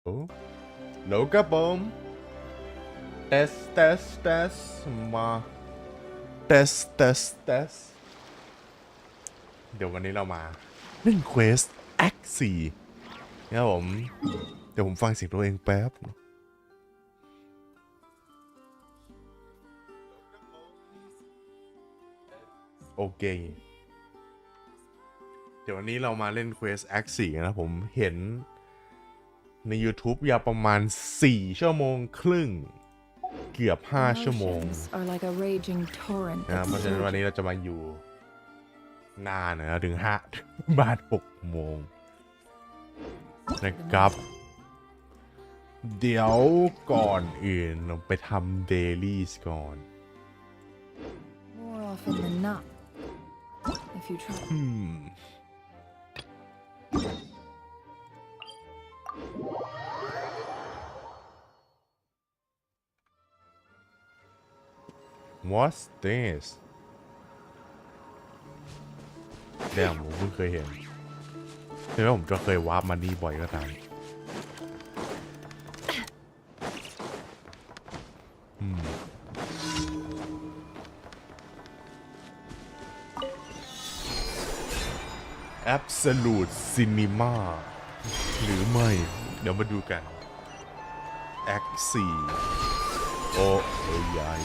โอ้โหลครับผมเตสมาเตสเดี๋ยววันนี้เรามาเล่นเควส Act.4 นะครับผมเดี๋ยวผมฟังเสียงตัวเองแป๊บโอเคเดี๋ยววันนี้เรามาเล่นเควส Act.4 นะผมเห็นใน YouTube ยาวประมาณ4 ชั่วโมงครึ่งเกือบ5 ชั่วโมงเพราะฉะนั้นวันนี้เราจะมาอยู่นานนะถึง5 บ่าย 6 โมงนะครับเดี๋ยวก่อนอื่นเราไปทำเดลี่ก่อนWhat's this เดี๋ยวผมเพิ่งเคยเห็นถึงแม้ผมจะเคยวาร์ปมานี่บ่อยก็ตามAbsolute Cinema หรือไม่เดี๋ยวมาดูกัน Act.4 โอ้ยาย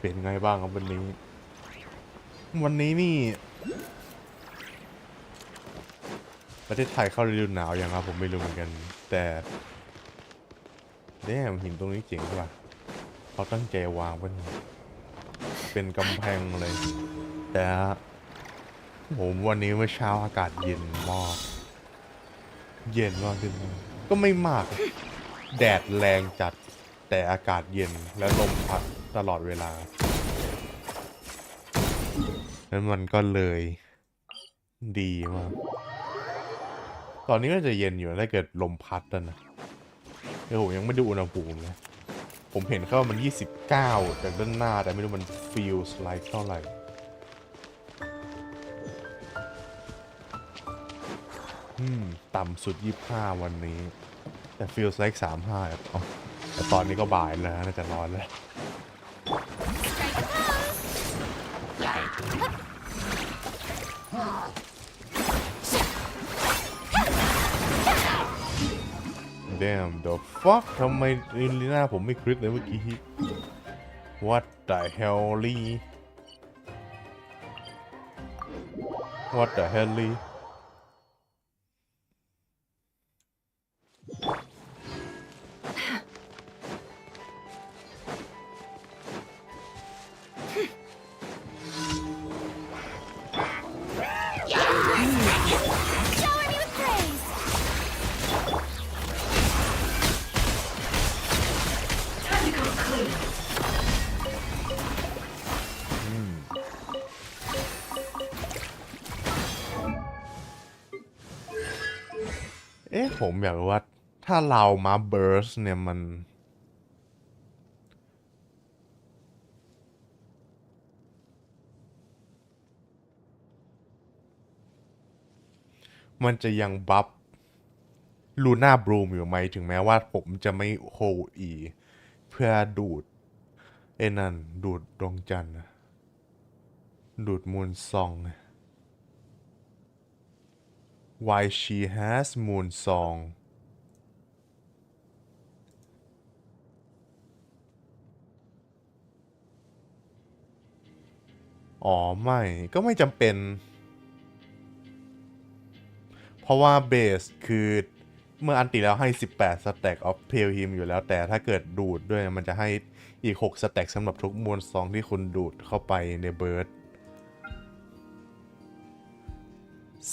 เป็นไงบ้างครับวันนี้นี่ประเทศไทยเข้าฤดูหนาวยังครับผมไม่รู้เหมือนกันแต่หินตรงนี้เจ๋งว่ะเขาตั้งใจวางเป็นกำแพงเลยแต่ผมวันนี้เมื่อเช้าอากาศเย็นมากขึ้นก็ไม่มากแดดแรงจัดแต่อากาศเย็นและลมพัดตลอดเวลานั้นมันก็เลยดีมากตอนนี้ก็จะเย็นอยู่ถ้าเกิดลมพัดนะเดี๋ยวผมยังไม่ดูอุณหภูมินะผมเห็นเข้ามัน29จากด้านหน้าแต่ไม่รู้มัน feels like เท่าไหร่ต่ำสุด25วันนี้แต่ feels like 35แต่ตอนนี้ก็บ่ายแล้วน่าจะร้อนแล้วDamn the fuck ทำไมลีน่าผมไม่คริสเลยเมื่อกี้ What the hell What the hellผมอยากรู้ว่าถ้าเรามาเบิร์สเนี่ยมันจะยังบัฟลูน่าบลูมอยู่ไหมถึงแม้ว่าผมจะไม่โฮอีเพื่อดูดนั่นดูดดวงจันทร์ดูดมูนซอง Why she has moon song ไม่ก็ไม่จำเป็นเพราะว่าเบสคือเมื่ออันติแล้วให้18 Stack of Pale Him อยู่แล้วแต่ถ้าเกิดดูดด้วยมันจะให้อีก6 Stack สำหรับทุกมูนซองที่คุณดูดเข้าไปในเบิร์ด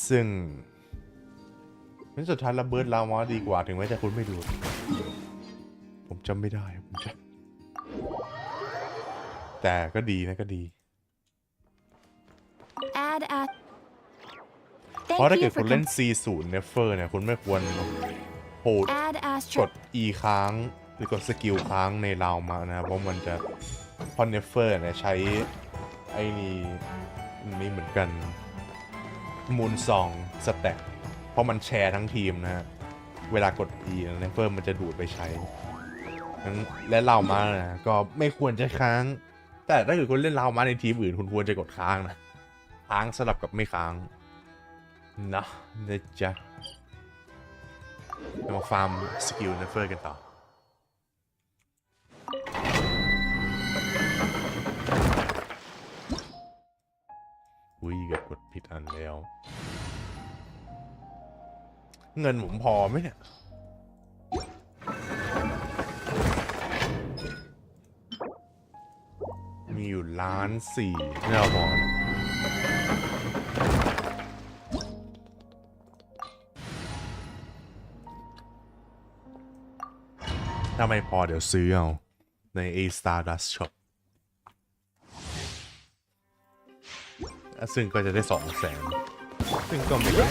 ซึ่งสุดท้ายระเบิดลาวาดีกว่าถึงแม้จะคุณไม่ดูด ผมจำไม่ได้แต่ก็ดีนะก็ดีเพราะถ้าเกิดคุณเล่น C0 Never เนี่ยคุณไม่ควรโหดกด E ค้างหรือกดสกิลค้างในราวมานะเพราะมันจะพอ Never เนี่ยใช้ไอ้นี่เหมือนกันมูลซองสแต็กเพราะมันแชร์ทั้งทีมนะฮะเวลากด E Never มันจะดูดไปใช้และราวมานะก็ไม่ควรจะค้างแต่ถ้าเกิดคุณเล่นราวมาในทีมอื่นคุณควรจะกดค้างนะค้างสลับกับไม่ค้างนะจ๊ะมาฟาร์มสกิลเนเฟอร์กันต่ออุ้ยเกือบกดผิดอันแล้วเงินผมพอไหมเนี่ยมีอยู่1.4 ล้านไม่เอาพอถ้าไม่พอเดี๋ยวซื้อเอาใน A Stardust Shop ซึ่งก็จะได้200,000ซึ่งก็ไม่ได้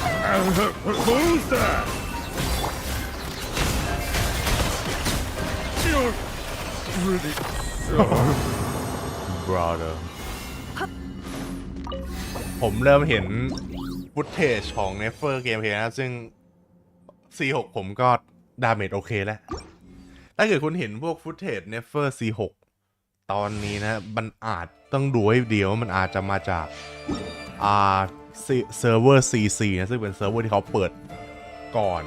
brother ผมเริ่มเห็นฟุตเทจของ Never เกมเพลย์นะซึ่ง C6 ผมก็ดาเมจโอเคแล้วถ้าเกิดคุณเห็นพวกฟุตเทจ Never C6 ตอนนี้นะมันอาจต้องดูให้เดียวมันอาจจะมาจากเซิร์ฟเวอร์ CC นะซึ่งเป็นเซิร์ฟเวอร์ที่เขาเปิดก่อน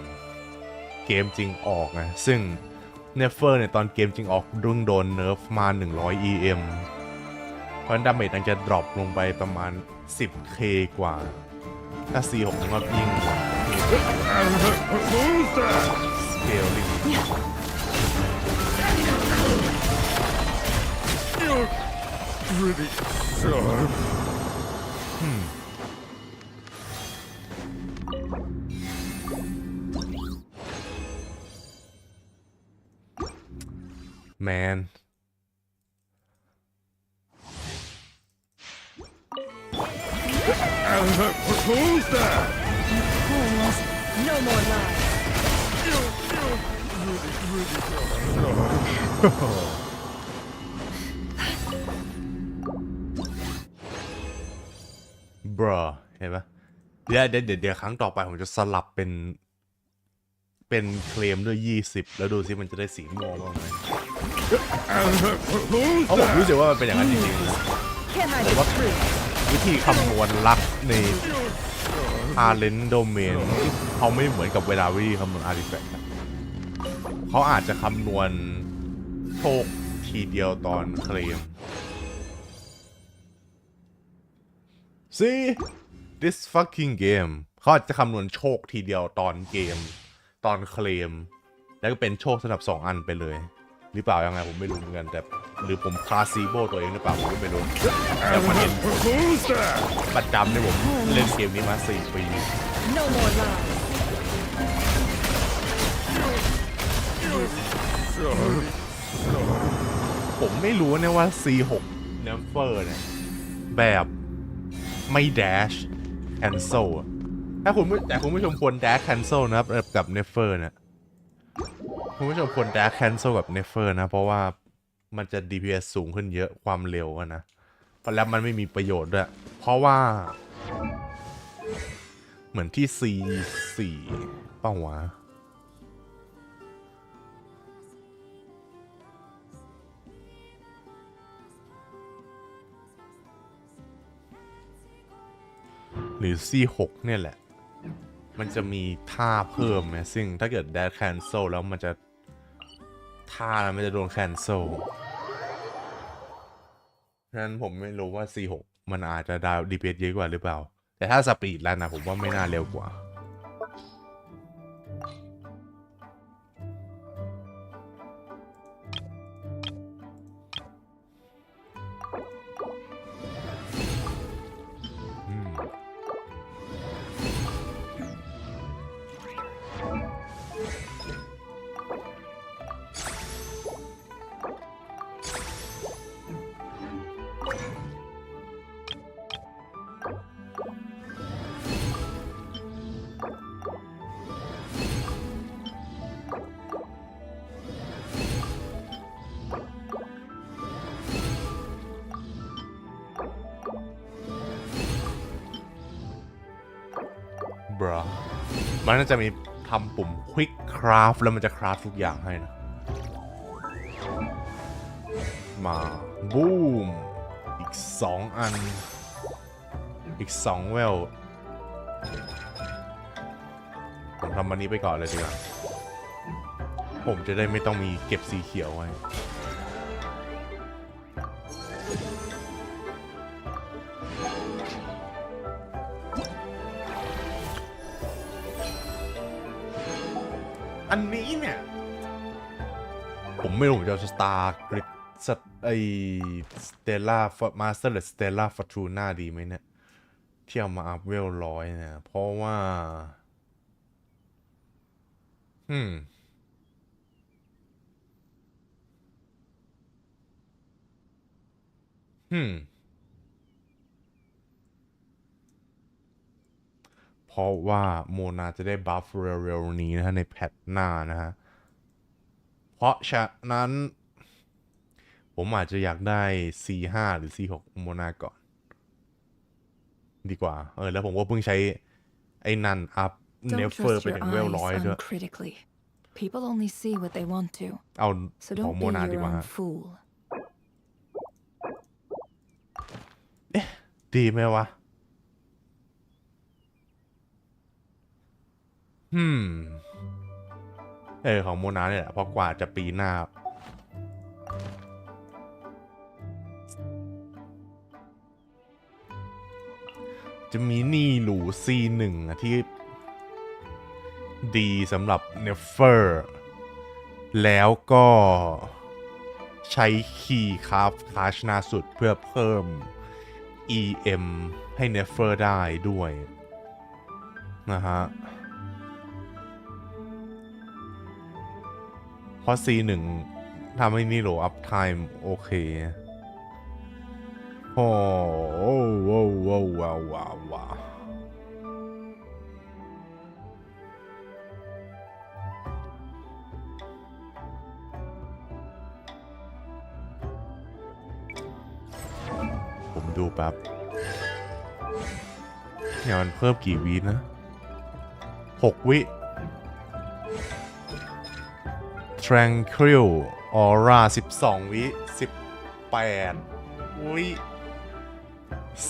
เกมจริงออกนะซึ่ง Never เนี่ยตอนเกมจริงออกรุ่งโดนเนิร์ฟมา100 EM เพราะฉะนั้นดาเมจมันจะดรอปลงไปประมาณ 10k กว่าถ้า C6 มันก็ยิ่งกว่าสเกลลิ่งMan No more lies. Bro เห็นปะเดี๋ยวครั้งต่อไปผมจะสลับเป็นเคลมด้วย20แล้วดูซิมันจะได้สีม่วงบ้างไหมเพราะผมรู้สึกว่ามันเป็นอย่างนั้นจริงๆแต่ว่าวิธีคำนวณลักในTalent Domain เขาไม่เหมือนกับเวลาวิธีคำนวณ Artifact เขาอาจจะคำนวณโชคทีเดียวตอนเคลม See this fucking game เขาอาจจะคำนวณโชคทีเดียวตอนเกมตอนเคลมแล้วก็เป็นโชคสำหรับ2 อันไปเลยหรือเปล่ายังไงผมไม่รู้เหมือนกันแต่หรือผมคลาสซีโบตัวเองหรือเปล่าผมไม่รู้แต่มันเห็นประจำเนี่ยผมเล่นเกมนี้มา4 ปี No more lies. ผมไม่รู้เนี่ยว่า C6 Never เนี่ยแบบไม่ dash cancel แต่คุณผู้ชมควร dash cancel นะครับกับ Never เนี่ยคุณผู้ชมควร dash cancel กับ Never นะเพราะว่ามันจะ DPS สูงขึ้นเยอะความเร็วนะแล้วมันไม่มีประโยชน์ด้วยเพราะว่าเหมือนที่ C4 เป้าวะหรือ C6 เนี่ยแหละมันจะมีท่าเพิ่มไหมซึ่งถ้าเกิด dash cancel แล้วมันจะท่ามันจะโดน cancel ฉะนั้นผมไม่รู้ว่า C6 มันอาจจะดาว DPS เยอะกว่าหรือเปล่าแต่ถ้าสปีดแล้วนะผมว่าไม่น่าเร็วกว่า เหรอมันน่าจะมีทำปุ่ม Quick Craft แล้วมันจะคราฟทุกอย่างให้นะมาบูมอีก2 อันอีก2 เวลผมทำอันนี้ไปก่อนเลยดีกว่าผมจะได้ไม่ต้องมีเก็บสีเขียวไว้อันนี้เนี่ยผมไม่รู้ผมจะเอาสตาร์กริดไอสเตลล่ามาสเตอร์หรือสเตลล่าฟอร์จูน่าดีไหมเนี่ยที่เอามาอัพเวล100เนี่ยเพราะว่าเพราะว่าโมนาจะได้บัฟเร็วๆนี้นะฮะในแพทหน้านะฮะเพราะฉะนั้นผมอาจจะอยากได้ C5 หรือ C6 โมนาก่อนดีกว่าแล้วผมก็เพิ่งใช้ไอ้นันอัพเนฟเฟอร์ไปถึงเวล100ด้วย People only see what they want to. เอาข So อง don't โม be นาดี your กว่า own fool. ดีไหมวะของโมนาเนี่ยแหละเพราะกว่าจะปีหน้าจะมีนี่หรู C1 ที่ดีสำหรับเนฟเฟอร์แล้วก็ใช้คีย์คราฟคลาชหน้าสุดเพื่อเพิ่ม EM ให้เนฟเฟอร์ได้ด้วยนะฮะเพราะ C1 ทำให้นี่โหลอัพไทม์โอเคโอ้โว้ว้าวผมดูแป๊บเนี่ยมันเพิ่มกี่วินะ6 วิ Tranquil Aura 12 วิ18 วิ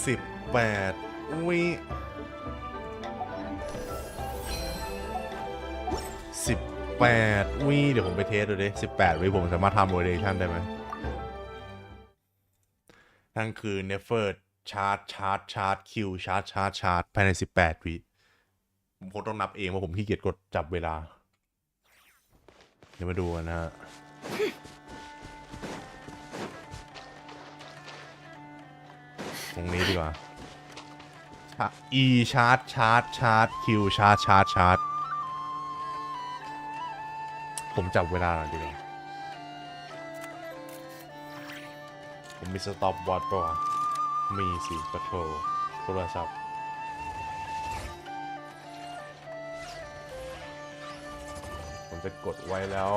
18 วิ18 วิเดี๋ยวผมไปเทสดูดิ18 วิผมสามารถทำโรเทชันได้ไหมนั่นคือเนฟเฟอร์ชาร์จคิวชาร์จภายใน18 วิผมคงต้องนับเองว่าผมขี้เกียจกดจับเวลาเดี๋ยวมาดูกันนะฮะตรงนี้ดีกว่า E ชาร์จ Q ชาร์จผมจับเวลาหน่อยดีกว่าผมมีสต็อปวอทป่ะมีสิปะโถโทรศัพท์ผมจะกดไว้แล้ว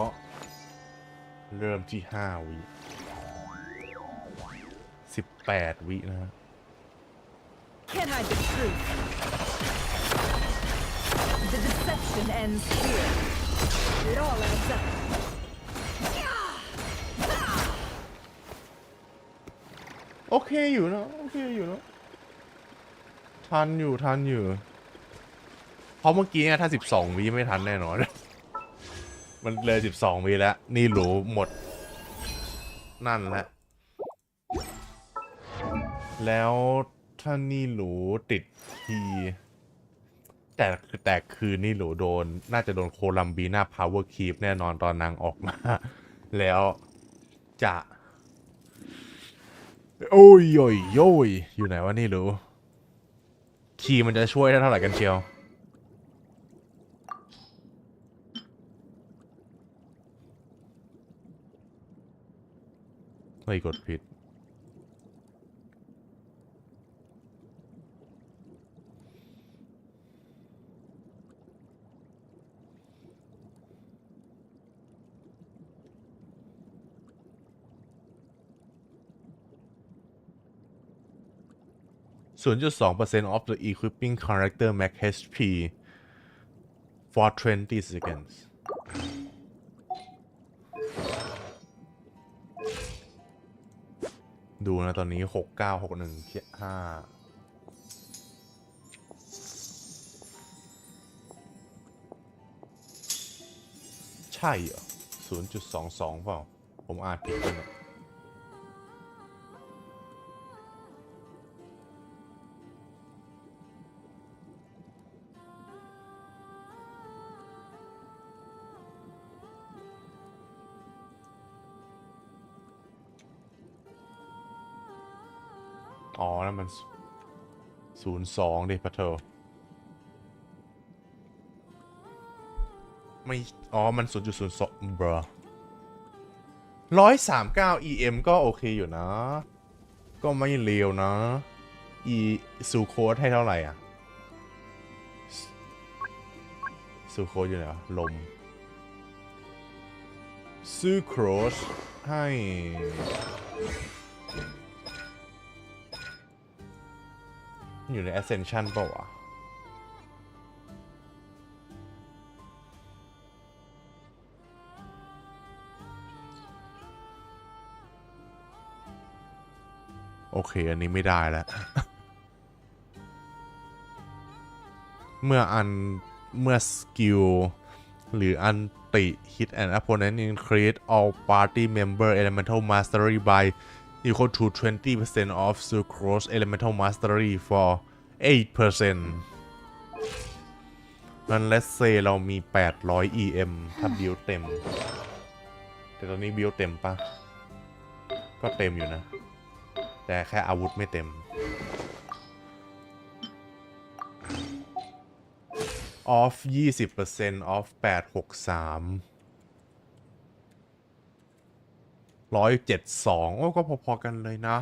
เริ่มที่5 วิ18 วินะฮะ Can't hide the truth. The deception ends here. It all adds up. โอเคอยู่นะทันอยู่เพราะเมื่อกี้ถ้า12 วิไม่ทันแน่นอน มันเลย12 วิแล้วนี่หรูหมดนั่นแหละแล้วถ้านี่หรูติดทีแต่คือนี่หรูน่าจะโดนโคลัมบีนาพาวเวอร์คีปแน่นอนตอนนางออกมา แล้วจะโอ้ยอยู่ไหนวะนี่หรูคีย์มันจะช่วยได้เท่าไหร่กันเชียวไม่กดผิด0.2% of the equipping character max HP for 20 seconds ดูนะตอนนี้696175ใช่เหรอ 0.22 เปล่าผมอ่านผิดไปเนี่ยอ๋อนั่นมัน 02ดิปะเธอไม่อ๋อมัน 0.02 บร139 EM ก็โอเคอยู่นะ ก็ไม่เลวนะ ซูโค้ดให้เท่าไหร่อ่ะซูโค้ดอยู่ไหนวะลมซูโครสให้อยู่ใน Ascension เปล่าวะโอเคอันนี้ไม่ได้แล้ว เมื่อสกิลหรืออันติ hit an opponent increase all party member elemental mastery by equal to 20% of sucrose elemental mastery for 8% นั้น let's say เรามี800 EM ถ้าบิลเต็มแต่ตอนนี้บิลเต็มปะก็เต็มอยู่นะแต่แค่อาวุธไม่เต็มoff 20% off 863 172โอ้ก็พอๆกันเลยนะ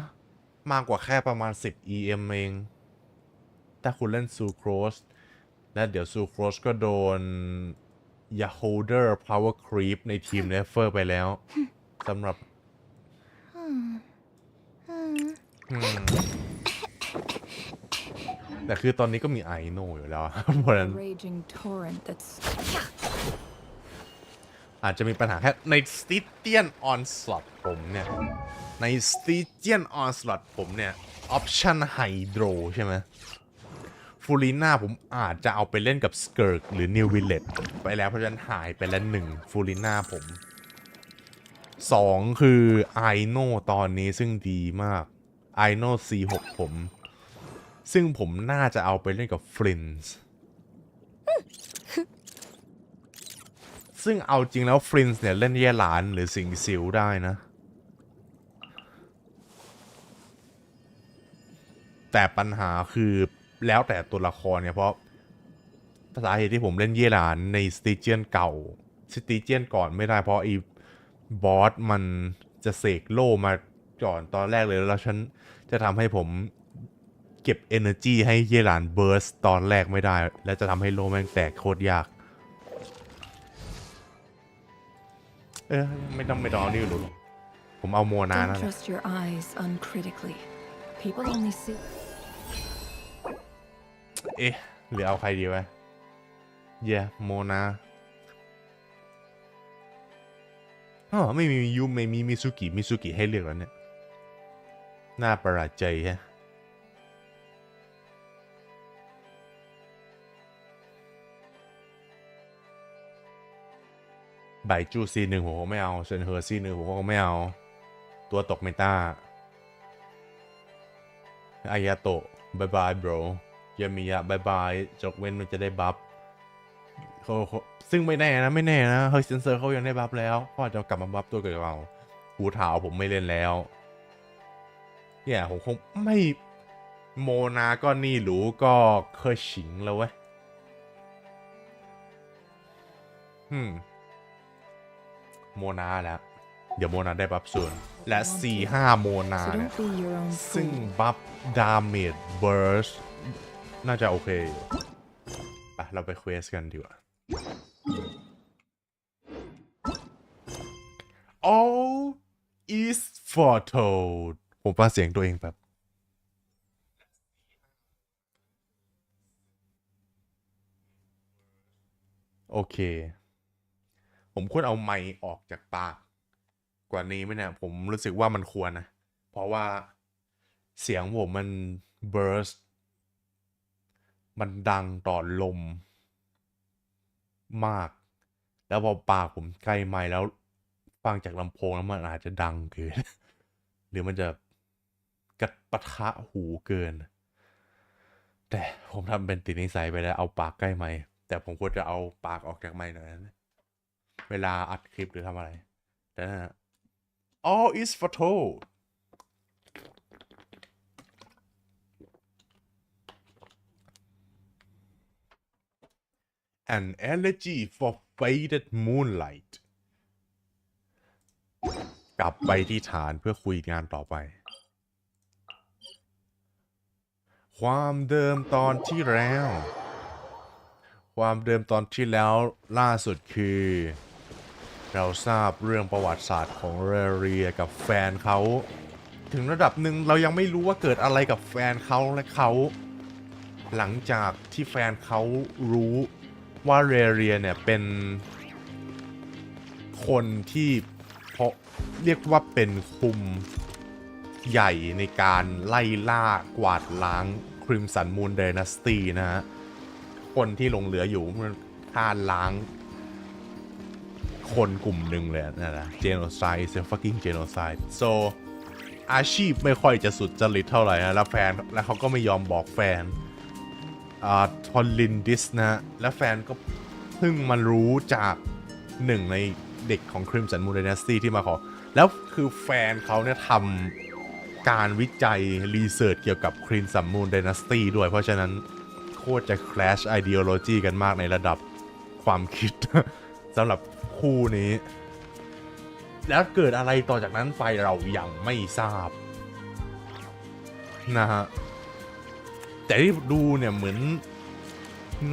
มากกว่าแค่ประมาณ10 EM เองถ้าคุณเล่นซูโครสและเดี๋ยวซูโครสก็โดนยาโฮเดอร์ power creep ในทีมเนฟเฟอร์ไปแล้วสำหรับแต่คือตอนนี้ก็มีไอโนอยู่แล้ว เพราะฉะนั้นอาจจะมีปัญหาแค่ในสติเตียนออนสล็อตผมเนี่ยในสติเตียนออนสล็อตผมเนี่ยออปชั่นไฮโดรใช่ไหมฟูลิน่าผมอาจจะเอาไปเล่นกับสเกิร์กหรือนิววิลเลตไปแล้วเพราะฉะนั้นหายไปแล้ว1ฟูลิน่าผม2คือไอโนตอนนี้ซึ่งดีมากไอโน C6 ผมซึ่งผมน่าจะเอาไปเล่นกับฟลินส์ซึ่งเอาจริงแล้วฟลินส์เนี่ยเล่นเย่หลานหรือสิงซิวได้นะแต่ปัญหาคือแล้วแต่ตัวละครเนี่ยเพราะสาเหตุที่ผมเล่นเย่หลานในสติเจียนเก่าสติเจียนก่อนไม่ได้เพราะไอ้บอสมันจะเสกโล่มาก่อนตอนแรกเลยแล้วฉันจะทำให้ผมเก็บ energy ให้เย่หลานเบิร์สตอนแรกไม่ได้และจะทำให้โล่แม่งแตกโคตรยากไม่ต้องเอานี่หรอกผมเอาโมนานั่นแหละหรือเอาใครดีวะโมนาไม่มียูไม่มีมิซุกิให้เลือกแล้วเนี่ยน่าประหลาดใจฮะไบจูC1ผมก็ไม่เอาเซนเฮอร์C1ผมก็ไม่เอาตัวตกเมตาอายาโตะบายบายบรยามิยะบายบายจกเว้นมันจะได้บัฟซึ่งไม่แน่นะเฮ้ยเซนเซอร์เขายังได้บัฟแล้วก็อาจจะกลับมาบัฟตัวเก่าหูถาวผมไม่เล่นแล้วผมคงไม่โมนาก็นี่หรูก็เคยฉิงแล้วเว้ยโมนาแล้วเดี๋ยวโมนาได้บัฟส่วนและ 4-5 โมนาเนี่ยซึ่งบัฟดาเมจเบิร์สน่าจะโอเคอยู่ไปเราไปเควสกันดีกว่า All is foretold ผมฟังเสียงตัวเองแบบ โอเคผมควรเอาไมค์ออกจากปากกว่านี้ไหมเนี่ยผมรู้สึกว่ามันควรนะเพราะว่าเสียงผมมันเบิร์สมันดังต่อลมมากแล้วพอปากผมใกล้ไมค์แล้วฟังจากลำโพงแล้วมันอาจจะดังเกิน หรือมันจะกระปะทะหูเกินแต่ผมทำเป็นติดนิสัยไปแล้วเอาปากใกล้ไมค์แต่ผมควรจะเอาปากออกจากไมค์หน่อยนะเวลาอัดคลิปหรือทำอะไรแต่นั่นนะ all is for told an elegy for faded moonlight กลับไปที่ฐานเพื่อคุยงานต่อไปความเดิมตอนที่แล้วล่าสุดคือเราทราบเรื่องประวัติศาสตร์ของเรียกับแฟนเขาถึงระดับหนึ่งเรายังไม่รู้ว่าเกิดอะไรกับแฟนเขาและเขาหลังจากที่แฟนเขารู้ว่าเรียเนี่ยเป็นคนที่เรียกว่าเป็นคุมใหญ่ในการไล่ล่ากวาดล้างคริมสันมูนไดนาสตี้นะฮะคนที่หลงเหลืออยู่มันฆ่าล้างคนกลุ่มหนึ่งเลยนะ genocide is a fucking genocide so อาชีพไม่ค่อยจะสุดจริตเท่าไหร่นะแล้วเขาก็ไม่ยอมบอกแฟนทอลลินดิสนะและแฟนก็เพิ่งมารู้จากหนึ่งในเด็กของ Crimson Moon Dynasty ที่มาขอแล้วคือแฟนเขาเนี่ยทำการวิจัยรีเสิร์ชเกี่ยวกับ Crimson Moon Dynasty ด้วยเพราะฉะนั้นโคตรจะ clash ideology กันมากในระดับความคิด สำหรับคู่นี้แล้วเกิดอะไรต่อจากนั้นไปเรายังไม่ทราบนะฮะแต่ที่ดูเนี่ยเหมือน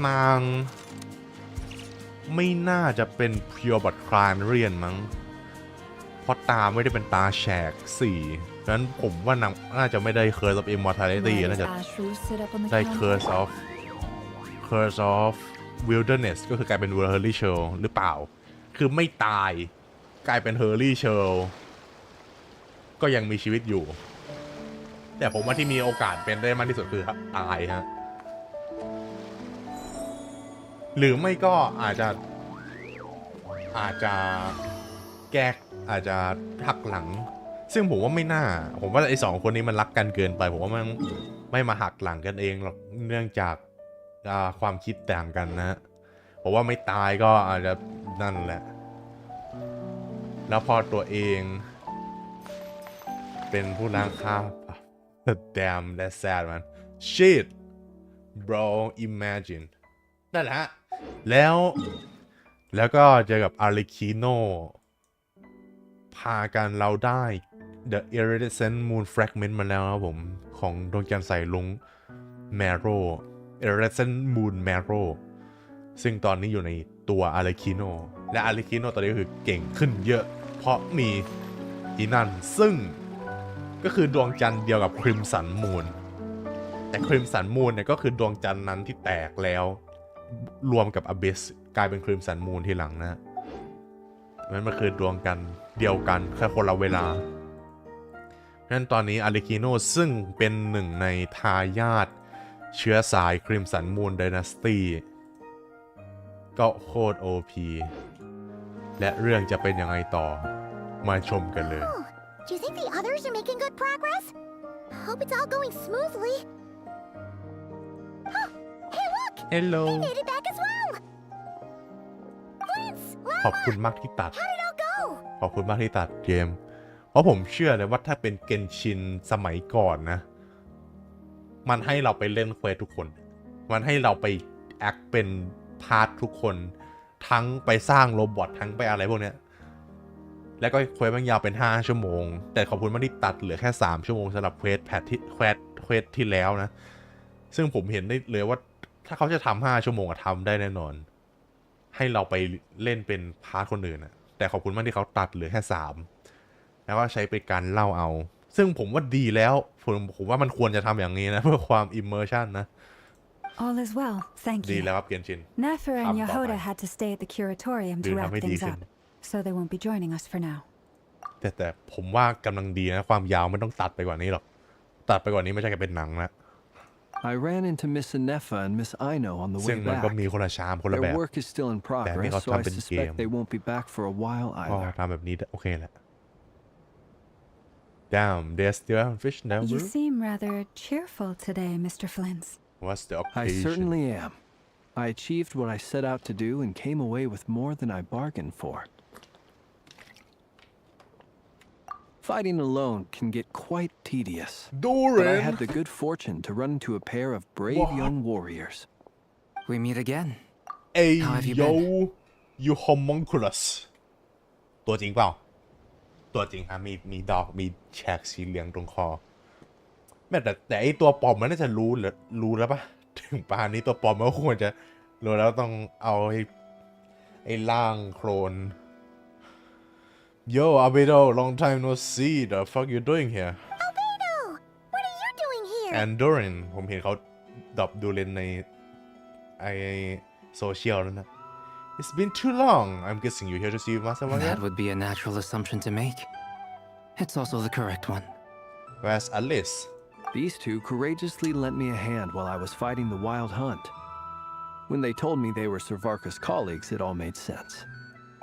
นางไม่น่าจะเป็น Pure Blood Clan มั้งเพราะตาไม่ได้เป็นตาแฉก4ฉะนั้นผมว่านางน่าจะไม่ได้ Curse of Immortality น่าจะได้ Curse of Wilderness ก็คือกลายเป็น Hurley Shell หรือเปล่าคือไม่ตายกลายเป็น Hurley Shell ก็ยังมีชีวิตอยู่แต่ผมว่าที่มีโอกาสเป็นได้มากที่สุดคือตายฮะหรือไม่ก็อาจจะแก้อาจจะหักหลังซึ่งผมว่าไม่น่าผมว่าไอ้2คนนี้มันรักกันเกินไปผมว่ามันไม่มาหักหลังกันเองหรอกเนื่องจากความคิดต่างกันนะผมว่าไม่ตายก็อาจจะนั่นแหละแล้วพอตัวเองเป็นผู้ล้างคาบdamn that's sad man shit bro imagine นั่นแหละแล้วก็เจอกับอาริคิโนพากันเราได้ The Iridescent Moon Fragment มาแล้วครับผมของดวงจันทร์ใส่ลุง Marrow Iridescent Moon Marrow ซึ่งตอนนี้อยู่ในตัวอาริคิโนและอาริคิโนตอนนี้ก็คือเก่งขึ้นเยอะเพราะมีอีนั่นซึ่งก็คือดวงจันทร์เดียวกับ Crimson Moon แต่ Crimson Moon เนี่ยก็คือดวงจันทร์นั้นที่แตกแล้วรวมกับ Abyss กลายเป็น Crimson Moon ทีหลังนะมันคือดวงกันเดียวกันแค่คนละเวลานั้นตอนนี้อาริคิโนซึ่งเป็นหนึ่งในทายาทเชื้อสาย Crimson Moon Dynasty ก็โคตร OP และเรื่องจะเป็นยังไงต่อมาชมกันเลย Do you think the others are making good progress? Hope it's all going smoothly. Oh, hey look! Hello. They made it back as well. Prince, ขอบคุณมากที่ตัด how did it all go? ขอบคุณมากที่ตัดเกมเพราะผมเชื่อเลยว่าถ้าเป็นเกนชินสมัยก่อนนะมันให้เราไปเล่นเควสทุกคนมันให้เราไปแอคเป็นพาร์ททุกคนทั้งไปสร้างโรบอททั้งไปอะไรพวกเนี้ยแล้วก็เควสมันยาวเป็น5ชั่วโมงแต่ขอบคุณมากที่ตัดเหลือแค่3ชั่วโมงสำหรับเควสที่แล้วนะซึ่งผมเห็นได้เลยว่าถ้าเขาจะทำ5ชั่วโมงทำได้แน่นอนให้เราไปเล่นเป็นพาร์ทคนอื่นนะแต่ขอบคุณมากที่เขาตัดเหลือแค่3แล้วก็ใช้เป็นการเล่าเอาซึ่งผมว่าดีแล้วผมว่ามันควรจะทำอย่างนี้นะเพื่อความ immersion นะ All is well, thank ดี you. แล้วครับเกนชิน Nefer and Come Yehoda by. had to stay at the curatorium to Dude, wrap how many things decent? up, so they won't be joining us for now. แต่ผมว่ากำลังดีนะความยาวไม่ต้องตัดไปกว่านี้หรอกตัดไปกว่านี้ไม่ใช่แค่เป็นหนังนะ I ran into Miss Anefa and Miss Ino on the ซึ่ง way มันก็ back. มีคนละชามคนละแบ Their บ work is still in progress, so I suspect they won't be back for a while ก็ either. ทำแบบนี้โอเคแหละ Damn there's still fish now You seem rather cheerful today, Mr. Flins. What's the I occasion certainly am. I achieved what I set out to do and came away with more than I bargained for. Fighting alone can get quite tedious, but I had the good fortune to run into a pair of brave young warriors. We meet again. เอ้ย How have you โย been? you homunculus ตัวจริงเปล่าตัวจริงฮะมีดอกมีแฉกสีเหลืองตรงคอแม้แต่ไอตัวปลอมมันน่าจะรู้แล้วปะถึงป่านนี้ตัวปลอมมันก็ควรจะรู้แล้วต้องเอาไอ้ร่างโคลน Yo Albedo long time no see the fuck you doing here Albedo! What are you doing here? and Dorin ผมเห็นเขาดรอปดูเลนในไอโซเชียลแล้วนะ It's been too long I'm guessing you here to see Master Wang That would be a natural assumption to make. It's also the correct one. Where's Alice These two courageously lent me a hand while I was fighting the wild hunt. When they told me they were Servarka's colleagues, it all made sense.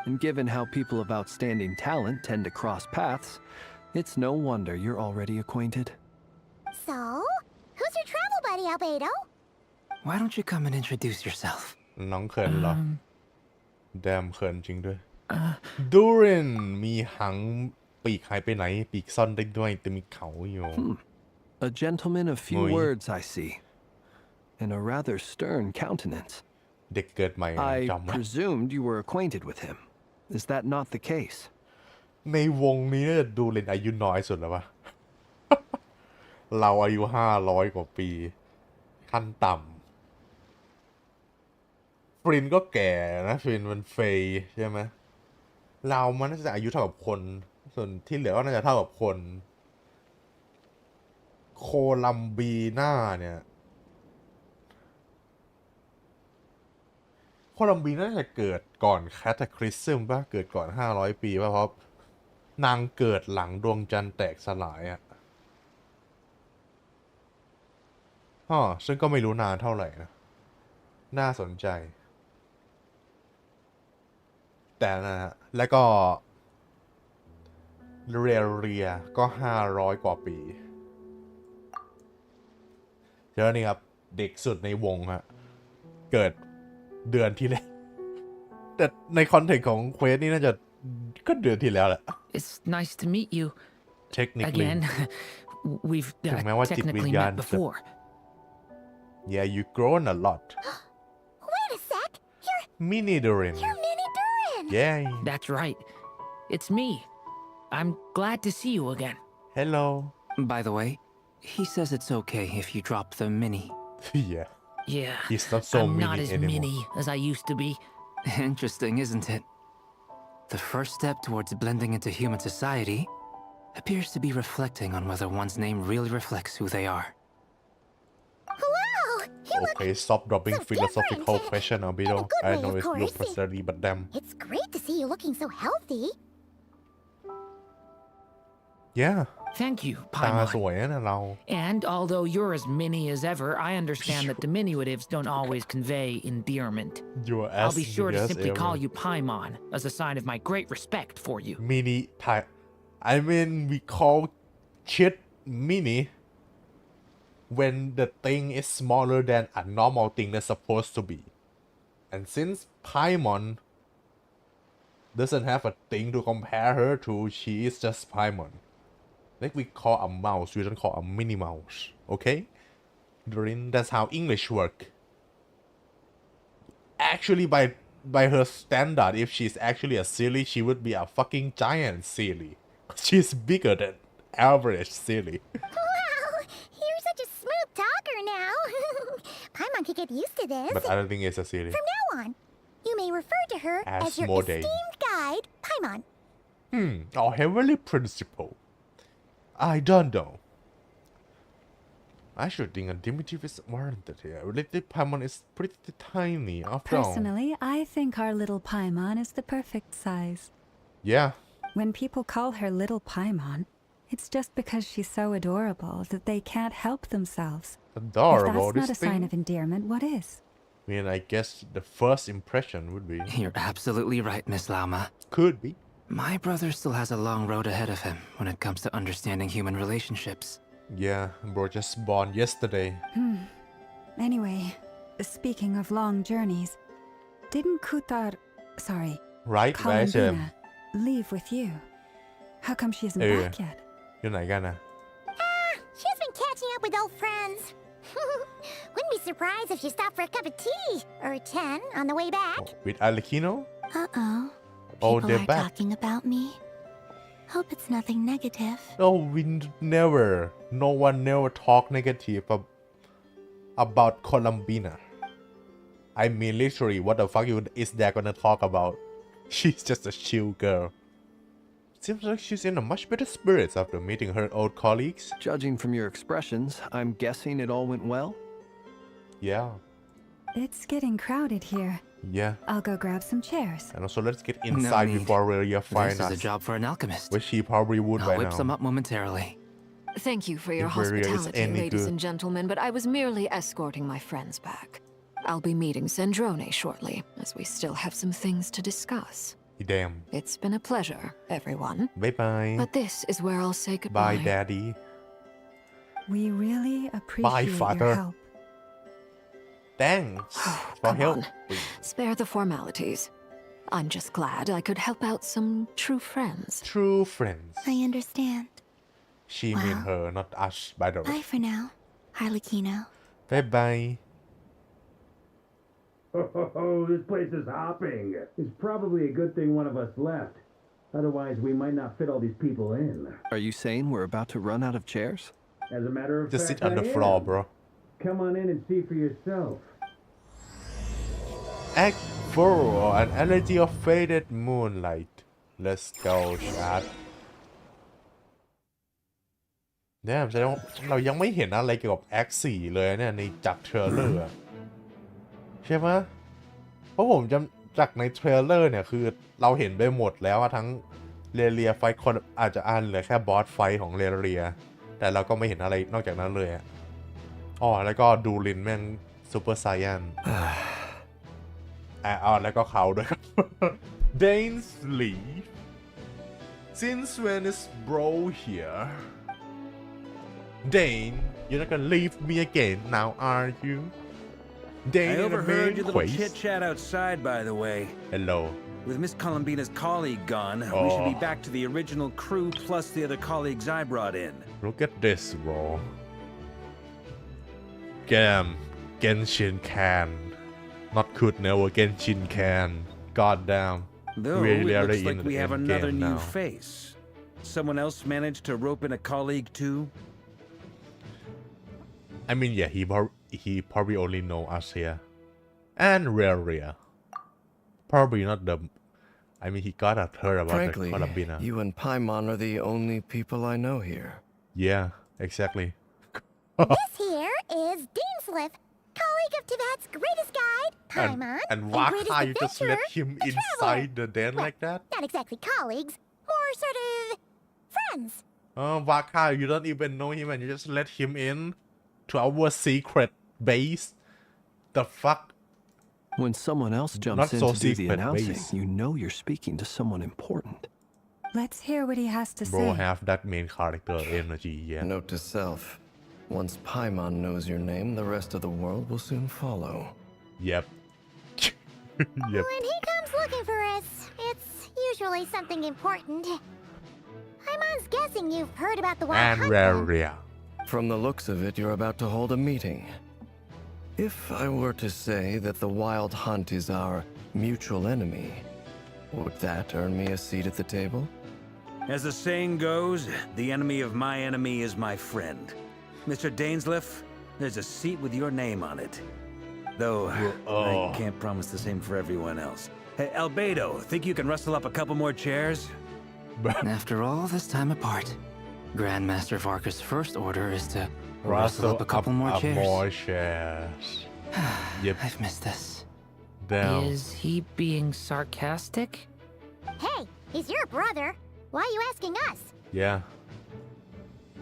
And given how people of outstanding talent tend to cross paths, it's no wonder you're already acquainted. So, who's your travel buddy, Albedo? Why don't you come and introduce yourself? น้องเขินเหรอแดมเขินจริงด้วยดูรินมีหังปีกหายไปไหนปีกซ่อนได้ด้วยแต่มีเขาอยู่ A gentleman of few Muy. words, I see. And a rather stern countenance. เด็กเกิดใหม่ I จำไว้ presumed you were acquainted with him. Is that not the case? ในวงนี้น่าจะดูเรนอายุน้อยสุดแล้ววะ เราอายุ500 กว่าปี ขั้นต่ำฟรินก็แก่นะฟรินมันเฟยใช่ไหมเรามันน่าจะอายุเท่ากับคน ส่วนที่เหลือก็น่าจะเท่ากับคน โคลัมบีนาเนี่ยโคลัมบีน่าจะเกิดก่อนแคทาคริซึมป่ะเกิดก่อน500 ปีป่ะเพราะนางเกิดหลังดวงจันทร์แตกสลายอ่ะซึ่งก็ไม่รู้นานเท่าไหร่นะน่าสนใจแต่นะฮะแล้วก็เรียก็500 กว่าปีเจอนี่ครับเด็กสุดในวงฮะเกิดเดือนที่แล้วแต่ในคอนเทกต์ของเควสนี่น่าจะก็เดือนที่แล้วแหละ It's nice to meet you technically again. We've ถึงแม้ว่าจิตวิญ technically ญาณ met จะ before. Yeah you grown a lot Wait a sec. Mini Durin You're Mini Durin. Yeah That's right. It's me. I'm glad to see you again. Hello By the way, he says it's okay if you drop the mini. Yeah Yeah, He's not so I'm not mini as anymore. mini as I used to be. Interesting, isn't it? The first step towards blending into human society appears to be reflecting on whether one's name really reflects who they are. Wow. You look Okay stop dropping so philosophical different. question In a Albedo good I way, know of it's your course. personality but damn It's great to see you looking so healthy. Yeah Thank you, ตา Paimon. สวยนะเรา And although you're as mini as ever, I understand that diminutives don't always convey endearment. You're as I'll be sure to as simply ever. call you Paimon as a sign of my great respect for you. Mini type I mean we call shit mini when the thing is smaller than a normal thing that's supposed to be and since Paimon doesn't have a thing to compare her to she is just Paimon like we call a mouse we don't call a mini mouse okay Durin that's how English work actually by her standard if she's actually a silly she would be a fucking giant silly she's bigger than average silly Wow. You're such a smooth talker now. Paimon could get used to this. but I don't think it's a silly From now on, you may refer to her as your Asmodee. esteemed guide, Paimon. Our heavenly principle I don't know I should think a diminutive is warranted here. Little Paimon is pretty tiny after all. Personally, I think our little Paimon is the perfect size. Yeah. When people call her Little Paimon, it's just because she's so adorable that they can't help themselves. Adorable, If that's not a this sign thing. of endearment, what is? I mean, I guess the first impression would be. You're absolutely right, Miss Lauma. Could be. My brother still has a long road ahead of him when it comes to understanding human relationships. Yeah, bro just born yesterday. Anyway, speaking of long journeys, didn't Right, where's him? Columbina leave with you? How come she isn't back yet? อยู่ไหนกันนะ She's been catching up with old friends. Wouldn't be surprised if she stopped for a cup of tea or 10 on the way back. With Alekino? Uh-oh. Oh, People they're are back. talking about me. Hope it's nothing negative. Oh, no one never talk negative about Columbina. I mean, literally, what the fuck is there gonna talk about? She's just a chill girl. Seems like she's in a much better spirits after meeting her old colleagues. Judging from your expressions, I'm guessing it all went well? Yeah, It's getting crowded here. yeah. I'll go grab some chairs. And also, let's get inside need. before Relia This finds is a us, job for an alchemist. which she probably would I'll by whip some now. up momentarily. Thank you for your If Maria is hospitality, any ladies good. and gentlemen, but I was merely escorting my friends back. I'll be meeting Sandrone shortly, as we still have some things to discuss. Damn. It's been a pleasure, everyone. Bye bye. But this is where I'll say Bye, goodbye. daddy. We really appreciate father. your help. Thanks for Come help. on. Spare the formalities. I'm just glad I could help out some true friends. True friends. I understand. She mean Wow. her, not us, by the way. Bye for now, Harlequino. Bye bye. Oh, this place is hopping. It's probably a good thing one of us left. Otherwise, we might not fit all these people in. Are you saying we're about to run out of chairs? As a matter of Just fact, sit on the I floor, am. bro. Come on in and see for yourself. Act.4 An Elegy of Faded Moonlight. Let's go, chat.เนี่ยแสดงว่าเรายังไม่เห็นอะไรเกี่ยวกับ Act 4 เลยเนี่ยในจากเทรลเลอร์อะใช่ไหมเพราะผมจำจากในเทรลเลอร์เนี่ยคือเราเห็นไปหมดแล้วอะทั้งเรียไฟท์คนอาจจะอ่านเหลือแค่บอสไฟท์ของเรียแต่เราก็ไม่เห็นอะไรนอกจากนั้นเลยอะอ๋อแล้วก็ดูลินแม่งซูเปอร์ไซแอนแล้วก็เขาด้วยครับ Dane's leave Since when is bro here Dane you're not gonna leave me again now are you Dane I in the overheard main your little quest chit-chat outside, by the way. Hello With Miss Columbina's colleague gone, we should be back to the original crew plus the other colleagues I brought in. Look at this bro Genshin can Not could never Genshin can God damn Though Really it are looks in like the we have end another game new now. face. Someone else managed to rope in a colleague too? I mean yeah he probably only know us here And Relia Probably not the I mean he got heard about Frankly, the Columbina you and Paimon are the only people I know here. Yeah exactly This here is Deansliff, colleague of Tibet's greatest guide, Paimon, and why greatest can't you just let adventurer, him the inside traveler. the den Well, like that Not exactly colleagues, more sort of friends. Why can't you don't even know him and you just let him in to our secret base the fuck When someone else Not jumps in so to do the secret announcing, base. you know you're speaking to someone important. Let's hear what he has to Bro say. have that main character energy yeah Note to self, once Paimon knows your name, the rest of the world will soon follow. Yep Yep When he comes looking for us, it's usually something important. Paimon's guessing you've heard about the wild And hunt. then. Relia From the looks of it, you're about to hold a meeting. If I were to say that the Wild Hunt is our mutual enemy, would that earn me a seat at the table? As the saying goes, the enemy of my enemy is my friend. Mr. Dainsliff, there's a seat with your name on it. Though, I can't promise the same for everyone else. Hey, Albedo, think you can rustle up a couple more chairs? After all this time apart, Grandmaster Varka's first order is to Rustle up a couple more chairs. More chairs. Yep. I've missed this. Down. Is he being sarcastic? Hey, he's your brother. Why are you asking us? Yeah.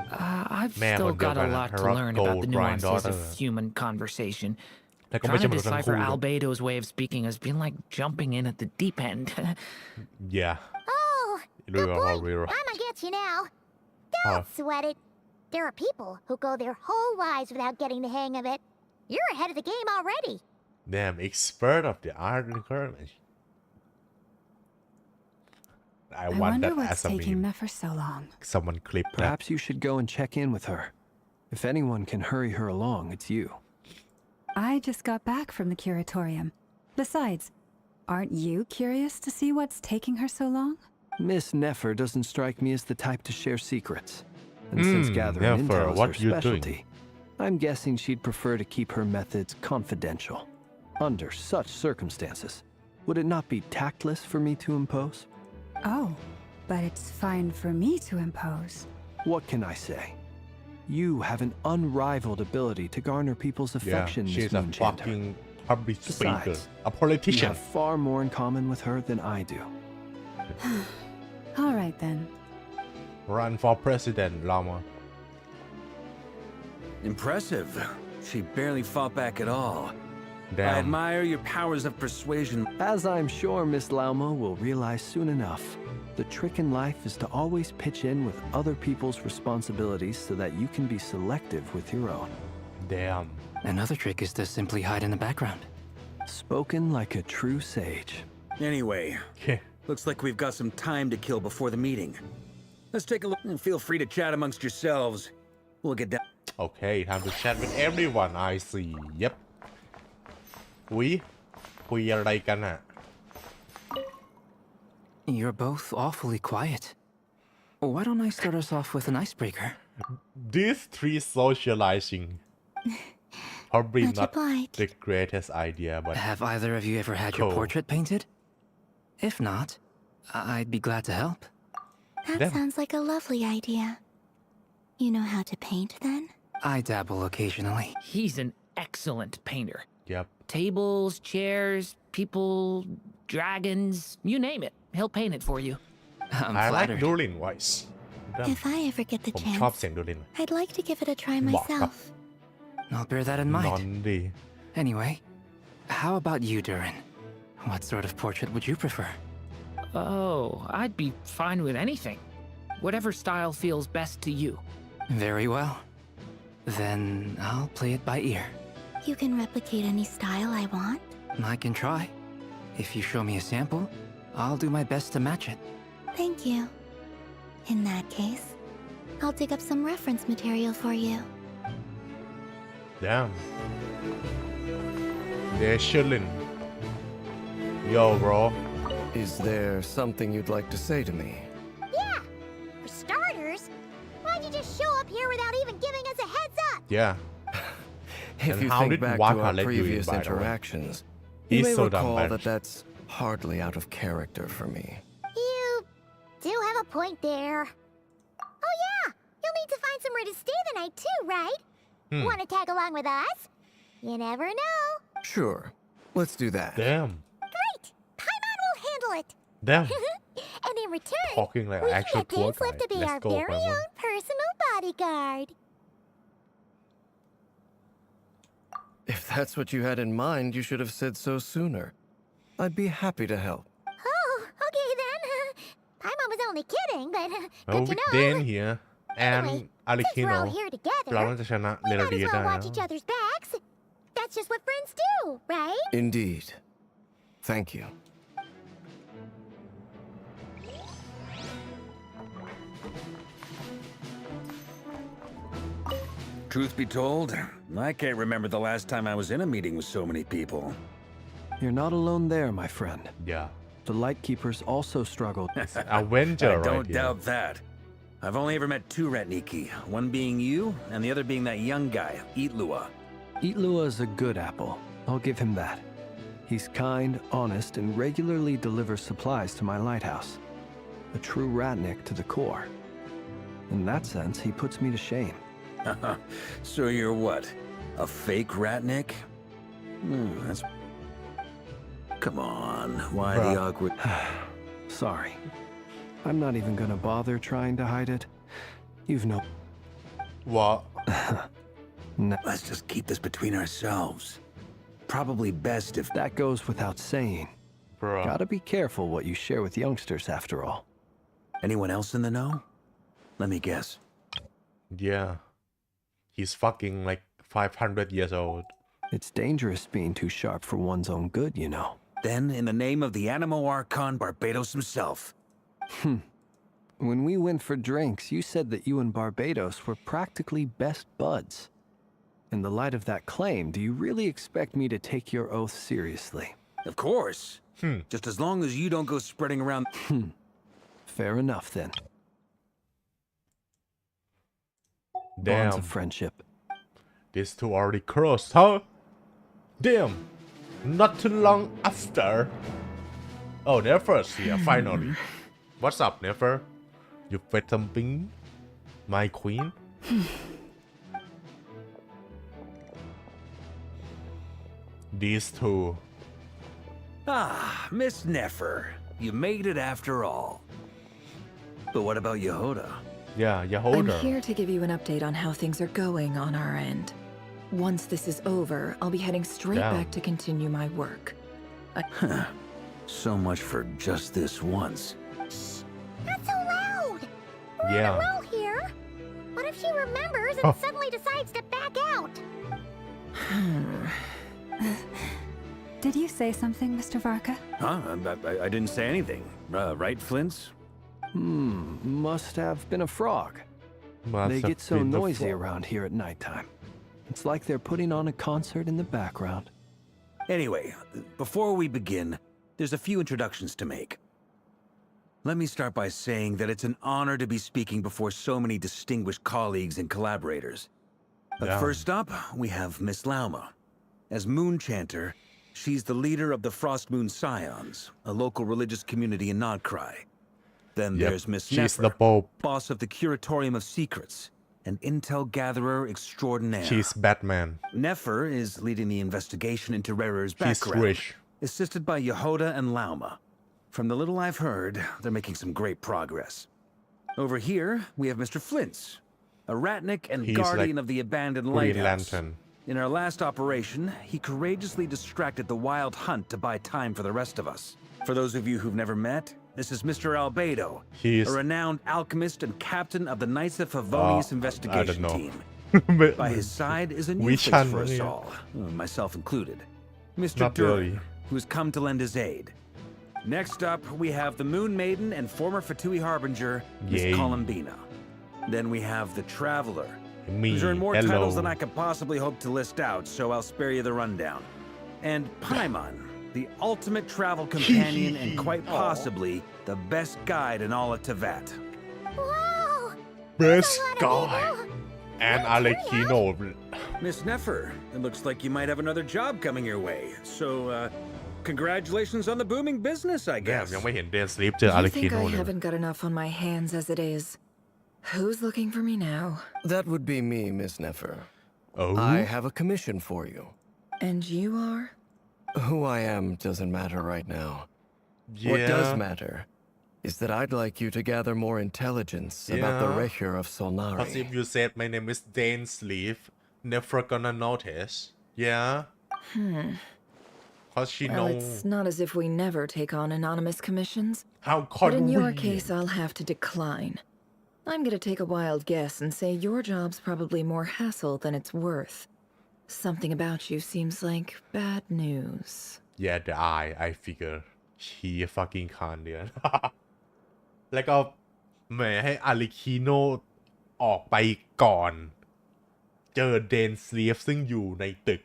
I've Man, still what got a good lot man. to Her learn gold about the nuances granddaughter. of human conversation. แต่ก็ไม่ Trying ใช่ to มนุษย์ทั้ง decipher คู่ Albedo's way of speaking has been like jumping in at the deep end. Yeah. Oh, It good will point. be right. I'ma get you now. Don't sweat it. There are people who go their whole lives without getting the hang of it. You're ahead of the game already. Damn, expert of the art and courage. I want wonder that what's as a taking meme. Nefer so long. Someone clip that. Perhaps you should go and check in with her. If anyone can hurry her along, it's you. I just got back from the curatorium. Besides, aren't you curious to see what's taking her so long? Miss Nefer doesn't strike me as the type to share secrets. And since gathering Nefer, intel is what her you doing? specialty, I'm guessing she'd prefer to keep her methods confidential. Under such circumstances, would it not be tactless for me to impose? Oh, but it's fine for me to impose. What can I say? You have an unrivaled ability to garner people's Yeah, affection, Miss she's a Moonchander. fucking public speaker. Besides, A You politician. have far more in common with her than I do. All right then. Run for president, Lama. Impressive. She barely fought back at all. I Damn. admire your powers of persuasion. As I'm sure Miss Lauma will realize soon enough, the trick in life is to always pitch in with other people's responsibilities so that you can be selective with your own. Damn. Another trick is to simply hide in the background. Spoken like a true sage. Anyway, Okay. looks like we've got some time to kill before the meeting. Let's take a look and feel free to chat amongst yourselves. We'll get down. Okay, time to chat with everyone. I see. Yep. อุ๊ยคุยอะไรกันอ่ะ You're both awfully quiet. Why don't I start us off with an icebreaker? These three socializing. Probably Much not obliged. the greatest idea, but Have either of you ever had your Cool. portrait painted? If not, I'd be glad to help. That Damn. sounds like a lovely idea. You know how to paint then? I dabble occasionally. He's an excellent painter. yep. Tables, chairs, people, dragons, you name it. He'll paint it for you. I'm I like flattered. Durin voice. If I ever get the ผมชอบ chance, เสียงดูลิน I'd like to give it a try Wow. myself. I'll bear that in นอน mind. ดี Anyway, how about you, Durin? What sort of portrait would you prefer? Oh, I'd be fine with anything. Whatever style feels best to you. Very well. Then I'll play it by ear. You can replicate any style I want. I can try. If you show me a sample, I'll do my best to match it. Thank you. In that case, I'll dig up some reference material for you. Damn. They're chilling. Yo, bro. Is there something you'd like to say to me? Yeah! For starters, why'd you just show up here without even giving us a heads up? Yeah. If And you how think did back Waka to our let you in, previous by the way? interactions, He's you may so dumb, recall man. that that's hardly out of character for me. You do have a point there. Oh yeah! You'll need to find somewhere to stay the night too, right? Want to tag along with us? You never know. Sure, let's do that. Damn. Great! Paimon will handle it. Damn. And in return, Talking like we an can actual get tour Dainsliff to guide. be Let's our go, very Paimon. own personal bodyguard. If that's what you had in mind, you should have said so sooner. I'd be happy to help. Oh, okay then. Paimon was only kidding, but Oh, good to with know. Dan here and Anyway, since we're all Alikino here เรา together, น่าจะชนะ we เร might ดี as ได้ well นะ watch each other's backs. That's just what friends do, right? Indeed. Thank you. Truth be told, I can't remember the last time I was in a meeting with so many people. You're not alone there, my friend. Yeah. The Lightkeepers also struggled. Avenger I right don't here. doubt that. I've only ever met two Ratniki, one being you, and the other being that young guy, Itlua. Itlua is a good apple. I'll give him that. He's kind, honest, and regularly delivers supplies to my lighthouse. A true Ratnik to the core. In that sense, he puts me to shame. So you're what? A fake ratnik? That's... Come on, why the awkward... Sorry. I'm not even gonna bother trying to hide it. You've no... What? No. Let's just keep this between ourselves. Probably best if... That goes without saying. Bruh. Gotta be careful what you share with youngsters after all. Anyone else in the know? Let me guess. Yeah. He's fucking like 500 years old. It's dangerous being too sharp for one's own good, you know. Then, in the name of the Animo Archon Barbados himself. When we went for drinks, you said that you and Barbados were practically best buds. In the light of that claim, do you really expect me to take your oath seriously? Of course. Just as long as you don't go spreading around... Fair enough, then. Bonds Damn. of friendship. These two already crossed, huh? Damn. Not too long after. Oh, Nefer's here, finally. What's up, Nefer? You fed something? My queen? These two. Ah, Miss Nefer. You made it after all. But what about Yehoda? Yeah, I'm Yehoda. here to give you an update on how things are going on our end. Once this is over, I'll be heading straight Damn. back to continue my work. So much for just this once. Not so loud! We're Yeah. on a roll here. What if she remembers and suddenly decides to back out? Did you say something, Mr. Varka? Huh? I didn't say anything. Right, Flints? Must have been a frog. Must They have get so been the noisy frog. around here at nighttime. It's like they're putting on a concert in the background. Anyway, before we begin, there's a few introductions to make. Let me start by saying that it's an honor to be speaking before so many distinguished colleagues and collaborators. But Yeah. first up, we have Miss Lauma. As Moon Chanter, she's the leader of the Frost Moon Scions, a local religious community in Nodkrai. Then Yep, there's Miss she's Nefer, the Pope. boss of the Curatorium of Secrets, an intel gatherer extraordinaire. She's Batman. Nefer is leading the investigation into Rerer's He's background, rich. assisted by Yehoda and Lauma. From the little I've heard, they're making some great progress. Over here, we have Mr. Flintz, a ratnik and He's guardian like of the abandoned Green lighthouse. Lantern. In our last operation, he courageously distracted the wild hunt to buy time for the rest of us. For those of you who've never met, this is Mr. Albedo, He's a renowned alchemist and captain of the Knights of Favonius I investigation don't know. team. By his side is a new We face shan for us yeah. all, myself included. Mr. Not Durin, really. who's come to lend his aid. Next up, we have the Moon Maiden and former Fatui Harbinger, Miss Yay. Columbina. Then we have the Traveler, Me. who's earned more Hello. titles than I could possibly hope to list out, so I'll spare you the rundown. And Paimon, the ultimate travel companion and quite possibly the best guide in all of Tevat. Wow! Best That's a lot of guy. people. And Alekino. Miss Nefer, it looks like you might have another job coming your way. So, congratulations on the booming business, I แก guess. ยังไม่เห็นเดนสลีปเจอ You อาเล think คิโน I เลย haven't got enough on my hands as it is? Who's looking for me now? That would be me, Miss Nefer. Oh. I have a commission for you. And you are? Who I am doesn't matter right now. What does Yeah. matter is that I'd like you to gather more intelligence about the Yeah. Recher of Because if Solnari. you said my name is Dane Sleeve, never gonna notice. Yeah. Cause she Well, know it's not as if we never take on anonymous commissions. how But in your convenient. case, I'll have to decline. I'm gonna take a wild guess and say your job's probably more hassle than it's worth. Something about you seems like bad news. Yeah, the eye, I figure. She fucking can't เนี่ย แล้วก็แหมให้อาริคิโนออกไปก่อน เจอเดนสลีฟซึ่งอยู่ในตึก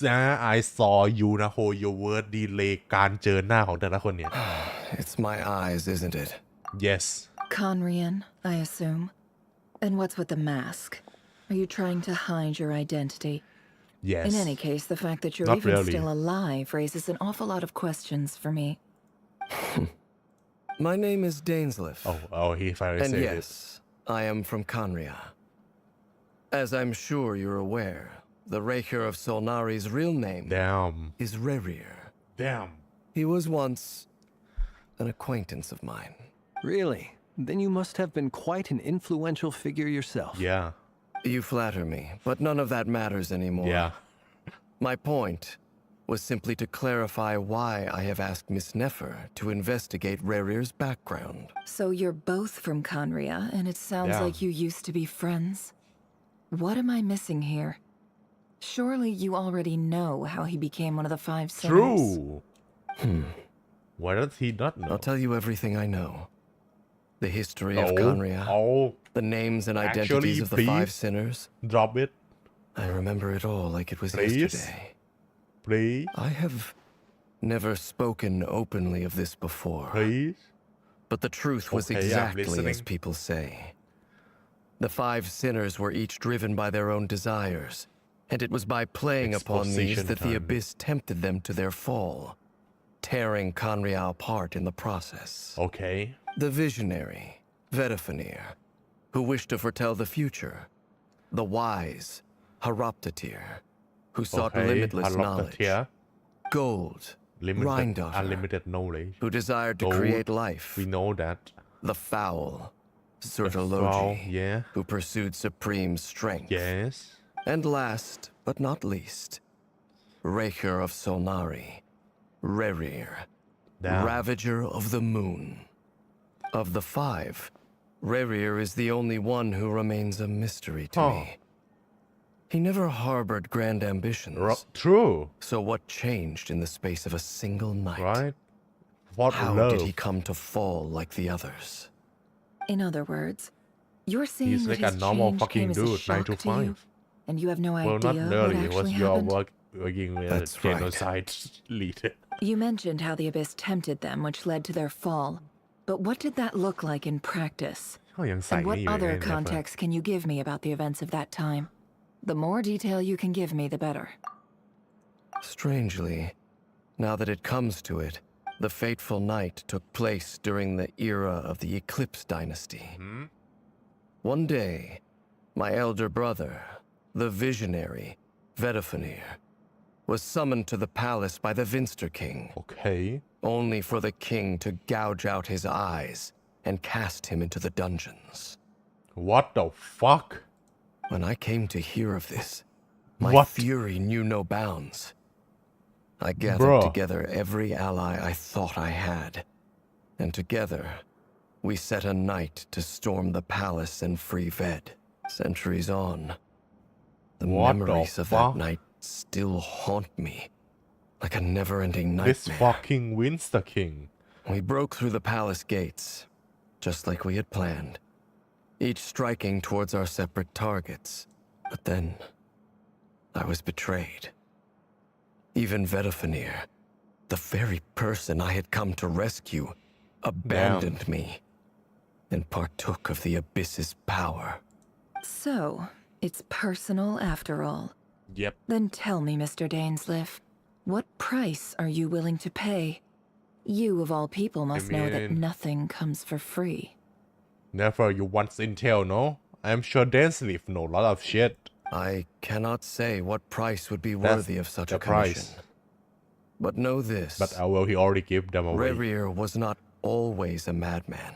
นะ I saw you นะโฮโยเวิร์ดดีเลย์การเจอหน้าของแต่ละคนเนี่ย It's my eyes, isn't it? yes Conrian, I assume. And what's with the mask? Are you trying to hide your identity? yes In any case, the fact that you're Not even really. still alive raises an awful lot of questions for me. My name is Dainsliff. oh he finally And said it yes, I am from Conria. As I'm sure you're aware, the Raker of Solnari's real name Damn. is Rerir. Damn. He was once an acquaintance of mine. Really? Then you must have been quite an influential figure yourself. Yeah. You flatter me, but none of that matters anymore. Yeah. My point was simply to clarify why I have asked Miss Nefer to investigate Rerir's background. So you're both from Conria, and it sounds Yeah. like you used to be friends. What am I missing here? Surely you already know how he became one of the five sinners. True. Why does he not know? I'll tell you everything I know. The history of Oh, Conria, oh, the names and identities Actually, of the five please. sinners. drop it, I remember it all like it was Please. yesterday. please, I have never spoken openly of this before, please. but the truth was Okay, I'm exactly listening. as people say. The five sinners were each driven by their own desires, and it was by playing upon these Exposition that the time. abyss tempted them to their fall, tearing Conria apart in the process. Okay. The visionary, Vedafenir, who wished to foretell the future. The wise, Haroptatir, who sought Okay. limitless knowledge. Haloptatia. Gold, Limited, Rhindaughter, unlimited knowledge. who desired to Gold. create life. We know that. The foul, Wow. Sertologi, Yeah. who pursued supreme strength. Yes. And last, but not least, Raker of Solnari, Rerir, Damn. Ravager of the Moon. Of the five, Rerir is the only one who remains a mystery to Huh. me. He never harbored grand ambitions. True. So what changed in the space of a single night? Right. What How love? did he come to fall like the others? In other words, you're saying He's that like a his normal change fucking came as a dude, 9 shock to to you, 5. and you have no Well, not idea what really. It was actually your happened? working with a That's right. genocide leader. You mentioned how the abyss tempted them, which led to their fall. But what did that look like in practice? เขายังใส่ And what นี่อยู่ other ใน context can you give me about the events of that time? The more detail you can give me, the better. Strangely, now that it comes to it, the fateful night took place during the era of the Eclipse Dynasty. One day, my elder brother, the visionary, Vedafenir, was summoned to the palace by the Vinster King, Okay. only for the king to gouge out his eyes and cast him into the dungeons. What the fuck? When I came to hear of this, my What? fury knew no bounds. I gathered Bruh. together every ally I thought I had, and together we set a night to storm the palace and free Ved. Centuries on, the What the memories of fuck? that night still haunt me like a never-ending This nightmare. fucking Winster King. We broke through the palace gates, just like we had planned, each striking towards our separate targets. But then, I was betrayed. Even Vedafenir, the very person I had come to rescue, abandoned me and partook of the abyss's power. So, it's personal after all. Yep. Then tell me, Mr. Dainsleif, what price are you willing to pay? You, of all people, must know that mean- nothing comes for free. Never you want intel, no? I'm sure Dainsleif know a lot of shit. I cannot say what price would be That's worthy of such the a commission. price. But know this. But he already gave them away. Rerir was not always a madman.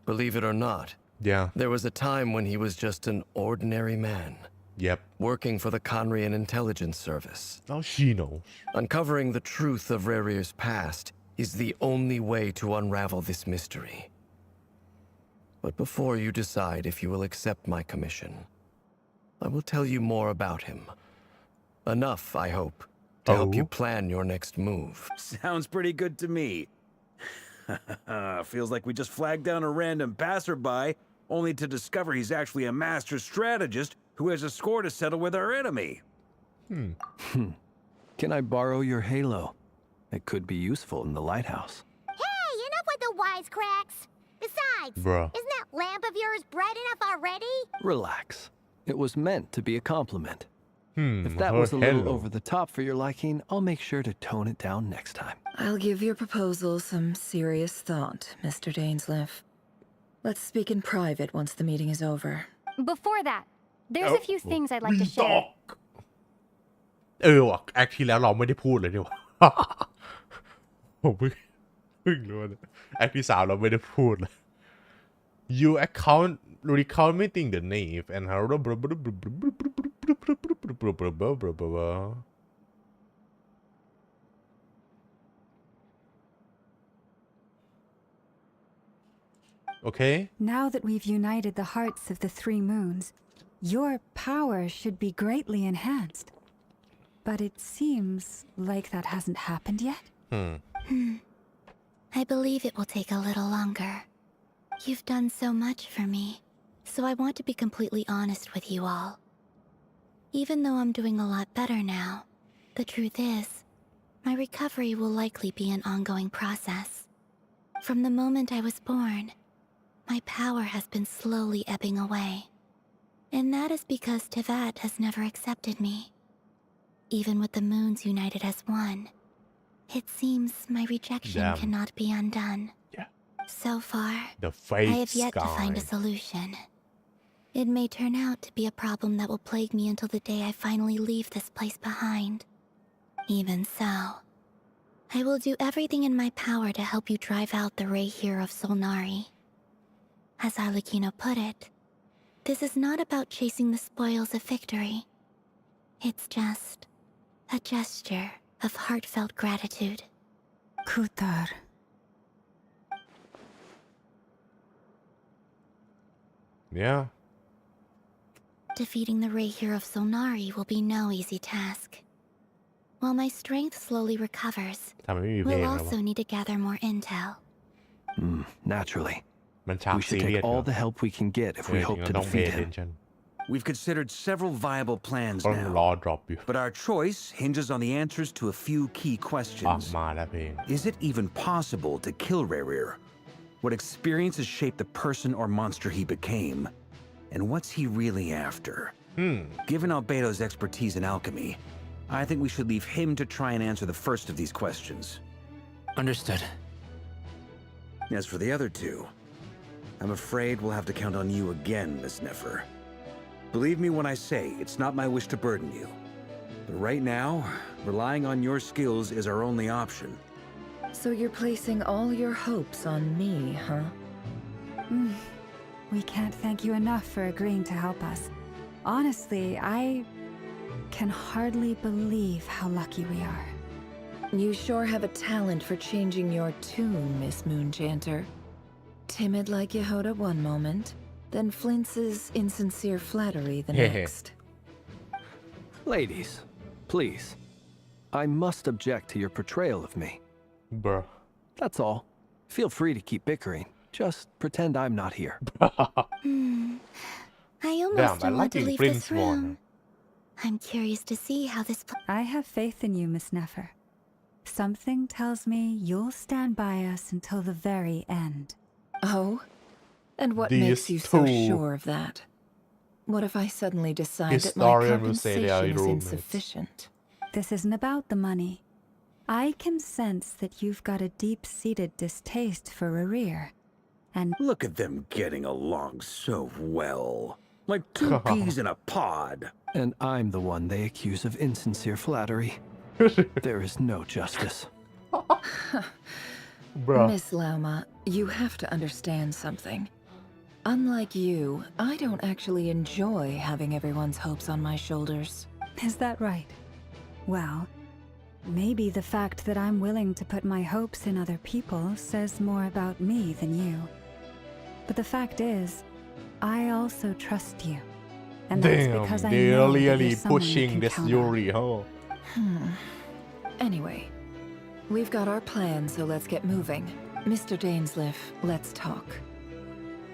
Believe it or not, Yeah. there was a time when he was just an ordinary man, Yep. working for the Conrian Intelligence Service. Now she knows. Uncovering the truth of Rerir's past is the only way to unravel this mystery. But before you decide if you will accept my commission, I will tell you more about him. Enough, I hope, to help you Oh. plan your next move. Sounds pretty good to me. Feels like we just flagged down a random passerby, only to discover he's actually a master strategist who has a score to settle with our enemy. Can I borrow your halo? It could be useful in the lighthouse. Hey, enough with the wisecracks. Besides, Bruh. isn't that lamp of yours bright enough already? Relax. It was meant to be a compliment. If that her was a little hello. over the top for your liking, I'll make sure to tone it down next time. I'll give your proposal some serious thought, Mr. Dainsleif. Let's speak in private once the meeting is over. Before that, There's a few things I'd like to share. ว่ะแอคที่แล้วเราไม่ได้พูดเลยดีกว่า ผมเพิ่งรู้นะแอคที่3เราไม่ได้พูดเลย You recounting the name and how Okay. Now that we've united the hearts of the three moons, your power should be greatly enhanced. But it seems like that hasn't happened yet. I believe it will take a little longer. You've done so much for me, so I want to be completely honest with you all. Even though I'm doing a lot better now, the truth is, my recovery will likely be an ongoing process. From the moment I was born, my power has been slowly ebbing away. And that is because Tevat has never accepted me. Even with the moons united as one, it seems my rejection cannot be undone. Yeah. So far, I have yet to find a solution. It may turn out to be a problem that will plague me until the day I finally leave this place behind. Even so, I will do everything in my power to help you drive out the Ray here of Solnari. As Arlecchino put it, this is not about chasing the spoils of victory. It's just a gesture of heartfelt gratitude. Kutar. Yeah. Defeating the Ray here of Solnari will be no easy task. While my strength slowly recovers, we'll also need to gather more intel. Naturally. มันฉาก We ซี should เรีย take ส all the help we can get if we hope to ต้อง defeat pay him. attention We've considered several viable plans ต้องร now, อ drop อยู่ but our choice hinges on the answers to a few key อ่ะ questions. มาแล้วเพลง Is it even possible to kill Rerir? What experiences shaped the person or monster he became? And what's he really after? Given Albedo's expertise in alchemy, I think we should leave him to try and answer the first of these questions. Understood. As for the other two, I'm afraid we'll have to count on you again, Miss Nefer. Believe me when I say it's not my wish to burden you. But right now, relying on your skills is our only option. So you're placing all your hopes on me, huh? We can't thank you enough for agreeing to help us. Honestly, I can hardly believe how lucky we are. You sure have a talent for changing your tune, Miss Moonchanter. Timid like Yehoda one moment, then flinches insincere flattery the next. Ladies, please. I must object to your portrayal of me. Bruh. That's all. Feel free to keep bickering. Just pretend I'm not here. I almost don't want to leave this Prince room. One. I'm curious to see how this I have faith in you, Miss Nefer. Something tells me you'll stand by us until the very end. Oh? And what These makes you so two- sure of that? What if I suddenly decide that my Historian will say they are compensation is roommates. insufficient? This isn't about the money. I can sense that you've got a deep-seated distaste for Rerir. And Look at them getting along so well. Like two peas in a pod. And I'm the one they accuse of insincere flattery. There is no justice. Bruh. Miss Lauma, you have to understand something. Unlike you, I don't actually enjoy having everyone's hopes on my shoulders. is that right? Well, maybe the fact that I'm willing to put my hopes in other people says more about me than you. But the fact is, I also trust you. And that's Damn, because I they're know that really you're someone you pushing can this count on. Yuri, huh? Anyway, we've got our plan, so let's get moving. Mr. Dainsliff, let's talk.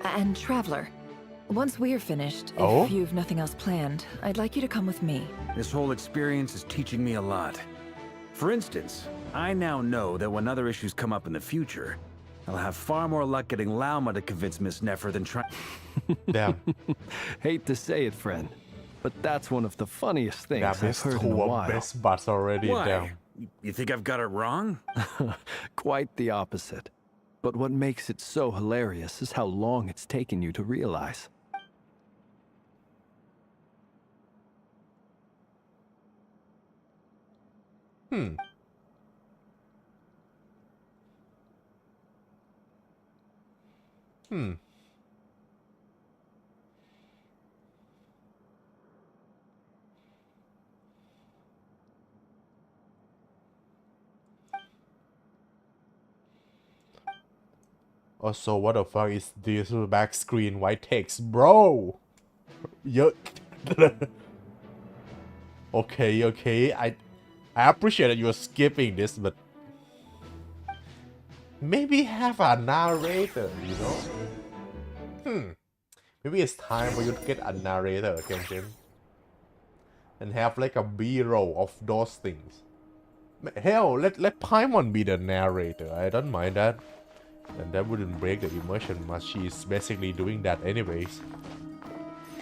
And Traveler, once we're finished, Oh? if you've nothing else planned, I'd like you to come with me. This whole experience is teaching me a lot. For instance, I now know that when other issues come up in the future, I'll have far more luck getting Lauma to convince Miss Nefer than trying. Damn. Hate to say it, friend, but that's one of the funniest things That I've best heard in a tour, while. best bus already. Why? Damn. You think I've got it wrong? Quite the opposite. But what makes it so hilarious is how long it's taken you to realize. Also, what the fuck is this back screen white text, bro? เยอะ okay. I appreciate that you're skipping this, but maybe have a narrator, you know? Maybe it's time for you to get a narrator, Genshin, and have like a B-roll of those things. Hell, let Paimon be the narrator. I don't mind that. And that wouldn't break the immersion much. She's basically doing that anyways.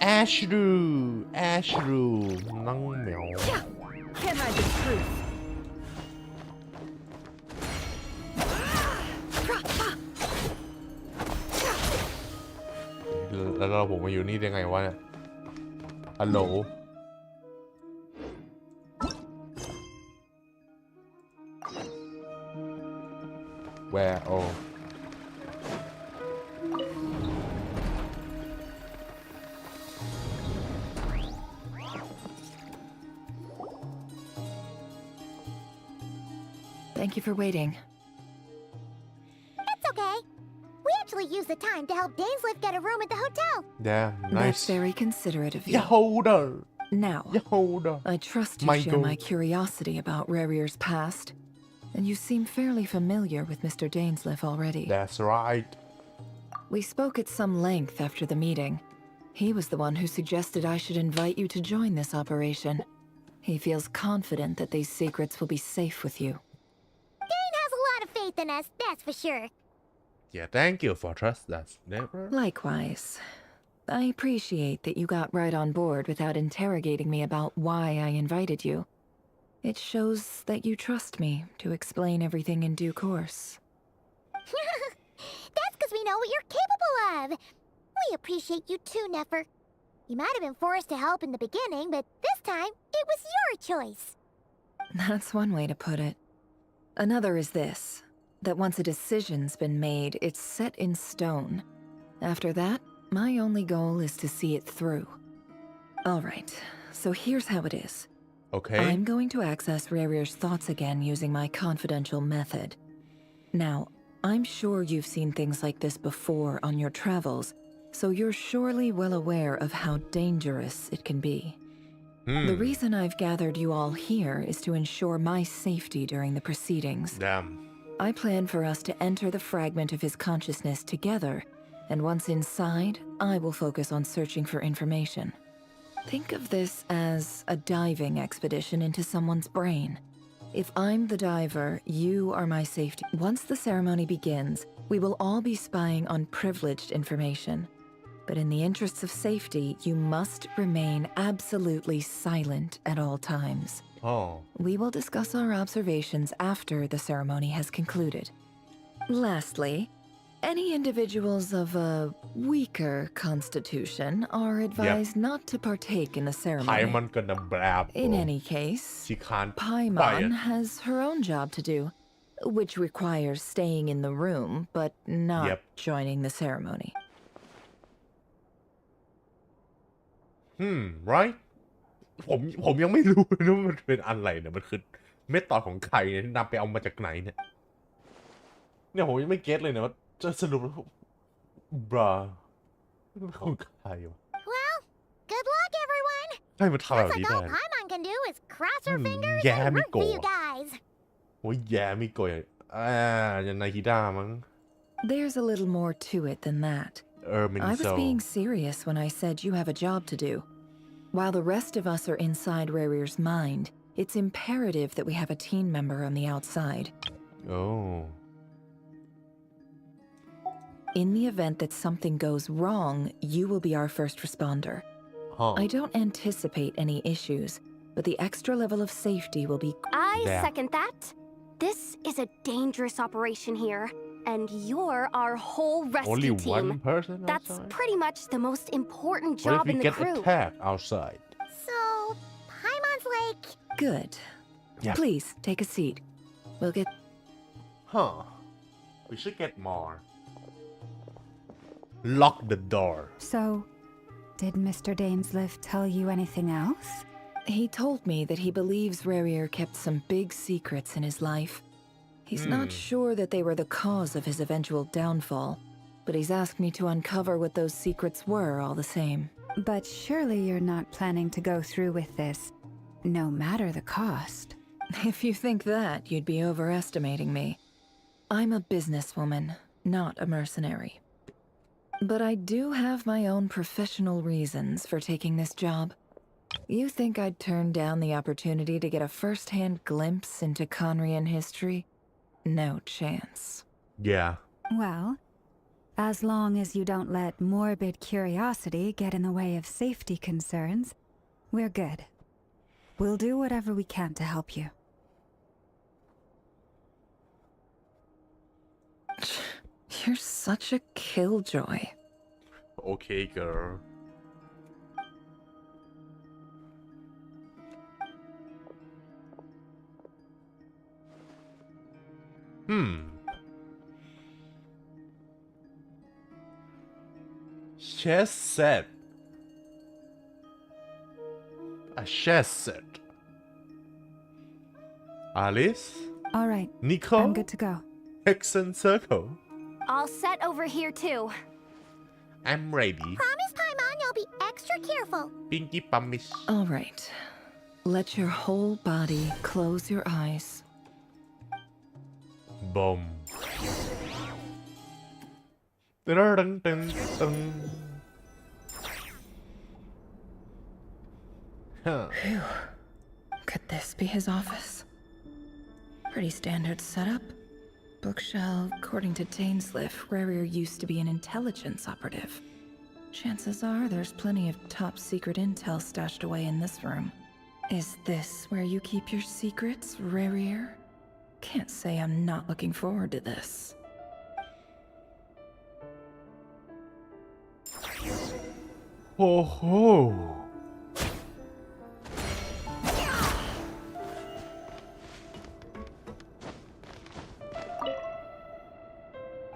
Ashru, Nang Meow. Can't hide the truth. แล้วเราผมมาอยู่นี่ได้ไงวะเนี่ยฮัลโหล Where? Oh. Thank you for waiting. It's okay. We actually used the time to help Dainsliff get a room at the hotel. Yeah, That's nice. very considerate of you. Yahoda. Now, Yahoda. I trust you My share God. my curiosity about Rarier's past, and you seem fairly familiar with Mr. Dainsliff already. That's right. We spoke at some length after the meeting. He was the one who suggested I should invite you to join this operation. He feels confident that these secrets will be safe with you. Dane has a lot of faith in us, that's for sure. Yeah, thank you for trust. That's never. Likewise. I appreciate that you got right on board without interrogating me about why I invited you. It shows that you trust me to explain everything in due course. That's because we know what you're capable of. We appreciate you too, Nefer. You might have been forced to help in the beginning, but this time, it was your choice. That's one way to put it. Another is this, that once a decision's been made, it's set in stone. After that, my only goal is to see it through. All right, so here's how it is. Okay. I'm going to access Rarier's thoughts again using my confidential method. Now, I'm sure you've seen things like this before on your travels, so you're surely well aware of how dangerous it can be. The reason I've gathered you all here is to ensure my safety during the proceedings. Damn. I plan for us to enter the fragment of his consciousness together, and once inside, I will focus on searching for information. Think of this as a diving expedition into someone's brain. If I'm the diver, you are my safety. Once the ceremony begins, we will all be spying on privileged information. But in the interests of safety, you must remain absolutely silent at all times. Oh. We will discuss our observations after the ceremony has concluded. Lastly, any individuals of a weaker constitution are advised not to partake in the ceremony. Paimon gonna blab. In any case, She can't Paimon quiet. has her own job to do, which requires staying in the room, but not joining the ceremony. Right? ผมยังไม่รู้เลยว่ามันเป็นอะไรเนี่ยมันคือเม็ดตอนของใครเนี่ยที่นำไปเอามาจากไหนเนี่ยผมยังไม่เก็ตเลยเนี่ยว่าจะสรุปแล้วบราของใครวะ Well, good luck, everyone. ใครมาทำแบบ Looks นี้ like ได้ all Paimon can do is cross her fingers แย่ and มิ root โก for you guys. โอ้ยแย่มิโกะยันนาฮิดามั้ง There's a little more to it than that. มิน I โซ was being serious when I said you have a job to do. While the rest of us are inside Rarier's mind, it's imperative that we have a team member on the outside. Oh. In the event that something goes wrong, you will be our first responder. I don't anticipate any issues, but the extra level of safety will be... I second that. This is a dangerous operation here, and you're our whole rescue Only team. one person That's outside? pretty much the most important What if job we in the get crew. attacked outside? So, Paimon's like... Good. Yeah. Please, take a seat. We'll get... Huh. We should get more. Lock the door. So, did Mr. Dainsliff tell you anything else? He told me that he believes Rarier kept some big secrets in his life. He's not sure that they were the cause of his eventual downfall, but he's asked me to uncover what those secrets were all the same. But surely you're not planning to go through with this, no matter the cost. If you think that, you'd be overestimating me. I'm a businesswoman, not a mercenary. But I do have my own professional reasons for taking this job. You think I'd turn down the opportunity to get a first-hand glimpse into Conrian history? No chance. Yeah. Well, as long as you don't let morbid curiosity get in the way of safety concerns, we're good. We'll do whatever we can to help you. You're such a killjoy. Okay, girl. Chess set. A chess set. Alice? All right, Nico? I'm good to go. Hexen Circle. All set over here, too. I'm ready. Promise, Paimon, you'll be extra careful. Pinky promise. All right. Let your whole body close your eyes. Boom. Dun, dun, dun. Huh. Phew. Could this be his office? Pretty standard setup. Bookshelf. According to Dainsliff, Rarier used to be an intelligence operative. Chances are there's plenty of top secret intel stashed away in this room. Is this where you keep your secrets, Rarier? Can't say I'm not looking forward to this. Ho ho.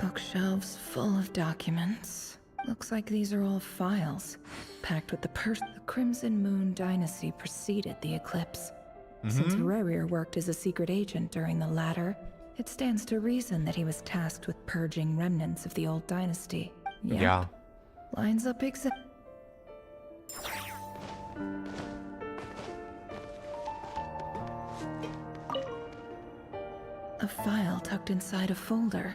Bookshelves full of documents. Looks like these are all files, packed with the Crimson Moon Dynasty preceded the eclipse. Since Rarier worked as a secret agent during the latter, it stands to reason that he was tasked with purging remnants of the old dynasty. Yep. Yeah. Lines up exactly. A file tucked inside a folder.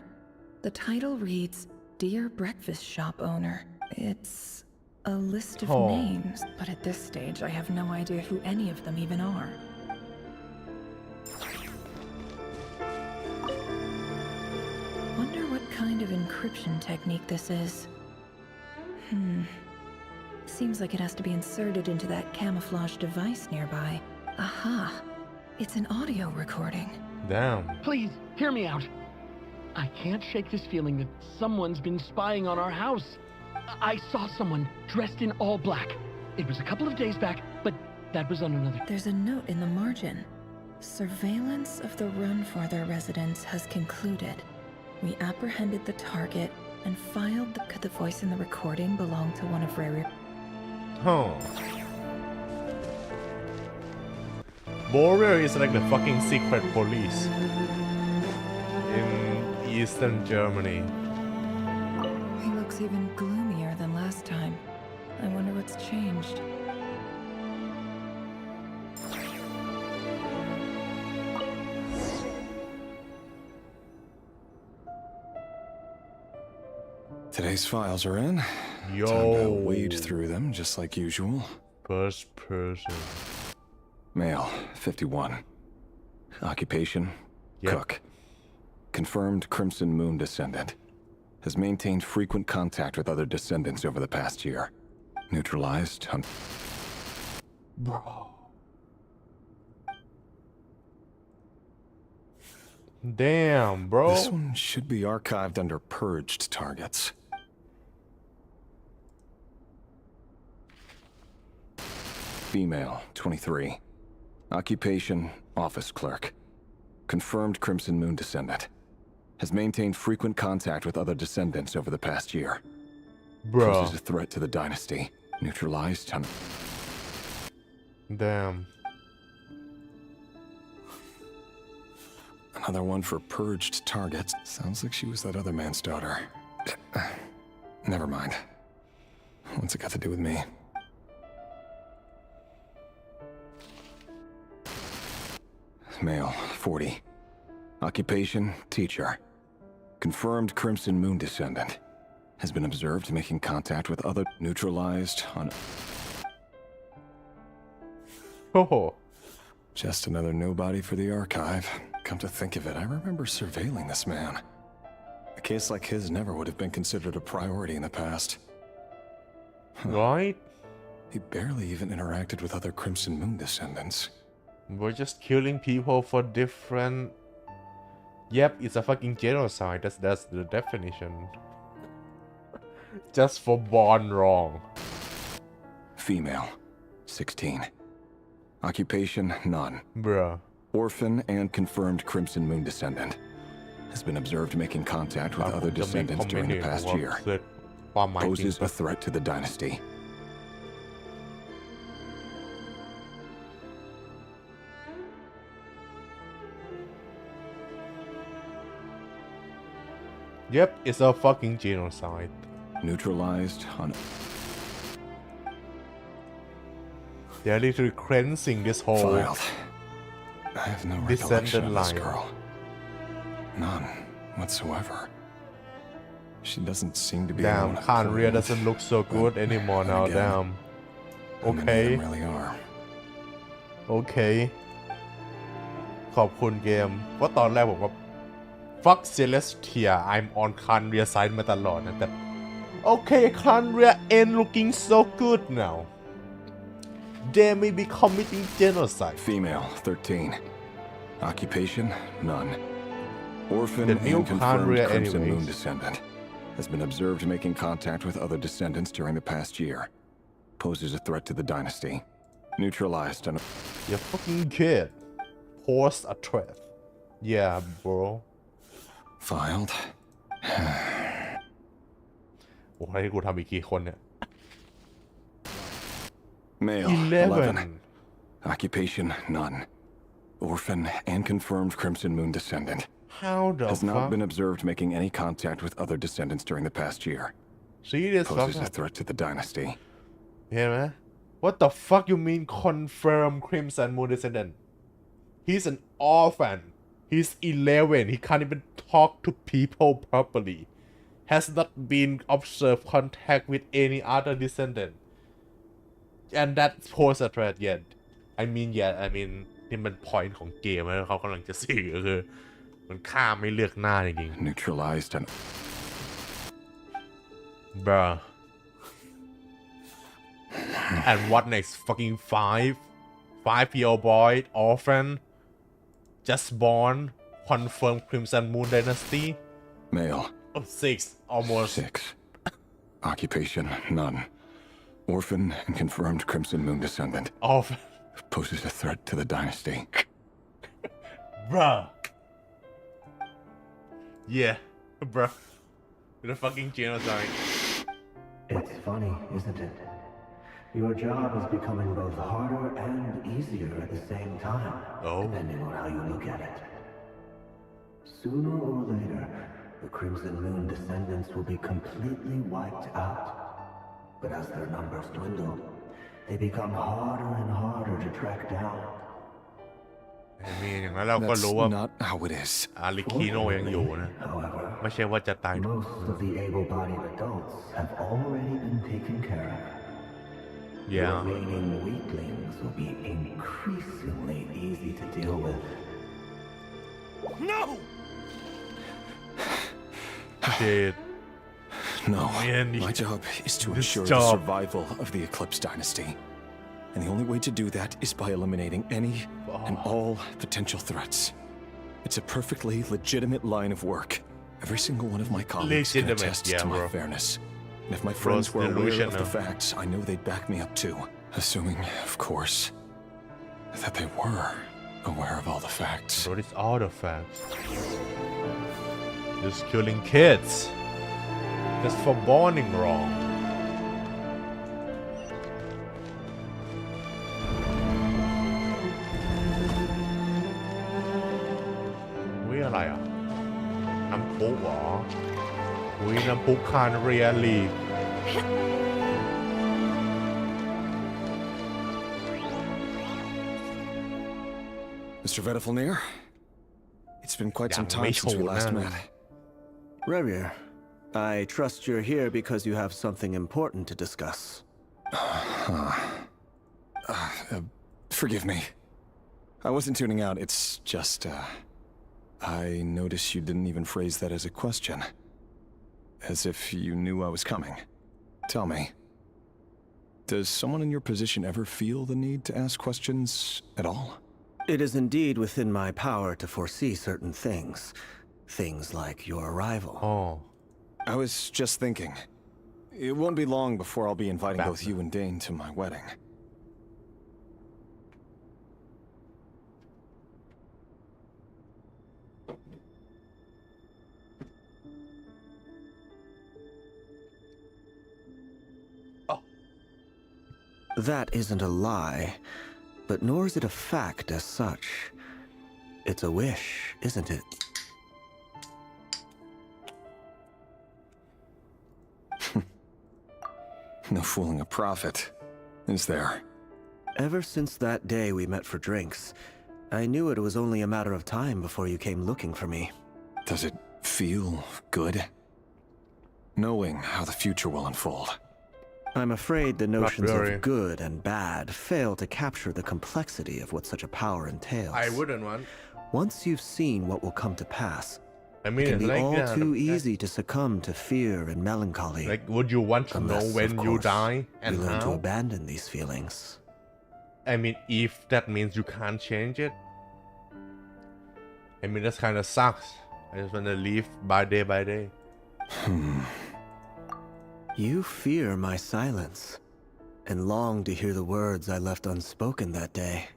The title reads, Dear Breakfast Shop Owner. It's a list of names, but at this stage I have no idea who any of them even are. Wonder what kind of encryption technique this is. Seems like it has to be inserted into that camouflage device nearby. Aha! It's an audio recording. Damn. Please, hear me out. I can't shake this feeling that someone's been spying on our house. I saw someone dressed in all black. It was a couple of days back, but that was on another... There's a note in the margin. Surveillance of the Runfarther residence has concluded. We apprehended the target and filed the... Could the voice in the recording belong to one of Rarier? Huh. Borer is like the fucking secret police in Eastern Germany. He looks even gloomier than last time. I wonder what's changed. Today's files are in. Yo. Time to wade through them, just like usual. First person. Male, 51. Occupation, cook. Confirmed Crimson Moon descendant. Has maintained frequent contact with other descendants over the past year. Neutralized. Bro. Damn, bro. This one should be archived under purged targets. Female, 23. Occupation, office clerk. Confirmed Crimson Moon descendant. Has maintained frequent contact with other descendants over the past year. Poses a threat to the dynasty. Neutralized on... Damn. Another one for purged targets. Sounds like she was that other man's daughter. Never mind. What's it got to do with me? Male, 40. Occupation, teacher. Confirmed Crimson Moon descendant. Has been observed making contact with other neutralized on... Oh. Just another nobody for the archive. Come to think of it, I remember surveilling this man. A case like his never would have been considered a priority in the past. Right? He barely even interacted with other Crimson Moon descendants. We're just killing people for different... Yep, it's a fucking genocide. That's the definition. Just for born wrong. Female, 16. Occupation, none. Bruh. Orphan and confirmed Crimson Moon descendant. Has been observed making contact with other descendants during the past year. Poses a threat to the dynasty. Yep, it's a fucking genocide. Neutralized on... They're literally cleansing this whole... Filed. I have no recollection of this girl. None whatsoever. She doesn't seem to be... Damn, Khanria doesn't look so good anymore now, damn. Okay. Really are. Okay. ขอบคุณเกม เพราะตอนแรกผมก็ Fuck Celestia I'm on Khanria side มาตลอดนะแต่ Okay Khanria ain't looking so good now. They may be committing genocide. Female, 13. Occupation, none. Orphan The new and confirmed Khanria Crimson anyways. Moon descendant. Has been observed making contact with other descendants during the past year. Poses a threat to the dynasty. Neutralized on... You fucking kid. Pose a threat. Yeah, bro. Filed. โอ้ให้กูทำอีกกี่คนเนี่ย Male, 11. Occupation, none. Orphan and confirmed Crimson Moon descendant. How the Has not fuck? been observed making any contact with other descendants during the past year. Serious Poses a fuck? threat to the dynasty. เห็นไหม What the fuck you mean confirm Crimson Moon descendant? He's an orphan. He's 11. He can't even talk to people properly. Has not been observed contact with any other descendant. And that pose a threat yet. I mean นี่มัน point ของเกมแล้วเขากำลังจะสื่อก็คือมันฆ่าไม่เลือกหน้าจริง Neutralized and... Bruh. And what next? Fucking 5-year-old boy, orphan, just born, confirmed Crimson Moon dynasty. Male. Oh, 6, almost. 6. Occupation, none. Orphan and confirmed Crimson Moon descendant. Orphan. Poses a threat to the dynasty. Bruh. Yeah, bruh. With a fucking genocide. It's funny, isn't it? Your job is becoming both harder and easier at the same time, depending on how you look at it. Sooner or later, the Crimson Moon descendants will be completely wiped out. But as their numbers dwindle, they become harder and harder to track down. อย่างนั้นเราก็รู้ว่า not how it is. อาริคิโนยังอยู่นะ ไม่ใช่ว่าจะตาย Most of the able-bodied adults have already been taken care of. Yeah. The remaining weaklings will be increasingly easy to deal with. No! Shit. No, Man, my job is to ensure the survival of the Eclipse dynasty. And the only way to do that is by eliminating any and all potential threats. It's a perfectly legitimate line of work. Every single one of my colleagues can attest to my fairness. And if my friends were aware of the facts, I know they'd back me up too. Assuming, of course, that they were aware of all the facts. What is all the facts? Just killing kids. Just for borning wrong. อุ้ยอะไรอ่ะ น้ำพุเหรอ อุ้ยน้ำพุคานเรียลีก Mr. Vedifalnir, it's been quite some time since we last met. Rerir, I trust you're here because you have something important to discuss. Forgive me. I wasn't tuning out, it's just, I noticed you didn't even phrase that as a question. As if you knew I was coming. Tell me, does someone in your position ever feel the need to ask questions at all? It is indeed within my power to foresee certain things. Things like your arrival. Oh. I was just thinking. It won't be long before I'll be inviting both you and Dane to my wedding. That isn't a lie, but nor is it a fact as such. It's a wish, isn't it? No fooling a prophet, is there? Ever since that day we met for drinks, I knew it was only a matter of time before you came looking for me. Does it feel good? Knowing how the future will unfold. I'm afraid the notions very. of good and bad fail to capture the complexity of what such a power entails. I wouldn't want. Once you've seen what will come to pass, I mean, it can be like, all too easy to succumb to fear and melancholy. Like, would you want to know when you die and you learn to how? abandon these feelings. I mean, if that means you can't change it, I mean, that's kind of sucks. I just want to live by day. You fear my silence, and long to hear the words I left unspoken that day.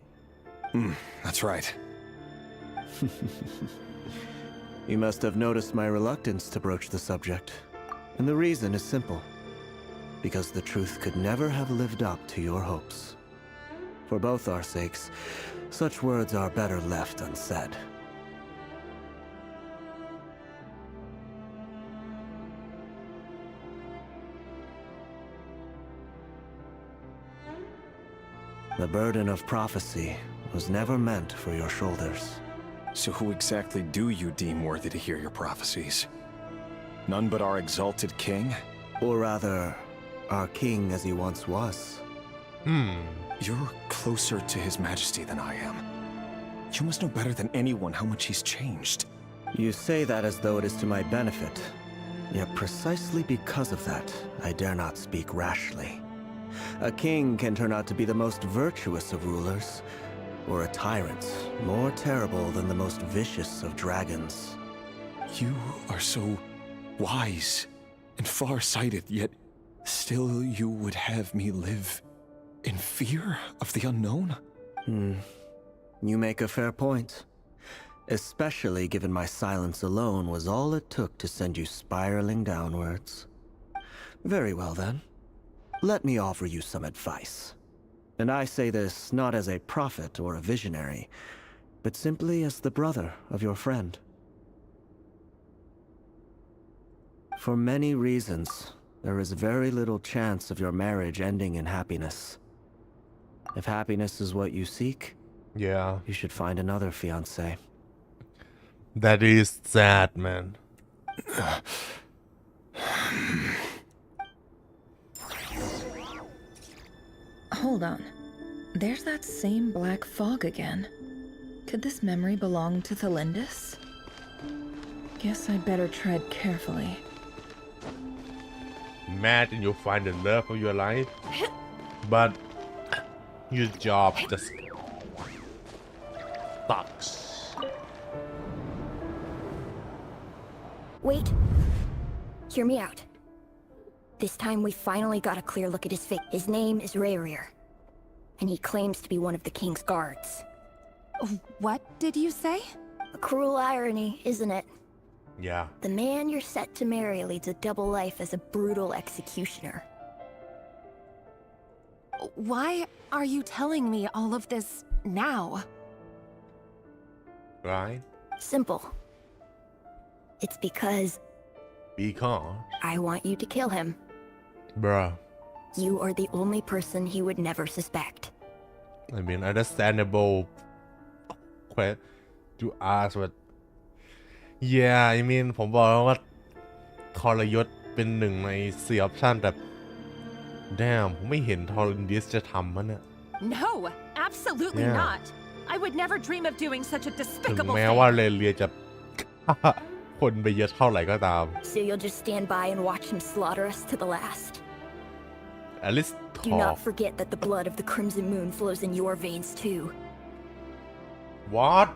That's right. You must have noticed my reluctance to broach the subject. And the reason is simple. Because the truth could never have lived up to your hopes. For both our sakes, such words are better left unsaid. The burden of prophecy was never meant for your shoulders. So who exactly do you deem worthy to hear your prophecies? None but our exalted king? Or rather, our king as he once was. You're closer to his majesty than I am. You must know better than anyone how much he's changed. You say that as though it is to my benefit. Yet precisely because of that, I dare not speak rashly. A king can turn out to be the most virtuous of rulers, or a tyrant more terrible than the most vicious of dragons. You are so wise and far-sighted, yet still you would have me live in fear of the unknown? You make a fair point. Especially given my silence alone was all it took to send you spiraling downwards. Very well then. Let me offer you some advice. And I say this not as a prophet or a visionary, but simply as the brother of your friend. For many reasons, there is very little chance of your marriage ending in happiness. If happiness is what you seek, you should find another fiancé. That is sad, man. Hold on. There's that same black fog again. Could this memory belong to Thelindis? Guess I'd better tread carefully. Imagine you find the love of your life, but your job just sucks. Wait. Hear me out. This time we finally got a clear look at his face. His name is Rerir. and he claims to be one of the king's guards. What did you say? A cruel irony, isn't it? Yeah. The man you're set to marry leads a double life as a brutal executioner. Why are you telling me all of this now? Right? Simple. It's because I want you to kill him. Bruh. You are the only person he would never suspect. I mean, understandable to ask, but yeah, I mean ผมบอกแล้วว่าทรยศเป็นหนึ่งใน4 option แต่ damn ผมไม่เห็นทอรินดิสจะทำมันเนี่ย No, absolutely Yeah. not. I would never dream of doing such a ถึง despicable แม้ thing. ว่าเรเลียจะ คนไปเยอะเท่าไหร่ก็ตาม So you'll just stand by and watch him slaughter us to the last. at least Do not talk forget that the blood of the Crimson Moon flows in your veins too. what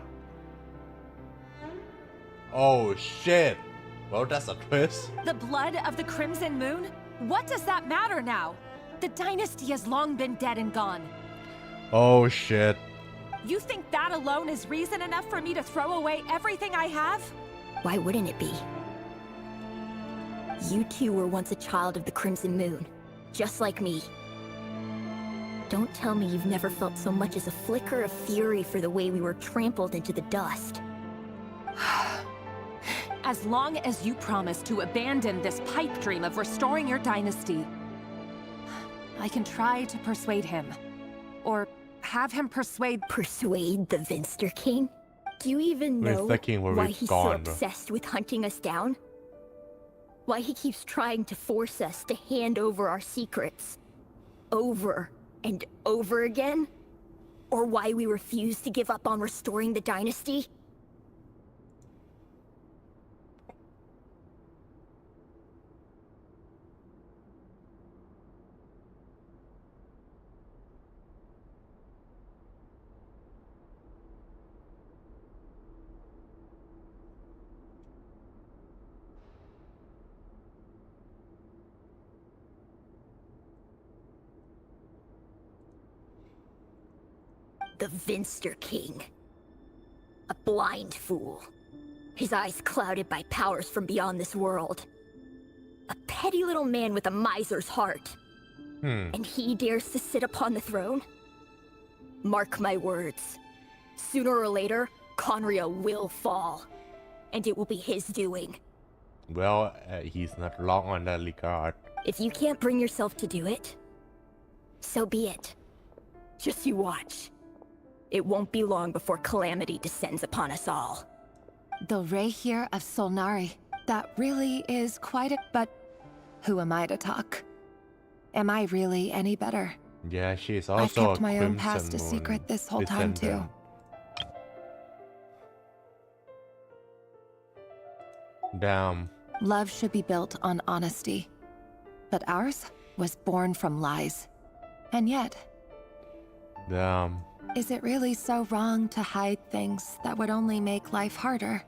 oh shit well that's a twist The blood of the Crimson Moon? What does that matter now? The dynasty has long been dead and gone. oh shit You think that alone is reason enough for me to throw away everything I have? Why wouldn't it be? You two were once a child of the Crimson Moon, just like me. Don't tell me you've never felt so much as a flicker of fury for the way we were trampled into the dust. As long as you promise to abandon this pipe dream of restoring your dynasty, I can try to persuade him. Or have him persuade the Vinster King? Do you even know why he's so obsessed with hunting us down? Why he keeps trying to force us to hand over our secrets over and over again? Or why we refuse to give up on restoring the dynasty? The Vinster King. A blind fool. His eyes clouded by powers from beyond this world. A petty little man with a miser's heart. And he dares to sit upon the throne? Mark my words. Sooner or later, Conria will fall. And it will be his doing. well he's not wrong on that regard If you can't bring yourself to do it, so be it. Just you watch. It won't be long before calamity descends upon us all. the Ray here of Solnari. That really is quite a... But who am I to talk? Am I really any better? yeah she's I've also kept a my own past Crimson a Moon secret this whole time too. descendant. Damn. Love should be built on honesty. But ours was born from lies. And yet, Damn. is it really so wrong to hide things that would only make life harder?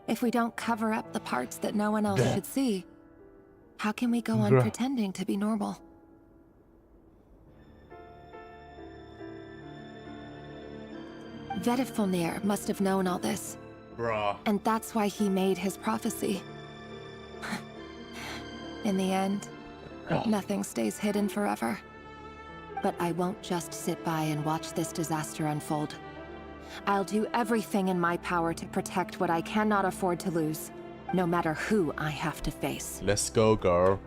If we don't cover up the parts that no one else should see, how can we go on Bruh. pretending to be normal? Vedifulnir must have known all this. Bruh. And that's why he made his prophecy. In the end, nothing stays hidden forever. But I won't just sit by and watch this disaster unfold. I'll do everything in my power to protect what I cannot afford to lose, no matter who I have to face. Let's go, girl.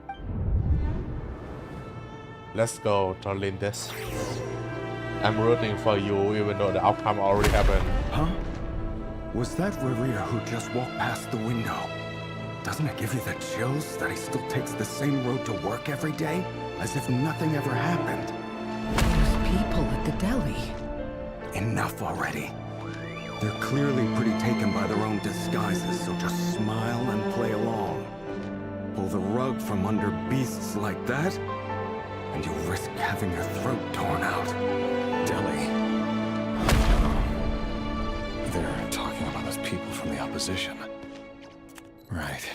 Let's go, Torlindis. I'm rooting for you, even though the outcome already happened. Huh? Was that Revere who just walked past the window? Doesn't it give you the chills that he still takes the same road to work every day? As if nothing ever happened. Those people at the deli. Enough already. They're clearly pretty taken by their own disguises, so just smile and play along. Pull the rug from under beasts like that, and you risk having your throat torn out. Deli. They're talking about those people from the opposition. Right.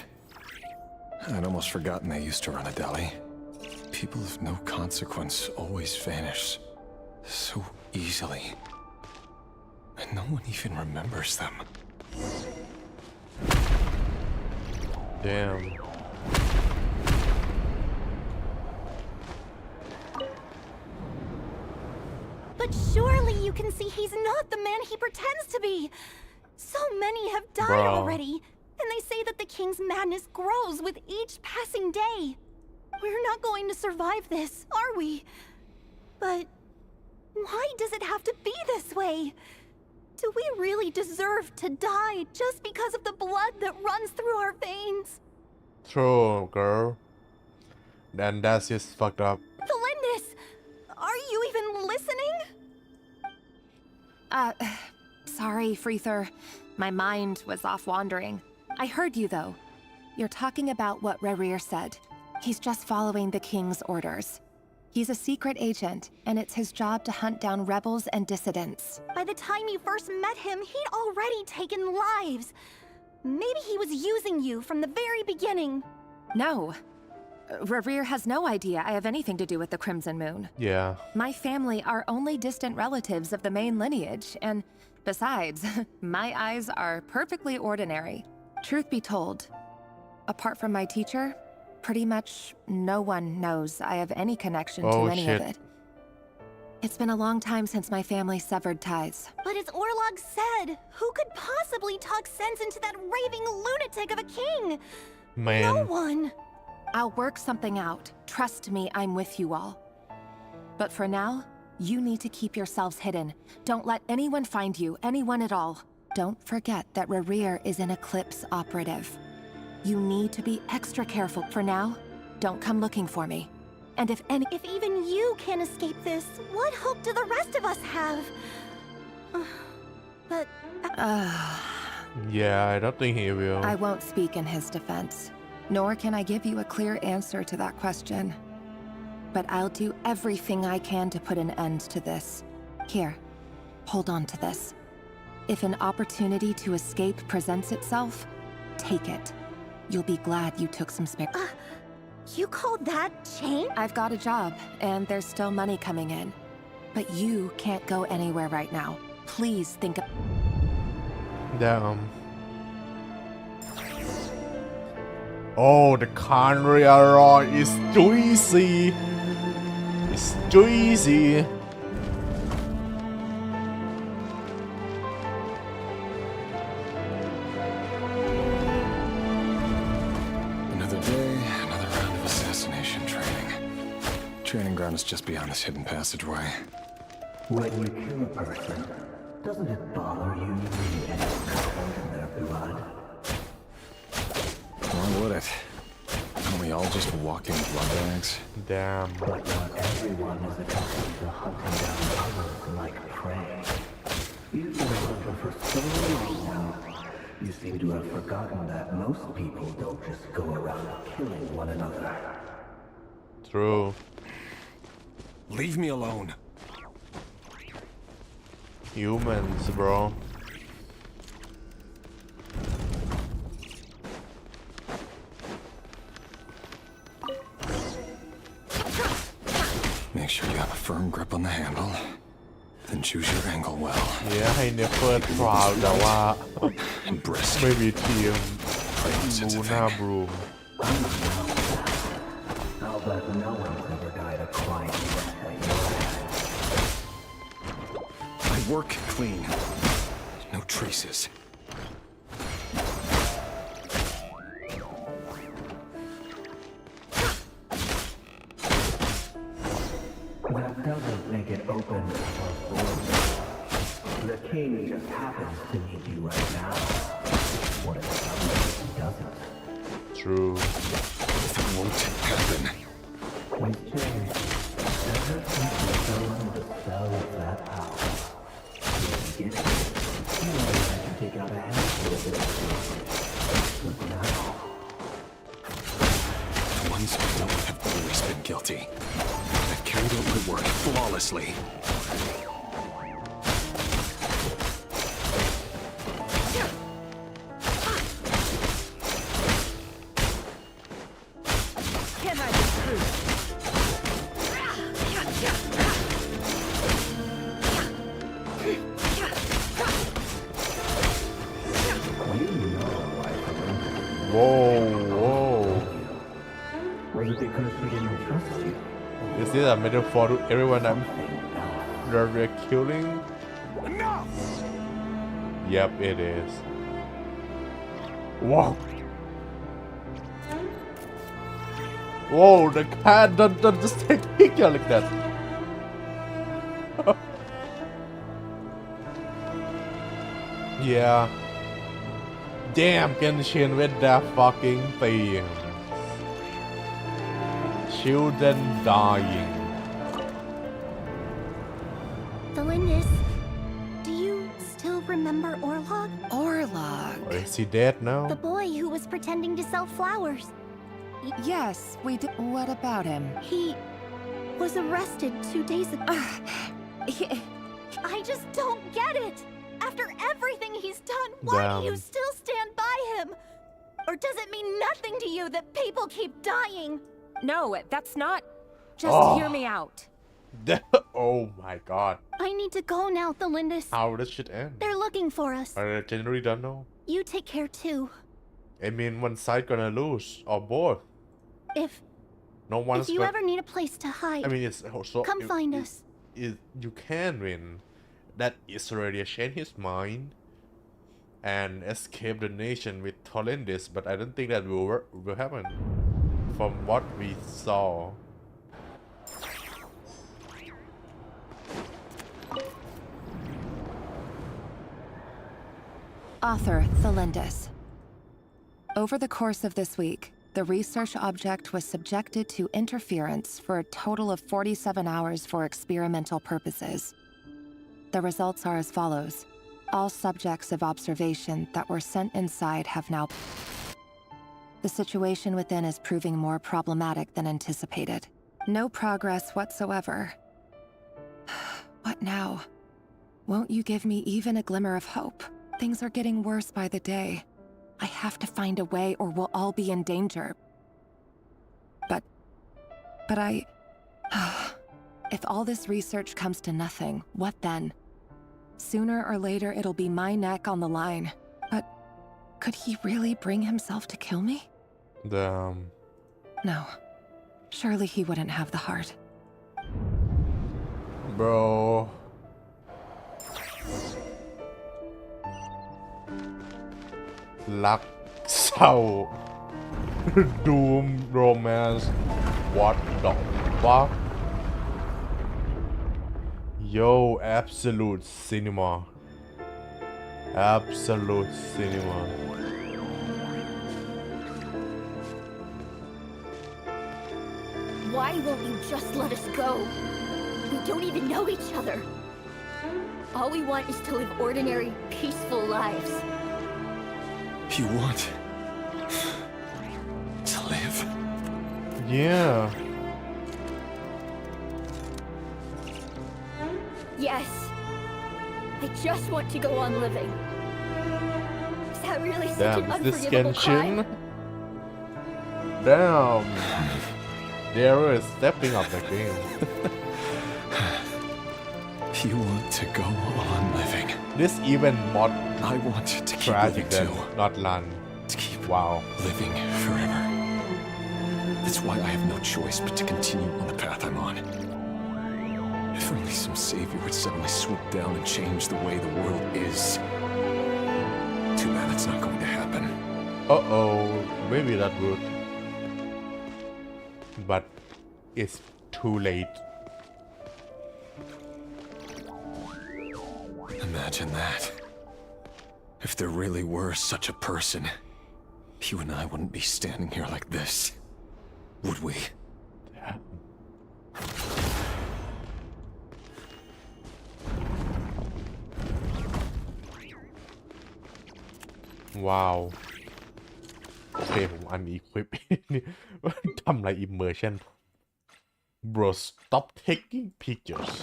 I'd almost forgotten they used to run a deli. People of no consequence always vanish. so easily. And no one even remembers them. Damn. But surely you can see he's not the man he pretends to be. So many have died already, and they say that the king's madness grows with each passing day. We're not going to survive this, are we? But why does it have to be this way? Do we really deserve to die just because of the blood that runs through our veins? True, girl. Then that's just fucked up. Felindis, are you even listening? Sorry, Freether. My mind was off wandering. I heard you, though. You're talking about what Rerir said. He's just following the king's orders. He's a secret agent, and it's his job to hunt down rebels and dissidents. By the time you first met him, he'd already taken lives. Maybe he was using you from the very beginning. No. Rerir has no idea I have anything to do with the Crimson Moon. Yeah. My family are only distant relatives of the main lineage, and besides, my eyes are perfectly ordinary. Truth be told, apart from my teacher, pretty much no one knows I have any connection to any of it. It's been a long time since my family severed ties. But as Orlog said, who could possibly talk sense into that raving lunatic of a king? Man. No one. I'll work something out. Trust me, I'm with you all. But for now, you need to keep yourselves hidden. Don't let anyone find you, anyone at all. Don't forget that Rerir is an Eclipse operative. You need to be extra careful. For now, don't come looking for me. And if even you can't escape this, what hope do the rest of us have? But... Yeah, I don't think he will. I won't speak in his defense, nor can I give you a clear answer to that question. But I'll do everything I can to put an end to this. Here, hold on to this. If an opportunity to escape presents itself, take it. You'll be glad you took some spare... You call that change? I've got a job, and there's still money coming in. But you can't go anywhere right now. Please think of... Damn. Oh, the canary arrow is juicy. It's juicy. Training ground is just beyond this hidden passageway. When you kill a person, doesn't it bother you when you get covered in their blood? Why would it? Aren't we all just walking blood bags? Damn. But not everyone is accustomed to hunting down others like prey. You've been a hunter for so long now. You seem to have forgotten that most people don't just go around killing one another. True. Leave me alone. Humans, bro. Make sure you have a firm grip on the handle. Then choose your angle well. Yeah, ให้เนี่ยเปิด trial แต่ว่า ไม่มีทีมบูน่าบรูม I'll bet no one's ever died a quiet death like yours. I work clean. No traces. That doesn't make it open or forward. The king just happens to need you right now. What if somebody doesn't? True. It won't happen. Things change. Ever since you fell under the spell of that power, in the beginning, you only had to take out a handful of it. But now... The ones who don't have always been guilty. I've carried out my work flawlessly. He didn't trust you. Is this a metaphor to everyone that we're killing? Enough! Yep, it is. Whoa! Whoa, the cat don't just take picture like that. Yeah. Damn, Genshin with that fucking thing. Children dying. Delindis, do you still remember Orlog? Orlog. Is he dead now? The boy who was pretending to sell flowers. Yes, we did. What about him? He was arrested 2 days ago. I just don't get it. After everything he's done, why do you still stand by him? Or does it mean nothing to you that people keep dying? No, that's not. Just hear me out. Oh my god. I need to go now, Delindis. How does shit end? They're looking for us. I generally don't know. You take care too. I mean, one side gonna lose, or both. If No one's if you ever need a place to hide, I mean, it's also come find us. You can win. That is already change his mind and escape the nation with Tolendis, but I don't think that will happen. From what we saw. Author Thelindis. Over the course of this week, the research object was subjected to interference for a total of 47 hours for experimental purposes. The results are as follows. All subjects of observation that were sent inside have now... The situation within is proving more problematic than anticipated. No progress whatsoever. What now? Won't you give me even a glimmer of hope? Things are getting worse by the day. I have to find a way or we'll all be in danger. But I... If all this research comes to nothing, what then? Sooner or later, it'll be my neck on the line. But could he really bring himself to kill me? No. Surely he wouldn't have the heart. Bro. Luck, Sao, Doom, Romance. What the fuck? Yo, absolute cinema. Absolute cinema. Why won't you just let us go? We don't even know each other. All we want is to live ordinary, peaceful lives. You want to live? Yeah. Yes. I just want to go on living. Is that really such an Damn, is this unforgivable crime? Genshin? Damn. They're really stepping up the game. You want to go on living. This even more I want to keep tragic living than too. not land. To keep Wow. living forever. That's why I have no choice but to continue on the path I'm on. If only some savior would suddenly swoop down and change the way the world is. Too bad it's not going to happen. Uh-oh. Maybe that would. But it's too late. Imagine that. If there really were such a person, you and I wouldn't be standing here like this, would we? Yeah. Wow. โอเคผมอันนี้คลิป ทำอะไร immersion bro stop taking pictures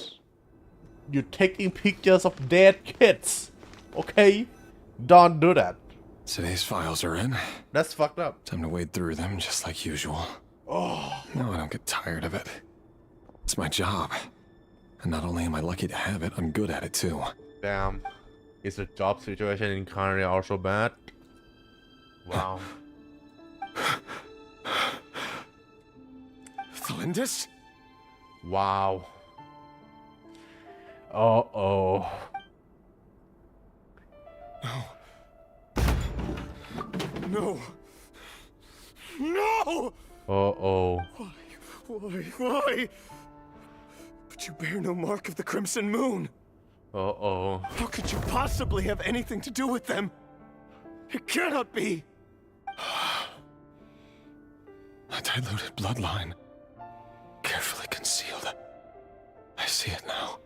you're taking pictures of dead kids okay don't do that Today's files are in. That's fucked up. Time to wade through them just like usual. Oh. No, I don't get tired of it. It's my job. And not only am I lucky to have it, I'm good at it too. Damn. Is the job situation in Canada also bad? Wow. Thalindis? Wow. Uh-oh. No. No! Uh-oh. Why? But you bear no mark of the Crimson Moon. Uh-oh. How could you possibly have anything to do with them? It cannot be. A diluted bloodline. Carefully concealed. I see it now.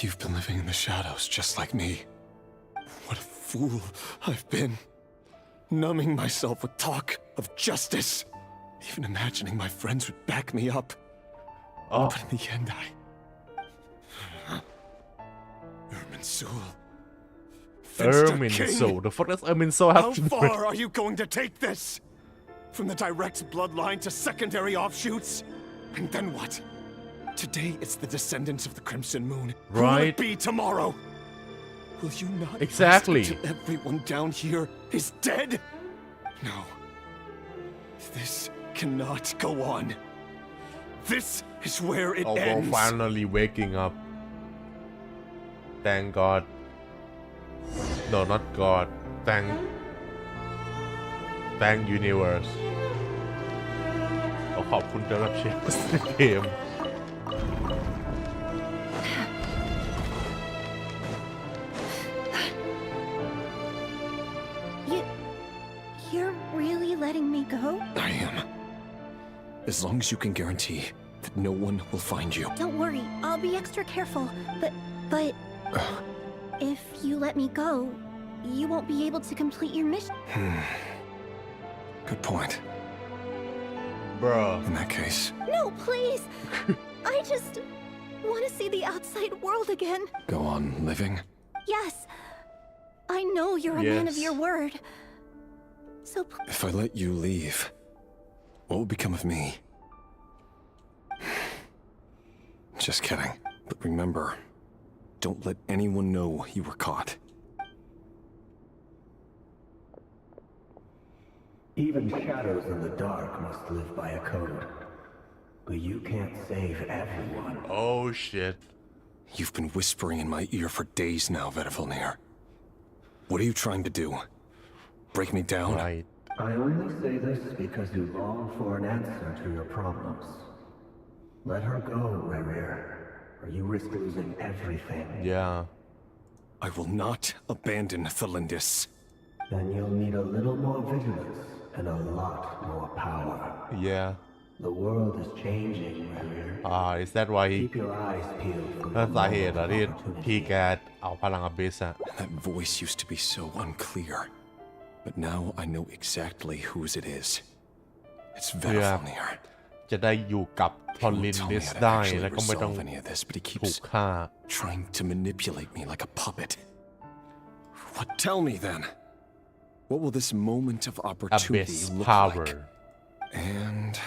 You've been living in the shadows just like me. What a fool I've been. Numbing myself with talk of justice. Even imagining my friends would back me up. Oh. But in the end, Irminsul. Irminsul. The fuck does Irminsul have How to do with far are you going to take this? From the direct bloodline to secondary offshoots? And then what? Today it's the descendants of the Crimson Moon. Who will Right. it be tomorrow? Will you not Exactly. rest until everyone down here is dead? No. This cannot go on. This is where it Oh, ends. we're finally waking up. Thank God. No, not God. Thank Universe. ขอบคุณสำหรับเชฟเกม You're really letting me go? I am. As long as you can guarantee that no one will find you. Don't worry, I'll be extra careful. But if you let me go, you won't be able to complete your mission. Good point. Bruh. In that case. No, please! I just want to see the outside world again. Go on living? Yes. I know you're a man of your word. So If I let you leave, what will become of me? Just kidding. But remember, don't let anyone know you were caught. Even shadows in the dark must live by a code. But you can't save everyone. Oh shit. You've been whispering in my ear for days now, Vedafilnir. What are you trying to do? Break me down? Right. I only say this because you long for an answer to your problems. Let her go, Rerir, or you risk losing everything. Yeah. I will not abandon Thalindis. Then you'll need a little more vigilance and a lot more power. Yeah. The world is changing, Rerir. Is that why Keep your eyes peeled for นั่นสาเหตุเหรอที่พี่แกเอาพลังอบิสอะ That voice used to be so unclear. But now I know exactly whose it is. It's Vedafilnir. จะได้อยู่กับทอลินดิสได้แล้วก็ไม่ต้องถูกฆ่า Trying to manipulate me like a puppet. What? Tell me then. What will this moment of opportunity Abyss look power. like? And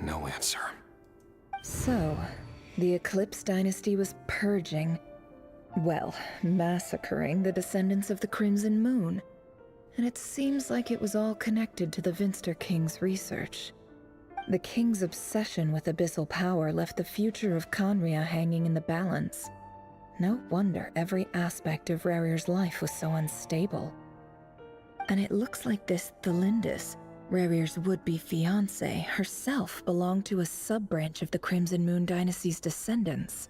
no answer. So, the Eclipse dynasty was purging, well, massacring the descendants of the Crimson Moon. And it seems like it was all connected to the Vinster King's research. The king's obsession with abyssal power left the future of Conria hanging in the balance. No wonder every aspect of Rerir's life was so unstable. And it looks like this Thalindis, Rerir's would-be fiancé, herself belonged to a sub-branch of the Crimson Moon dynasty's descendants.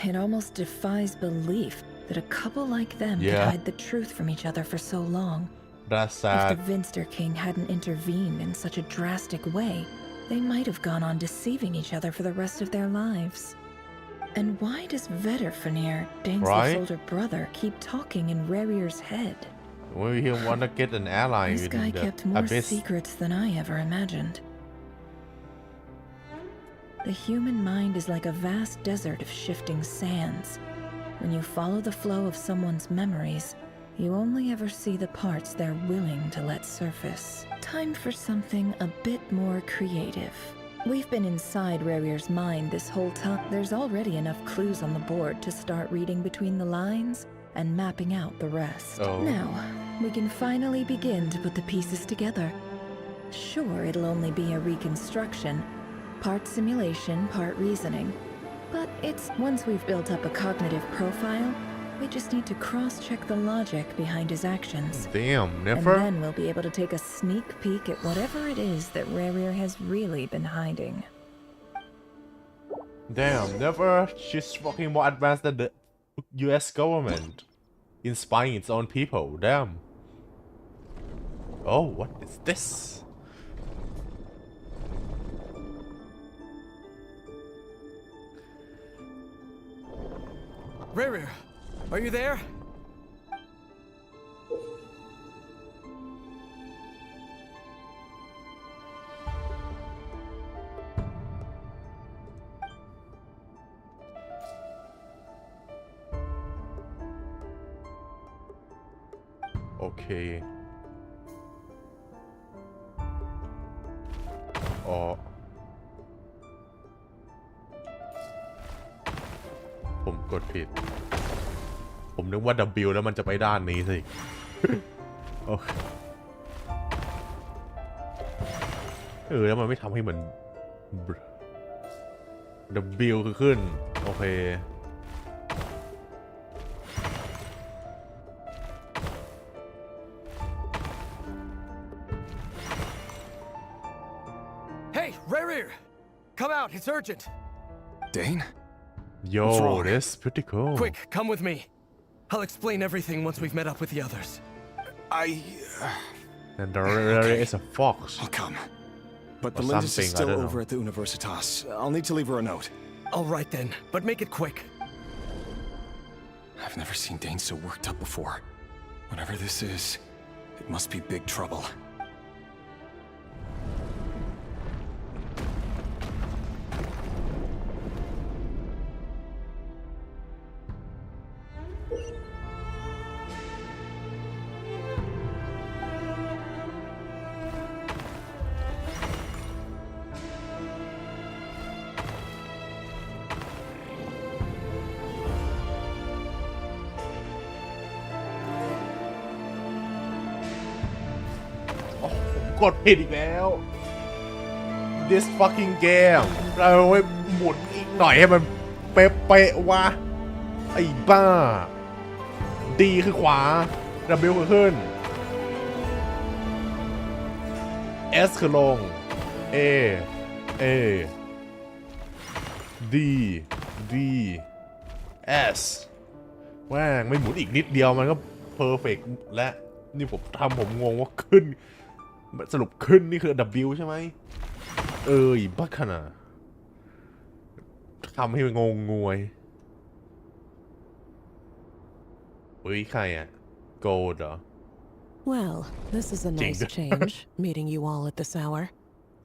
It almost defies belief that a couple like them could hide the truth from each other for so long. That's If sad. the Vinster King hadn't intervened in such a drastic way, they might have gone on deceiving each other for the rest of their lives. And why does Vedafilnir, Daneslef's older brother, keep talking in Rerir's head? We want to get an ally This with guy the kept more Abyss. secrets than I ever imagined. The human mind is like a vast desert of shifting sands. When you follow the flow of someone's memories, you only ever see the parts they're willing to let surface. Time for something a bit more creative. We've been inside Rerir's mind this whole time. There's already enough clues on the board to start reading between the lines and mapping out the rest. Oh. Now, we can finally begin to put the pieces together. Sure, it'll only be a reconstruction, part simulation, part reasoning. But it's once we've built up a cognitive profile, we just need to cross-check the logic behind his actions. Damn, never. And then we'll be able to take a sneak peek at whatever it is that Rerir has really been hiding. Damn, never. She's fucking more advanced than the U.S. government in spying its own people. Damn. Oh, what is this? Rerir, are you there? Okay. อ๋อ ผมกดผิด ผมนึกว่า W แล้วมันจะไปด้านนี้สิ โอเคแล้วมันไม่ทำให้เหมือน W คือขึ้น โอเค Hey, Rerir! Come out, it's urgent! Dane? Yo, that's pretty cool. Quick, come with me. I'll explain everything once we've met up with the others. And there is a fox. I'll come. But the Lindis is still over at the Universitas. I'll need to leave her a note. All right then, but make it quick. I've never seen Dane so worked up before. Whatever this is, it must be big trouble.กดผิดอีกแล้ว This fucking game เราไว้หมุนอีกหน่อยให้มันเป๊ะๆวะไอ้บ้า D คือขวา W คือขึ้น S คือลง A D S แม่งไม่หมุนอีกนิดเดียวมันก็เพอร์เฟกต์และนี่ผมงงว่าขึ้นสรุปขึ้นนี่คือ W ใช่ไหมบ้าขนาดทำให้งงงวยใครอ่ะ Gold เหรอ Well, this is a nice change, meeting you all at this hour.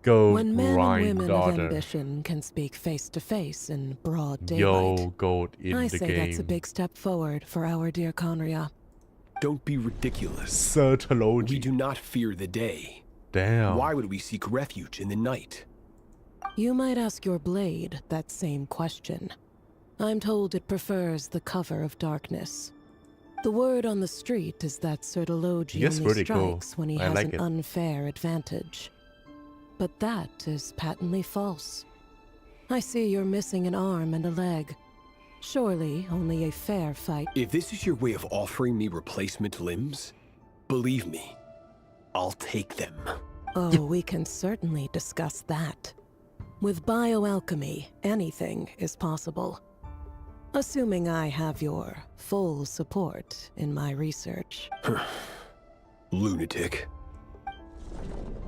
Gold When men and women of daughter. ambition can speak face to face in broad daylight. Yo, Gold in I the say game. That's a big step forward for our dear Conria. Don't be ridiculous. Certaology. We do not fear the day. Damn. Why would we seek refuge in the night? You might ask your blade that same question. I'm told it prefers the cover of darkness. The word on the street is that Certaology only strikes when he has an unfair advantage. But that is patently false. I see you're missing an arm and a leg. Surely only a fair fight. If this is your way of offering me replacement limbs, believe me, I'll take them. Oh, we can certainly discuss that. With bioalchemy, anything is possible. Assuming I have your full support in my research. Lunatic.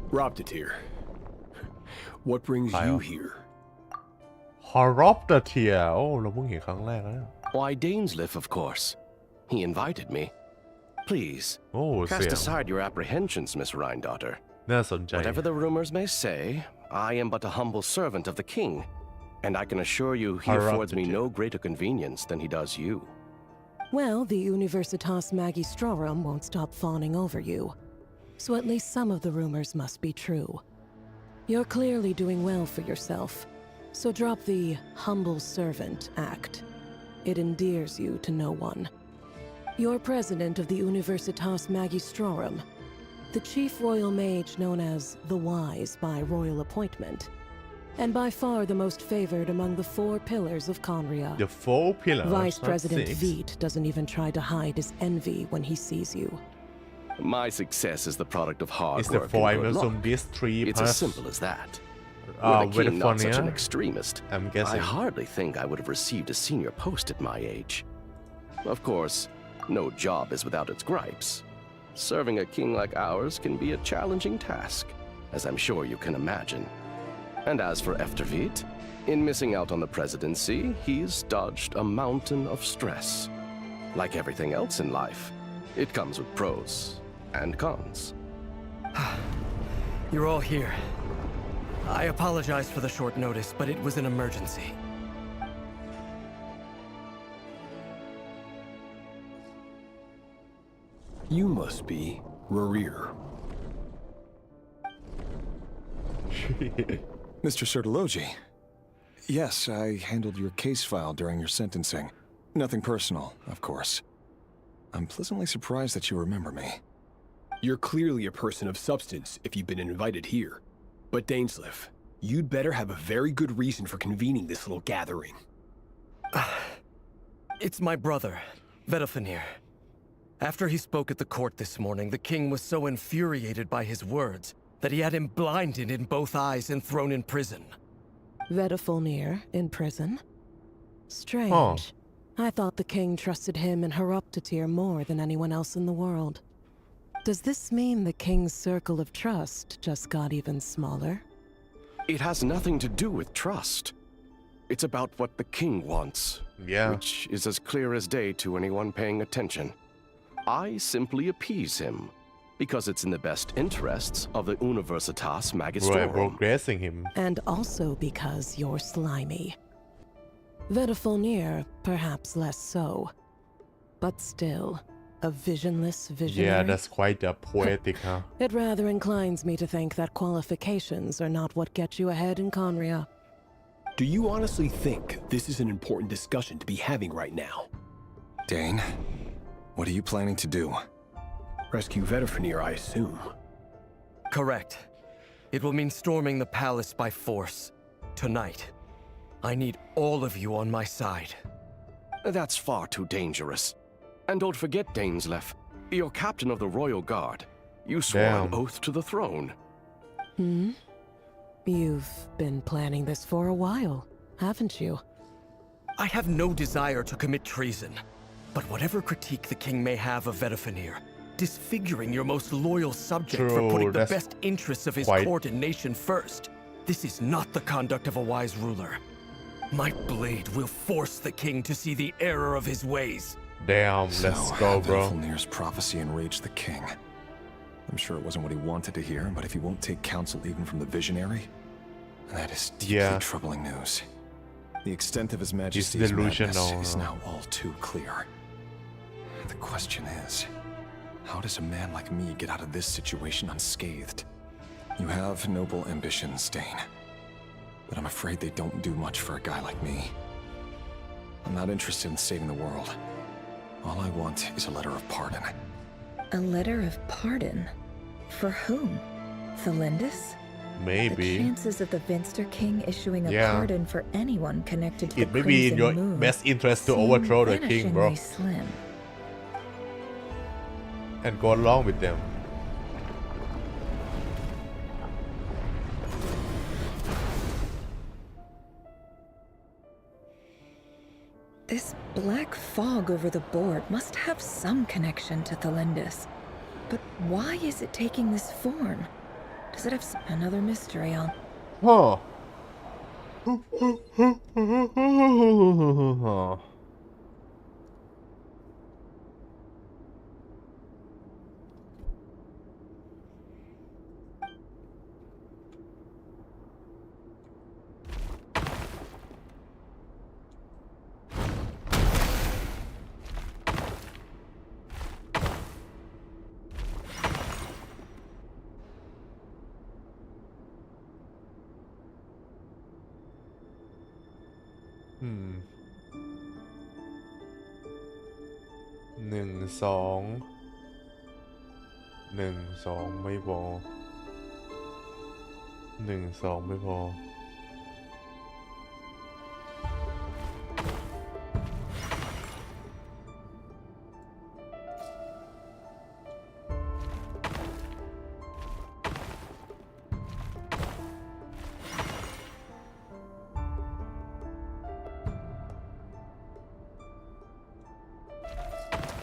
Robtatir. What brings you here? Robtatir โอ้เราเพิ่งเห็นครั้งแรกแล้ว Why, Dainsliff, of course. He invited me. Please, cast aside your apprehensions, Miss Rhindaughter. น่าสนใจ Whatever the rumors may say, I am but a humble servant of the king, and I can assure you he affords me no greater convenience than he does you. Well, the Universitas Magistrorum won't stop fawning over you, so at least some of the rumors must be true. You're clearly doing well for yourself, so drop the humble servant act. It endears you to no one. You're president of the Universitas Magistrorum. the chief royal mage known as the Wise by royal appointment, and by far the most favored among the 4 pillars of Conria. The 4 pillars? Vice not President 6. Veit doesn't even try to hide his envy when he sees you. My success is the product of hard It's the work 4 and good luck. zombies 3 It's plus as simple as that. Were the king not such an Wonderland, extremist, I'm I guessing. hardly think I would have received a senior post at my age. Of course, no job is without its gripes. Serving a king like ours can be a challenging task, as I'm sure you can imagine. And as for Veit, in missing out on the presidency, he's dodged a mountain of stress. Like everything else in life, it comes with pros and cons. You're all here. I apologize for the short notice, but it was an emergency. You must be Rerir. Mr. Sertologi. Yes, I handled your case file during your sentencing. Nothing personal, of course. I'm pleasantly surprised that you remember me. You're clearly a person of substance if you've been invited here. But Dainsleif, you'd better have a very good reason for convening this little gathering. It's my brother, Vedofenir. After he spoke at the court this morning, the king was so infuriated by his words that he had him blinded in both eyes and thrown in prison. Vedofenir in prison? Strange. Oh. I thought the king trusted him and Horoptatyr more than anyone else in the world. Does this mean the king's circle of trust just got even smaller? It has nothing to do with trust. It's about what the king wants. Yeah. Which is as clear as day to anyone paying attention. I simply appease him, because it's in the best interests of the Universitas Magistrorum. We're progressing him. And also because you're slimy. Vedofenir, perhaps less so. But still, a visionless visionary. Yeah, that's quite poetic, huh? It rather inclines me to think that qualifications are not what get you ahead in Conria. Do you honestly think this is an important discussion to be having right now? Dane, what are you planning to do? Rescue Vedofenir, I assume. Correct. It will mean storming the palace by force. Tonight. I need all of you on my side. That's far too dangerous. And don't forget, Dainsleif, you're captain of the Royal Guard. You swore an oath to the throne. Hmm? You've been planning this for a while, haven't you? I have no desire to commit treason. But whatever critique the king may have of Vedofenir, disfiguring your most loyal subject for putting the best interests of his court and nation first, this is not the conduct of a wise ruler. My blade will force the king to see the error of his ways. Damn, let's go, bro. Vedofenir's prophecy enraged the king. I'm sure it wasn't what he wanted to hear, but if he won't take counsel even from the visionary, that is deeply troubling news. The extent of his majesty's madness is now all too clear. The question is, how does a man like me get out of this situation unscathed? You have noble ambitions, Dane, but I'm afraid they don't do much for a guy like me. I'm not interested in saving the world. All I want is a letter of pardon. A letter of pardon? For whom? Thelindis? Maybe. The chances of the Vinster King issuing a pardon for anyone connected to it may be in your best interest to overthrow the king, bro. Slim. And go along with them. This black fog over the board must have some connection to Thelindis. But why is it taking this form? Does it have another mystery on? Huh.1 2 1 1 2ไม่พอ1 2ไม่พอ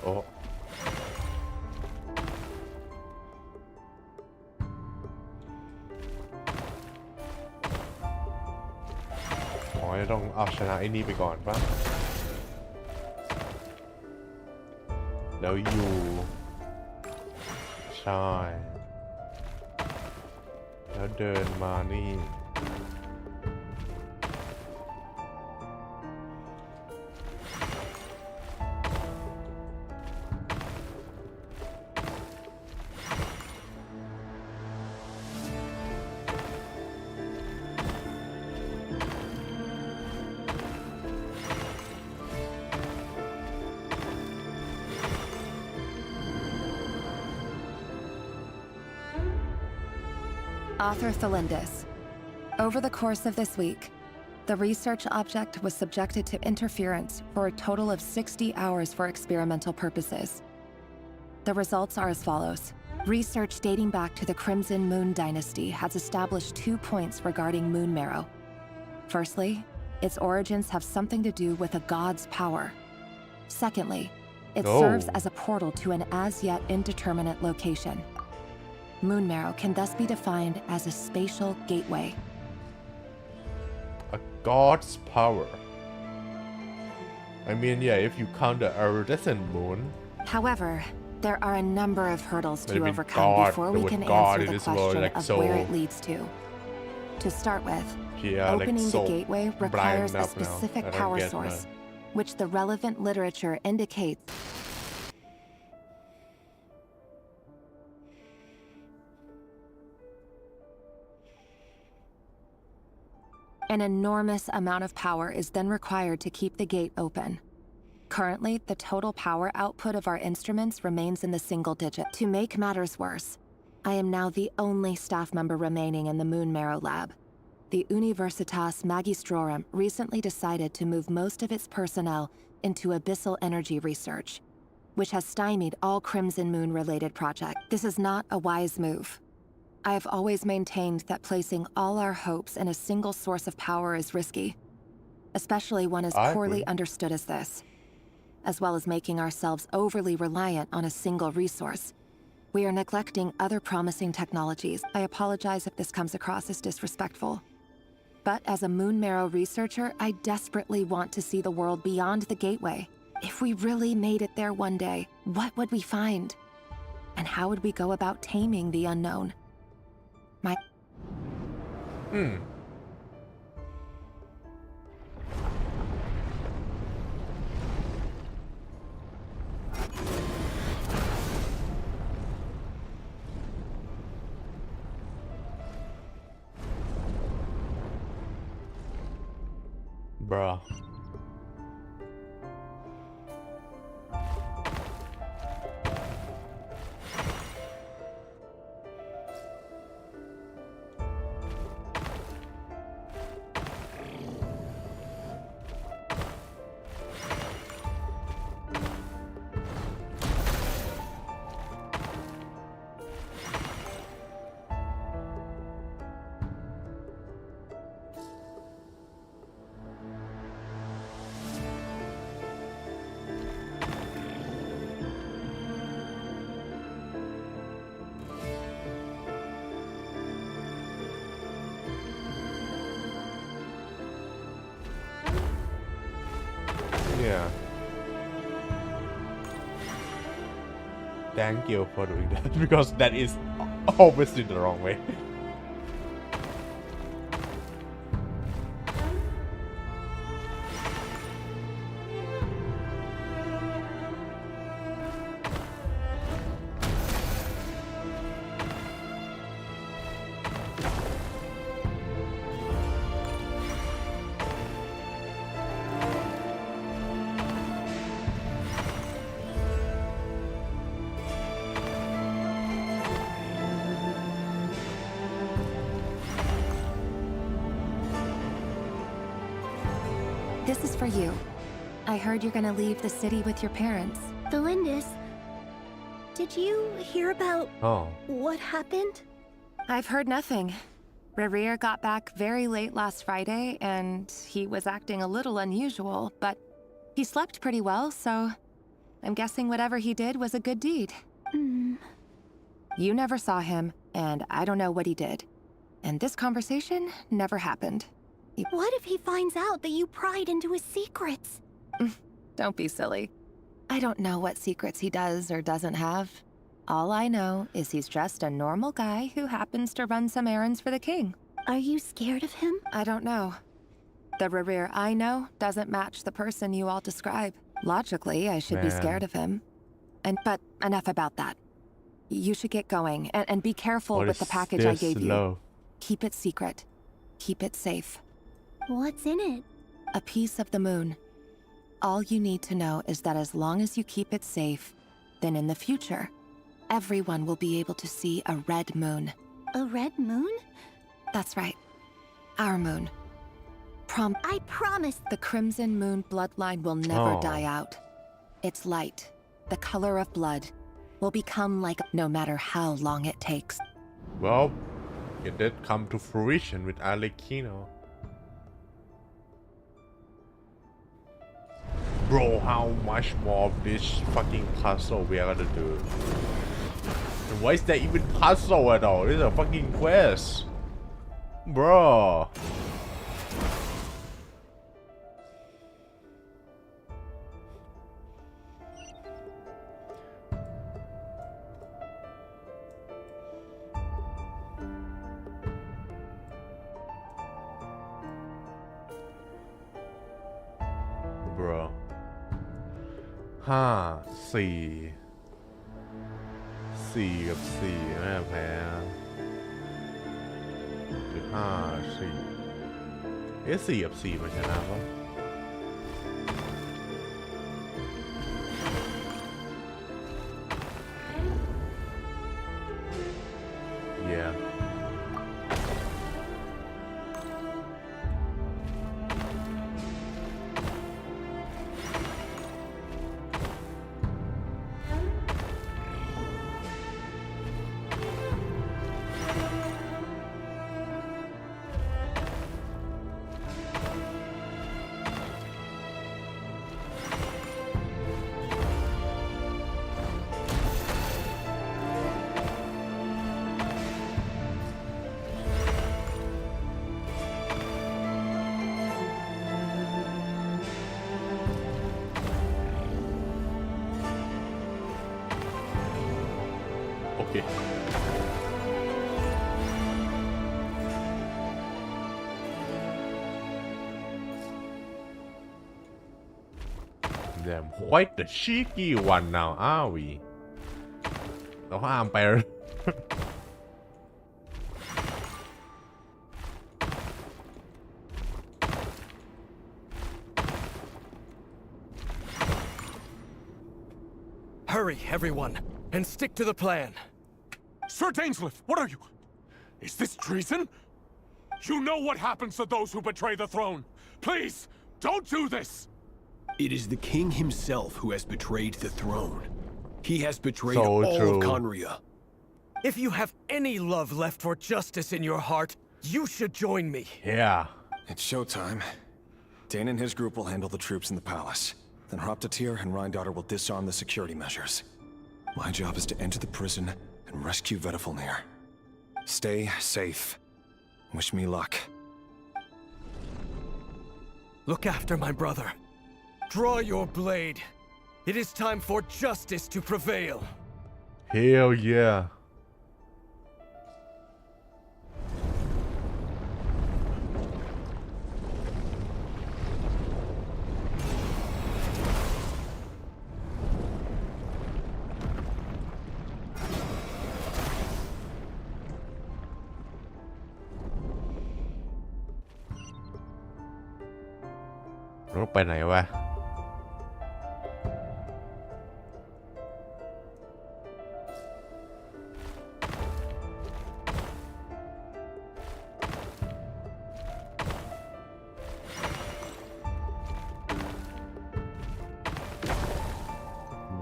โอ้ต้องเอาชนะไอ้นี่ไปก่อนป่ะแล้วอยู่ใช่แล้วเดินมานี่ Author Thelindis. Over the course of this week, the research object was subjected to interference for a total of 60 hours for experimental purposes. The results are as follows. Research dating back to the Crimson Moon Dynasty has established 2 points regarding moon marrow. Firstly, its origins have something to do with a god's power. Secondly, it serves as a portal to an as-yet indeterminate location. Moon marrow can thus be defined as a spatial gateway. A god's power. I mean, yeah, if you count the iridescent moon. However, there are a number of hurdles to overcome before we can answer the question of where it leads to. To start with, opening the gateway requires a specific power source, which the relevant literature indicates an enormous amount of power is then required to keep the gate open. Currently, the total power output of our instruments remains in the single digit. To make matters worse, I am now the only staff member remaining in the Moon Marrow lab. The Universitas Magistrorum recently decided to move most of its personnel into abyssal energy research, which has stymied all Crimson Moon-related projects. This is not a wise move. I have always maintained that placing all our hopes in a single source of power is risky, especially one as poorly understood as this. As well as making ourselves overly reliant on a single resource, we are neglecting other promising technologies. I apologize if this comes across as disrespectful. But as a Moon Marrow researcher, I desperately want to see the world beyond the gateway. If we really made it there one day, what would we find? And how would we go about taming the unknown? Bruh. Yeah. Thank you for doing that because that is obviously the wrong way. This is for you. I heard you're gonna leave the city with your parents. Belindis, did you hear about what happened? I've heard nothing. Rerir got back very late last Friday, and he was acting a little unusual, but he slept pretty well, so I'm guessing whatever he did was a good deed. You never saw him, and I don't know what he did. And this conversation never happened. What if he finds out that you pried into his secrets? Don't be silly. I don't know what secrets he does or doesn't have. All I know is he's just a normal guy who happens to run some errands for the king. Are you scared of him? I don't know. The Rerir I know doesn't match the person you all describe. Logically, I should be scared of him. But enough about that. You should get going, and be careful with the package I gave you. Keep it secret. Keep it safe. What's in it? A piece of the moon. All you need to know is that as long as you keep it safe, then in the future, everyone will be able to see a red moon. A red moon? That's right. Our moon. I promise. The Crimson Moon bloodline will never die out. Its light, the color of blood, will become like no matter how long it takes. Well, it did come to fruition with Arlecchino. Bro, how much more of this fucking puzzle we are gonna do? And why is that even puzzle at all? This is a fucking quest. Bro. Bro. 4 กับ 4น่าแพ้คือ5 4 4กับ 4มันชนะปะYeah. Okay. Damn, quite the cheeky one now, are we? เราห้ามไป Hurry, everyone, and stick to the plan. Sir Dainsleif, what are you? Is this treason? You know what happens to those who betray the throne. Please, don't do this. It is the king himself who has betrayed the throne. He has betrayed So all true. of Conria. If you have any love left for justice in your heart, you should join me. Yeah. It's showtime. Dane and his group will handle the troops in the palace. Then Hraptatir and Rhindaughter will disarm the security measures. My job is to enter the prison and rescue Vedafilnir. Stay safe. Wish me luck. Look after my brother. Draw your blade. It is time for justice to prevail. Hell yeah.เราต้องไปไหนวะ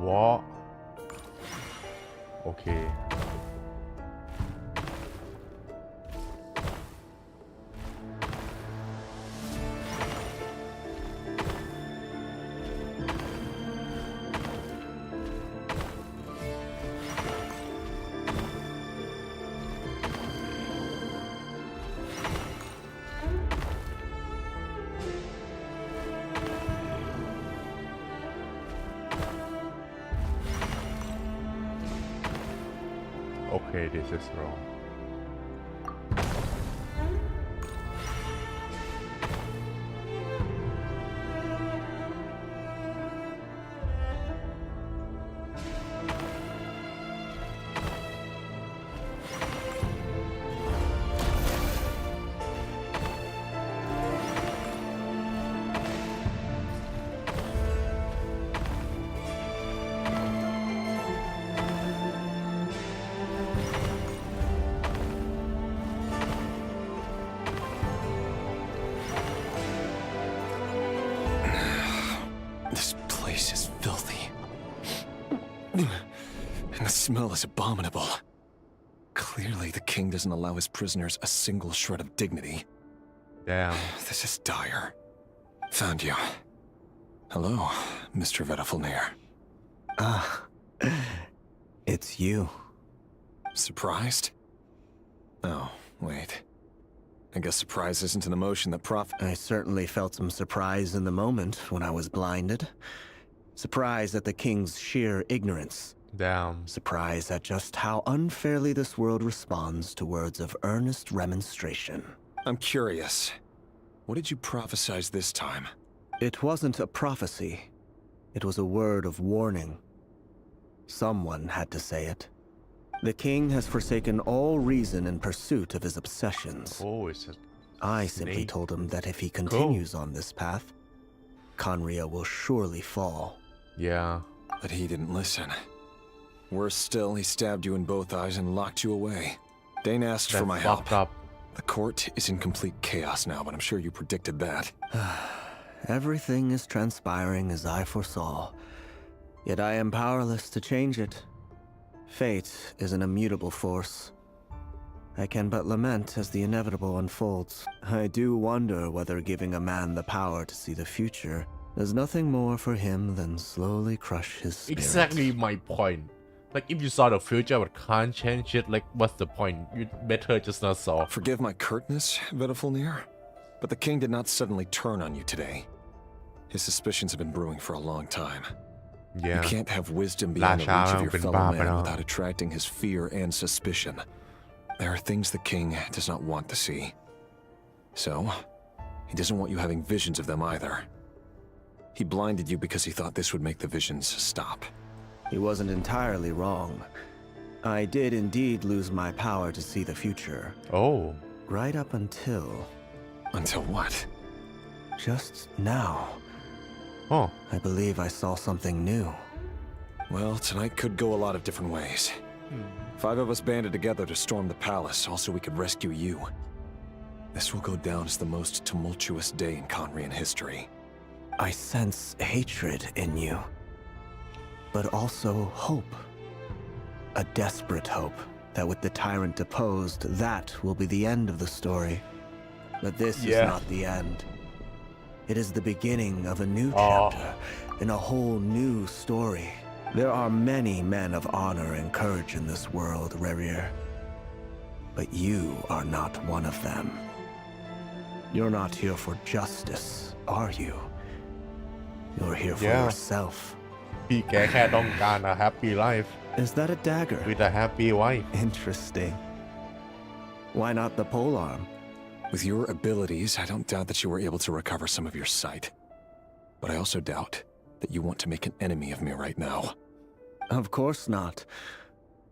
วอโอเคOkay, this is wrong. And the smell is abominable. Clearly, the king doesn't allow his prisoners a single shred of dignity. Damn. This is dire. Found you. Hello, Mr. Vedafulnir. Ah, it's you. Surprised? Oh, wait. I guess surprise isn't an emotion that I certainly felt some surprise in the moment when I was blinded. Surprise at the king's sheer ignorance. Damn. Surprise at just how unfairly this world responds to words of earnest remonstration. I'm curious. What did you prophesize this time? It wasn't a prophecy. It was a word of warning. Someone had to say it. The king has forsaken all reason in pursuit of his obsessions. Oh, is it? I simply told him that if he continues on this path, Conria will surely fall. Yeah. But he didn't listen. Worse still, he stabbed you in both eyes and locked you away. Dane asked for my help. The court is in complete chaos now, but I'm sure you predicted that. Everything is transpiring as I foresaw. Yet I am powerless to change it. Fate is an immutable force. I can but lament as the inevitable unfolds. I do wonder whether giving a man the power to see the future does nothing more for him than slowly crush his spirit. Exactly my point. Like, if you saw the future but can't change it, like, what's the point? You'd better just not saw. Forgive my curtness, Vedafulnir, but the king did not suddenly turn on you today. His suspicions have been brewing for a long time. Yeah. You can't have wisdom beyond the reach of your fellow man without attracting his fear and suspicion. There are things the king does not want to see. So, he doesn't want you having visions of them either. He blinded you because he thought this would make the visions stop. He wasn't entirely wrong. I did indeed lose my power to see the future. Oh. Right up until... Until what? Just now. Oh. I believe I saw something new. Well, tonight could go a lot of different ways. 5 of us banded together to storm the palace, also we could rescue you. This will go down as the most tumultuous day in Conrian history. I sense hatred in you. But also hope. A desperate hope that with the tyrant deposed, that will be the end of the story. But this is not the end. It is the beginning of a new chapter in a whole new story. There are many men of honor and courage in this world, Rerir. But you are not one of them. You're not here for justice, are you? You're here for yourself. พี่แกแค่ต้องการ a happy life. Is that a dagger? With a happy wife. Interesting. Why not the polearm? With your abilities, I don't doubt that you were able to recover some of your sight. But I also doubt that you want to make an enemy of me right now. Of course not.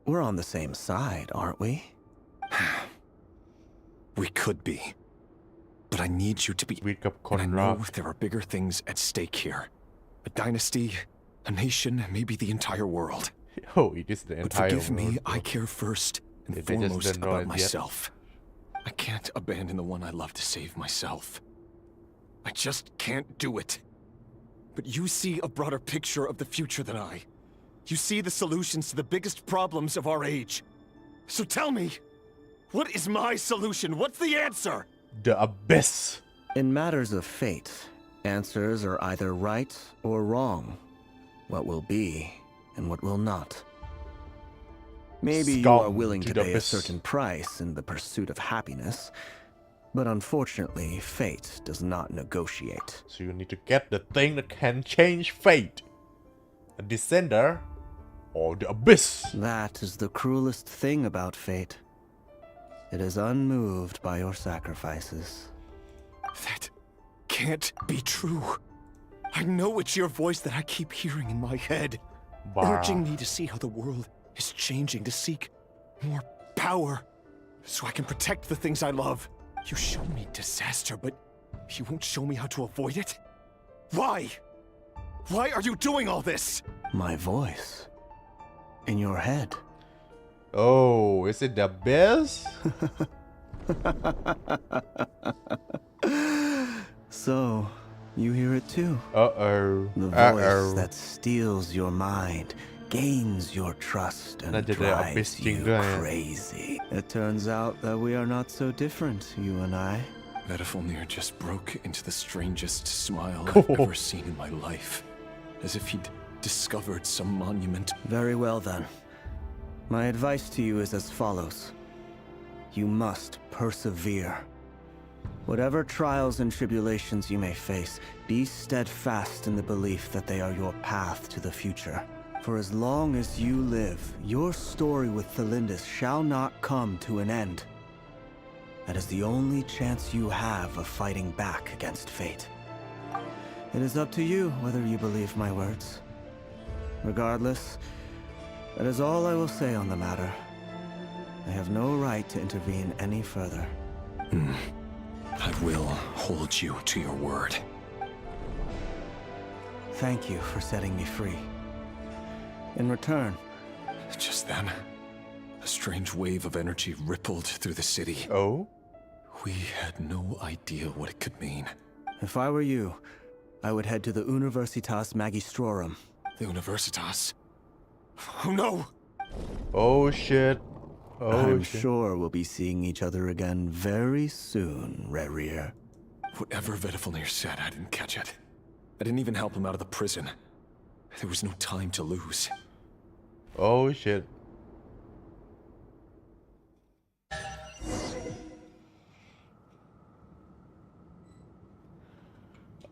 We're on the same side, aren't we? We could be. But I need you to be... And I know there are bigger things at stake here. A dynasty, a nation, maybe the entire world. Oh, it is the entire But forgive world. me, I care first and foremost about myself. I can't abandon the one I love to save myself. I just can't do it. But you see a broader picture of the future than I. You see the solutions to the biggest problems of our age. So tell me, what is my solution? What's the answer? The abyss. In matters of fate, answers are either right or wrong. What will be and what will not. Maybe you are willing to pay a certain price in the pursuit of happiness, but unfortunately, fate does not negotiate. So you need to get the thing that can change fate. A descender or the abyss. That is the cruelest thing about fate. It is unmoved by your sacrifices. That can't be true. I know it's your voice that I keep hearing in my head, urging me to see how the world is changing, to seek more power, so I can protect the things I love. You show me disaster, but you won't show me how to avoid it? Why? Why are you doing all this? My voice. In your head. Oh, is it the abyss? So, you hear it too? Uh-oh. The voice that steals your mind, gains your trust, and drives you crazy. It turns out that we are not so different, you and I. Vedifulnir just broke into the strangest smile I've ever seen in my life. As if he'd discovered some monument. Very well then. My advice to you is as follows. You must persevere. Whatever trials and tribulations you may face, be steadfast in the belief that they are your path to the future. For as long as you live, your story with Thelindis shall not come to an end. That is the only chance you have of fighting back against fate. It is up to you whether you believe my words. Regardless, that is all I will say on the matter. I have no right to intervene any further. I will hold you to your word. Thank you for setting me free. In return... Just then, a strange wave of energy rippled through the city. Oh? We had no idea what it could mean. If I were you, I would head to the Universitas Magistrorum. The Universitas? Oh no! Oh shit. I'm sure we'll be seeing each other again very soon, Rerir. Whatever Vedifulnir said, I didn't catch it. I didn't even help him out of the prison. There was no time to lose. Oh shit.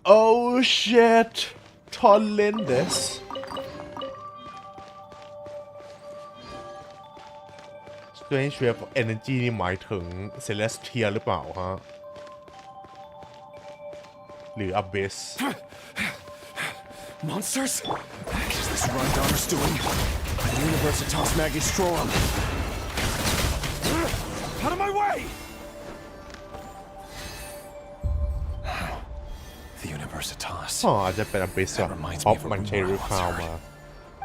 Oh shit. Thelindis. Strange wave of energy นี่หมายถึง Celestia หรือเปล่าฮะหรือ Abyss Monsters? What is this Rundowner's doing? The Universitas Magistrorum. Out of my way! The Universitas. อ๋ออาจจะเป็น Abyss อะเพราะมันใช้รูปพาวมา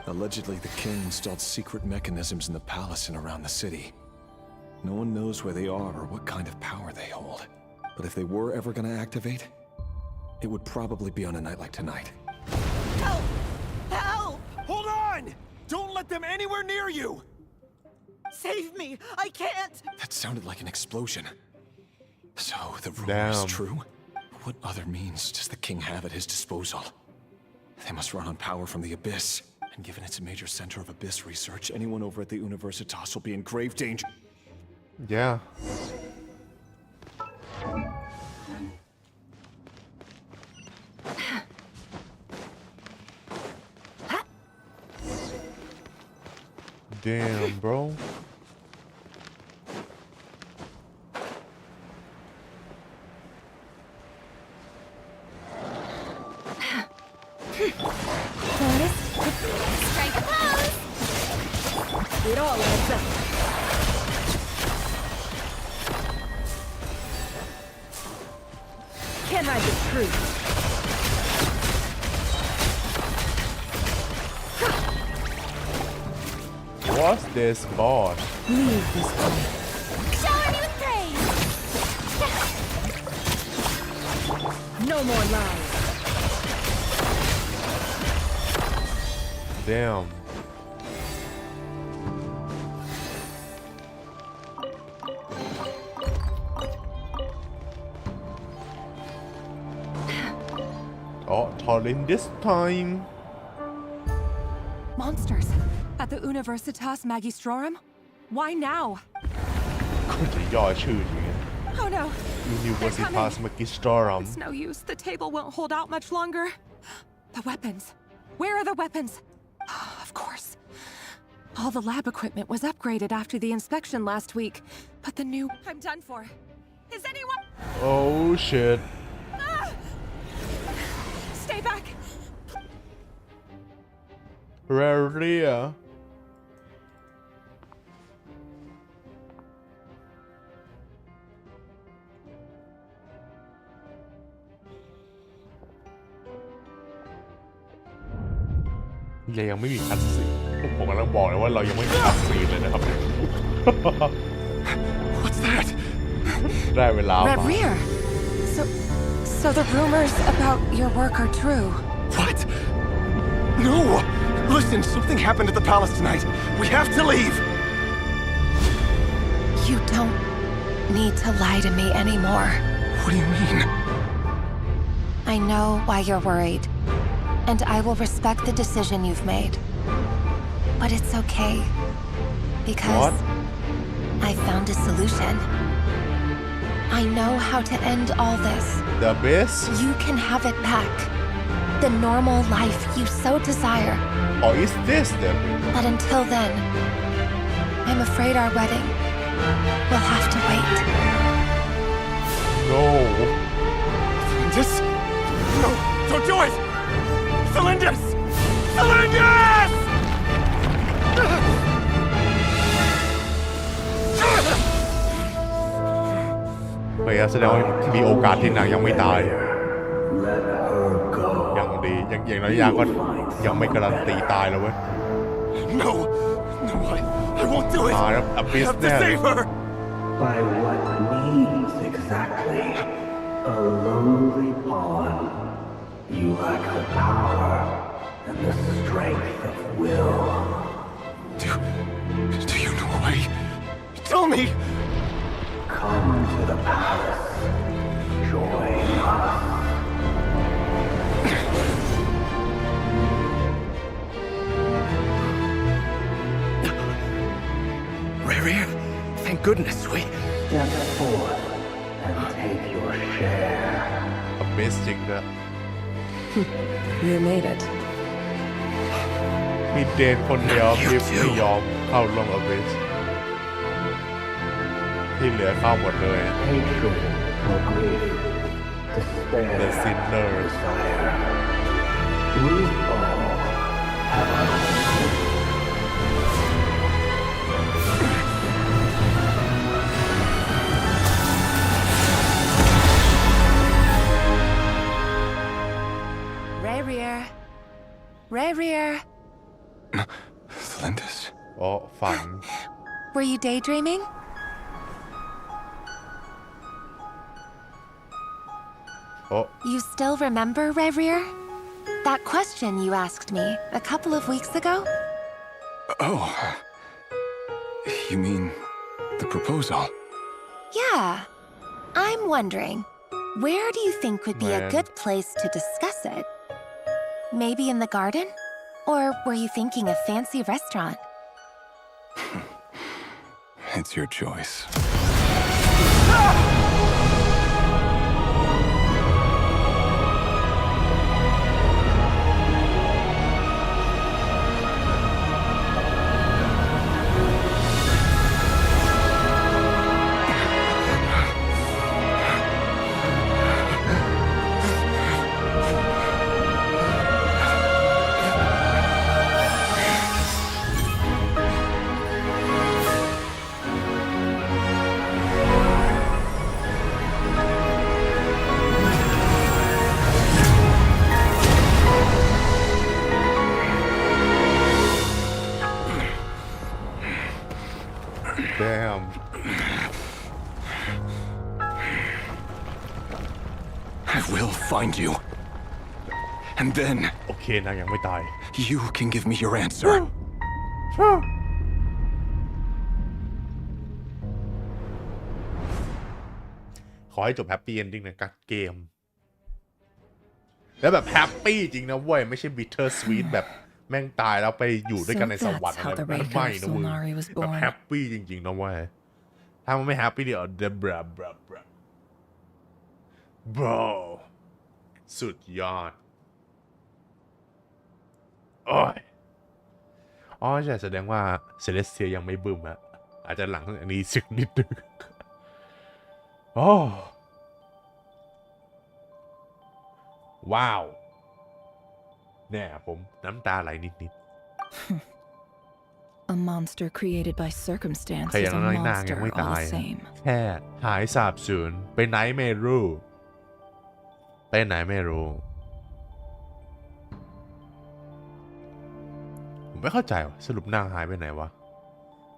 Allegedly, the king installed secret mechanisms in the palace and around the city. No one knows where they are or what kind of power they hold. But if they were ever going to activate, it would probably be on a night like tonight. Help! Help! Hold on! Don't let them anywhere near you! Save me! I can't! That sounded like an explosion. So, the rumor is true? What other means does the king have at his disposal? They must run on power from the Abyss. And given it's a major center of Abyss research, anyone over at the Universitas will be in grave danger. Yeah. Damn, bro. Strike a pose! It all adds up. Can't hide the truth. What's this boss? Leave this way. Shower me with praise! No more lies. Damn. Oh, Tallinn this time. Monsters at the Universitas Magistrorum? Why now? คุณจะย่อชื่อจริง Oh no. Universitas Magistrorum. It's no use. The table won't hold out much longer. The weapons. Where are the weapons? Of course. All the lab equipment was upgraded after the inspection last week, but the new... I'm done for. Is anyone... Oh shit. Stay back. Raria.ยังไม่มีคัดซีนผมกำลังบอกเลยว่าเรายังไม่มีคัดซีนเลยนะครับ What's that? ได้เวลา Red Rear. So the rumors about your work are true. What? No! Listen, something happened at the palace tonight. We have to leave. You don't need to lie to me anymore. What do you mean? I know why you're worried. And I will respect the decision you've made. But it's okay. Because I found a solution. I know how to end all this. The best? You can have it back. The normal life you so desire. Or is this the... But until then, I'm afraid our wedding will have to wait. No. Just... No, don't do it! Cylinders! Cylinders! พยายามแสดงว่ามีโอกาสที่นางยังไม่ตายยังดีอย่างน้อยอย่างก็ยังไม่การันตีตายแล้วเว้ย No, I won't do it. ตายแล้วอบิสแน่เลย By what means exactly? A lowly pawn. You lack the power and the strength of will. Do you know why? Tell me! Come to the palace. Join us. Rare, thank goodness we... Step forth and take your share. Amazing นะ You made it. มีเดนคนเดียวที่ไม่ยอมเข้าร่วมอบิสที่เหลือเข้าหมดเลย Hatred or grief, despair, The sinners. desire. We all have our own. Rear. Cylinders. อ๋อฝัน Were you daydreaming? Oh. You still remember, Rear? That question you asked me a couple of weeks ago? Oh. You mean the proposal? Yeah. I'm wondering, where do you think would be a good place to discuss it? Maybe in the garden? Or were you thinking a fancy restaurant? It's your choice. Damn. I will find you. And then... โอเคนางยังไม่ตาย You can give me your answer. ขอให้จบแฮปปี้เอนดิ้งนะกัดเกม แล้วแบบแฮปปี้จริงนะเว้ยไม่ใช่บิทเทอร์สวีทแบบแม่งตายแล้วไปอยู่ด้วยกันในสวรรค์อะไรแบบนั้นไม่นะเว้ยแบบแฮปปี้จริงๆนะเว้ยถ้ามันไม่แฮปปี้เดี๋ยวเดบราบราบราบรสุดยอดโอ้ยอ๋อใช่แสดงว่าเซเลสเทียยังไม่บึ้มอะอาจจะหลังอันนี้สึกนิดนึงโอ้ว้าวแน่ผมน้ำตาไหลนิด A monster created by ๆ circumstance ใคร is ยัง a น้อยนางยัง monster ไม่ all ตาย the same. แค่หายสาบสูญไปไหนไม่รู้ไปไหนไม่รู้ผมไม่เข้าใจว่าสรุปนางหายไปไหนวะ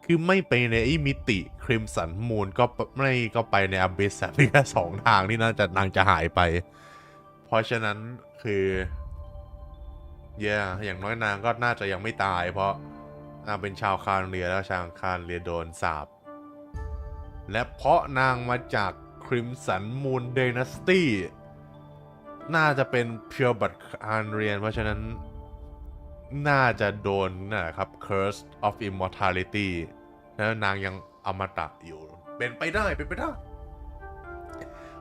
คือไม่ไปในไอ้มิติคริมสันมูนก็ไม่ก็ไปในอเบสนี่แค่สองทางที่นางจะหายไปเพราะฉะนั้นคืออย่างน้อยนางก็น่าจะยังไม่ตายเพราะนางเป็นชาวคานเรียแล้วชาวคานเรียโดนสาปและเพราะนางมาจากคริมสันมูนเดนาสตี้น่าจะเป็นเพียวบัตคานเรียนเพราะฉะนั้นน่าจะโดนนะครับ Curse of Immortality แล้วนางยังอมตะอยู่เป็นไปได้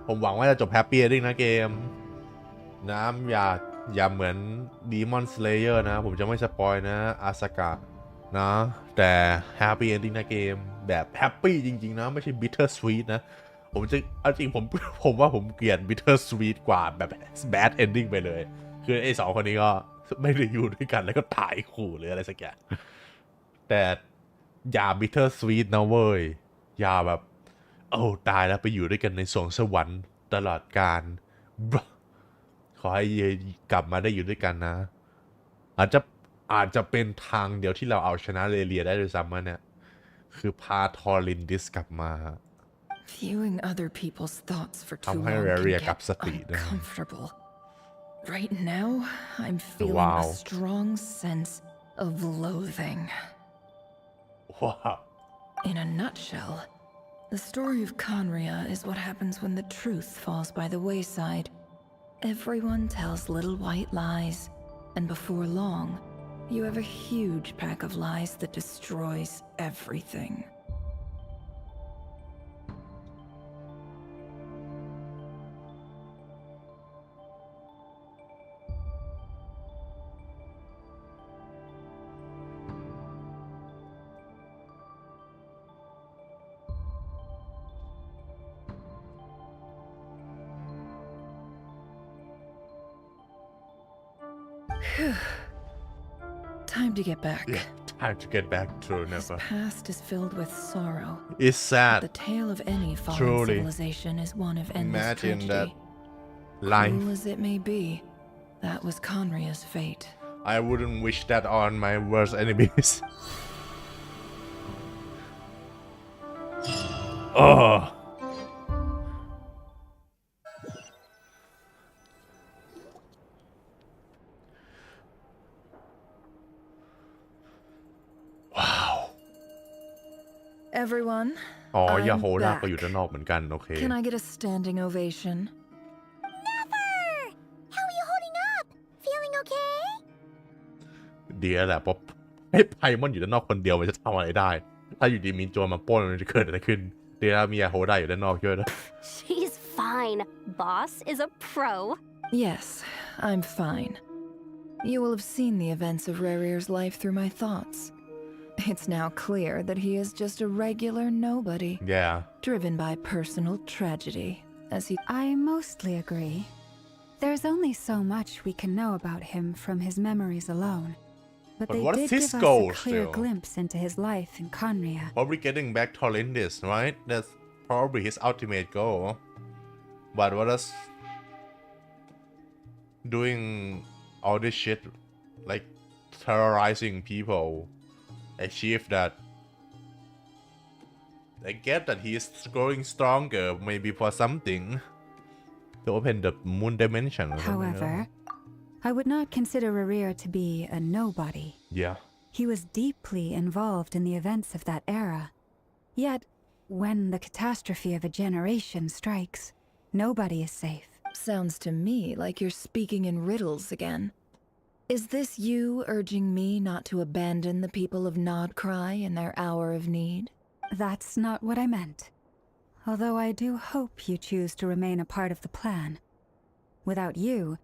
ผมหวังว่าจะจบแฮปปี้เอนดิ้งนะเกมน้ำอย่าเหมือน Demon Slayer นะผมจะไม่สปอยนะอาสกะนะแต่แฮปปี้เอนดิ้งนะเกมแบบแฮปปี้จริงๆนะไม่ใช่ Bitter Sweet นะผมจะเอาจริงผมว่าผมเกลียด Bitter Sweet กว่าแบบ Bad Ending ไปเลยคือไอ้สองคนนี้ก็ไม่ได้อยู่ด้วยกันแล้วก็ตายคู่หรืออะไรสักอย่างแต่อย่า Bitter Sweet นะเว้ยอย่าแบบตายแล้วไปอยู่ด้วยกันในสวงสวรรค์ตลอดกาลขอให้กลับมาได้อยู่ด้วยกันนะอาจจะเป็นทางเดียวที่เราเอาชนะเรเลียได้ด้วยซ้ำนะเนี่ยคือพาทอรินดิสกลับมา Viewing other people's thoughts for too ทำให้ long เร can เลีย get กลับสติได้ uncomfortable. Right now, I'm feeling Wow. a strong sense of loathing. ว้าว In a nutshell, the story of Conria is what happens when the truth falls by the wayside. Everyone tells little white lies, and before long, you have a huge pack of lies that destroys everything. Time to get back. Yeah, time to get back to His never. past is filled with sorrow. It's sad. The tale of any fallen Truly. civilization is one of endless Imagine tragedy. that life. Cruel as it may be, that was Conria's fate. I wouldn't wish that on my worst enemies. Oh. Wow. Everyone, อ๋อ I'm อย่าโหดา back. ก็อยู่ด้านนอกเหมือนกันโอเค Can I get a standing ovation? Never! How are you holding up? Feeling okay? ดีแล้วแหละเพราะให้ไพมอนอยู่ด้านนอกคนเดียวมันจะทำอะไรได้ ถ้าอยู่ดีมีโจรมาปล้นมันจะเกิดอะไรขึ้นดีแล้วมีอาโฮดาอยู่ด้านนอกช่วยนะ She's fine. Boss is a pro. Yes, I'm fine. You will have seen the events of Rerir's life through my thoughts. It's now clear that he is just a regular nobody. Yeah. Driven by personal tragedy, as he... I mostly agree. There's only so much we can know about him from his memories alone. But they what did is give his us goal a clear still? glimpse into his life in Conria. Probably getting back to Lindis, right? That's probably his ultimate goal. But what is doing all this shit, like terrorizing people, achieve that? I get that he is growing stronger, maybe for something to open the moon dimension. Or something, However, I would not consider Rerir to be a nobody. Yeah. He was deeply involved in the events of that era. Yet, when the catastrophe of a generation strikes, nobody is safe. Sounds to me like you're speaking in riddles again. Is this you urging me not to abandon the people of Nodkrai in their hour of need? That's not what I meant. Although I do hope you choose to remain a part of the plan. Without you,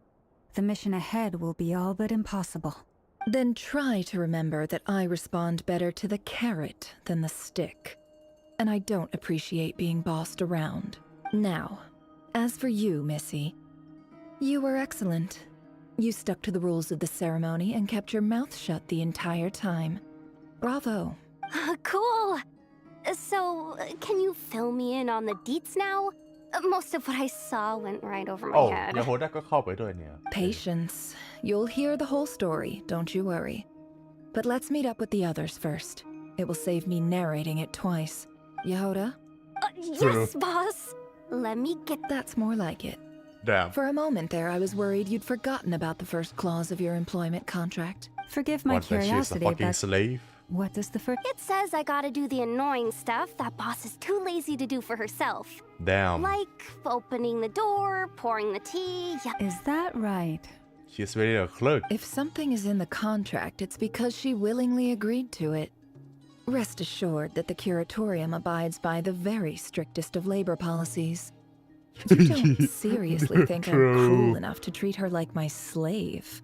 the mission ahead will be all but impossible. Then try to remember that I respond better to the carrot than the stick. And I don't appreciate being bossed around. Now, as for you, Missy, you were excellent. You stuck to the rules of the ceremony and kept your mouth shut the entire time. Bravo. Cool! So, can you fill me in on the deets now? Most of what I saw went right over my head. ยาโฮดะก็เข้าไปด้วยเนี่ย Patience. You'll hear the whole story, don't you worry. But let's meet up with the others first. It will save me narrating it twice. Yehoda? Yes, boss! Let me get... That's more like it. Damn. For a moment there, I was worried you'd forgotten about the first clause of your employment contract. Forgive my What, that she's a curiosity, fucking but slave? what does the first... It says I gotta do the annoying stuff that boss is too lazy to do for herself. Damn. Like opening the door, pouring the tea, Is that right? She's really a clerk. If something is in the contract, it's because she willingly agreed to it. Rest assured that the curatorium abides by the very strictest of labor policies. You don't seriously think I'm cruel enough to treat her like my slave?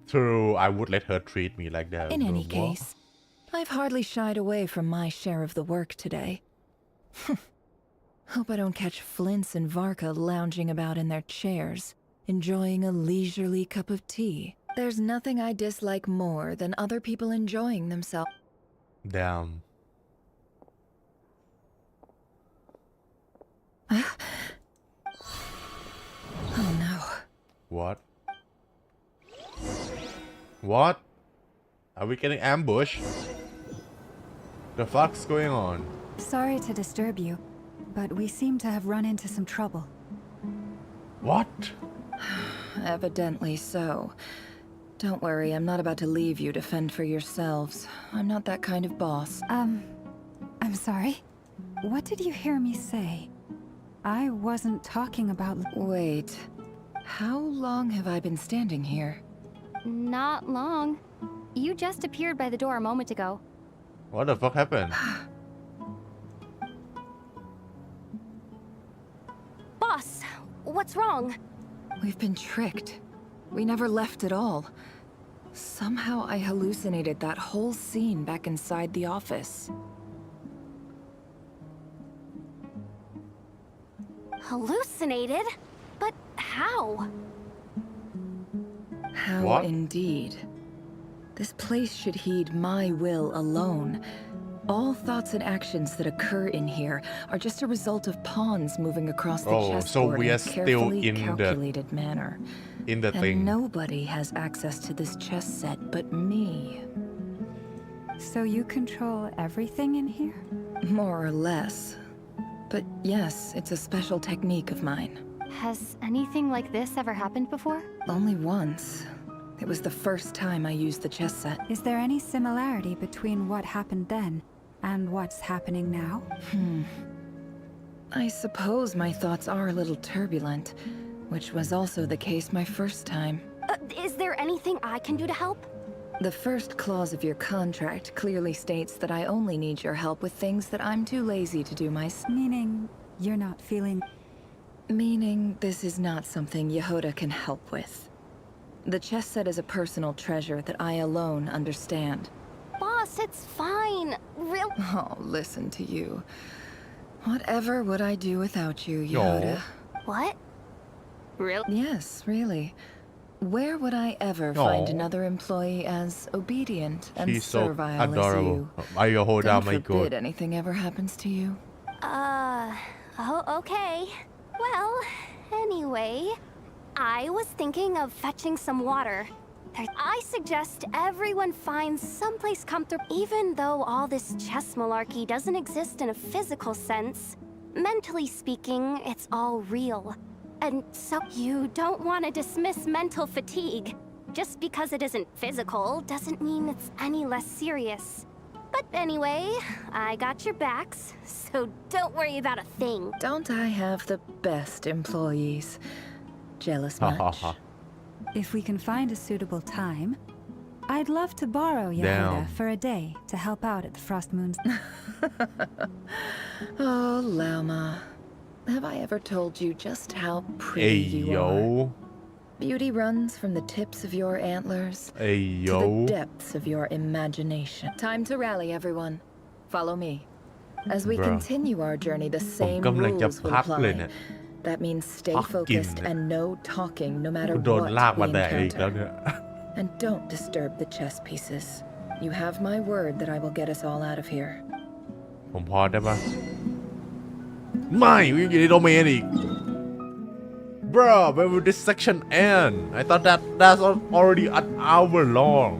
True, I would let her treat me like that. In any What? case, I've hardly shied away from my share of the work today. Hope I don't catch Flintz and Varka lounging about in their chairs, enjoying a leisurely cup of tea. There's nothing I dislike more than other people enjoying themselves. Damn. Oh no. What? What? Are we getting ambushed? The fuck's going on? Sorry to disturb you, but we seem to have run into some trouble. What? Evidently so. Don't worry, I'm not about to leave you to fend for yourselves. I'm not that kind of boss. I'm sorry? What did you hear me say? I wasn't talking about... Wait. How long have I been standing here? Not long. You just appeared by the door a moment ago. What the fuck happened? Boss, what's wrong? We've been tricked. We never left at all. Somehow I hallucinated that whole scene back inside the office. Hallucinated? But how? How What? indeed. This place should heed my will alone. All thoughts and actions that occur in here are just a result of pawns moving across the Oh, so chessboard we in are a still carefully in the- calculated manner. In the And thing. nobody has access to this chess set but me. So you control everything in here? More or less. But yes, it's a special technique of mine. Has anything like this ever happened before? Only once. It was the first time I used the chess set. Is there any similarity between what happened then and what's happening now? I suppose my thoughts are a little turbulent, which was also the case my first time. Is there anything I can do to help? The first clause of your contract clearly states that I only need your help with things that I'm too lazy to do myself. Meaning you're not feeling... Meaning this is not something Yehoda can help with. The chess set is a personal treasure that I alone understand. Boss, it's fine. Real... Oh, listen to you. Whatever would I do without you, Yehoda? What? Real? Yes, really. Where would I ever find another employee as obedient and She's so servile as adorable. you? Yehoda, God my forbid god. anything ever happens to you. Oh, okay. Well, anyway, I was thinking of fetching some water. I suggest everyone finds someplace comfortable. Even though all this chess malarkey doesn't exist in a physical sense, mentally speaking, it's all real. And so you don't want to dismiss mental fatigue. Just because it isn't physical doesn't mean it's any less serious. But anyway, I got your backs, so don't worry about a thing. Don't I have the best employees? Jealous much? If we can find a suitable time, I'd love to borrow Yehuda for a day to help out at the Frost Moon's. Oh, Lauma. Have I ever told you just how pretty you are? Beauty runs from the tips of your antlers to the depths of your imagination. Time to rally, everyone. Follow me. As we continue our journey, the same rules will apply. That means stay focused and no talking, no matter what we encounter. And don't disturb the chess pieces. You have my word that I will get us all out of here. ผมพอได้ปะไม่วิ่งอยู่ในโดเมนอีก Bro, when will this section end? I thought that's already an hour long.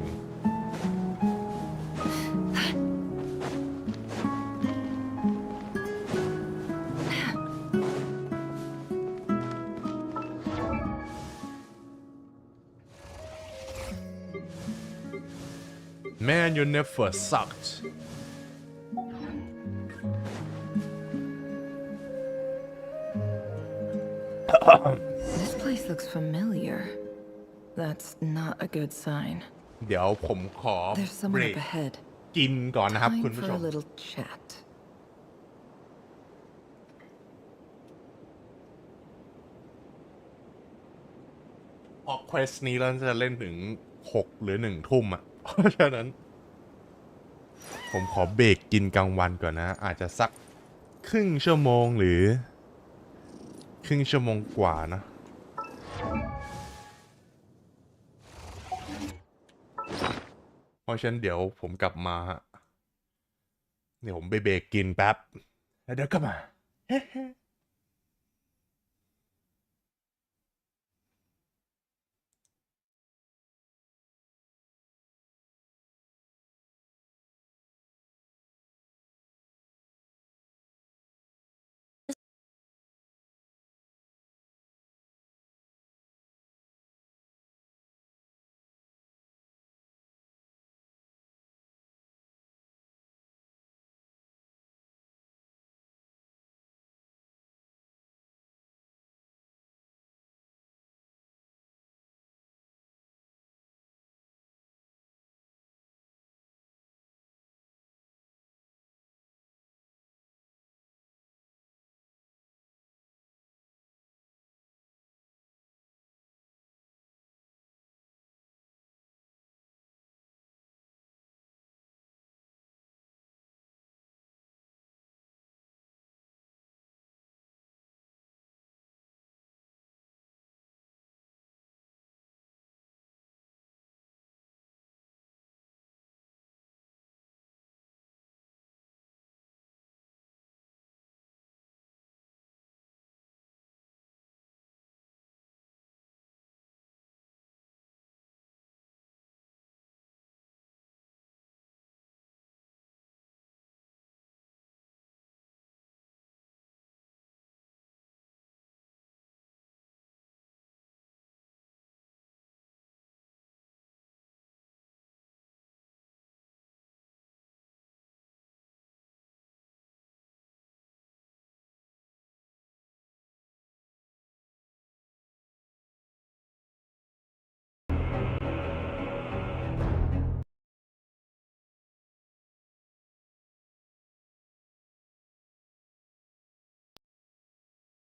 Man, you never sucked. This place looks familiar. That's not a good sign. เดี๋ยวผมขอ There's เบร someone ก up ahead. กินก่อนนะครับ คุณ Time ผู้ for ช a ม little chat. พอเควสนี้เราจะเล่นถึง6 หรือ 1 ทุ่มอ่ะ เพราะฉะนั้น ผมขอเบรกกินกลางวันก่อนนะ อาจจะสักครึ่งชั่วโมงหรือครึ่งชั่วโมงกว่านะ เพราะฉะนั้นเดี๋ยวผมกลับมาฮะเดี๋ยวผมไปเบรกกินแป๊บแล้วเดี๋ยวกลับมา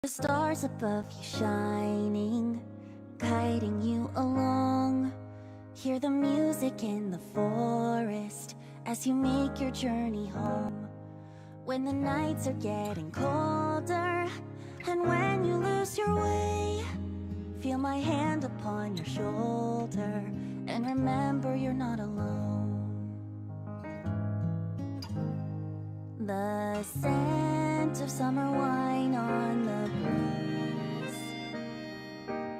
The stars above you shining, guiding you along. Hear the music in the forest as you make your journey home. When the nights are getting colder, and when you lose your way, feel my hand upon your shoulder, and remember you're not alone. The scent of summer wine on the breeze,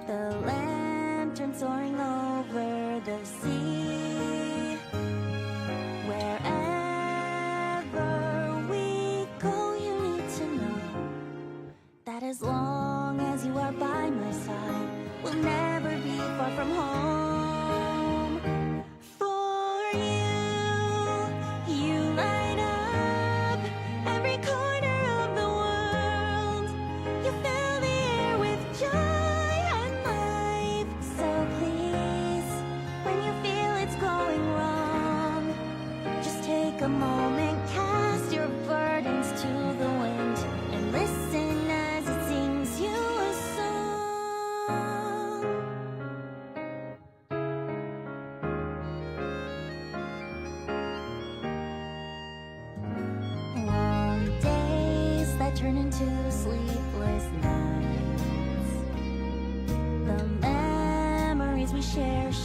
the lantern soaring over the sea. Wherever we go, you need to know that as long as you are by my side, we'll never be far from home. For you light up every corner of the world. You fill the air with joy and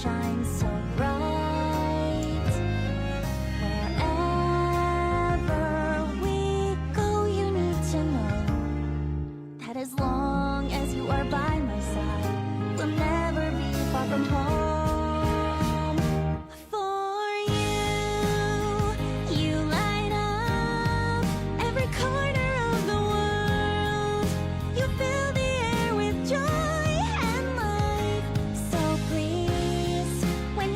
shine so bright. Wherever we go, you need to know that as long as you are by my side, we'll never be far from home. For you light up every corner of the world. You fill the air with joy and life. So please, when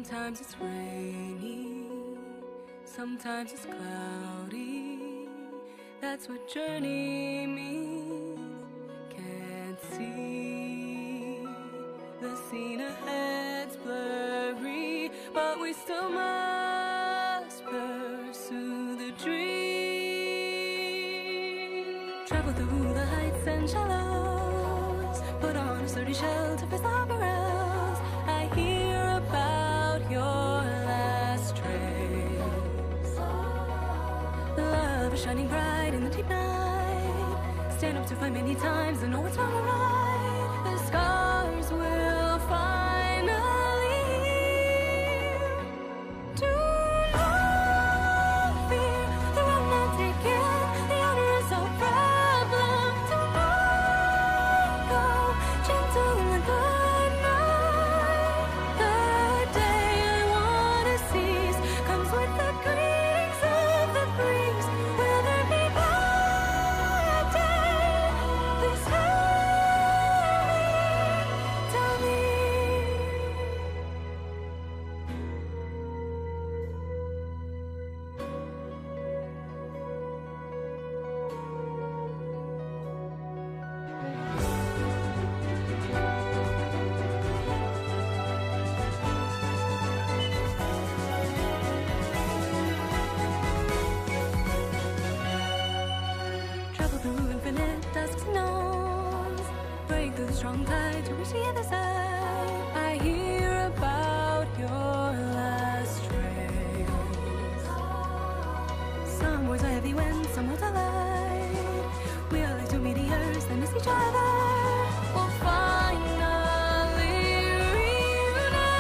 Sometimes it's rainy, sometimes it's cloudy. That's what journey means. Can't see the scene ahead's blurry, but we still must pursue the dream. Travel through the heights and shallows, put on a sturdy shell to face the perils. I hear about your last trace. Love is shining bright in the deep night. Stand up to fight many times and know what's wrong and right. The scars will finally heal. Do not fear, the road not taken, the honor is our problem. Do not go gentle and good night. The day I wanna seize comes with the greetings of the breeze. Will there be bad day? Please tell me. Travel through infinite dusks and nones, break through the strong tide to reach the other side. I hear about your last trace. Some words are heavy when some words are light. We are like two meteors that miss each other. We'll finally reunite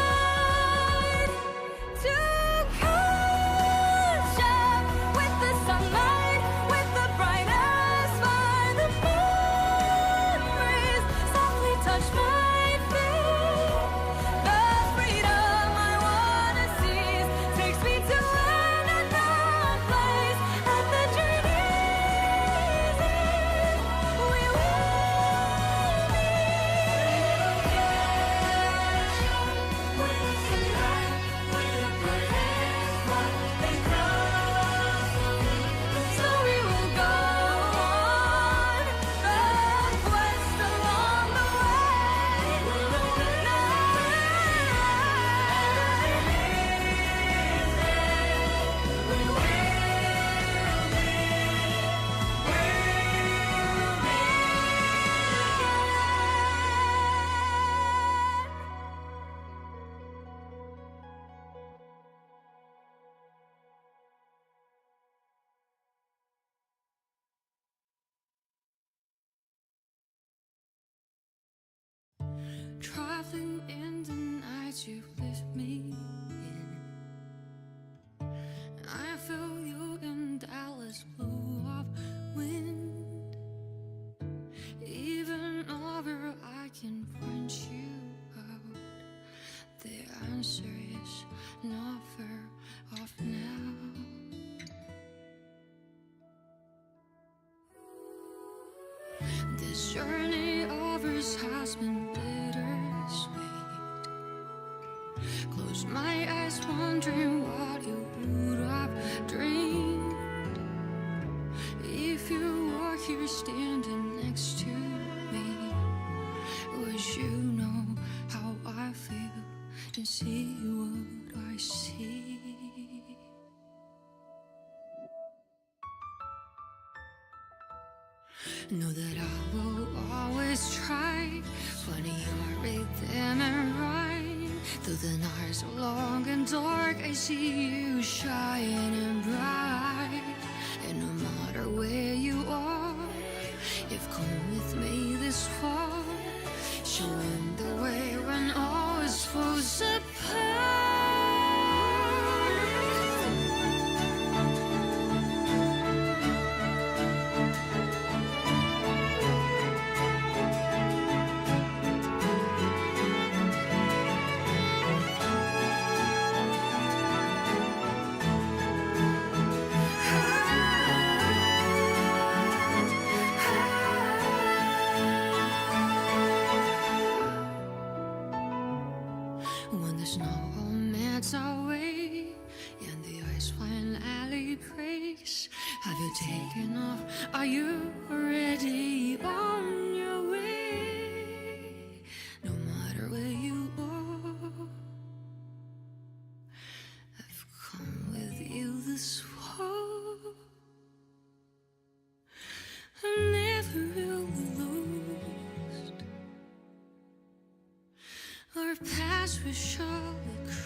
to catch up with the sunlight, with the brightest fire. The memories softly touch my feet. The freedom I wanna seize takes me to an unknown place. At the journey's end, we will so we will go on the quest along the way. Traveling in the night you lift me in. I feel you in Dallas, blew off wind. Even over, I can point you out. The answer is not far off now. This journey of ours has been bittersweet. Close my eyes, wondering what you would have dreamed if you were here standing next to me. Would you know how I feel and see what I see? Know that I will always try, finding your rhythm and rhyme. Though the nights are long and dark, I see you shining bright. And no matter where you are, you've come with me this far, showing the way when all is falls apart. When there's no that's our way, and the ice wine alley breaks. Have you taken off? Are you already on your way? No matter where you are, I've come with you this far. I'm never really lost. Our paths will surely cross.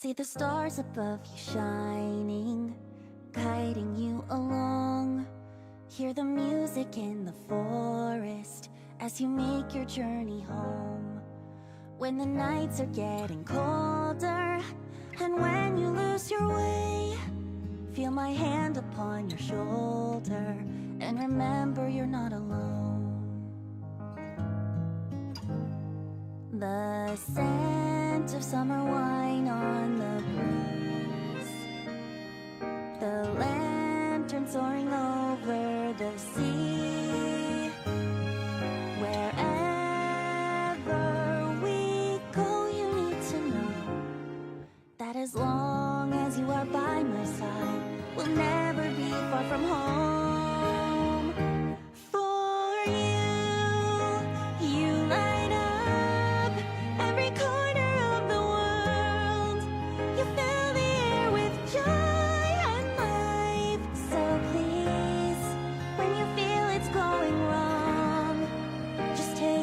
See the stars above you shining, guiding you along. Hear the music in the forest as you make your journey home. When the nights are getting colder, and when you lose your way, feel my hand upon your shoulder, and remember you're not alone. The scent of summer wine on the breeze, the lantern soaring over the sea. Wherever we go, you need to know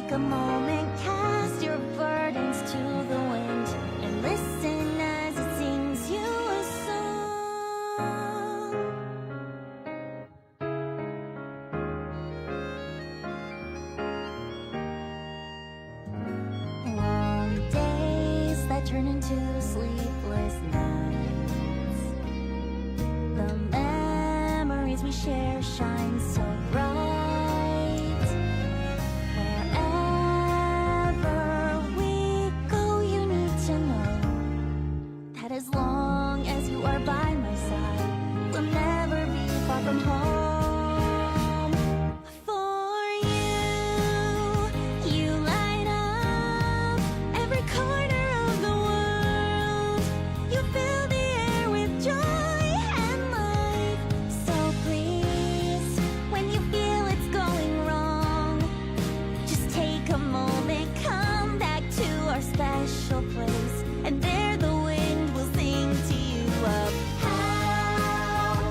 Take a moment, cast your burdens to the wind, and listen as it sings you a song. Long days that turn into sleepless nights. The memories we share shine so bright. Wherever we go, you need to know that as long as you are by my side, we'll never be far from home. For you light up every corner of the world. You fill the air with joy and life. So please, when you feel it's going wrong, just take a moment, come back to our special place, and there the wind will sing to you of how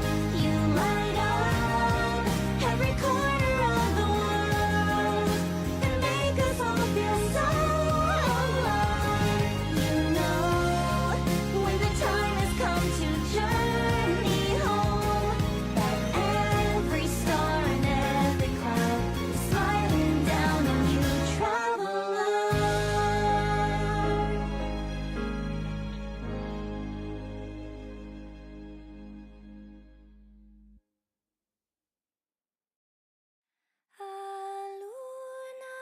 you light up every corner of the world and make us all feel so alive. You know, when the time has come to journey home, that every star and every cloud is smiling down on you, traveler. Aluna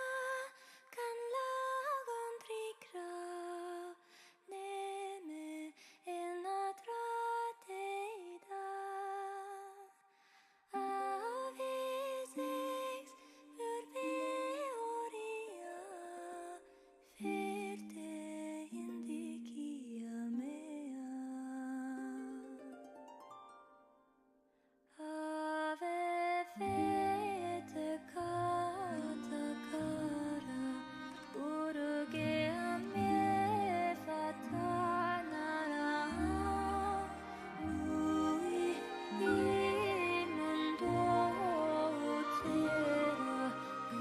kan lagon trikra neme enatrateida avisex urbe oria ferte indikia mea ave fete kata kara uruge ame fatanara lui imundo terra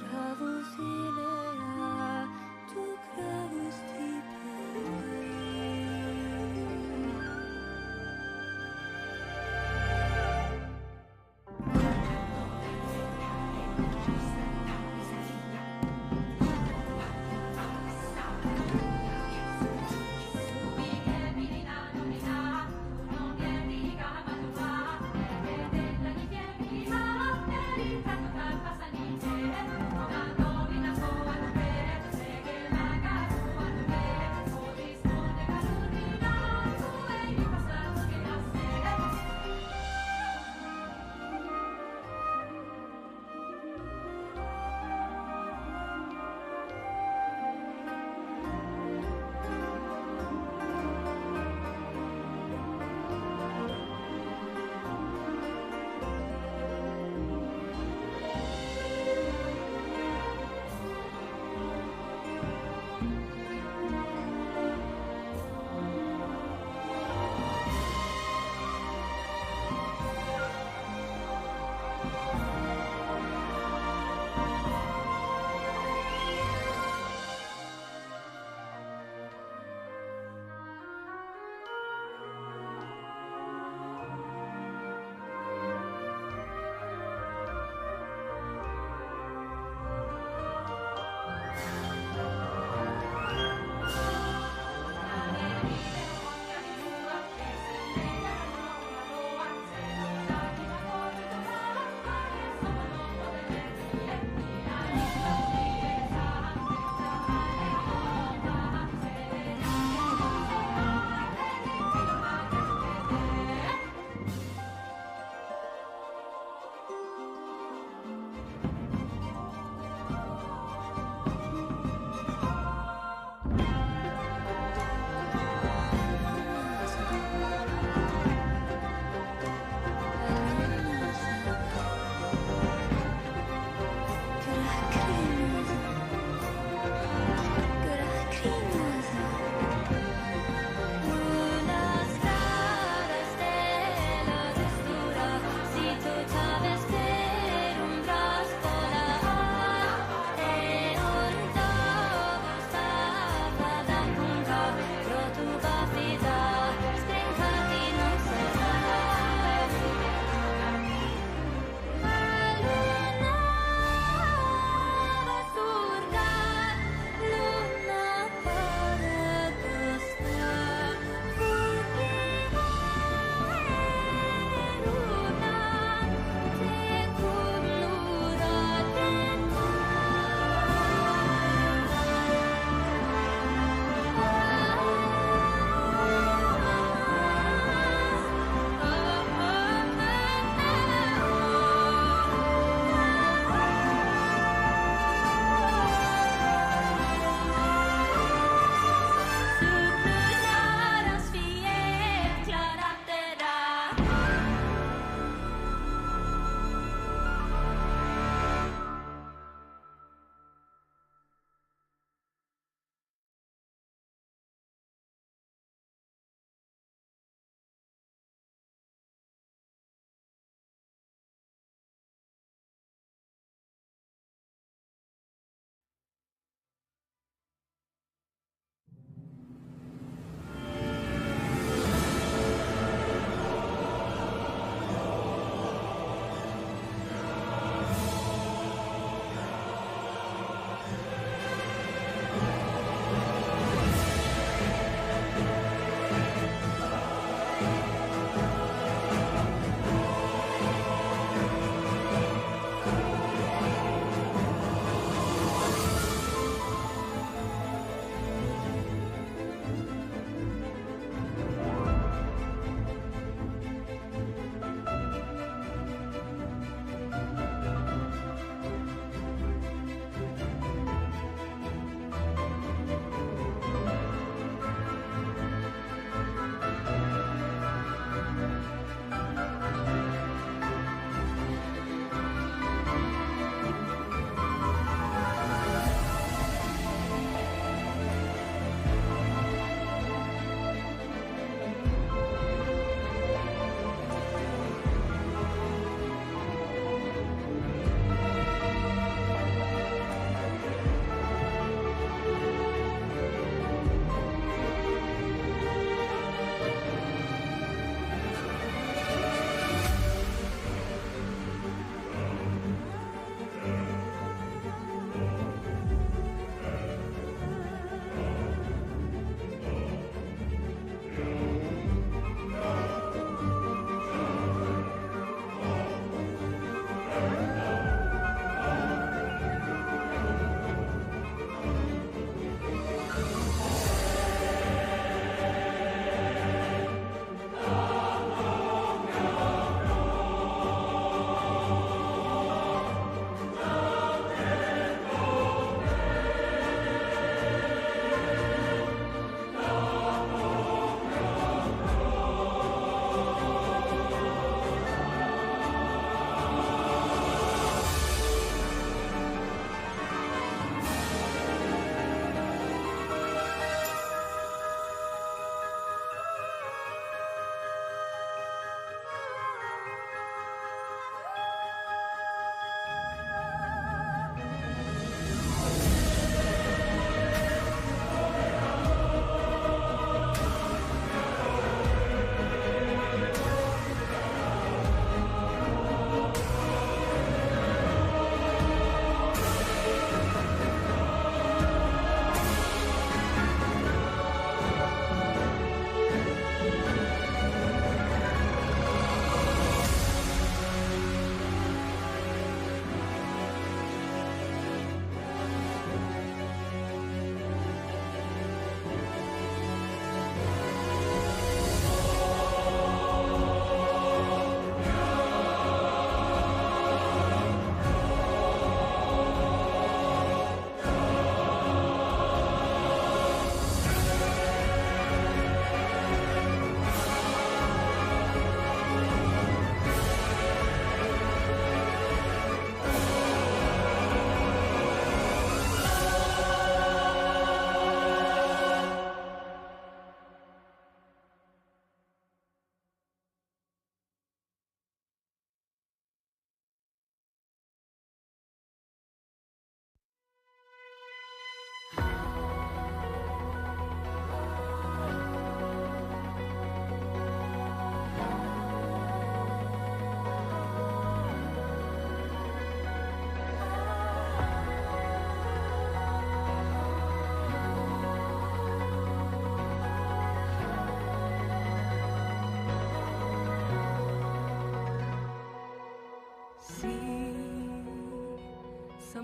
gravus ilera tu gravus tiperi.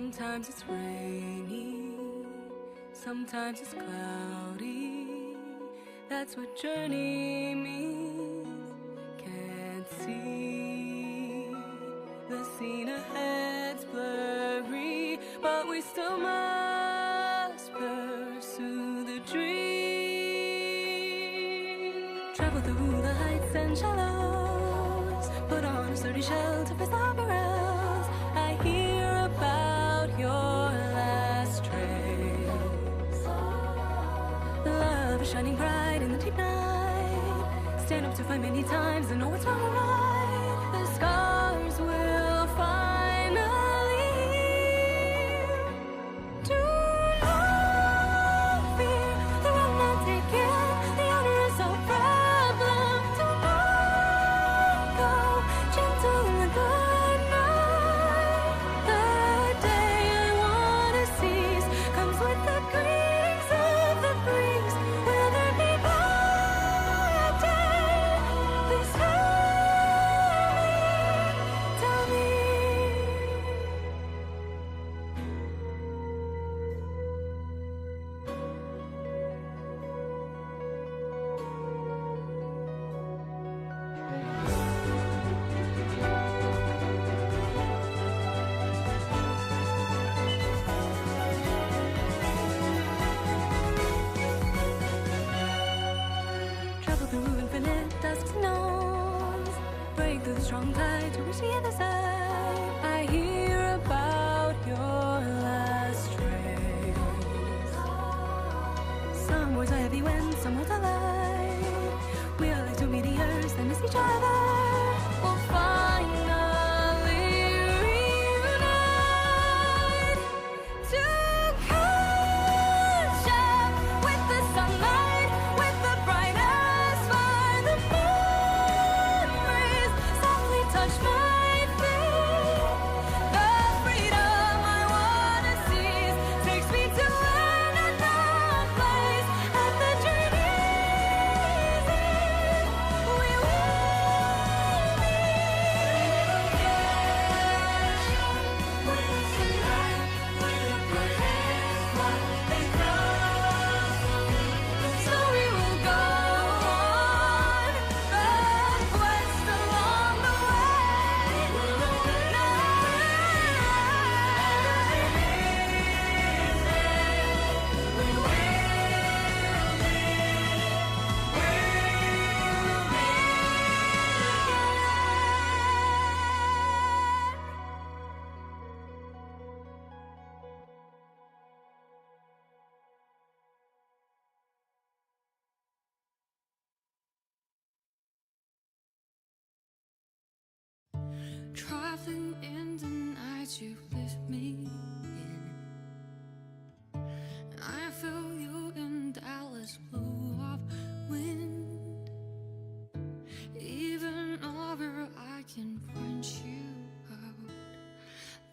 Sometimes it's rainy, sometimes it's cloudy. That's what journey means. Can't see the scene ahead's blurry, but we still must pursue the dream. Travel through the heights and shallows, put on a sturdy shell to face the perils. I hear about your last trace. Love is shining bright in the deep night. Stand up to fight many times and know what's wrong or right. The scars will finally heal. Do not fear, the road not taken. The outer is no problem. Do not go gentle and good night. The day I wanna seize comes with the greetings of the breeze. Will there be bad day? Please tell me. Travel through infinite dusks and nones, break through the strong tide to reach the other side. I hear about your last trace. Some words are heavy when some words are light. We are like two meteors that miss each other. We'll finally reunite to catch up with the sunlight, with the brightest fire. The memories softly touch my feet. The freedom I wanna seize takes me to an unknown place. At the journey's end, we will so we will go on the quest along the way. Traveling in the night you lift me in. I feel you in Dallas blue of wind. Even over I can point you out.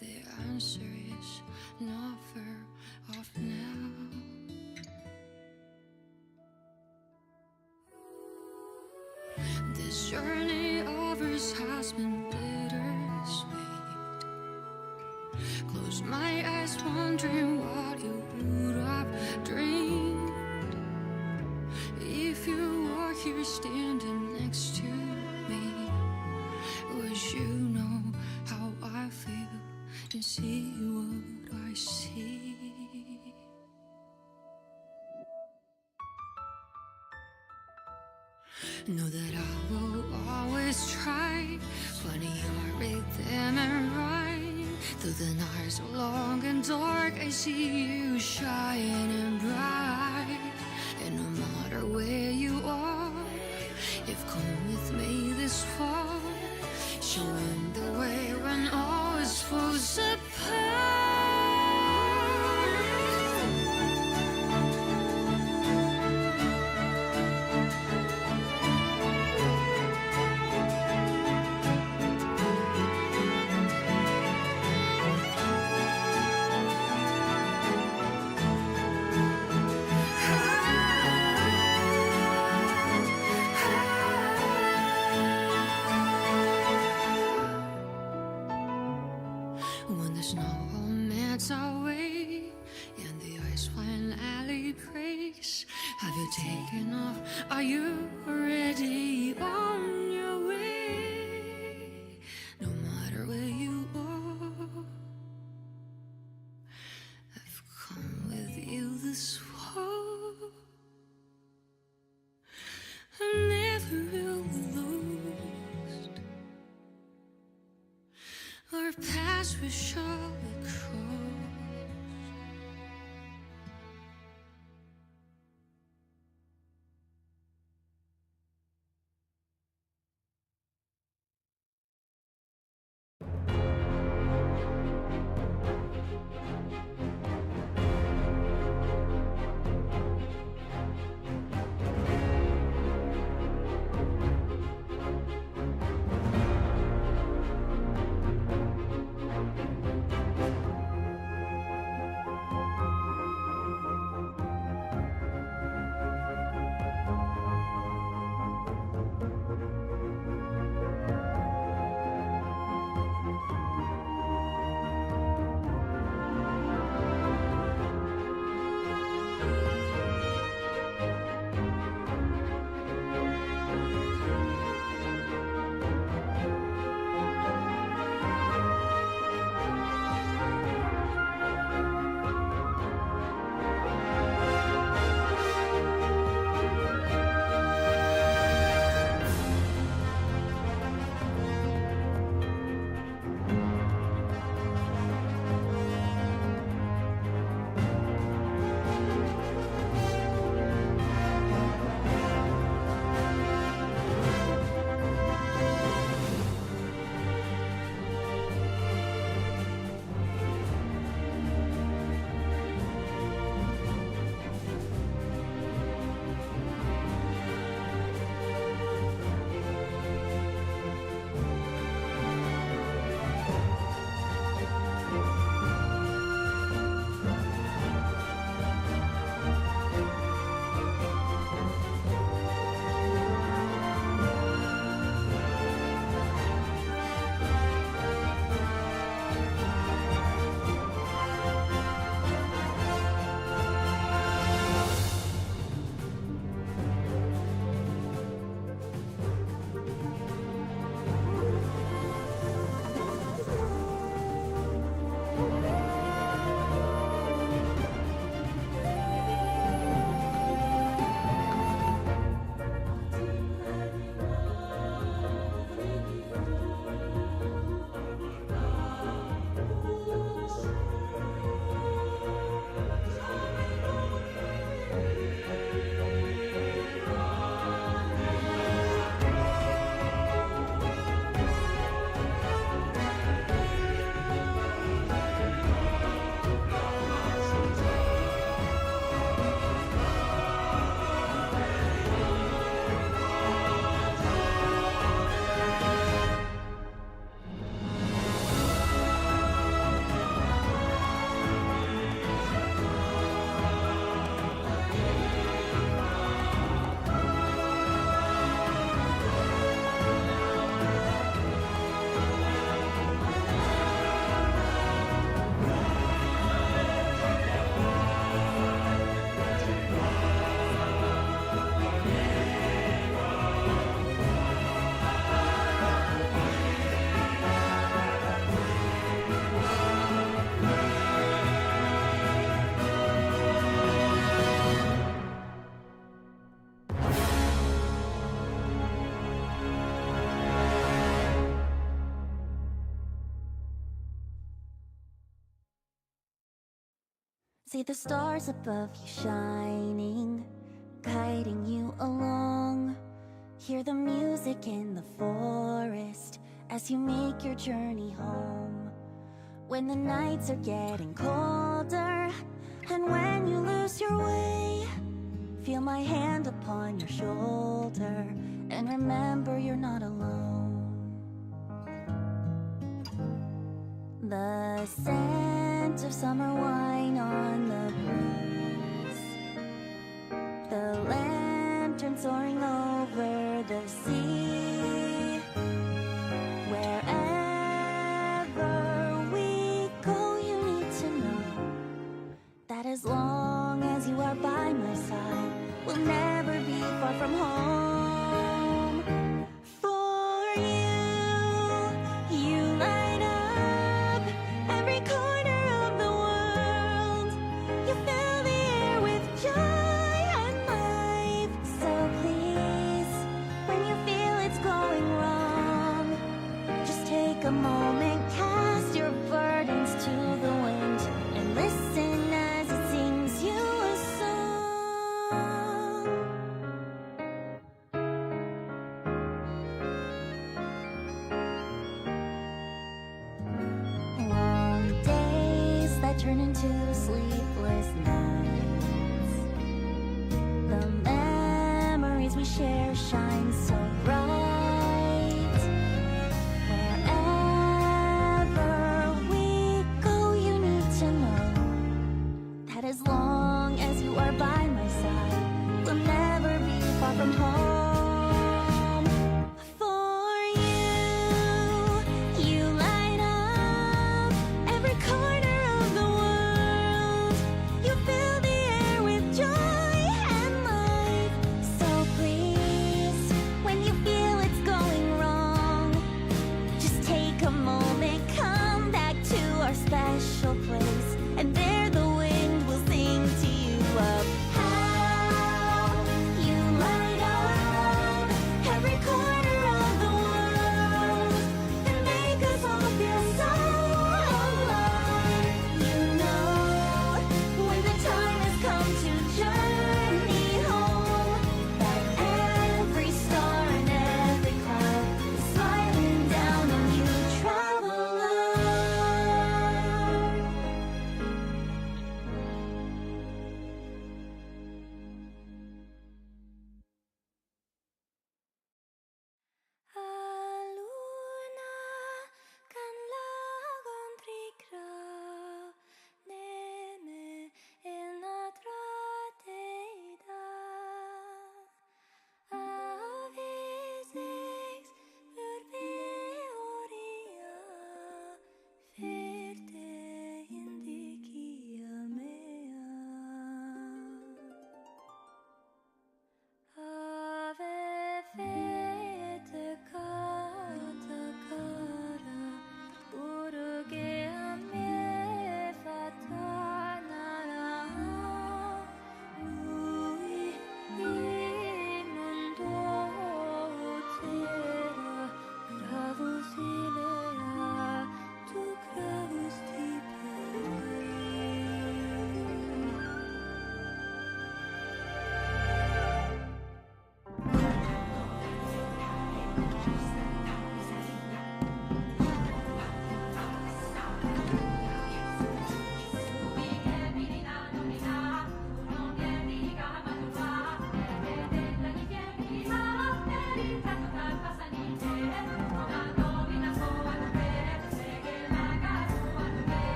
The answer is not far off now. This journey of ours has been bittersweet. Close my eyes, wondering what you would have dreamed if you were here standing next to me. Would you know how I feel and see what I see? Know that I will always try, finding your rhythm and rhyme. Though the nights are long and dark, I see you shining bright. And no matter where you are, you've come with me this far, showing the way when all is falls apart. grace. Have you taken off? Are you already on your way? No matter where you are, I've come with you this far. I'm never really lost. Our paths will surely cross. See the stars above you shining, guiding you along. Hear the music in the forest as you make your journey home. When the nights are getting colder, and when you lose your way, feel my hand upon your shoulder, and remember you're not alone. The scent of summer wine on the breeze, the lantern soaring over the sea. Wherever we go, you need to know that as long as as you are by my side, we'll never be far from home. For you light up every corner of the world. You fill the air with joy and life. So please, when you feel it's going wrong, just take a moment, cast your burdens to the wind, and listen as it sings you a song. Long days that turn into sleepless nights. The memories we share shine so bright. Wherever we go, you need to know that as long as you are by my side, we'll never be far from home. For you light up every corner of the world.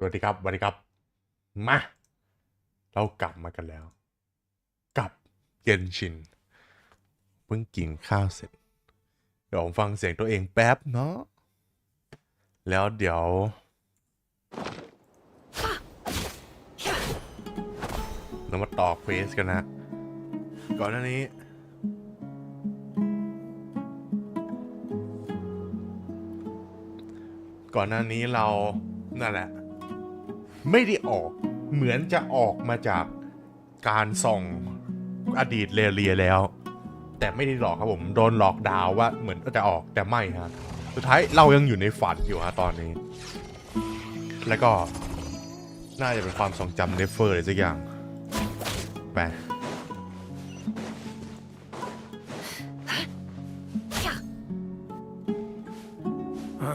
วัสดีครับสวัสดีครับมาเรากลับมากันแล้วกับเกนชินเพิ่งกินข้าวเสร็จเดี๋ยวผมฟังเสียงตัวเองแป๊บเนาะแล้วเดี๋ยวเรามาต่อเควสกันนะก่อนหน้านี้เรานั่นแหละไม่ได้ออกเหมือนจะออกมาจากการส่องอดีตเรียแล้วแต่ไม่ได้หลอกครับผมโดนหลอกดาวว่าเหมือนจะออกแต่ไม่ฮะสุดท้ายเรายังอยู่ในฝันอยู่ฮะตอนนี้แล้วก็น่าจะเป็นความทรงจำเนฟเฟอร์อะไรสักอย่างไป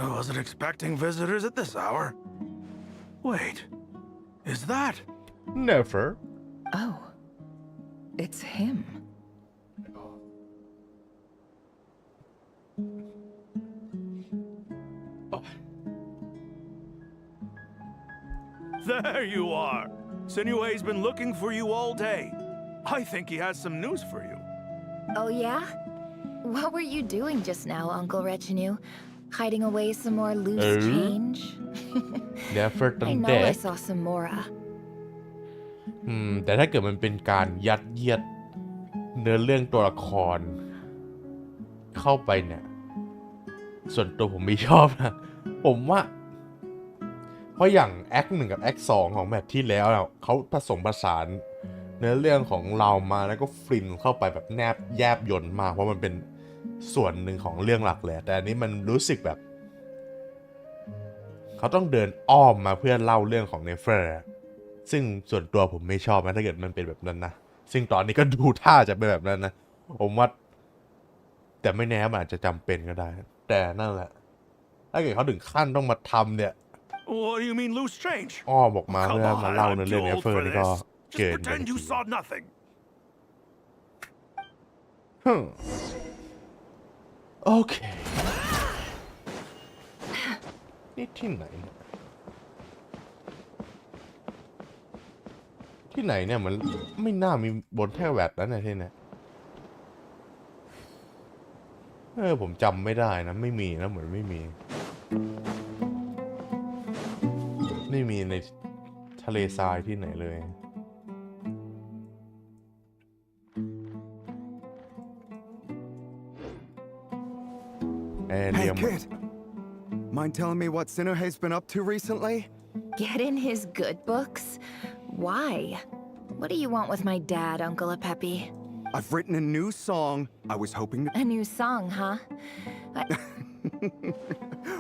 I wasn't expecting visitors at this hour. Wait, is that? Never. Oh, it's him. There you are. Sinue's been looking for you all day. I think he has some news for you. Oh, yeah? What were you doing just now, Uncle Retinue? Hiding away some more loose change? Never I done know I that. saw some Mora. แต่ถ้าเกิดมันเป็นการยัดเยียดเนื้อเรื่องตัวละครเข้าไปเนี่ยส่วนตัวผมไม่ชอบนะผมว่าเพราะอย่าง Act 1 กับ Act 2 ของแมตช์ที่แล้วเขาผสมผสานเนื้อเรื่องของเรามาแล้วก็ฟินเข้าไปแบบแยบยนต์มากเพราะมันเป็นส่วนหนึ่งของเรื่องหลักเลยแต่อันนี้มันรู้สึกแบบเขาต้องเดินอ้อมมาเพื่อเล่าเรื่องของเนเฟอร์ซึ่งส่วนตัวผมไม่ชอบนะถ้าเกิดมันเป็นแบบนั้นนะซึ่งตอนนี้ก็ดูท่าจะเป็นแบบนั้นนะผมว่าแต่ไม่แน่มันอาจจะจำเป็นก็ได้แต่นั่นแหละถ้าเกิดเขาถึงขั้นต้องมาทำเนี่ย What do you mean loose change? อ้อมออกมาเพื่อมาเล่าในเรื่องเนเฟอร์นี่ก็เกิน Pretend you saw nothing. โอเคนี่ที่ไหนเนี่ยมันไม่น่ามีบนแท่แวดแล้วนะที่เนี่ยผมจำไม่ได้นะไม่มีนะเหมือนไม่มีในทะเลทรายที่ไหนเลยHey kid, mind telling me what Sinuhe's been up to recently? Get in his good books? Why? What do you want with my dad, Uncle Apepi? I've written a new song. I was hoping to... A new song, huh?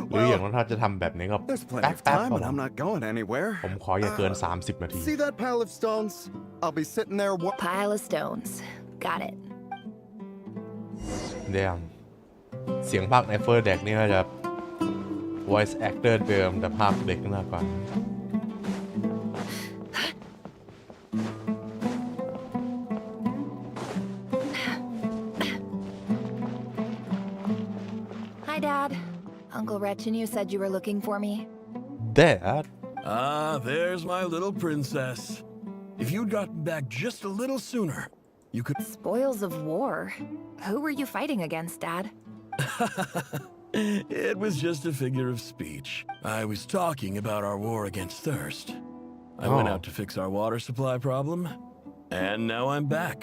หรืออย่างนั้นถ้าจะทำแบบนี้ก็ There's plenty of time and I'm not going anywhere. ผมขออย่าเกิน30 นาที See that pile of stones? I'll be sitting there... Pile of stones. Got it. เดี๋ยวเสียงภาคในเฟอร์เด็กนี่ก็จะ voice actor เดิมแต่ภาคเด็กมากกว่า Hi, Dad. Uncle Retinue said you were looking for me. Dad? Ah, there's my little princess. If you'd gotten back just a little sooner, you could... Spoils of war? Who were you fighting against, Dad? It was just a figure of speech. I was talking about our war against thirst. I went out to fix our water supply problem, and now I'm back.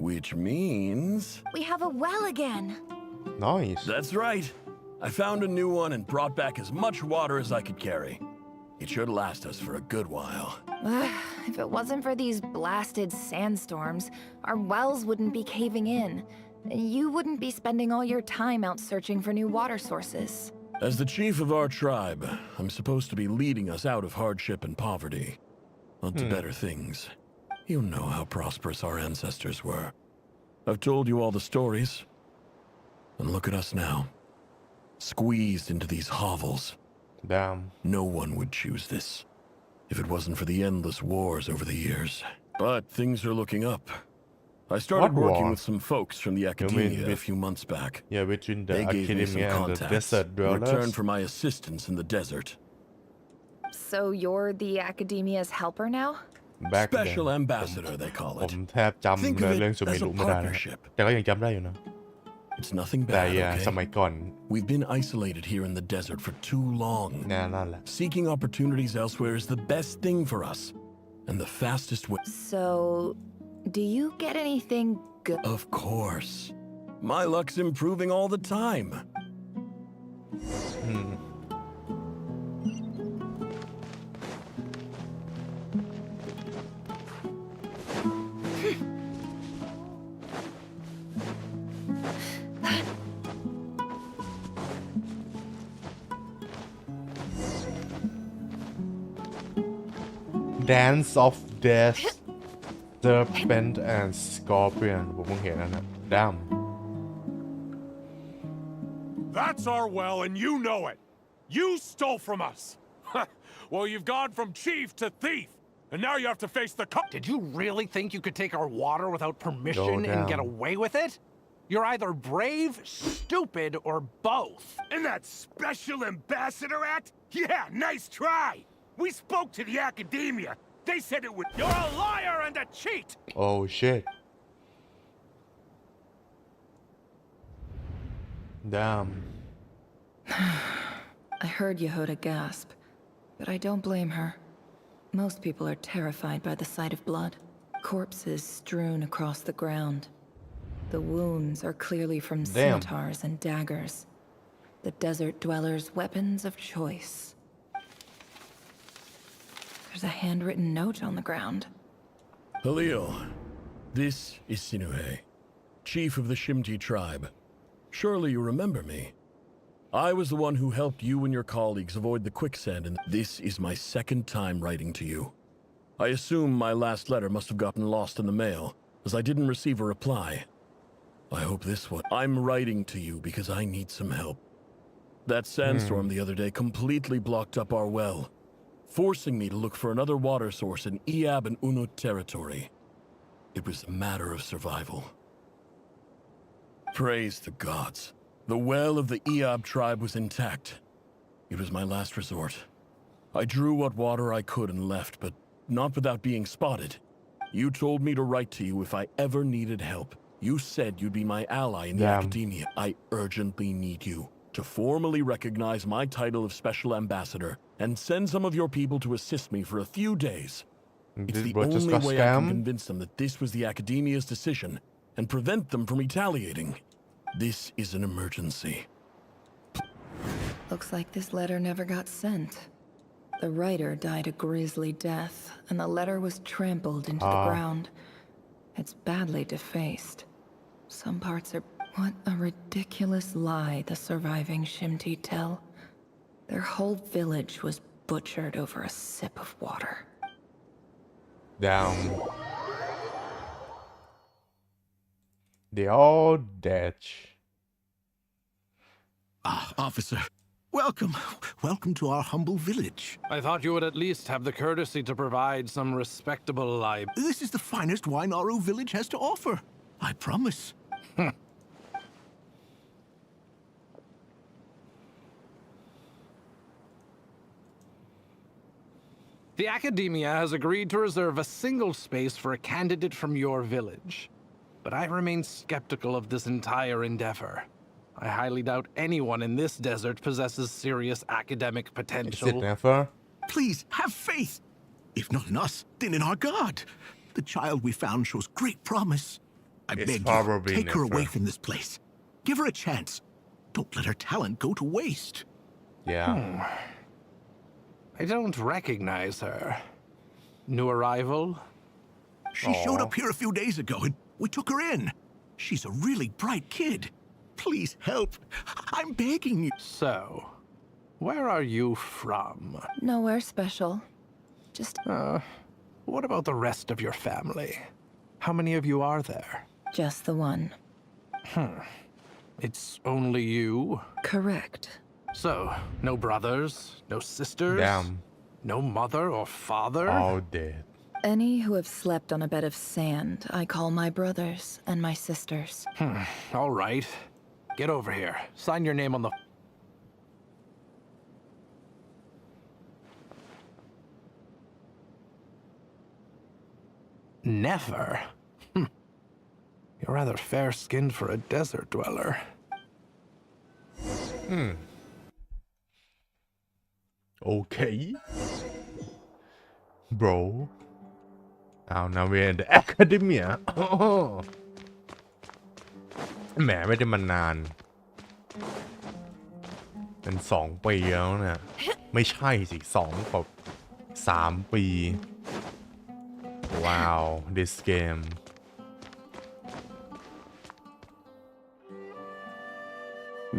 Which means... We have a well again. Nice. That's right. I found a new one and brought back as much water as I could carry. It should last us for a good while. If it wasn't for these blasted sandstorms, our wells wouldn't be caving in. You wouldn't be spending all your time out searching for new water sources. As the chief of our tribe, I'm supposed to be leading us out of hardship and poverty. Onto better things. You know how prosperous our ancestors were. I've told you all the stories. And look at us now. Squeezed into these hovels. Damn. No one would choose this if it wasn't for the endless wars over the years. But things are looking up. I started working with some folks from the academia a few months back. Yeah, between the they gave me some academia and the contacts desert in dwellers. return for my assistance in the desert. So you're the academia's helper now? Back then Special ambassador, they call ผ it. มแทบจำ Think เนื้ of อ it เรื่องซูเม as รุ a ไม่ได้นะ partnership. แต่ก็ยังจำได้อยู่นะ It's nothing แต่ bad, สมั okay? ยก่อน We've been isolated here in the desert for too long. นั่นแหละ Seeking opportunities elsewhere is the best thing for us. And the fastest way. So, do you get anything good? Of course. My luck's improving all the time. Dance of Death Serpent and Scorpion ผมเพิ่งเห็นนั่นนะด That's our well, and you know it. You stole from us. Well, you've gone from chief to thief, and now you have to face the Did you really think you could take our water without permission and get away with it? You're either brave, stupid, or both. And that Special Ambassador Act? Yeah, nice try. We spoke to the academia. They said it would. You're a liar and a cheat. Oh shit Damn I heard Yehuda gasp, but I don't blame her. Most people are terrified by the sight of blood. Corpses strewn across the ground. The wounds are clearly from scimitars and daggers. The desert dwellers' weapons of choice. There's a handwritten note on the ground. Halil, this is Sinuhe, chief of the Shimti tribe. Surely you remember me. I was the one who helped you and your colleagues avoid the quicksand, and this is my second time writing to you. I assume my last letter must have gotten lost in the mail, as I didn't receive a reply. I hope this one. I'm writing to you because I need some help. That sandstorm the other day completely blocked up our well, forcing me to look for another water source in Iab and Unut territory. It was a matter of survival. Praise the gods. The well of the Iab tribe was intact. It was my last resort. I drew what water I could and left, but not without being spotted. You told me to write to you if I ever needed help. You said you'd be my ally in the academia. I urgently need you to formally recognize my title of Special Ambassador and send some of your people to assist me for a few days. It's the only way I can convince them that this was the academia's decision and prevent them from retaliating. This is an emergency. Looks like this letter never got sent. The writer died a grisly death, and the letter was trampled into the ground. It's badly defaced. Some parts are... What a ridiculous lie the surviving Shimti tell. Their whole village was butchered over a sip of water. Down. They all dead. Ah, officer. Welcome. Welcome to our humble village. I thought you would at least have the courtesy to provide some respectable This is the finest wine Aru village has to offer. I promise. The academia has agreed to reserve a single space for a candidate from your village. But I remain skeptical of this entire endeavor. I highly doubt anyone in this desert possesses serious academic potential. Is it never? Please, have faith. If not in us, then in our God. The child we found shows great promise. I beg you, take her away from this place. Give her a chance. Don't let her talent go to waste. Yeah. I don't recognize her. New arrival? She showed up here a few days ago and we took her in. She's a really bright kid. Please help. I'm begging you. So, where are you from? Nowhere special. Just... what about the rest of your family? How many of you are there? Just the one. It's only you? Correct. So, no brothers, no sisters? Damn. No mother or father? All dead. Any who have slept on a bed of sand, I call my brothers and my sisters. All right. Get over here. Sign your name on the... Never? You're rather fair-skinned for a desert dweller. Okay bro เอานาเวน The Academia แหมไม่ได้มานานเป็น2 ปีแล้วเนี่ยไม่ใช่สิ2 กับ 3 ปี Wow this game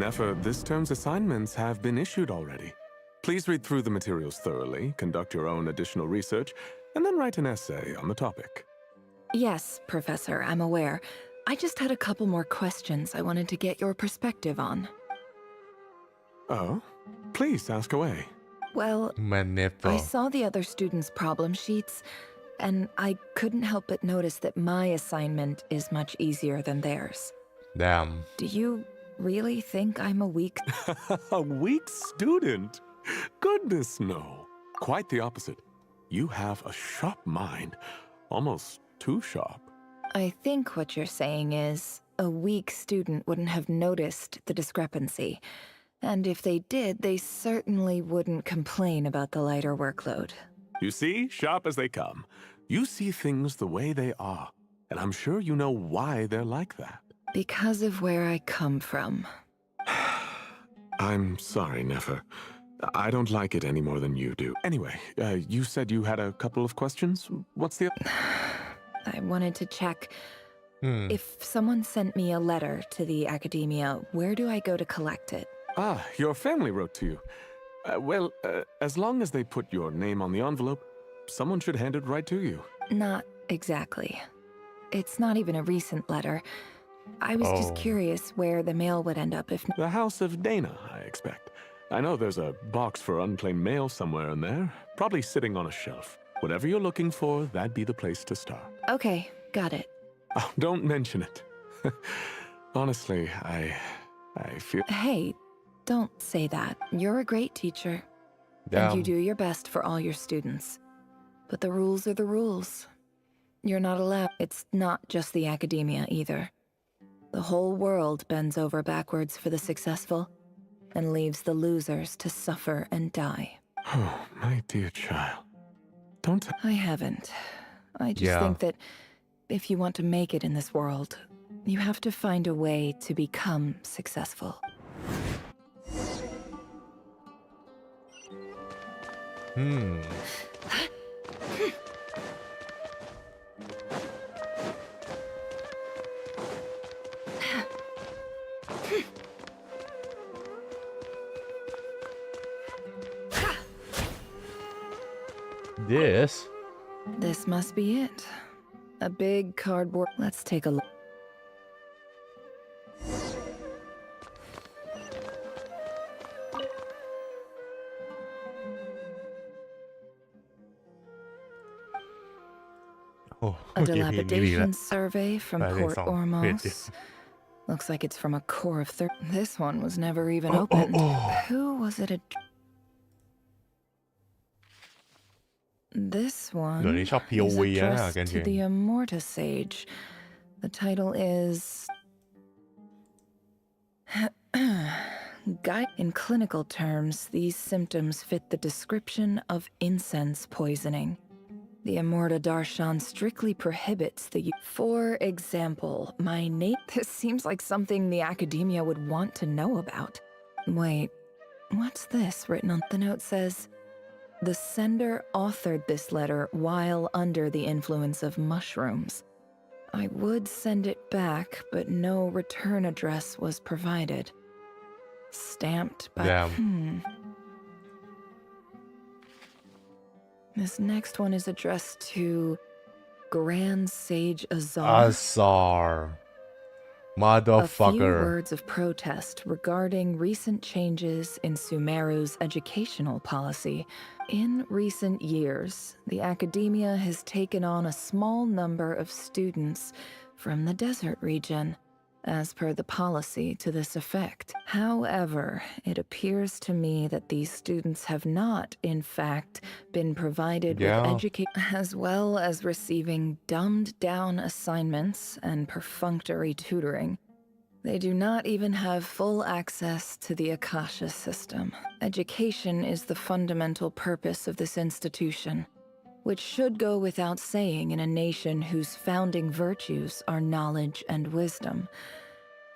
Nefer, this term's assignments have been issued already. Please read through the materials thoroughly, conduct your own additional research, and then write an essay on the topic. Yes, Professor, I'm aware. I just had a couple more questions I wanted to get your perspective on. Oh? Please ask away. Well, I saw the other students' problem sheets, and I couldn't help but notice that my assignment is much easier than theirs. Damn. Do you really think I'm a weak... A weak student? Goodness, no. Quite the opposite. You have a sharp mind. Almost too sharp. I think what you're saying is a weak student wouldn't have noticed the discrepancy. And if they did, they certainly wouldn't complain about the lighter workload. You see, sharp as they come. You see things the way they are. And I'm sure you know why they're like that. Because of where I come from. I'm sorry, Nefer. I don't like it any more than you do. Anyway, you said you had a couple of questions? What's the... I wanted to check. If someone sent me a letter to the academia, where do I go to collect it? Ah, your family wrote to you. Well, as long as they put your name on the envelope, someone should hand it right to you. Not exactly. It's not even a recent letter. I was just curious where the mail would end up if... The House of Dana, I expect. I know there's a box for unclaimed mail somewhere in there, probably sitting on a shelf. Whatever you're looking for, that'd be the place to start. Okay, got it. Oh, don't mention it. Honestly, I feel... Hey, don't say that. You're a great teacher. And you do your best for all your students. But the rules are the rules. You're not allowed... It's not just the academia, either. The whole world bends over backwards for the successful and leaves the losers to suffer and die. Oh, my dear child. Don't... I haven't. I just think that if you want to make it in this world, you have to find a way to become successful. This must be it. A big cardboard... Let's take a look. A dilapidation survey from Port Ormos. Looks like it's from a core of 30. This one was never even opened. Who was it? This one is addressed to the Immorta Sage. The title is... Guide. In clinical terms, these symptoms fit the description of incense poisoning. The Immorta Darshan strictly prohibits the use. For example, my name... This seems like something the academia would want to know about. Wait, what's this written on... The note says... The sender authored this letter while under the influence of mushrooms. I would send it back, but no return address was provided. Stamped by... This next one is addressed to Grand Sage Azar. Motherfucker. A few words of protest regarding recent changes in Sumeru's educational policy. In recent years, the academia has taken on a small number of students from the desert region. as per the policy to this effect. However, it appears to me that these students have not, in fact, been provided with education as well as receiving dumbed-down assignments and perfunctory tutoring. They do not even have full access to the Akasha system. Education is the fundamental purpose of this institution, which should go without saying in a nation whose founding virtues are knowledge and wisdom.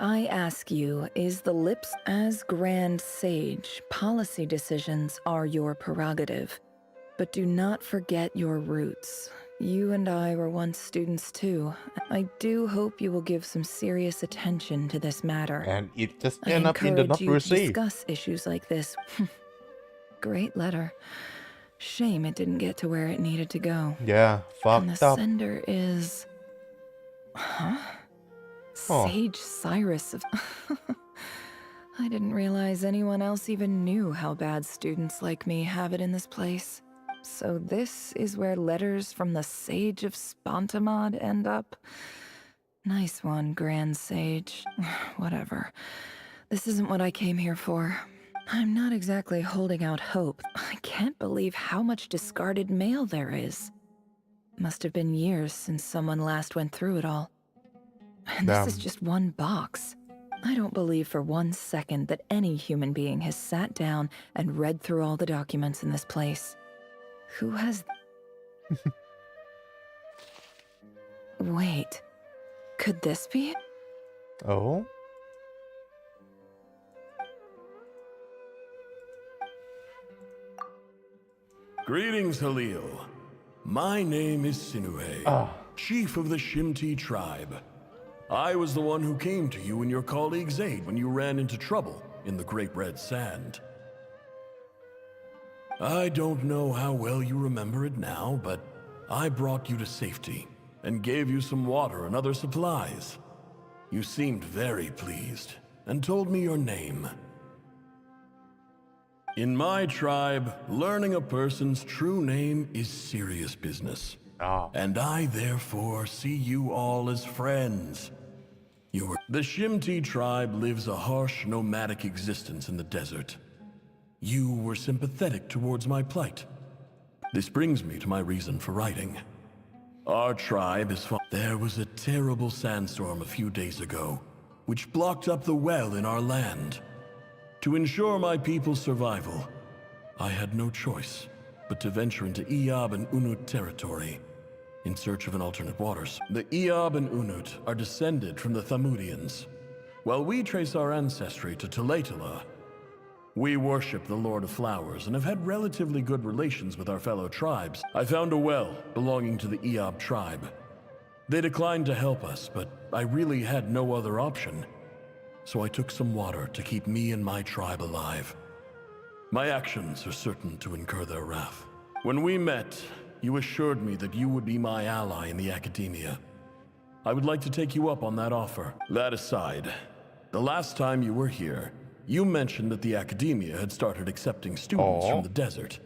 I ask you, is the lips as grand sage? Policy decisions are your prerogative, but do not forget your roots. You and I were once students too. I do hope you will give some serious attention to this matter. And it just ended up in the not I encourage you to received. discuss issues like this. Great letter. Shame it didn't get to where it needed to go. Yeah, And the fucked up. sender is... Huh? Oh. Sage Cyrus of... I didn't realize anyone else even knew how bad students like me have it in this place. So this is where letters from the Sage of Spontamod end up? Nice one, Grand Sage. Whatever. This isn't what I came here for. I'm not exactly holding out hope. I can't believe how much discarded mail there is. Must have been years since someone last went through it all. And this is just one box. I don't believe for 1 second that any human being has sat down and read through all the documents in this place. Who has... Wait. Could this be? Oh? Greetings, Halil. My name is Sinuhe, chief of the Shimti tribe. I was the one who came to you and your colleague's aid when you ran into trouble in the Great Red Sand. I don't know how well you remember it now, but I brought you to safety and gave you some water and other supplies. You seemed very pleased and told me your name. In my tribe, learning a person's true name is serious business. And I therefore see you all as friends. The Shimti tribe lives a harsh, nomadic existence in the desert. You were sympathetic towards my plight. This brings me to my reason for writing. Our tribe is There was a terrible sandstorm a few days ago, which blocked up the well in our land. To ensure my people's survival, I had no choice but to venture into Eob and Unut territory in search of an alternate waters. The Eob and Unut are descended from the Thamudians. While we trace our ancestry to Tulatala, we worship the Lord of Flowers and have had relatively good relations with our fellow tribes. I found a well belonging to the Eob tribe. They declined to help us, but I really had no other option. So I took some water to keep me and my tribe alive. My actions are certain to incur their wrath. When we met, you assured me that you would be my ally in the academia. I would like to take you up on that offer. That aside, the last time you were here, you mentioned that the academia had started accepting students from the desert.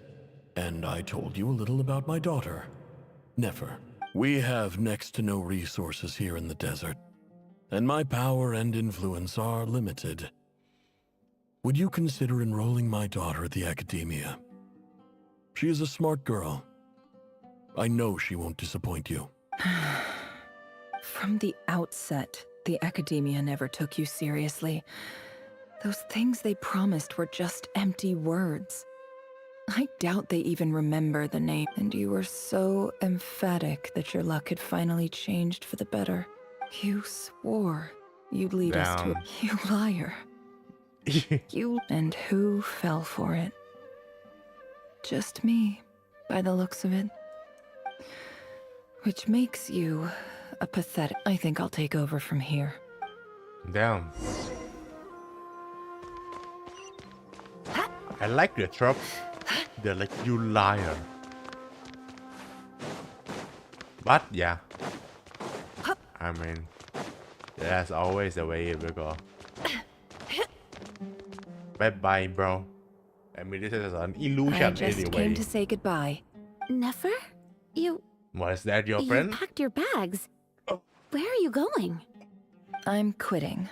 And I told you a little about my daughter, Nefer. We have next to no resources here in the desert, and my power and influence are limited. Would you consider enrolling my daughter at the academia? She is a smart girl. I know she won't disappoint you. From the outset, the academia never took you seriously. Those things they promised were just empty words. I doubt they even remember the name, and you were so emphatic that your luck had finally changed for the better. You swore you'd lead us to You liar. You... And who fell for it? Just me, by the looks of it. Which makes you a pathetic... I think I'll take over from here. Damn. I like the trope. They're like, you liar. But yeah, I mean, that's always the way it will go. Bye bye, bro. I mean, this is an illusion I just anyway. came to say goodbye. Nefer? You... Was that your friend? You packed your bags. Where are you going? I'm quitting.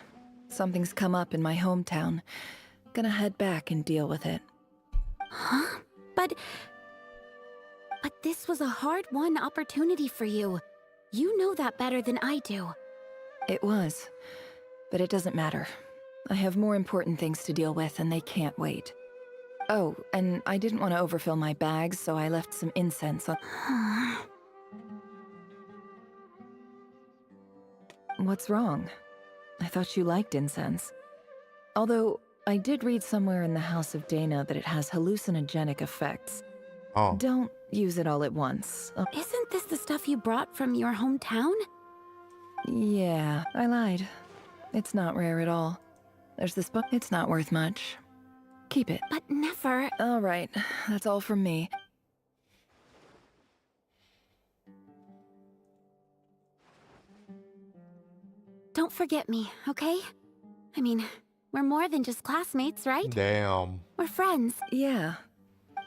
Something's come up in my hometown. Gonna head back and deal with it. Huh? But this was a hard-won opportunity for you. You know that better than I do. It was, but it doesn't matter. I have more important things to deal with, and they can't wait. Oh, and I didn't want to overfill my bags, so I left some incense on... What's wrong? I thought you liked incense. Although, I did read somewhere in the House of Dana that it has hallucinogenic effects. Oh. Don't use it all at once. Isn't this the stuff you brought from your hometown? Yeah, I lied. It's not rare at all. There's this book. It's not worth much. Keep it. But never. All right, that's all from me. Don't forget me, okay? I mean, we're more than just classmates, right? Damn. We're friends. Yeah,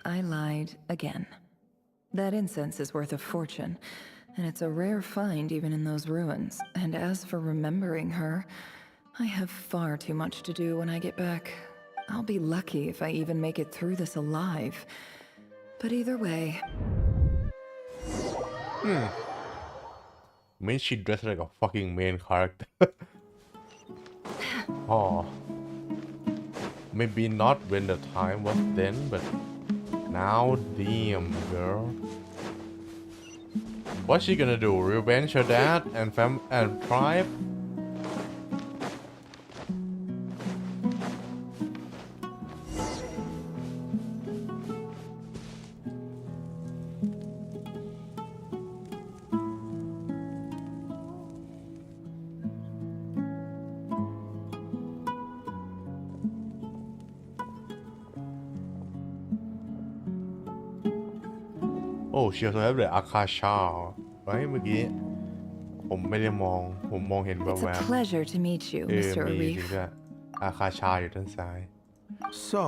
I lied again. That incense is worth a fortune, and it's a rare find even in those ruins. And as for remembering her, I have far too much to do when I get back. I'll be lucky if I even make it through this alive. But either way... I mean, she dressed like a fucking main character. Oh. Maybe not when the time was then, but now, damn, girl. What's she gonna do? Revenge her dad and tribe? Oh, she also has the Akasha, right? เมื่อกี้ผมไม่ได้มองผมมองเห็นแว It's a บ pleasure to meet you, ๆ Mr. มี Arif. ถึงจะอาคาชาอยู่ด้านซ้าย So,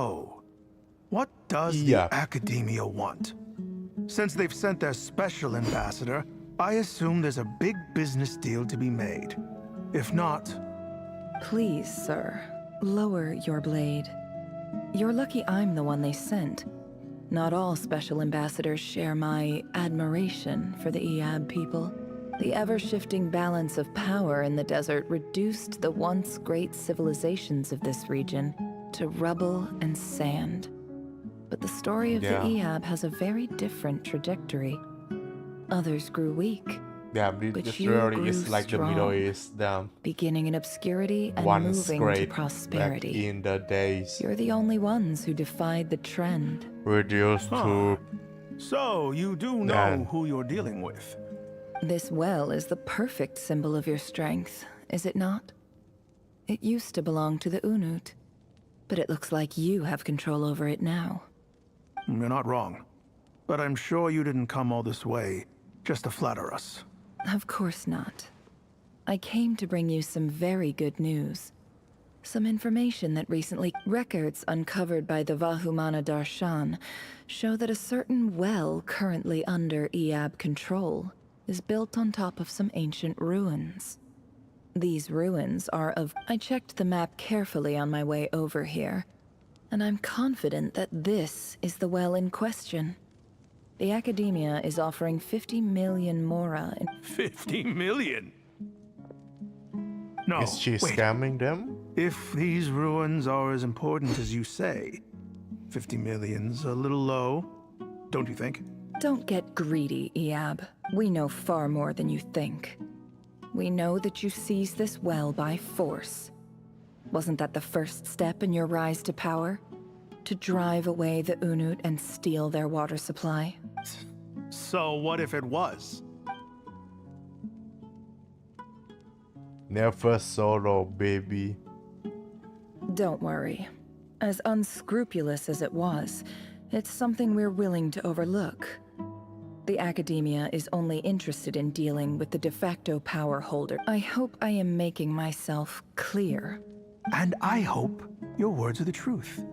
what does the Academia want? Since they've sent their special ambassador, I assume there's a big business deal to be made. If not... Please, sir, lower your blade. You're lucky I'm the one they sent. Not all special ambassadors share my admiration for the Iab people. The ever-shifting balance of power in the desert reduced the once great civilizations of this region to rubble and sand. But the story of the Iab has a very different trajectory. Others grew weak, Yeah, but this you really grew is like the Middle strong, East, damn. beginning in obscurity and Once moving to great back prosperity. in the days. You're the only ones who defied the trend. Reduced to... So, you do know who you're dealing with? This well is the perfect symbol of your strength, is it not? It used to belong to the Unut, but it looks like you have control over it now. You're not wrong. But I'm sure you didn't come all this way just to flatter us. Of course not. I came to bring you some very good news. Some information that recently... Records uncovered by the Vahumana Darshan show that a certain well currently under Iab control is built on top of some ancient ruins. These ruins are of... I checked the map carefully on my way over here, and I'm confident that this is the well in question. The Academia is offering 50 million mora in... 50 million? No, Is she wait. scamming them? If these ruins are as important as you say, 50 million's a little low, don't you think? Don't get greedy, Iab. We know far more than you think. We know that you seized this well by force. Wasn't that the first step in your rise to power? To drive away the Unut and steal their water supply? So what if it was? Never solo, baby. Don't worry. As unscrupulous as it was, it's something we're willing to overlook. The Academia is only interested in dealing with the de facto power holder. I hope I am making myself clear. And I hope your words are the truth.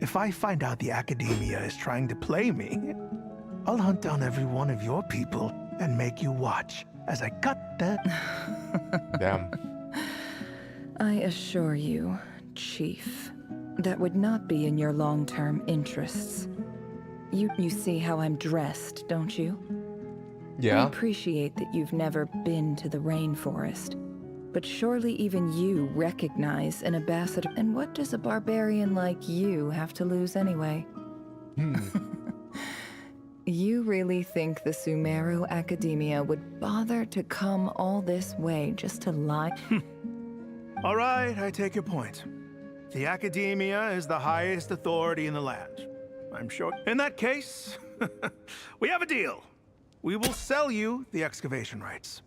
If I find out the Academia is trying to play me, I'll hunt down every one of your people and make you watch as I cut that. Damn. I assure you, Chief, that would not be in your long-term interests. You see how I'm dressed, don't you? Yeah. I appreciate that you've never been to the rainforest, but surely even you recognize an ambassador. And what does a barbarian like you have to lose anyway? You really think the Sumeru Academia would bother to come all this way just to lie? All right, I take your point. The Academia is the highest authority in the land. I'm sure. In that case, we have a deal. We will sell you the excavation rights.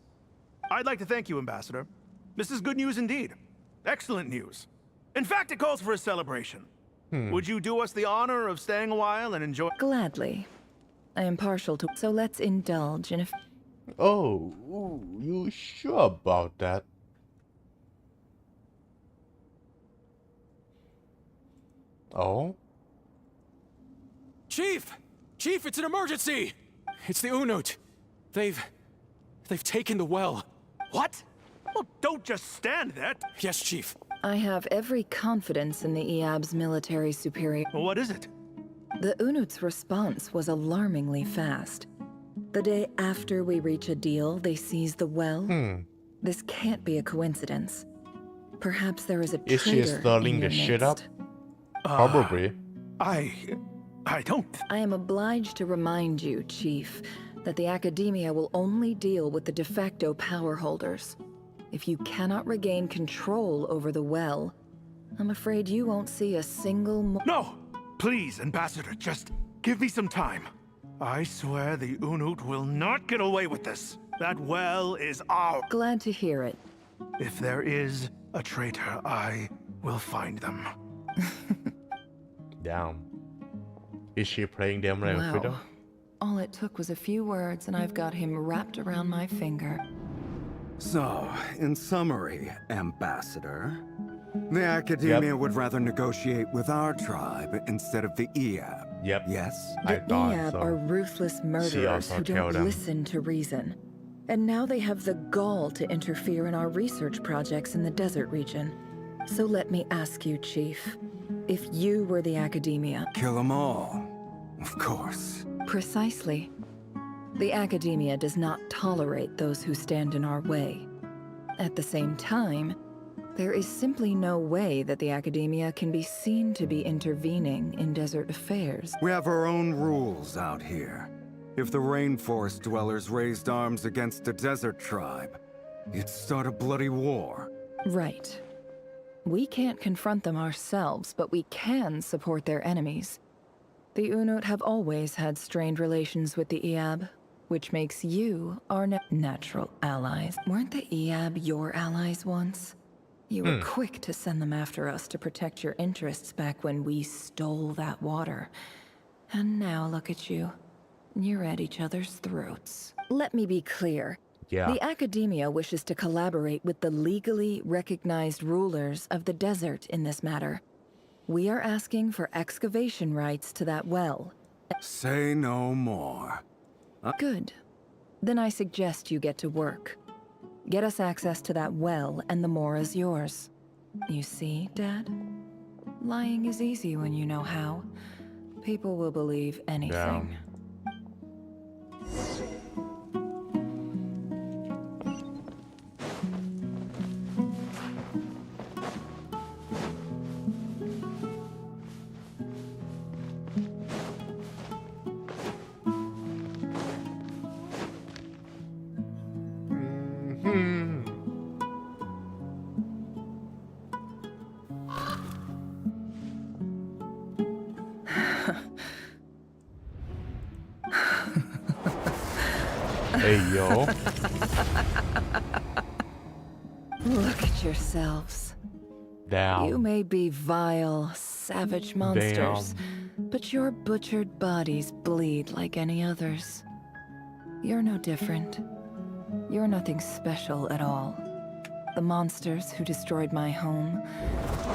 I'd like to thank you, Ambassador. This is good news indeed. Excellent news. In fact, it calls for a celebration. Would you do us the honor of staying a while and enjoy? Gladly. I am partial to, so let's indulge in a... Oh, you sure about that? Oh? Chief! Chief, it's an emergency! It's the Unut. They've taken the well. What? Well, don't just stand there. Yes, Chief. I have every confidence in the EAB's military superior. What is it? The Unut's response was alarmingly fast. The day after we reach a deal, they seize the well. This can't be a coincidence. Perhaps there is a traitor. Is she stirring the shit up? Probably. I don't. I am obliged to remind you, Chief, that the Academia will only deal with the de facto power holders. If you cannot regain control over the well, I'm afraid you won't see a single No! Please, Ambassador, just give me some time. I swear the Unut will not get away with this. That well is ours. Glad to hear it. If there is a traitor, I will find them. Damn. Is she playing them like a fiddle? All it took was a few words and I've got him wrapped around my finger. So, in summary, Ambassador, the Academia would rather negotiate with our tribe instead of the EAB. Yep. Yes? The EAB are ruthless murderers who don't listen to reason. And now they have the gall to interfere in our research projects in the desert region. So let me ask you, Chief, if you were the Academia... Kill them all. Of course. Precisely. The Academia does not tolerate those who stand in our way. At the same time, there is simply no way that the Academia can be seen to be intervening in desert affairs. We have our own rules out here. If the rainforest dwellers raised arms against a desert tribe, it'd start a bloody war. Right. We can't confront them ourselves, but we can support their enemies. The Unut have always had strained relations with the EAB, which makes you our natural allies. Weren't the EAB your allies once? You were quick to send them after us to protect your interests back when we stole that water. And now look at you. You're at each other's throats. Let me be clear. Yeah. The Academia wishes to collaborate with the legally recognized rulers of the desert in this matter. We are asking for excavation rights to that well. Say no more. Good. Then I suggest you get to work. Get us access to that well, and the more is yours. You see, Dad? Lying is easy when you know how. People will believe anything. Hey, yo. Look at yourselves. Damn. You may be vile, savage monsters, but your butchered bodies bleed like any others. You're no different. You're nothing special at all. The monsters who destroyed my home,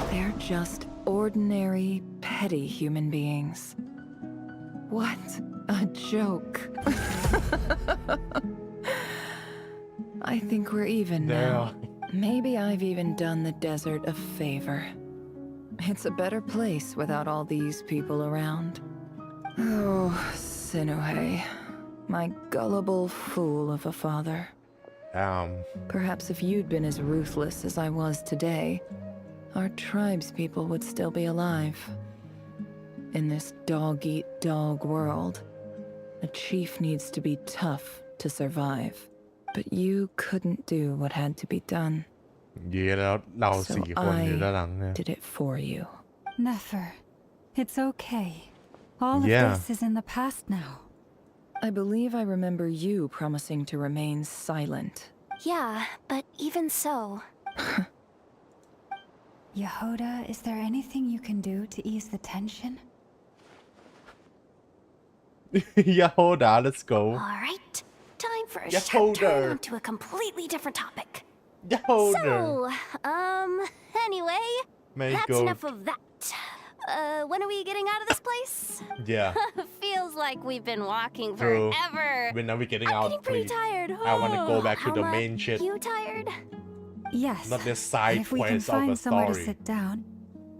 they're just ordinary, petty human beings. What a joke. I think we're even now. Maybe I've even done the desert a favor. It's a better place without all these people around. Oh, Sinuhe, my gullible fool of a father. Perhaps if you'd been as ruthless as I was today, our tribespeople would still be alive. In this dog-eat-dog world, a chief needs to be tough to survive. But you couldn't do what had to be done. So I did it for you. Nefer, it's okay. All of this is in the past now. I believe I remember you promising to remain silent. Yeah, but even so... Yehoda, is there anything you can do to ease the tension? Yehoda, let's go. Alright, time for a sharp turn onto a completely different topic. Yehoda. So, anyway, that's enough of that. When are we getting out of this place? Yeah. Feels like we've been walking forever. When are we getting out? I'm getting pretty tired. I want to go back to the main shit. You tired? Yes. Not the side if we can quests of the find somewhere to story. sit down,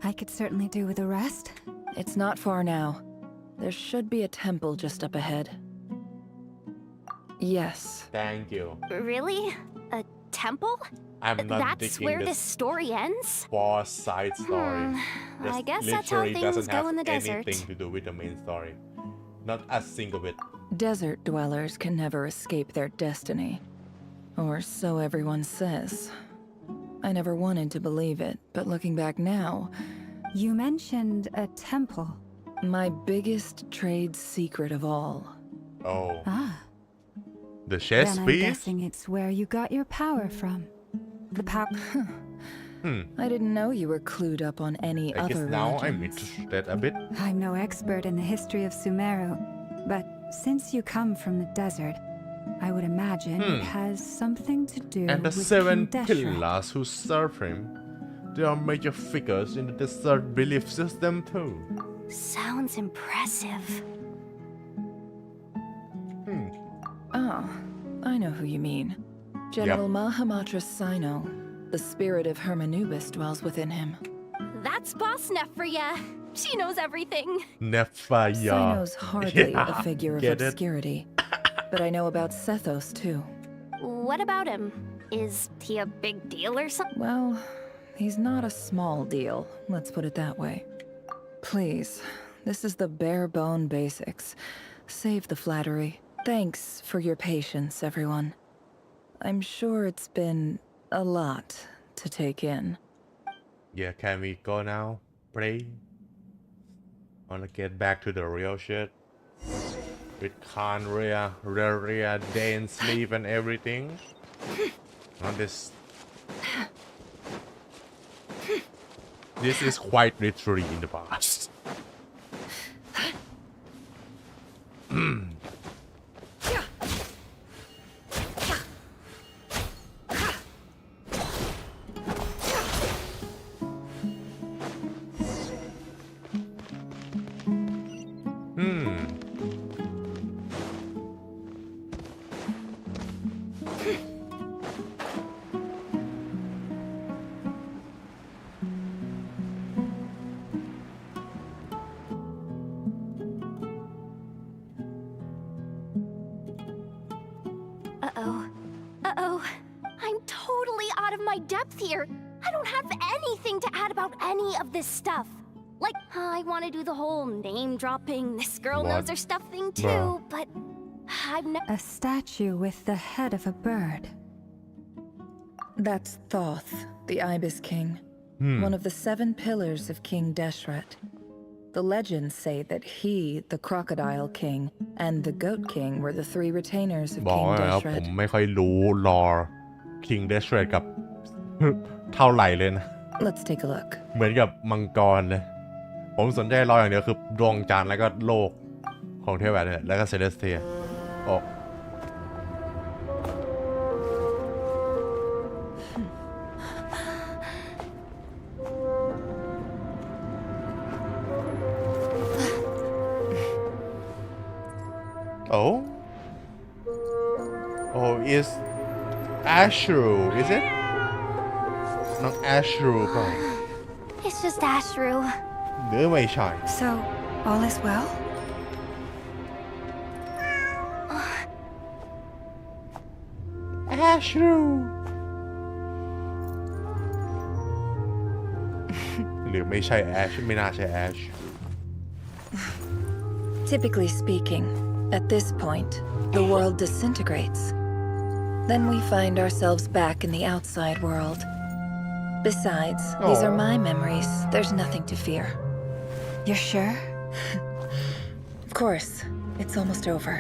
I could certainly do with a rest. It's not far now. There should be a temple just up ahead. Yes. Thank you. Really? A temple? I'm not That's where this story ends? Boss side story. I guess that's how things go in the desert. Anything to do with the main story. Not a single bit. Desert dwellers can never escape their destiny. Or so everyone says. I never wanted to believe it, but looking back now... You mentioned a temple. My biggest trade secret of all. Oh. Ah. The chess then piece? I'm guessing it's where you got your power from. The power... I didn't know you were clued up on any I guess other now I'm religions. interested a bit. I'm no expert in the history of Sumeru, but since you come from the desert, I would imagine it has something to do And the with 7 King Deshret. pillars who serve him, they are major figures in the desert belief system too. Sounds impressive. Oh, I know who you mean. General Mahamatra Sino. The spirit of Hermanubis dwells within him. That's Boss Neff for ya. She knows everything. Nefaya. Sino's hardly a figure of Get it? obscurity. But I know about Sethos too. What about him? Is he a big deal or something? Well, he's not a small deal, let's put it that way. Please, this is the bare bone basics. Save the flattery. Thanks for your patience, everyone. I'm sure it's been a lot to take in. Yeah, can we go now, please? Wanna get back to the real shit? With Khanria, Reria, Dane, Sleep and everything? Not this... This is quite literally in the past. Uh-oh. I'm totally out of my depth here. I don't have anything to add about any of this stuff. Like, I want to do the whole name-dropping, this girl knows her stuff thing too, but I've never... A statue with the head of a bird. That's Thoth, the Ibis King. One of the 7 pillars of King Deshret. The legends say that he, the Crocodile King, and the Goat King were the 3 retainers of บอก King แล้วผม Deshret. ไม่ค่อยรู้ลอ King Deshret กับ เท่าไหร่เลยนะ Let's take a look. เหมือนกับมังกรเลย ผมสนใจรออย่างเดียวคือดวงจันทร์แล้วก็โลกของเทวดาเนี่ยแล้วก็เซเลสเทียออก Oh? Oh, is Ashru, is it? น้องแอชรูป่ะ It's just Ashru. หรือไม่ใช่ So, all is well? Ashru หรือไม่ใช่แอชไม่น่าใช่แอช Typically speaking, at this point, the world disintegrates. Then we find ourselves back in the outside world. Besides, these are my memories. There's nothing to fear. You're sure? Of course. It's almost over.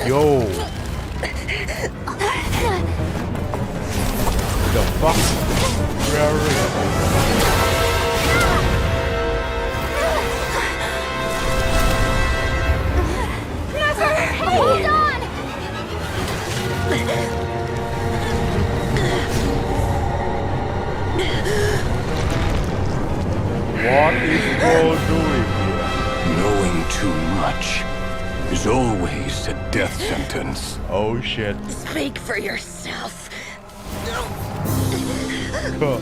Yo! The fuck? Where are you? Hold on! What is Paul doing here? Knowing too much is always a death sentence. Oh shit. Speak for yourself. Cool.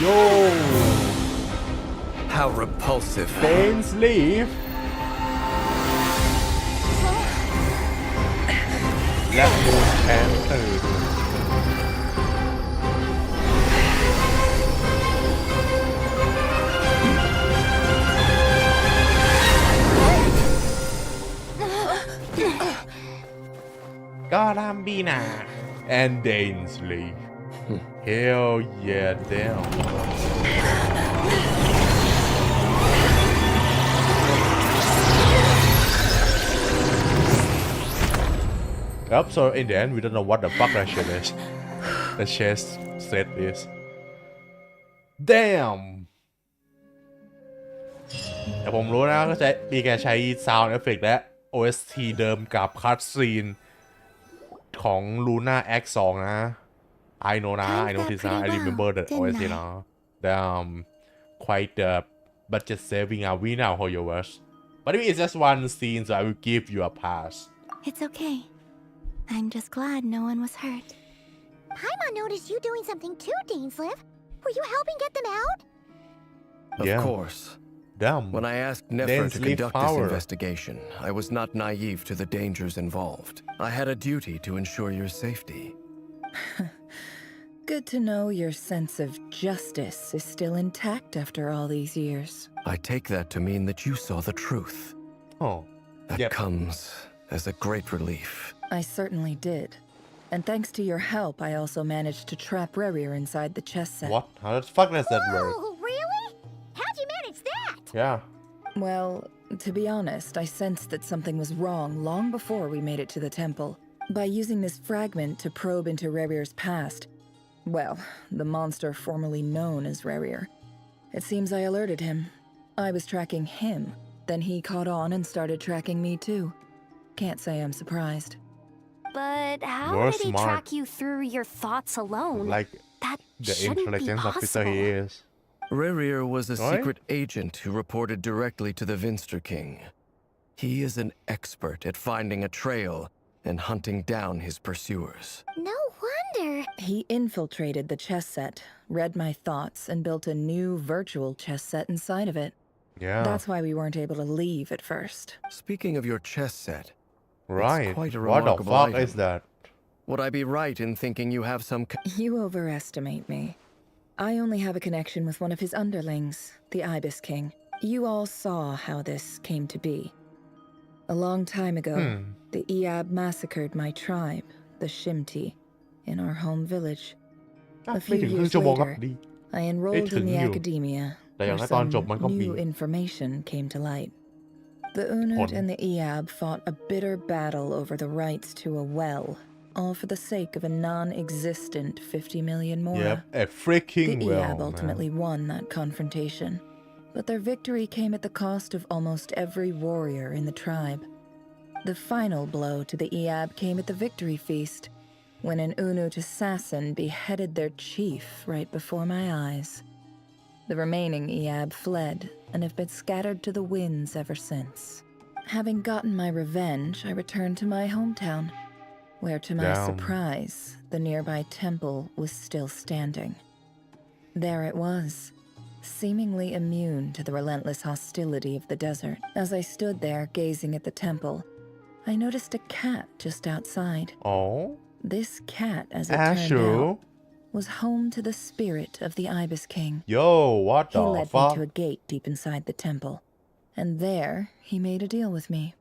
Yo! How repulsive. Dane's leave. Left moon and third. Garambina and Dane's leave. Hell yeah, damn. Yep, so in the end, we don't know what the fuck that shit is. The chest set is. Damn! แต่ผมรู้นะก็จะมีการใช้ sound effect และ OST เดิมกับ cutscene ของ Luna Act.4 นะ I know นะ I notice นะ I remember the OST นะ Damn quite the budget saving we now for your words but if it's just one scene so I will give you a pass. It's okay. I'm just glad no one was hurt. Paimon noticed you doing something too, Dainsleif. Were you helping get them out? Of course. Damn. When I asked Nefer to conduct this investigation, I was not naive to the dangers involved. I had a duty to ensure your safety. Good to know your sense of justice is still intact after all these years. I take that to mean that you saw the truth. Oh. That comes as a great relief. I certainly did. And thanks to your help, I also managed to trap Rerir inside the chess set. What? How the fuck does that work? Oh, really? How'd you manage that? Yeah. Well, to be honest, I sensed that something was wrong long before we made it to the temple. By using this fragment to probe into Rerir's past, well, the monster formerly known as Rerir. It seems I alerted him. I was tracking him, then he caught on and started tracking me too. Can't say I'm surprised. But how You're did he smart. track you through your thoughts alone? Like that the shouldn't be intelligence officer possible. he is. Rerir was a Right? secret agent who reported directly to the Vinster King. He is an expert at finding a trail and hunting down his pursuers. No wonder. He infiltrated the chess set, read my thoughts, and built a new virtual chess set inside of it. Yeah. That's why we weren't able to leave at first. Speaking of your chess set, Right. it's quite a What the remarkable fuck item. is that? Would I be right in thinking you have some... You overestimate me. I only have a connection with one of his underlings, the Ibis King. You all saw how this came to be. A long time ago, the Eab massacred my tribe, the Shimti, in our home village. A few years later, I enrolled in the academia, where some new information came to light. The Unut and the Eab fought a bitter battle over the rights to a well, all for the sake of a non-existent 50 million more. Yep, a freaking The well, Eab ultimately won that confrontation, but their victory came at the cost of almost every warrior in the tribe. The final blow to the Eab came at the victory feast, when an Unut assassin beheaded their chief right before my eyes. The remaining Eab fled and have been scattered to the winds ever since. Having gotten my revenge, I returned to my hometown, where to my surprise, the nearby temple was still standing. There it was, seemingly immune to the relentless hostility of the desert. As I stood there gazing at the temple, I noticed a cat just outside. Oh? This cat, as it turned out, was home to the spirit of the Ibis King. Yo, what the fuck? He led me to a gate deep inside the temple, and there he made a deal with me.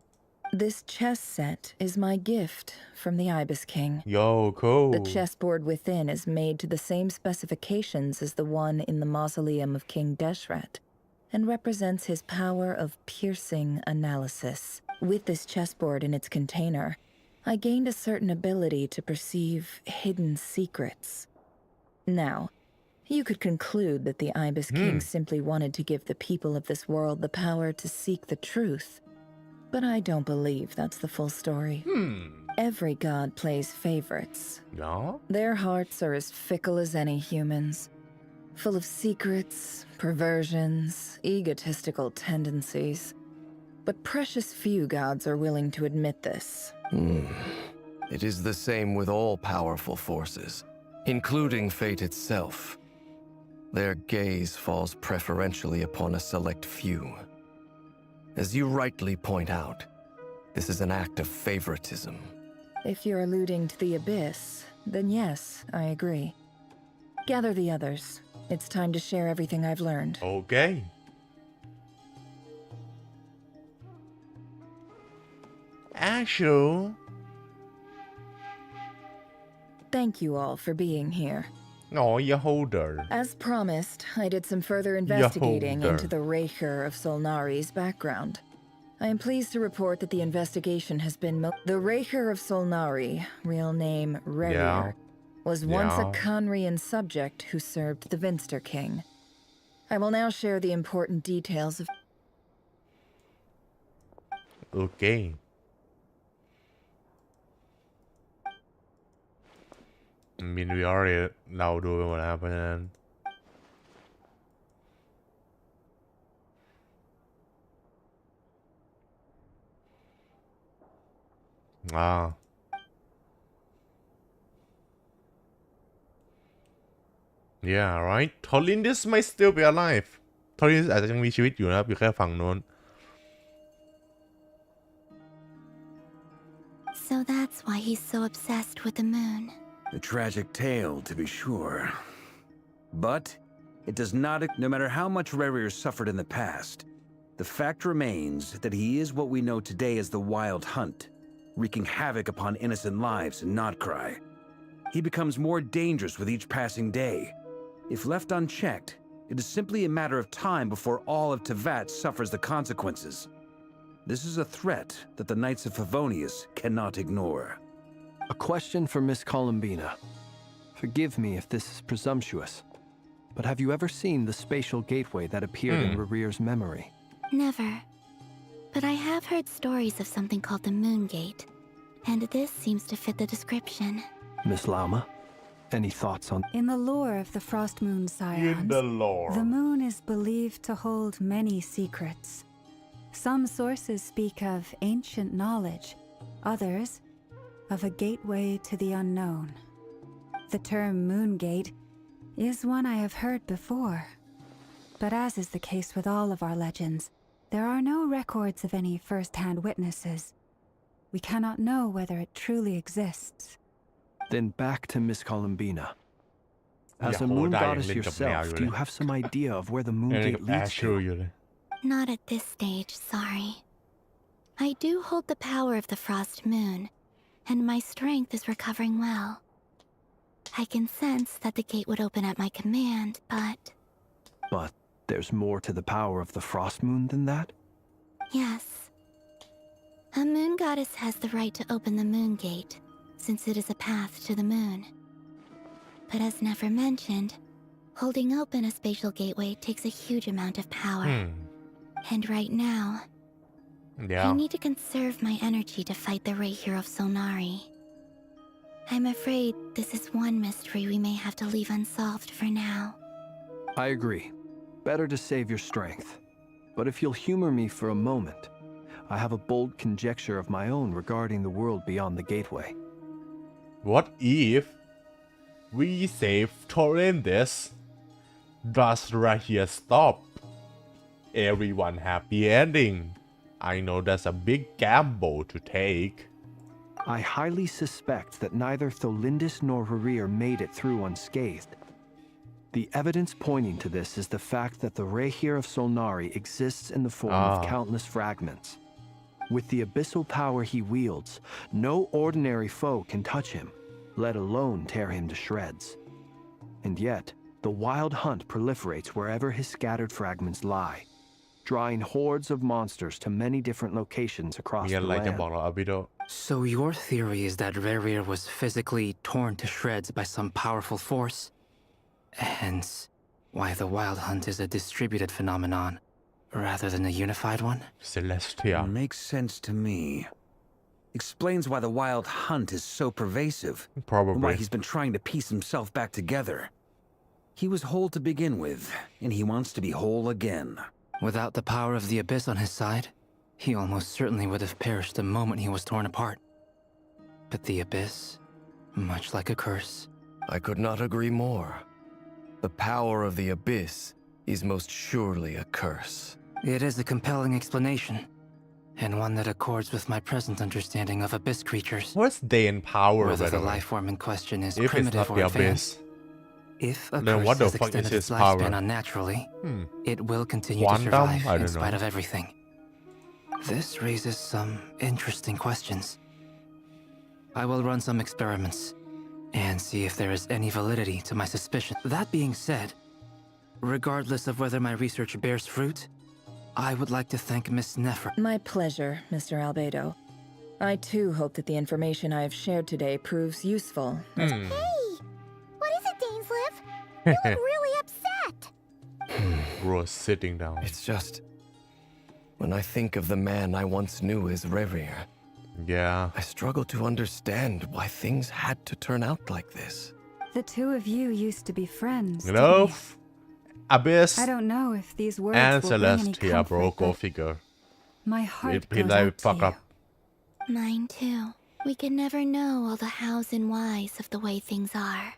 This chess set is my gift from the Ibis King. Yo, cool. The chessboard within is made to the same specifications as the one in the mausoleum of King Deshret, and represents his power of piercing analysis. With this chessboard in its container, I gained a certain ability to perceive hidden secrets. Now, you could conclude that the Ibis King simply wanted to give the people of this world the power to seek the truth. But I don't believe that's the full story. Every god plays favorites. No? Their hearts are as fickle as any human's, full of secrets, perversions, egotistical tendencies. But precious few gods are willing to admit this. It is the same with all powerful forces, including fate itself. Their gaze falls preferentially upon a select few. As you rightly point out, this is an act of favoritism. If you're alluding to the Abyss, then yes, I agree. Gather the others. It's time to share everything I've learned. Okay. Actually, thank you all for being here. Oh, you holder. As promised, I did some further investigating into the Reicher of Solnari's background. I am pleased to report that the investigation has been the Reicher of Solnari, real name Rerir, was once a Conrian subject who served the Vinster King. I will now share the important details of... Okay. มินวิออเรเราดูไปหมดแล้วเพราะฉะนั้นYeah, right. Tolindis might still be alive. Tolindis อาจจะยังมีชีวิตอยู่นะครับอยู่แค่ฝั่งโน้น So that's why he's so obsessed with the moon. A tragic tale, to be sure. But it does not, no matter how much Rerir suffered in the past, the fact remains that he is what we know today as the Wild Hunt, wreaking havoc upon innocent lives in Nodkrai. He becomes more dangerous with each passing day. If left unchecked, it is simply a matter of time before all of Tevat suffers the consequences. This is a threat that the Knights of Favonius cannot ignore. A question for Miss Columbina. Forgive me if this is presumptuous, but have you ever seen the spatial gateway that appeared in Rerir's memory? Never. But I have heard stories of something called the Moon Gate, and this seems to fit the description. Miss Lama, any thoughts on... In the lore of the Frost Moon Scions, the moon is believed to hold many secrets. Some sources speak of ancient knowledge, others of a gateway to the unknown. The term Moon Gate is one I have heard before, but as is the case with all of our legends, there are no records of any first-hand witnesses. We cannot know whether it truly exists. Then back to Miss Columbina. As a moon goddess yourself, do you have some idea of where the Moon Gate leads to? Not at this stage, sorry. I do hold the power of the Frost Moon, and my strength is recovering well. I can sense that the gate would open at my command, but... But there's more to the power of the Frost Moon than that? Yes. A moon goddess has the right to open the Moon Gate, since it is a path to the moon. But as Nefer mentioned, holding open a spatial gateway takes a huge amount of power. And right now, I need to conserve my energy to fight the Rahier of Solnari. I'm afraid this is one mystery we may have to leave unsolved for now. I agree. Better to save your strength. But if you'll humor me for a moment, I have a bold conjecture of my own regarding the world beyond the gateway. What if we save Torrentes? Does Rahier stop? Everyone happy ending. I know that's a big gamble to take. I highly suspect that neither Tholindis nor Rarir made it through unscathed. The evidence pointing to this is the fact that the Rahier of Solnari exists in the form of countless fragments. With the abyssal power he wields, no ordinary foe can touch him, let alone tear him to shreds. And yet, the wild hunt proliferates wherever his scattered fragments lie, drawing hordes of monsters to many different locations across the land. So your theory is that Rarir was physically torn to shreds by some powerful force? Hence, why the wild hunt is a distributed phenomenon, rather than a unified one? Celestia. Makes sense to me. Explains why the wild hunt is so pervasive. Probably. And why he's been trying to piece himself back together. He was whole to begin with, and he wants to be whole again. Without the power of the Abyss on his side, he almost certainly would have perished the moment he was torn apart. But the Abyss, much like a curse. I could not agree more. The power of the Abyss is most surely a curse. It is a compelling explanation, and one that accords with my present understanding of Abyss creatures. What's Dane power? Whether the life form in question is if primitive it's not or the advanced. Abyss, If a then curse what the has fuck is extended his its power? lifespan unnaturally, it will continue Quantum? to survive I in don't spite know. of everything. This raises some interesting questions. I will run some experiments and see if there is any validity to my suspicion. That being said, regardless of whether my research bears fruit, I would like to thank Miss Nefer. My pleasure, Mr. Albedo. I too hope that the information I have shared today proves useful. Hey! What is it, Dainsleif? You look really upset! Bro, sitting down. It's just... when I think of the man I once knew as Rarir, I struggle to understand why things had to turn out like this. The two of you used to be friends. Hello? Abyss I don't know if these words and will bring any Celestia, bro, comfort, go but figure. my heart It goes like out to fuck you. up. Mine too. We can never know all the hows and whys of the way things are.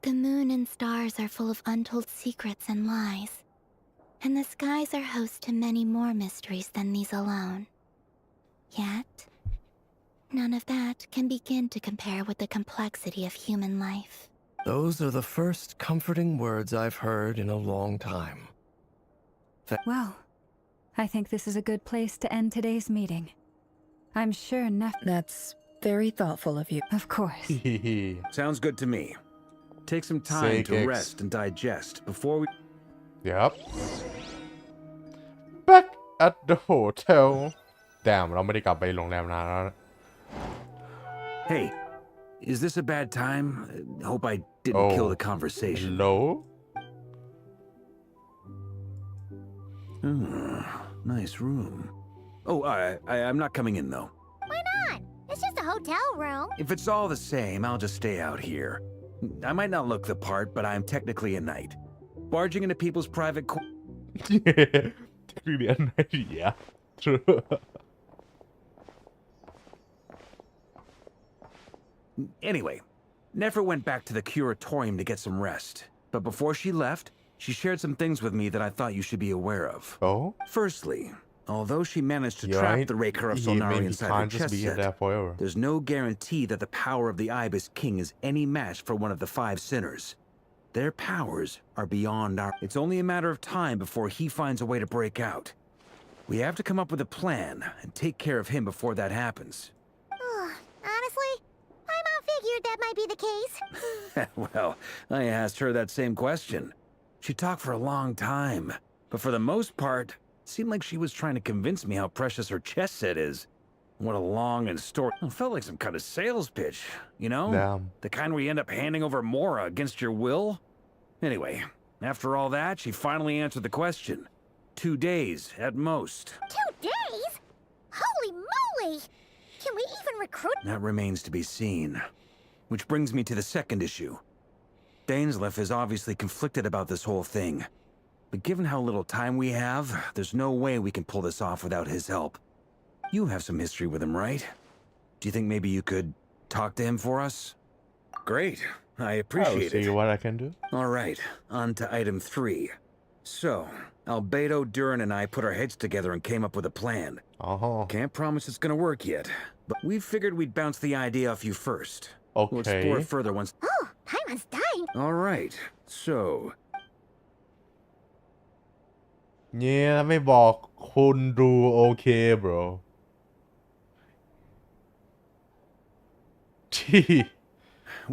The moon and stars are full of untold secrets and lies. And the skies are host to many more mysteries than these alone. Yet, none of that can begin to compare with the complexity of human life. Those are the first comforting words I've heard in a long time. Well, I think this is a good place to end today's meeting. I'm sure That's very thoughtful of you. Of course. Sounds good to me. Take some time to X. rest and digest before we... Yep. Back at the hotel. Damn, เราไม่ได้กลับไปโรงแรมนานแล้ว Hey, is this a bad time? Hope I didn't kill the conversation. Hello? Nice room. Oh, I'm not coming in, though. Why not? It's just a hotel room. If it's all the same, I'll just stay out here. I might not look the part, but I'm technically a knight. Barging into people's private... Technically a knight, yeah. True. Anyway, Nefer went back to the curatorium to get some rest. But before she left, she shared some things with me that I thought you should be aware of. Oh? Firstly, although she managed to trap the Raker of Solnari inside her chest set, there's no guarantee that the power of the Ibis King is any match for one of the 5 sinners. Their powers are beyond our... It's only a matter of time before he finds a way to break out. We have to come up with a plan and take care of him before that happens. Honestly, my mom figured that might be the case. Well, I asked her that same question. She talked for a long time, but for the most part, it seemed like she was trying to convince me how precious her chess set is. What a long and story. It felt like some kind of sales pitch, you know? Damn. The kind where you end up handing over Mora against your will. Anyway, after all that, she finally answered the question. 2 days, at most. 2 days? Holy moly! Can we even recruit? That remains to be seen. Which brings me to the second issue. Dainsleif is obviously conflicted about this whole thing. But given how little time we have, there's no way we can pull this off without his help. You have some history with him, right? Do you think maybe you could talk to him for us? Great. I appreciate it. See what I can do. All right, on to item 3. So, Albedo, Durin, and I put our heads together and came up with a plan. Can't promise it's gonna work yet, but we figured we'd bounce the idea off you first. Okay. We'll explore it further once. Oh, Paimon's dying. All right, so เนี่ยไม่บอกคุณดูโอเค bro ที่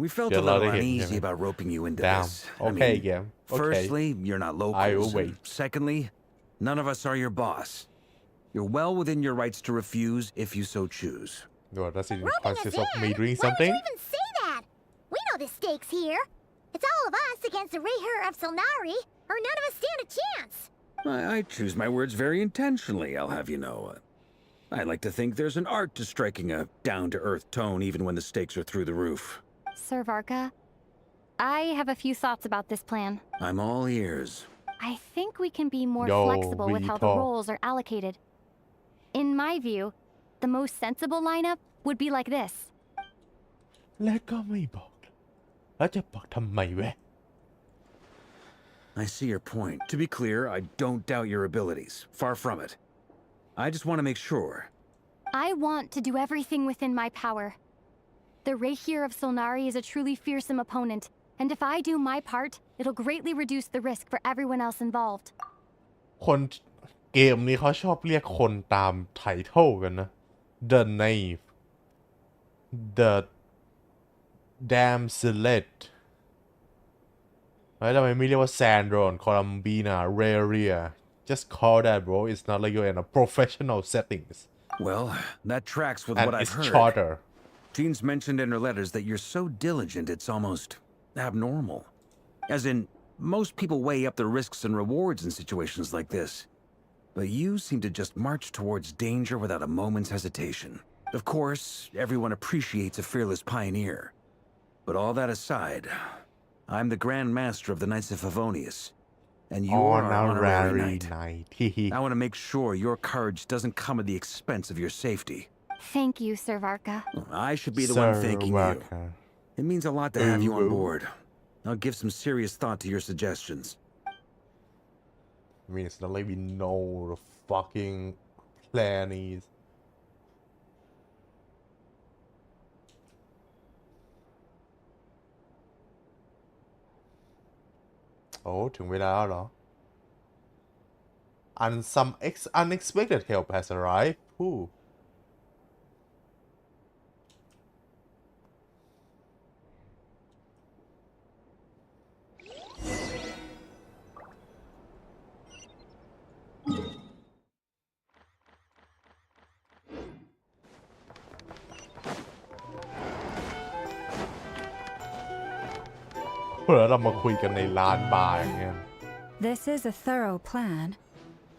we felt a little uneasy about roping you into Damn. this. Okay, I mean, yeah. Okay. Firstly, you're not local. I will wait. Secondly, none of us are your boss. You're well within your rights to refuse if you so choose. What does it Roping us consist of in? me doing Why would something? you even say that? We know the stakes here. It's all of us against the Rayher of Solnari, or none of us stand a chance. I choose my words very intentionally, I'll have you know. I like to think there's an art to striking a down-to-earth tone even when the stakes are through the roof. Sir Varka, I have a few thoughts about this plan. I'm all ears. I think we can be more flexible with how the roles are allocated. In my view, the most sensible lineup would be like this. และก็ไม่บอกแล้วจะบอกทำไมวะ I see your point. To be clear, I don't doubt your abilities. Far from it. I just want to make sure. I want to do everything within my power. The Rayher of Solnari is a truly fearsome opponent, and if I do my part, it'll greatly reduce the risk for everyone else involved. คนเกมนี้เขาชอบเรียกคนตามไทเทิลกันนะ The Knave The Damn Select แล้วทำไมไม่เรียกว่า Sandron Columbina Raria just call that bro it's not like you're in a professional settings Well, that tracks with and what I've it's heard. shorter Jean's mentioned in her letters that you're so diligent it's almost abnormal. As in, most people weigh up the risks and rewards in situations like this. But you seem to just march towards danger without a moment's hesitation. Of course, everyone appreciates a fearless pioneer. But all that aside, I'm the Grand Master of the Knights of Favonius, and you're our honorary knight. I want to make sure your courage doesn't come at the expense of your safety. Thank you, Sir Varka. I should be the one thanking you. It means a lot to have you on board. I'll give some serious thought to your suggestions. I mean it's not like we know the fucking plan is Oh ถึงเวลาแล้วเหรอ And some unexpected help has arrived. Who? แล้วเรามาคุยกันในร้านบาร์อย่างเงี้ย This is a thorough plan,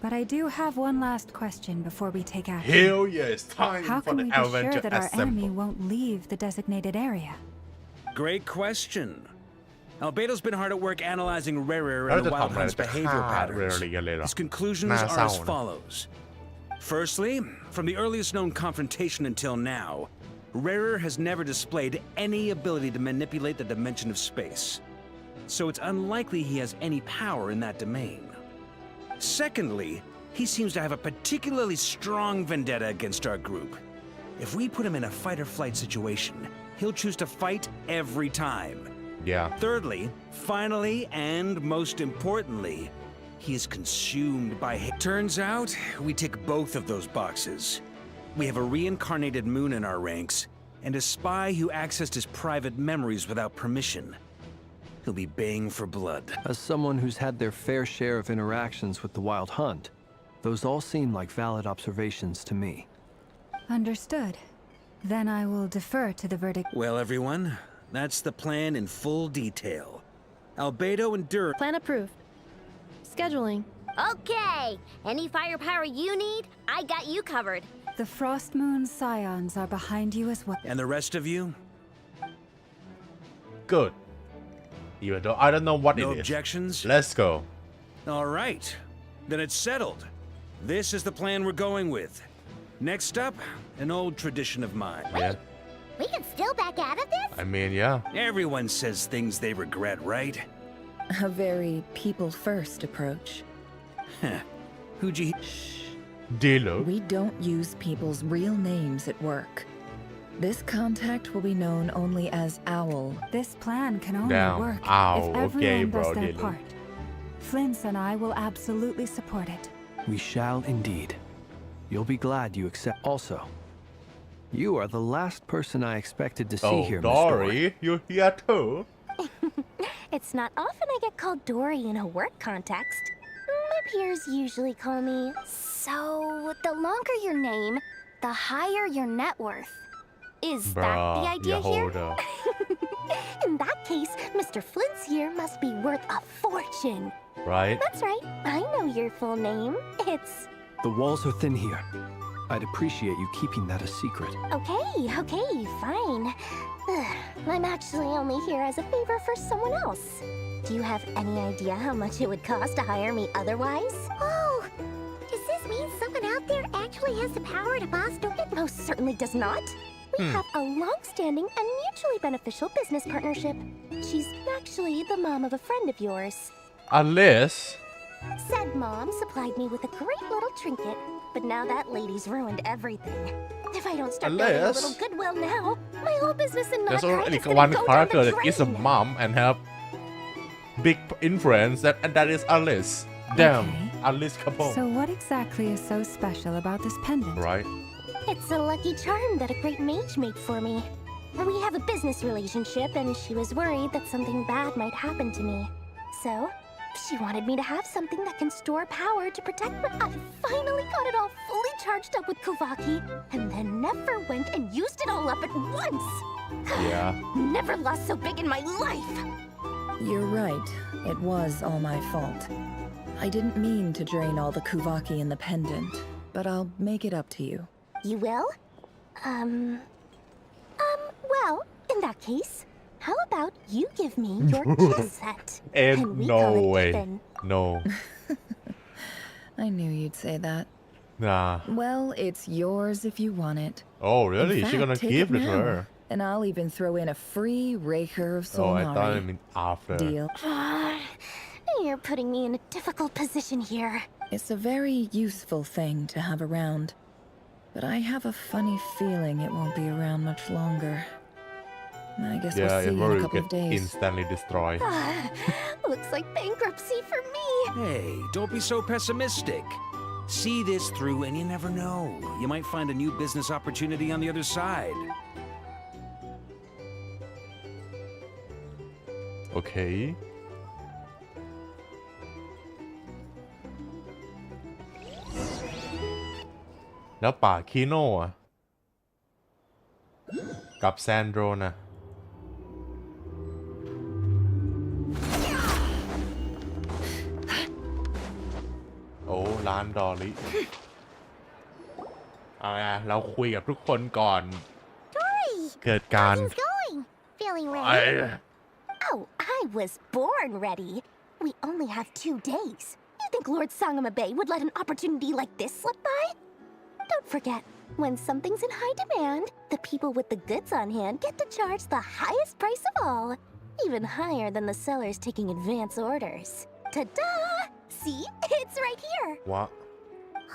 but I do have one last question before we take action. Hell yeah, it's time How for can the we be Avenger sure that our Assemble. enemy won't leave the designated area? Great question. Albedo's been hard at work analyzing Rayher and the Wild Hunt's behavior patterns. His conclusions are as follows. Firstly, from the earliest known confrontation until now, Rayher has never displayed any ability to manipulate the dimension of space. So it's unlikely he has any power in that domain. Secondly, he seems to have a particularly strong vendetta against our group. If we put him in a fight-or-flight situation, he'll choose to fight every time. Yeah. Thirdly, finally, and most importantly, he is consumed by hate. Turns out, we tick both of those boxes. We have a reincarnated moon in our ranks, and a spy who accessed his private memories without permission. He'll be baying for blood. As someone who's had their fair share of interactions with the Wild Hunt, those all seem like valid observations to me. Understood. Then I will defer to the verdict. Well, everyone, that's the plan in full detail. Albedo and Dur. Plan approved. Scheduling. Okay. Any firepower you need, I got you covered. The Frost Moon Scions are behind you as well. And the rest of you? Good. Even though I don't know what No it is. objections? Let's go. All right. Then it's settled. This is the plan we're going with. Next up, an old tradition of mine. Yeah. We can still back out of this? I mean, yeah. Everyone says things they regret, right? A very people-first approach. Heh. Who'd you... Dilo. We don't use people's real names at work. This contact will be known only as Owl. This plan can only Damn. work Owl. if Okay, everyone bro, does their Dylan. part. Flint's and I will absolutely support it. We shall indeed. You'll be glad you accept. Also, you are the last person I expected to see here, Miss Dory, you're here too. It's not often I get called Dory in a work context. My peers usually call me. So, the longer your name, the higher your net worth. Is that the idea here? In that case, Mr. Flint's here must be worth a fortune. Right? That's right. I know your full name. It's... The walls are thin here. I'd appreciate you keeping that a secret. Okay, fine. I'm actually only here as a favor for someone else. Do you have any idea how much it would cost to hire me otherwise? Oh, does this mean someone out there actually has the power to boss Dory? It most certainly does not. We have a long-standing and mutually beneficial business partnership. She's actually the mom of a friend of yours. Unless... Said mom supplied me with a great little trinket, but now that lady's ruined everything. If I don't start building a little goodwill now, my whole business in there's Nodkrai only is gonna one go down character the that is a drain. mom and have big influence, and that is Alice. Damn, Okay. Alice Capone. So what exactly is so special about this pendant? Right? It's a lucky charm that a great mage made for me. We have a business relationship, and she was worried that something bad might happen to me. So, she wanted me to have something that can store power to protect me. I finally got it all fully charged up with Kuvaki, and then never went and used it all up at once. Yeah. Never lost so big in my life. You're right. It was all my fault. I didn't mean to drain all the Kuvaki in the pendant, but I'll make it up to you. You will? Well, in that case, how about you give me your chess set? And we no call it way. even. No. I knew you'd say that. Nah. Well, it's yours if you want it. Oh, really? In She's fact, gonna take give it to now, her. And I'll even throw in a free Raker of Oh, I Solnari. thought I meant after. Deal. You're putting me in a difficult position here. It's a very useful thing to have around. But I have a funny feeling it won't be around much longer. I guess Yeah, we'll it see in a will couple get of days. instantly destroyed. Looks like bankruptcy for me. Hey, don't be so pessimistic. See this through and you never know. You might find a new business opportunity on the other side. Okay. Now ป่าคีโน่อะกับแซนโดรนะโอ้ร้านดอลลี่เอาไงเราคุยกับทุกคนก่อน Dory! เกิดการ How's things going? Feeling ready? Oh, I was born ready. We only have 2 days. You think Lord Sangamabe would let an opportunity like this slip by? Don't forget, when something's in high demand, the people with the goods on hand get to charge the highest price of all. Even higher than the sellers taking advance orders. Ta-da! See? It's right here. What?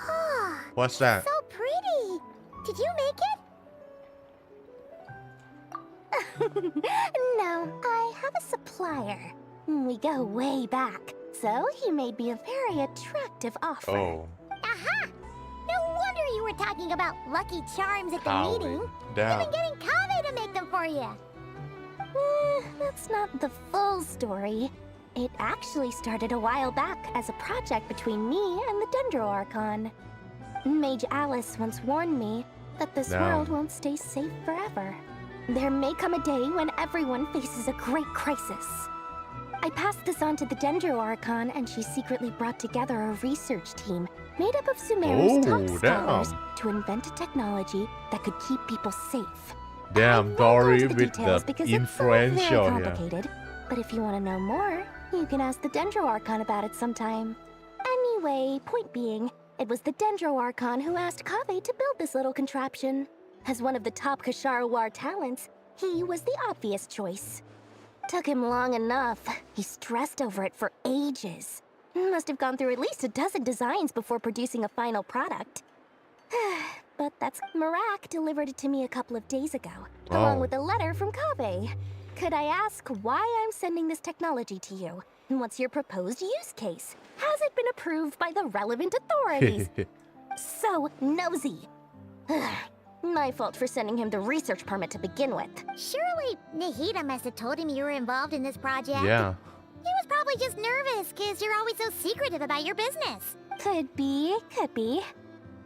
Ah, What's that? so pretty. Did you make it? No, I have a supplier. We go way back, so he made me a very attractive offer. Oh. Aha! No wonder you were talking about lucky charms at the Kaveh. meeting. Damn. You've been getting Kaveh to make them for you. That's not the full story. It actually started a while back as a project between me and the Dendro Archon. Mage Alice once warned me, that this Damn. world won't stay safe forever. There may come a day when everyone faces a great crisis. I passed this on to the Dendro Archon, and she secretly brought together a research team made up of Sumeru's top scholars to invent a technology that could keep people safe. Damn, Dory with the because influential it's so very here. complicated. But if you want to know more, you can ask the Dendro Archon about it sometime. Anyway, point being, it was the Dendro Archon who asked Kaveh to build this little contraption. As one of the top Kashara War talents, he was the obvious choice. Took him long enough. He stressed over it for ages. Must have gone through at least a dozen designs before producing a final product. But that's Marak delivered it to me a couple of days ago, along with a letter from Kaveh. Could I ask why I'm sending this technology to you? And what's your proposed use case? Has it been approved by the relevant authorities? So nosy. My fault for sending him the research permit to begin with. Surely Nahida must have told him you were involved in this project. Yeah. He was probably just nervous because you're always so secretive about your business. Could be, could be.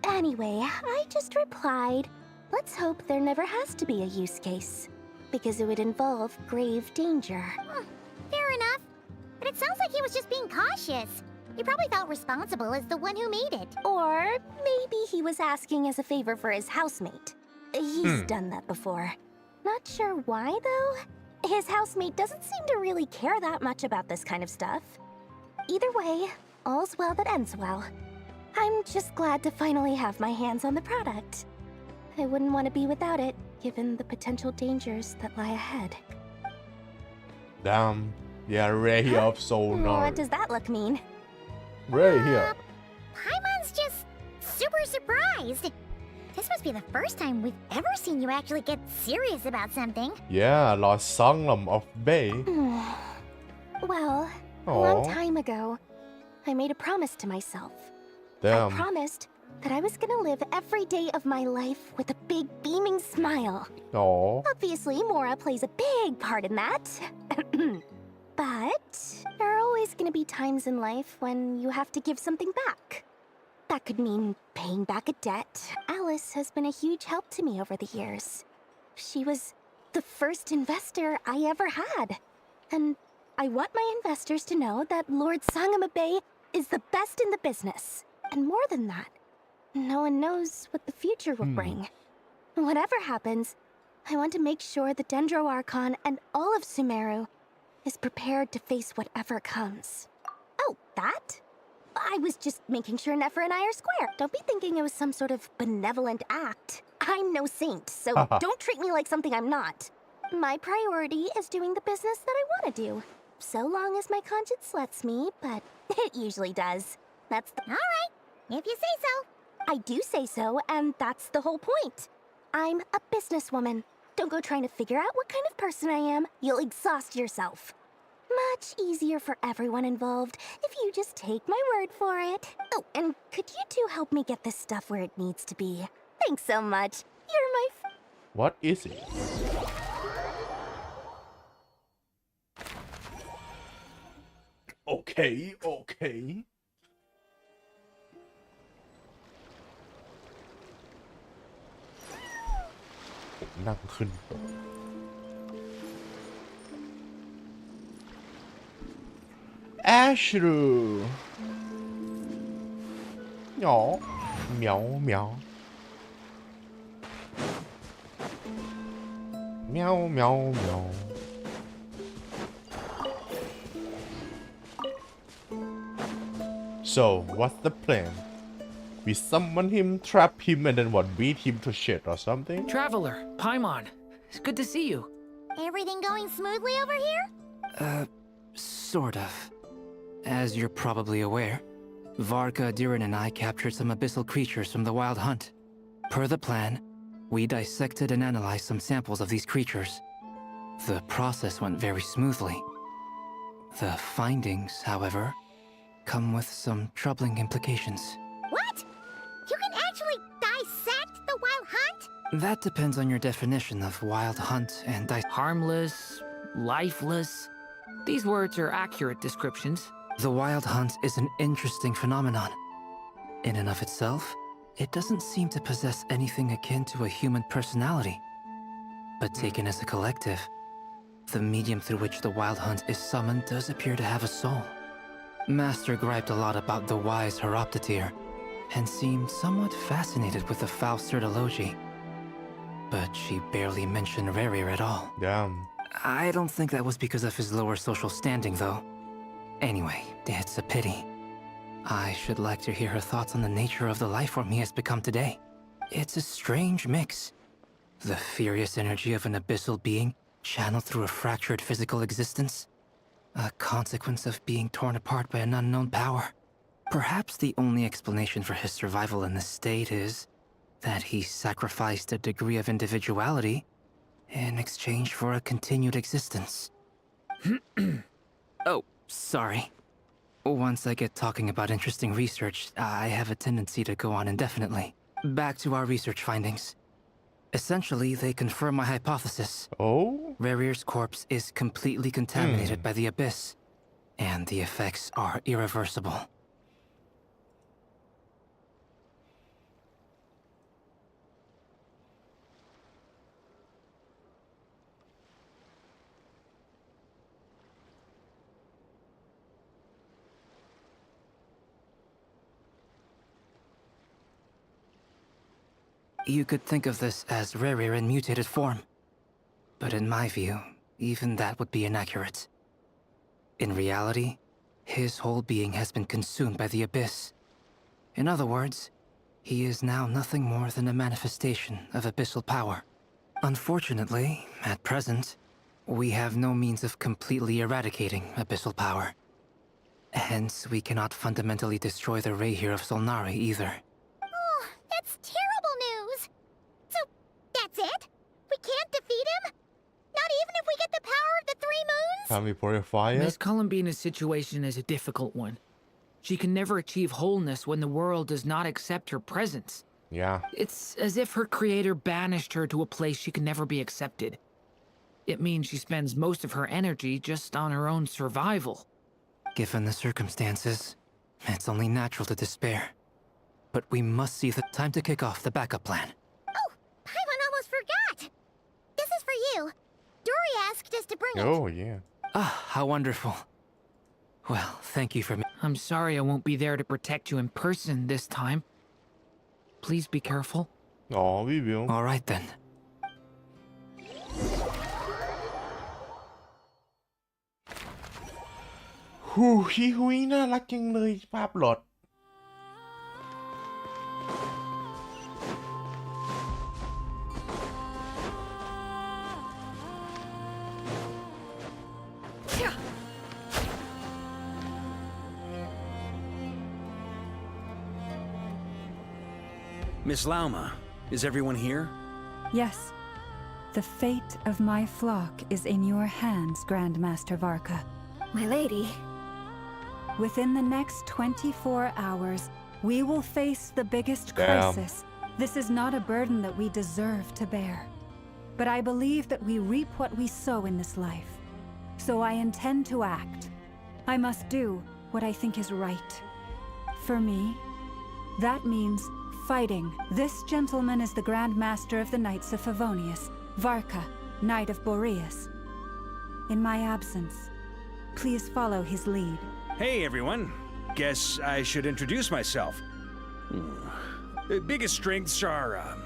Anyway, I just replied, let's hope there never has to be a use case, because it would involve grave danger. Fair enough. But it sounds like he was just being cautious. He probably felt responsible as the one who made it. Or maybe he was asking as a favor for his housemate. He's done that before. Not sure why, though. His housemate doesn't seem to really care that much about this kind of stuff. Either way, all's well that ends well. I'm just glad to finally have my hands on the product. I wouldn't want to be without it, given the potential dangers that lie ahead. Damn. Yeah, Ray of Sonar. What does that look mean? Ray here. Paimon's just super surprised. This must be the first time we've ever seen you actually get serious about something. Yeah, Lord Sanglam of Bay. Well, a long time ago, I made a promise to myself. Damn. I promised that I was gonna live every day of my life with a big beaming smile. Oh. Obviously, Mora plays a big part in that. But there are always gonna be times in life when you have to give something back. That could mean paying back a debt. Alice has been a huge help to me over the years. She was the first investor I ever had. And I want my investors to know that Lord Sangamabe is the best in the business. And more than that, no one knows what the future will bring. Whatever happens, I want to make sure the Dendro Archon and all of Sumeru is prepared to face whatever comes. Oh, that? I was just making sure Nefer and I are square. Don't be thinking it was some sort of benevolent act. I'm no saint, so don't treat me like something I'm not. My priority is doing the business that I want to do. So long as my conscience lets me, but it usually does. That's the... All right, if you say so. I do say so, and that's the whole point. I'm a businesswoman. Don't go trying to figure out what kind of person I am. You'll exhaust yourself. Much easier for everyone involved if you just take my word for it. Oh, and could you two help me get this stuff where it needs to be? Thanks so much. You're my... What is it? Okay, okay. นั่งขึ้น Ashru หยอเหมียวเหมียวเหมียวเหมียวเหมียว So what's the plan? We summon him, trap him, and then what? Beat him to shit or something? Traveler, Paimon, it's good to see you. Everything going smoothly over here? Sort of. As you're probably aware, Varka, Durin, and I captured some abyssal creatures from the Wild Hunt. Per the plan, we dissected and analyzed some samples of these creatures. The process went very smoothly. The findings, however, come with some troubling implications. What? You can actually dissect the Wild Hunt? That depends on your definition of Wild Hunt and harmless, lifeless. These words are accurate descriptions. The Wild Hunt is an interesting phenomenon. In and of itself, it doesn't seem to possess anything akin to a human personality. But taken as a collective, the medium through which the Wild Hunt is summoned does appear to have a soul. Master griped a lot about the wise Horoptetyr, and seemed somewhat fascinated with the Faust Certology. But she barely mentioned Rerir at all. Damn. I don't think that was because of his lower social standing, though. Anyway, it's a pity. I should like to hear her thoughts on the nature of the life form he has become today. It's a strange mix. The furious energy of an abyssal being channeled through a fractured physical existence. A consequence of being torn apart by an unknown power. Perhaps the only explanation for his survival in this state is that he sacrificed a degree of individuality in exchange for a continued existence. Oh, sorry. Once I get talking about interesting research, I have a tendency to go on indefinitely. Back to our research findings. Essentially, they confirm my hypothesis. Oh? Rerir's corpse is completely contaminated by the Abyss, and the effects are irreversible. You could think of this as Rerir in mutated form. But in my view, even that would be inaccurate. In reality, his whole being has been consumed by the Abyss. In other words, he is now nothing more than a manifestation of abyssal power. Unfortunately, at present, we have no means of completely eradicating abyssal power. Hence, we cannot fundamentally destroy the Reir of Solnari either. Oh, that's terrible news! So, that's it? We can't defeat him? Not even if we get the power of the Three Moons? Can we purify it? Miss Columbina's situation is a difficult one. She can never achieve wholeness when the world does not accept her presence. Yeah. It's as if her creator banished her to a place she can never be accepted. It means she spends most of her energy just on her own survival. Given the circumstances, it's only natural to despair. But we must see the time to kick off the backup plan. Oh, Paimon almost forgot! This is for you. Dory asked us to bring it. Oh, yeah. Ah, how wonderful. Well, thank you for me. I'm sorry I won't be there to protect you in person this time. Please be careful. Oh, we will. All right then. ฮีฮุยน่ารักจังเลยภาพหลอด Miss Lauma, is everyone here? Yes. The fate of my flock is in your hands, Grandmaster Varka. My lady. Within the next 24 hours, we will face the biggest crisis. This is not a burden that we deserve to bear. But I believe that we reap what we sow in this life. So I intend to act. I must do what I think is right. For me, that means fighting. This gentleman is the Grand Master of the Knights of Favonius, Varka, Knight of Boreas. In my absence, please follow his lead. Hey, everyone. Guess I should introduce myself. The biggest strengths are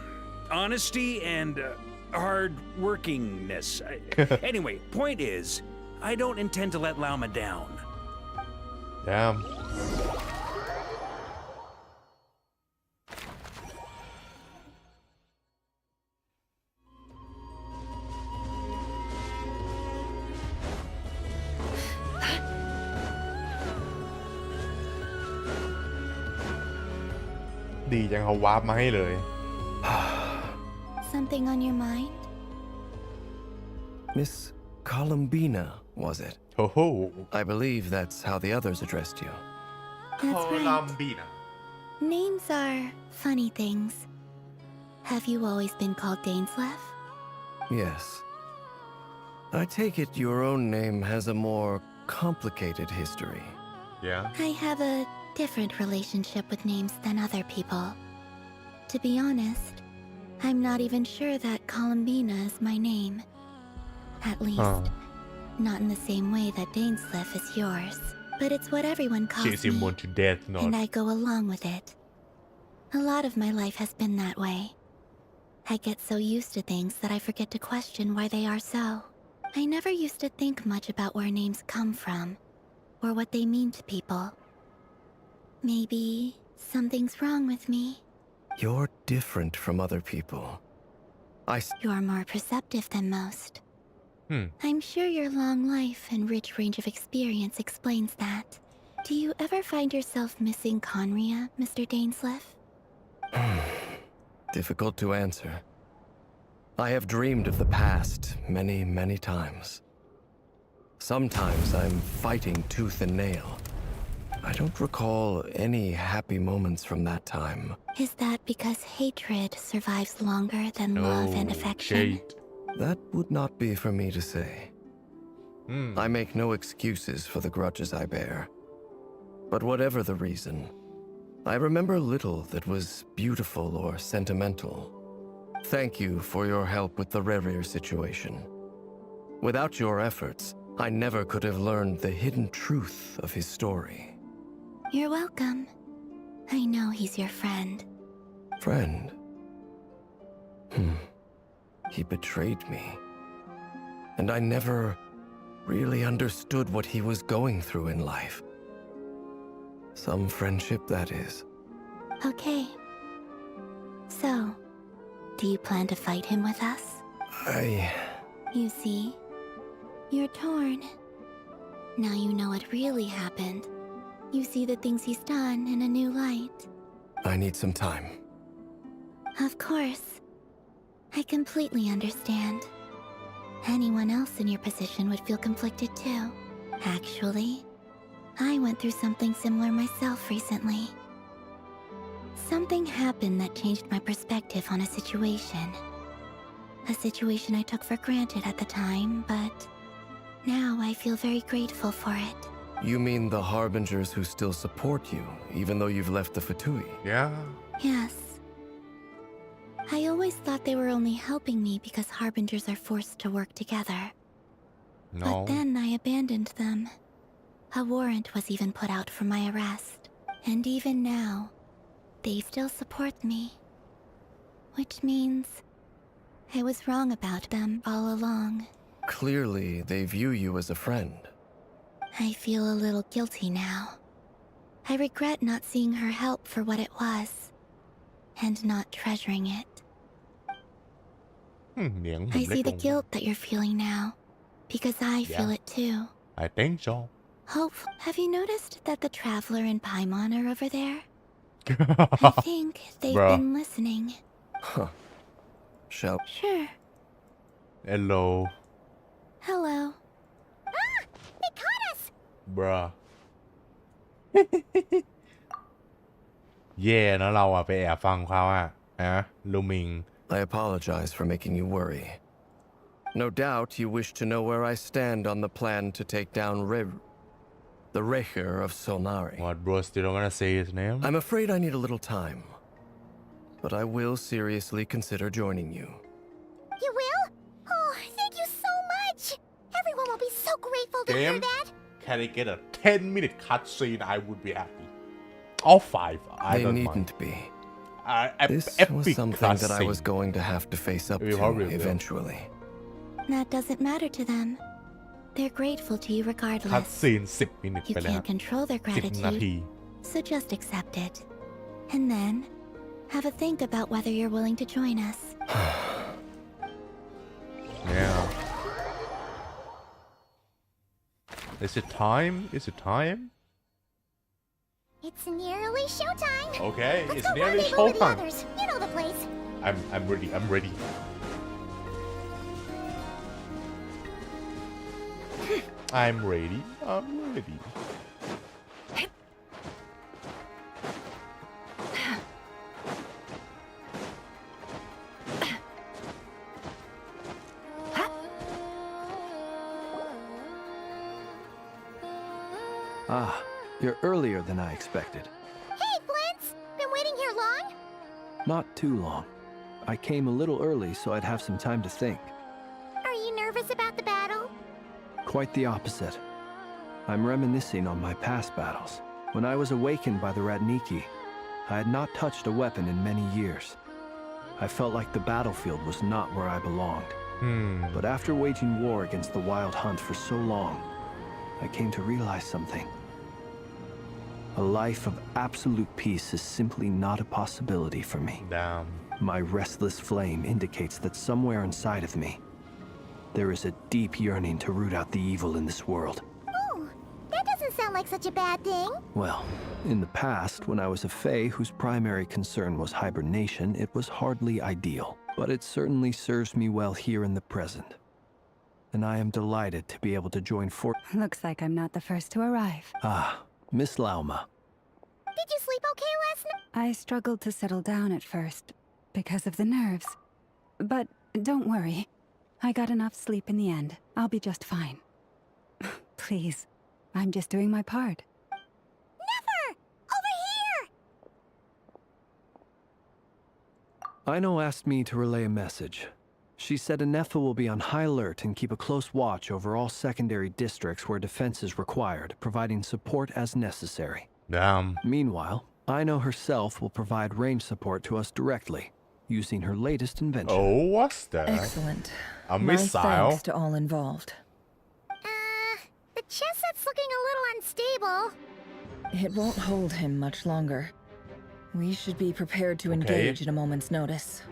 honesty and hard-workingness. Anyway, point is, I don't intend to let Lauma down. Damn. Something on your mind? Miss Columbina, was it? Oh. I believe that's how the others addressed you. That's right. Names are funny things. Have you always been called Dainslev? Yes. I take it your own name has a more complicated history. Yeah. I have a different relationship with names than other people. To be honest, I'm not even sure that Columbina is my name. At least, not in the same way that Dainsleif is yours. But it's what everyone calls She's me, immune to death, not. and I go along with it. A lot of my life has been that way. I get so used to things that I forget to question why they are so. I never used to think much about where names come from, or what they mean to people. Maybe something's wrong with me. You're different from other people. You're more perceptive than most. I'm sure your long life and rich range of experience explains that. Do you ever find yourself missing Conria, Mr. Dainsleif? Difficult to answer. I have dreamed of the past many, many times. Sometimes I'm fighting tooth and nail. I don't recall any happy moments from that time. Is that because hatred survives longer than love and affection? That would not be for me to say. I make no excuses for the grudges I bear. But whatever the reason, I remember little that was beautiful or sentimental. Thank you for your help with the Rerir situation. Without your efforts, I never could have learned the hidden truth of his story. You're welcome. I know he's your friend. Friend? He betrayed me. And I never really understood what he was going through in life. Some friendship, that is. Okay. So, do you plan to fight him with us? You see, you're torn. Now you know what really happened. You see the things he's done in a new light. I need some time. Of course. I completely understand. Anyone else in your position would feel conflicted too. Actually, I went through something similar myself recently. Something happened that changed my perspective on a situation. A situation I took for granted at the time, but now I feel very grateful for it. You mean the Harbingers who still support you, even though you've left the Fatui? Yeah. Yes. I always thought they were only helping me because Harbingers are forced to work together. No. But then I abandoned them. A warrant was even put out for my arrest. And even now, they still support me. Which means I was wrong about them all along. Clearly, they view you as a friend. I feel a little guilty now. I regret not seeing her help for what it was, and not treasuring it. I see the guilt that you're feeling now, because I feel it too. I think so. Hope, have you noticed that the Traveler and Paimon are over there? I think they've been listening. Huh. Shall... Sure. Hello. Hello. Ah! They caught us! Bruh. เย่นะเราอะไปแอบฟังเขาอะลูมิง I apologize for making you worry. No doubt you wish to know where I stand on the plan to take down the Recher of Solnari. What, bro? Still don't wanna say his name? I'm afraid I need a little time. But I will seriously consider joining you. You will? Oh, thank you so much! Everyone will be so grateful to hear that. Can I get a 10-minute cutscene? I would be happy. All 5. They needn't be. This was something that I was going to have to face up to eventually. That doesn't matter to them. They're grateful to you regardless. Cutscene 10 minutes. You can't control their gratitude, so just accept it. And then, have a think about whether you're willing to join us. Yeah. Is it time? Is it time? It's nearly showtime. Okay, Let's it's go nearly rendezvous with the showtime. others. You know the place. I'm ready. I'm ready. I'm ready. I'm ready. Ah, you're earlier than I expected. Hey, Flint's! Been waiting here long? Not too long. I came a little early so I'd have some time to think. Are you nervous about the battle? Quite the opposite. I'm reminiscing on my past battles. When I was awakened by the Radniki, I had not touched a weapon in many years. I felt like the battlefield was not where I belonged. But after waging war against the Wild Hunt for so long, I came to realize something. A life of absolute peace is simply not a possibility for me. Damn. My restless flame indicates that somewhere inside of me, there is a deep yearning to root out the evil in this world. Ooh, that doesn't sound like such a bad thing. Well, in the past, when I was a Fae whose primary concern was hibernation, it was hardly ideal. But it certainly serves me well here in the present. And I am delighted to be able to join Looks like I'm not the first to arrive. Ah, Miss Lauma. Did you sleep okay last night? I struggled to settle down at first because of the nerves. But don't worry. I got enough sleep in the end. I'll be just fine. Please, I'm just doing my part. Never! Over here! Aino asked me to relay a message. She said Anefa will be on high alert and keep a close watch over all secondary districts where defense is required, providing support as necessary. Damn. Meanwhile, Aino herself will provide range support to us directly, using her latest invention. Oh, what's that? Excellent. A My missile? thanks to all involved. The chess set's looking a little unstable. It won't hold him much longer. We should be prepared to engage at a moment's notice.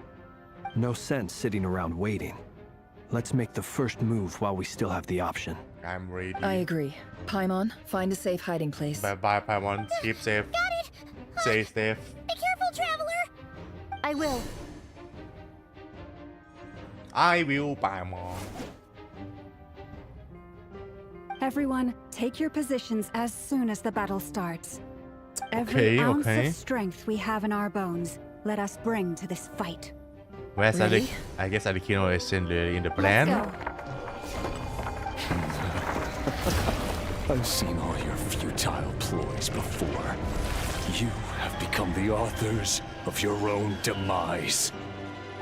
No sense sitting around waiting. Let's make the first move while we still have the option. I'm ready. I agree. Paimon, find a safe hiding place. Bye, Paimon. Keep safe. Got it! Stay safe. Be careful, traveler! I will. I will, Paimon. Everyone, take your positions as soon as the battle starts. Every ounce of strength we have in our bones, let us bring to this fight. Where's Alec? I guess Alecino is in the plan. I've seen all your futile ploys before. You have become the authors of your own demise.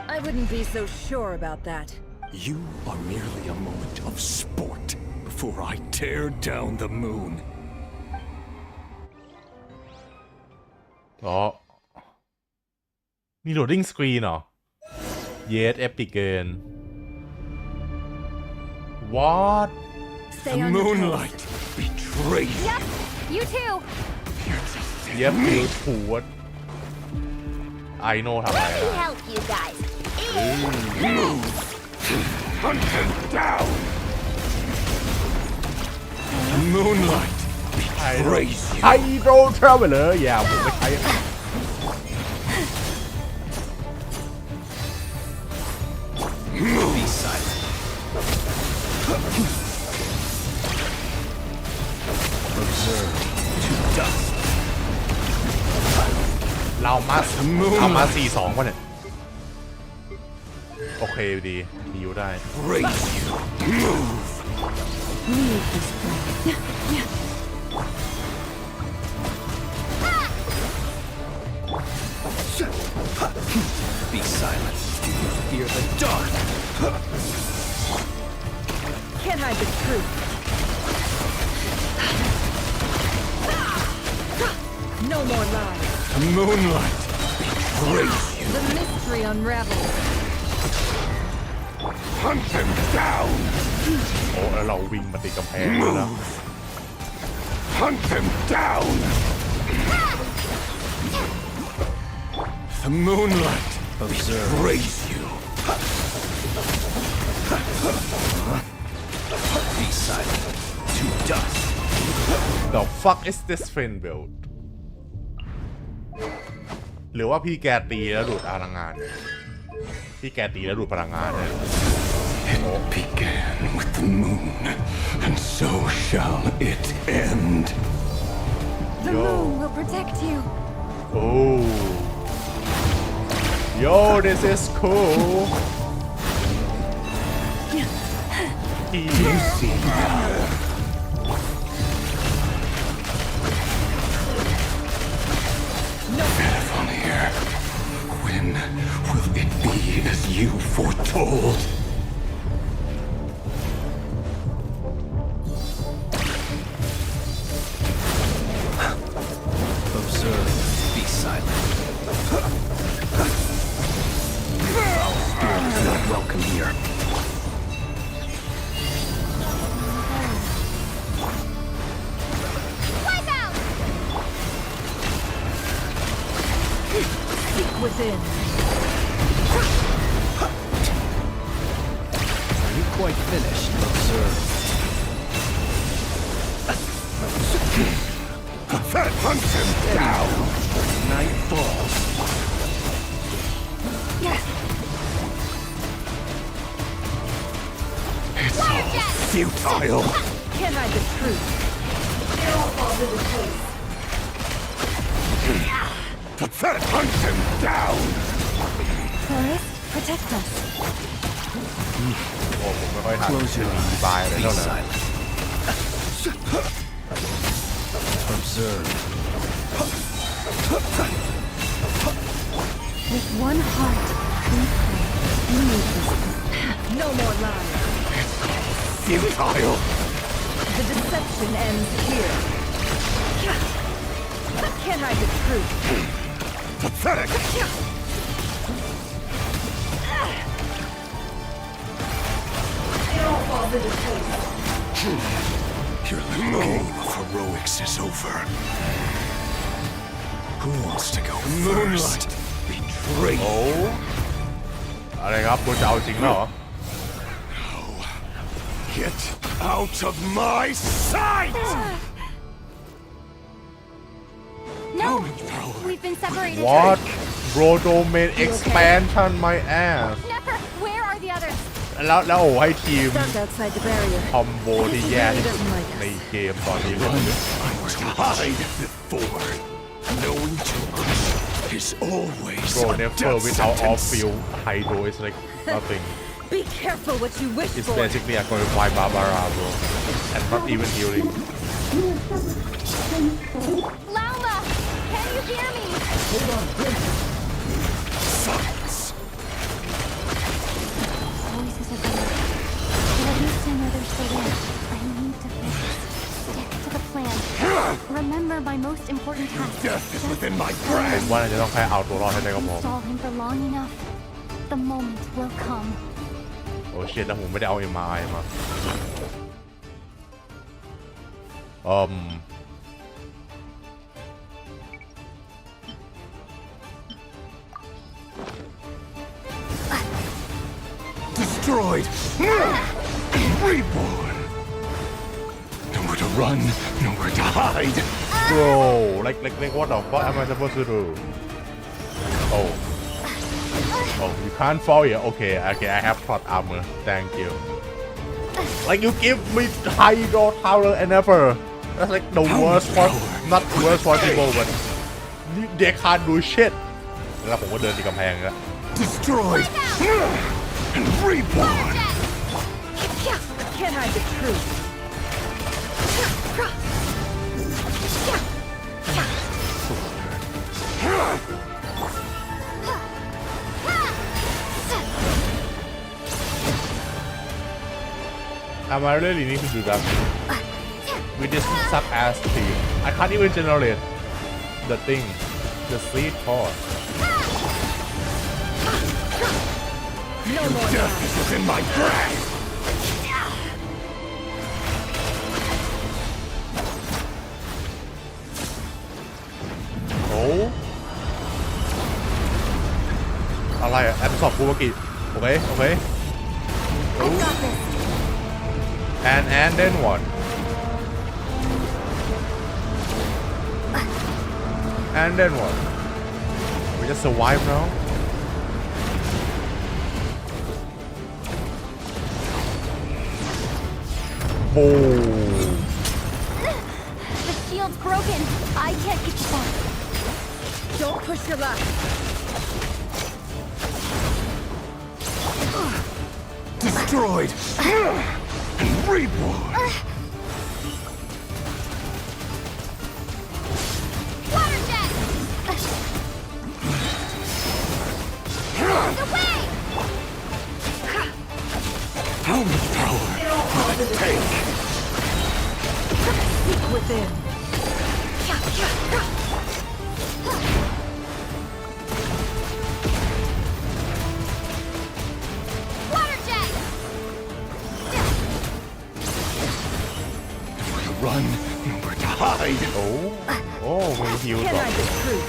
I wouldn't be so sure about that. You are merely a moment of sport before I tear down the moon. อ๋อมีโหลดดิ้งสกรีนเหรอ Yes เอปิกเกิน What The moonlight betrays you. Yep, you too. Yep, you too. What? I know ทำอะไร Let me help you guys. Move! Hunt them down! The moonlight betrays you. Hydro Traveler อย่าผมไม่ใช่ Be silent. Observe to dust. เรามา4-2ป่ะเนี่ยโอเคดีดีอยู่ได้ Raise you. Move. Leave this place. Be silent. Fear the dark. Can't hide the truth. No more lies. The moonlight betrays you. The mystery unravels. Hunt them down. โอ้แล้วเราวิ่งมาติดกำแพงแล้ว Hunt them down. The moonlight betrays you. Be silent. To dust. The fuck is this friend build หรือว่าพี่แกตีแล้วดูดพลังงานพี่แกตีแล้วดูดพลังงานเนี่ย It began with the moon, and so shall it end. The moon will protect you. Oh. Yo, this is cool. You see now. Pitiful here. When Will it be as you foretold? Observe, be silent. Foul spirit is not welcome here. Wipe out! Seek within. Are you quite finished? Observe. Hunt him down! Night falls. It's all futile! Can't hide the truth. It all falls into place. Pathetic! Hunt him down! Forest, protect us. โอ้ผมไม่ค่อยทันบายเลย Be เท่านั้น silent. Observe. With one heart, we pray. We need this. No more lies. Futile! The deception ends here. Can't hide the truth. Pathetic! It all falls into place. Your little game of heroics is over. Who wants to go first? Betray. โอ้อะไรครับคุณจะเอาจริงแล้วเหรอ Get out of my sight! No! We've been separated. What bro domain expansion my ass Never! Where are the others? แล้วโอ้ให้ทีม Stuck outside the barrier. คอมโบที่แย่ที่สุดในเกมตอนนี้เลย I was hide before. Knowing too much is always Bro a never death without off sentence. field hydro is like nothing Be careful what you wish it's for. basically a glorified Barbara bro and not even healing Lauma! Can you hear me? Silence. Voices are gone. But at least I know they're still there. I need to focus. Stick to the plan. Remember my most important task. Death is within my ผม grasp. ว่าน่าจะต้องแค่เอาตัวรอดให้ได้ก็พอ Install him for long enough. The moment will come. โอ้เชิดแล้วผมไม่ได้เอา MRI มาDestroyed. Reborn. Nowhere to run, nowhere to hide. bro like what the fuck am I supposed to do oh you can't fall here okay I have plot armor thank you like you give me hydro tower and never that's like the worst not worst possible but they can't do shit แล้วผมก็เดินที่กำแพงแล้ว Destroyed. And reborn. Can't hide the truth. Am I really need to do that with this suck ass team I can't even generate the thing the seed core No more Death is within my grasp. Oh อะไรอะแอปสอบกูเมื่อกี้โอเคand then what and then what we just survive now boom The shield's broken. I can't get you back. Don't push your luck. Destroyed. And reborn. Water jet! How much power will it take? Seek within. Water jet! Run, nowhere to hide. Oh, we healed Can up. I be true?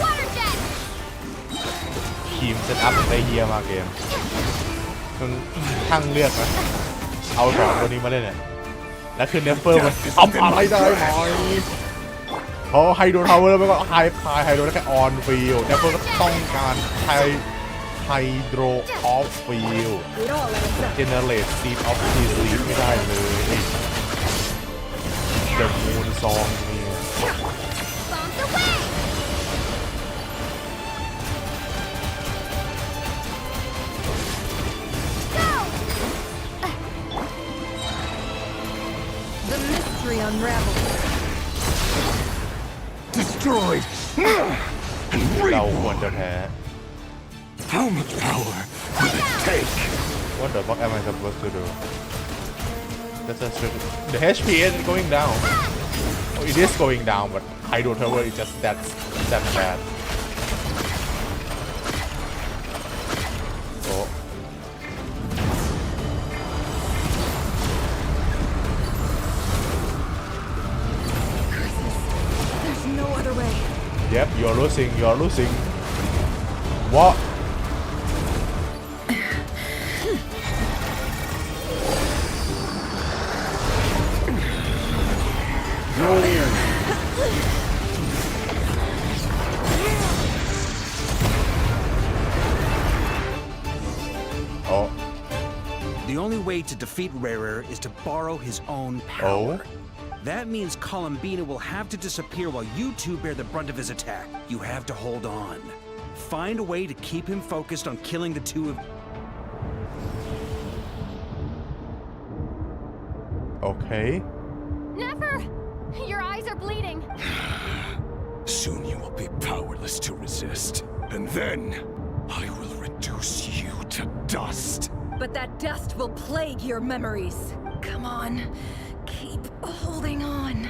Water jet! ทีมเซตอัพได้เฮียมากเกมมันช่างเลือกนะเอาสองตัวนี้มาเล่นเนี่ยแล้วคือเนฟเฟอร์มันทำอะไรได้ไหมเพราะไฮโดรทาวเวอร์มันก็ไฮโดรได้แค่ออนฟิลเนฟเฟอร์ก็ต้องการไฮโดรออฟฟิลเจเนเรตซีดออฟซีรีไม่ได้เลยเดอะมูนซองนี่ Bombs away! The mystery unravels. Destroyed. And เราควรจะแพ้ How much power will it take? What the fuck am I supposed to do? That's a the HP is going down. Oh, it is going down, but Hydro Tower is just that bad. Oh. There's no other way. Yep, you're losing. What? Oh. The only way to defeat Rarer is to borrow his own power. That means Columbina will have to disappear while you two bear the brunt of his attack. You have to hold on. Find a way to keep him focused on killing the two of... Okay. Never! Your eyes are bleeding. Soon you will be powerless to resist. And then I will reduce you to dust. But that dust will plague your memories. Come on. Keep holding on.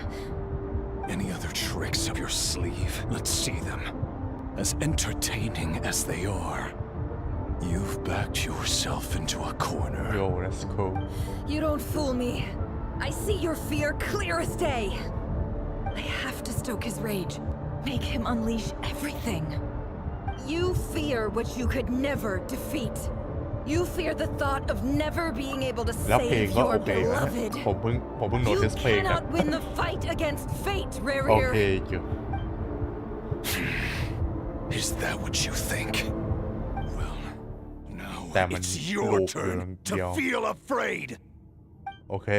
Any other tricks up your sleeve? Let's see them. As entertaining as they are. You've backed yourself into a corner. Yo, that's cool. You don't fool me. I see your fear clear as day. I have to stoke his rage. Make him unleash everything. You fear what you could never defeat. You fear the thought of never being able to แล้วเพลง save ก็ your โอเคนะ beloved. ผมเพิ่งโน้ You ติสเพลงนะ cannot win the fight against fate, โอ Rarier. เคอยู่ Is that what you think? Well, now แต่มัน it's ลู your กอยู่ turn เดียว to feel afraid. โอเค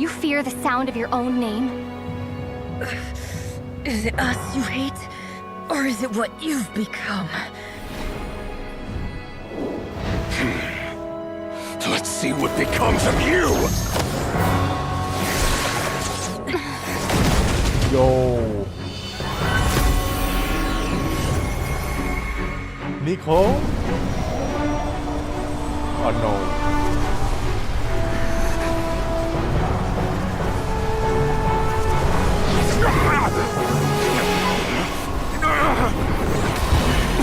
You fear the sound of your own name? Is it us you hate? Or is it what you've become? Let's see what becomes of you! Yo. Nico? Oh no.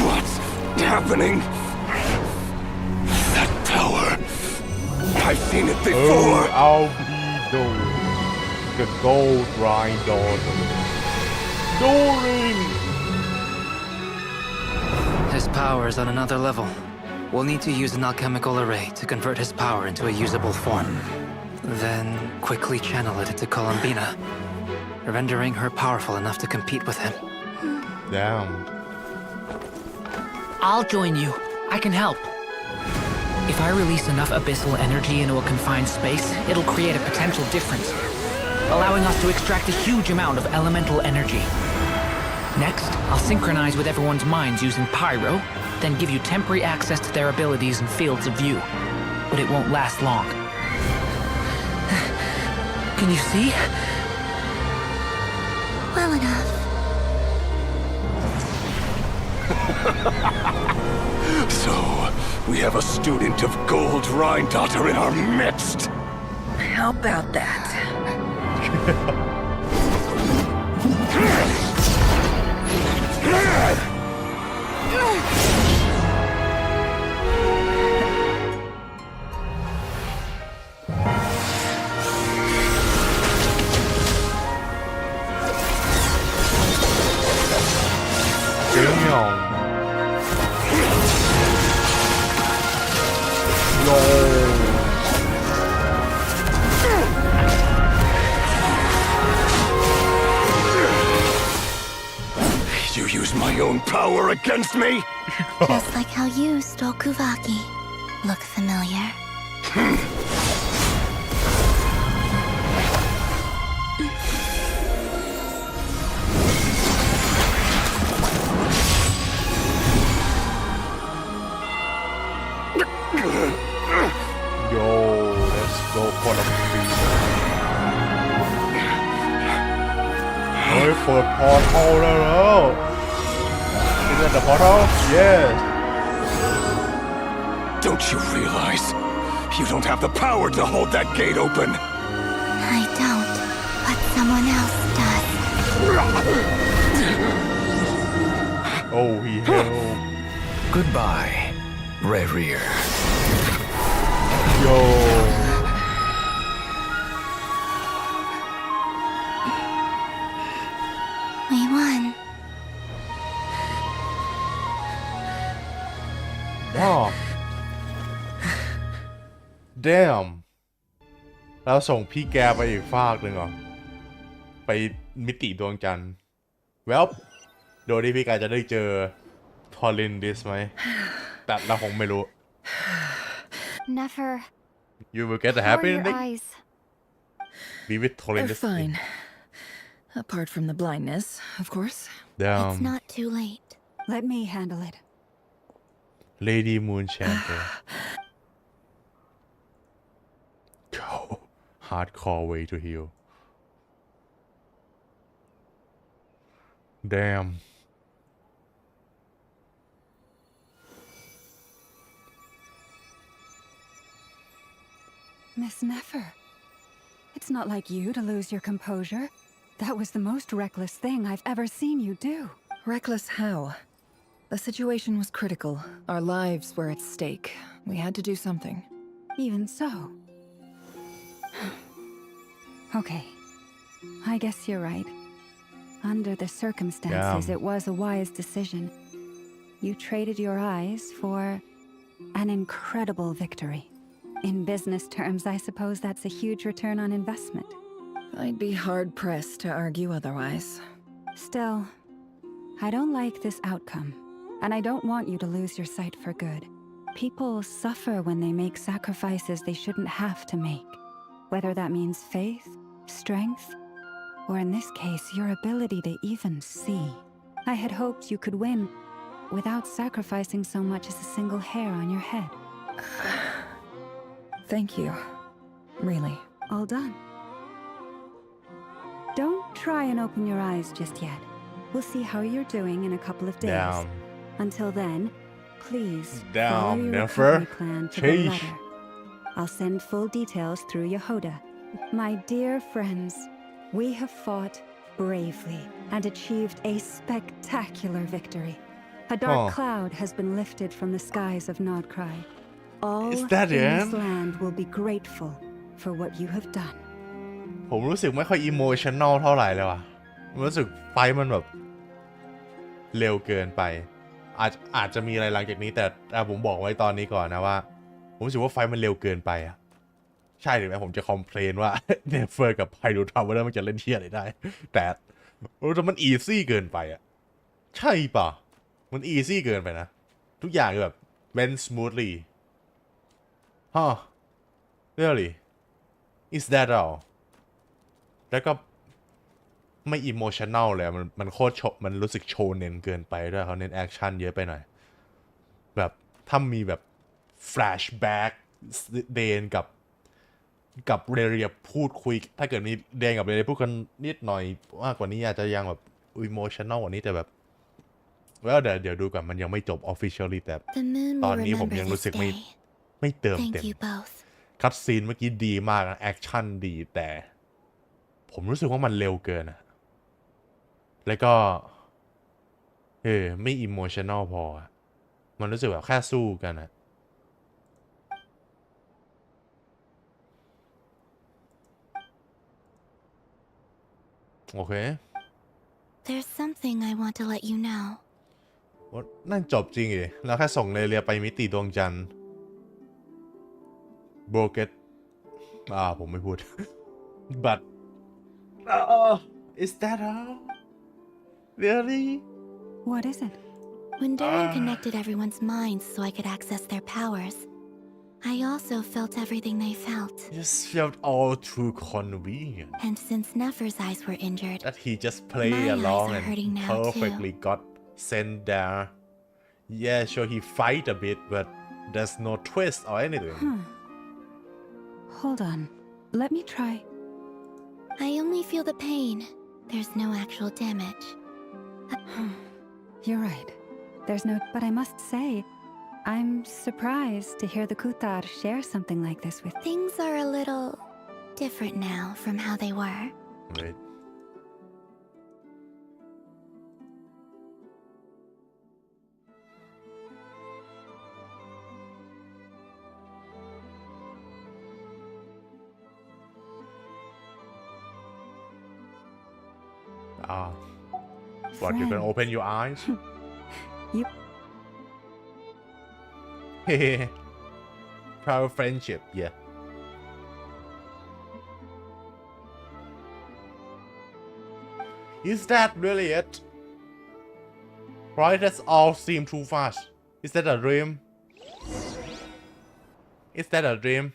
What's happening? That power. I've seen it before. Albedo. The gold rind on. During. His power is on another level. We'll need to use an alchemical array to convert his power into a usable form. Then quickly channel it into Columbina, rendering her powerful enough to compete with him. Damn. I'll join you. I can help. If I release enough abyssal energy into a confined space, it'll create a potential difference, allowing us to extract a huge amount of elemental energy. Next, I'll synchronize with everyone's minds using Pyro, then give you temporary access to their abilities and fields of view. but it won't last long. Can you see? Well enough. So, we have a student of Gold Rhine-Daughter in our midst. How about that? You use my own power against me? Just like how you stole Kuvaki. Look familiar? Yo, let's go for the free. เฮ้ยเปิดพอร์ทัลแล้ว Is that the portal? Yes. Don't you realize? You don't have the power to hold that gate open. I don't, but someone else does. Oh, he held. Goodbye, Rerir. Yo. We won. Oh. Damn. แล้วส่งพี่แกไปอีกฟากหนึ่งเหรอ ไปมิติดวงจันทร์แวบโดยที่พี่แกจะได้เจอทอรินดิสไหม แต่เราคงไม่รู้ Never. You will get the How are happy your ending? eyes? Be with They're Torindis. fine. Apart from the blindness, of course. It's not too late. Let me handle it. Lady Moonchanter. Go. Hardcore way to heal. Damn. Miss Nefer, it's not like you to lose your composure. That was the most reckless thing I've ever seen you do. Reckless how? The situation was critical. Our lives were at stake. We had to do something. Even so. Okay. I guess you're right. Under the circumstances, it was a wise decision. You traded your eyes for an incredible victory. In business terms, I suppose that's a huge return on investment. I'd be hard-pressed to argue otherwise. Still, I don't like this outcome, and I don't want you to lose your sight for good. People suffer when they make sacrifices they shouldn't have to make, whether that means faith, strength, or in this case, your ability to even see. I had hoped you could win without sacrificing so much as a single hair on your head. Thank you. Really. All done. Don't try and open your eyes just yet. We'll see how you're doing in a couple of days. Damn. Until then, please Damn, follow your Nefer. recovery plan to the Sheesh. letter. I'll send full details through Yehoda. My dear friends, we have fought bravely and achieved a spectacular victory. A dark cloud has been lifted from the skies of Nodkrai. All Is that in it? this land will be grateful for what you have done. ผมรู้สึกไม่ค่อยอิโมชันแนลเท่าไหร่เลยว่ะผมรู้สึกไฟมันแบบเร็วเกินไปอาจจะมีอะไรหลังจากนี้แต่ผมบอกไว้ตอนนี้ก่อนนะว่าผมรู้สึกว่าไฟมันเร็วเกินไปอะใช่ถึงแม้ผมจะคอมเพลนว่า เนเฟอร์กับไฮดูทาวเวอร์มันจะเล่นเที่ยอะไรได้ แต่มันอีซี่เกินไปอะใช่ป่ะมันอีซี่เกินไปนะทุกอย่างแบบ went smoothly huh really is that all แล้วก็ไม่อิโมชันแนลเลยมันโคตรมันรู้สึกโชว์เน้นเกินไปด้วยเขาเน้นแอคชั่นเยอะไปหน่อยแบบถ้ามีแบบแฟลชแบ็ก เดนกับเรเรียพูดคุยถ้าเกิดมีเดนกับเรเรียพูดกันนิดหน่อยมากกว่านี้อาจจะยังแบบอิโมชันแนลกว่านี้แต่แบบแล้วเดี๋ยวดูก่อนมันยังไม่จบ officially แต่ตอนนี้ผมยังรู้สึกไม่เติมเต็มคัตซีนเมื่อกี้ดีมากนะแอคชั่นดีแต่ผมรู้สึกว่ามันเร็วเกินอะแล้วก็ไม่อิโมชันแนลพอมันรู้สึกแบบแค่สู้กันอะโอเค There's something I want to let you know. นั่นจบจริงเหรอแล้วแค่ส่งเรียไปมิติดวงจันทร์โบรเกตผมไม่พูด but is that all really What is it? When Darren connected everyone's minds so I could access their powers, I also felt everything they felt. Just felt all too convenient. And since Nefer's eyes were injured, that he just played along and perfectly too. got sent there. Yeah, sure he fight a bit, but there's no twist or anything. Hold on. Let me try. I only feel the pain. There's no actual damage. You're right. There's no... But I must say, I'm surprised to hear the Kutar share something like this with... Things are a little different now from how they were. Right. What, you can open your eyes? You... Proud friendship, yeah. Is that really it? Right, that's all seem too fast. Is that a dream? Is that a dream?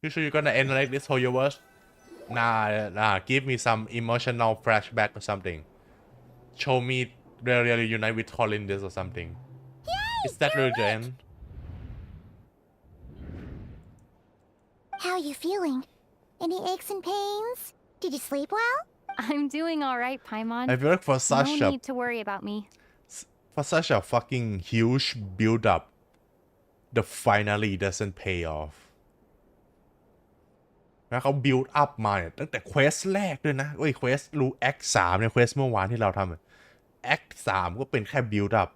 You sure you're gonna end like this whole universe? Nah, give me some emotional flashback or something. Show me really unite with Colin this or something. Yay, is that really the end? How are you feeling? Any aches and pains? Did you sleep well? I'm doing all right, Paimon. I work for such no need to worry about me. For such a fucking huge build-up, the finally doesn't pay off. แล้วเขา build up มาเนี่ยตั้งแต่เควสแรกด้วยนะเควสรู้ Act 3เนี่ยเควสเมื่อวานที่เราทำ Act 3ก็เป็นแค่ build up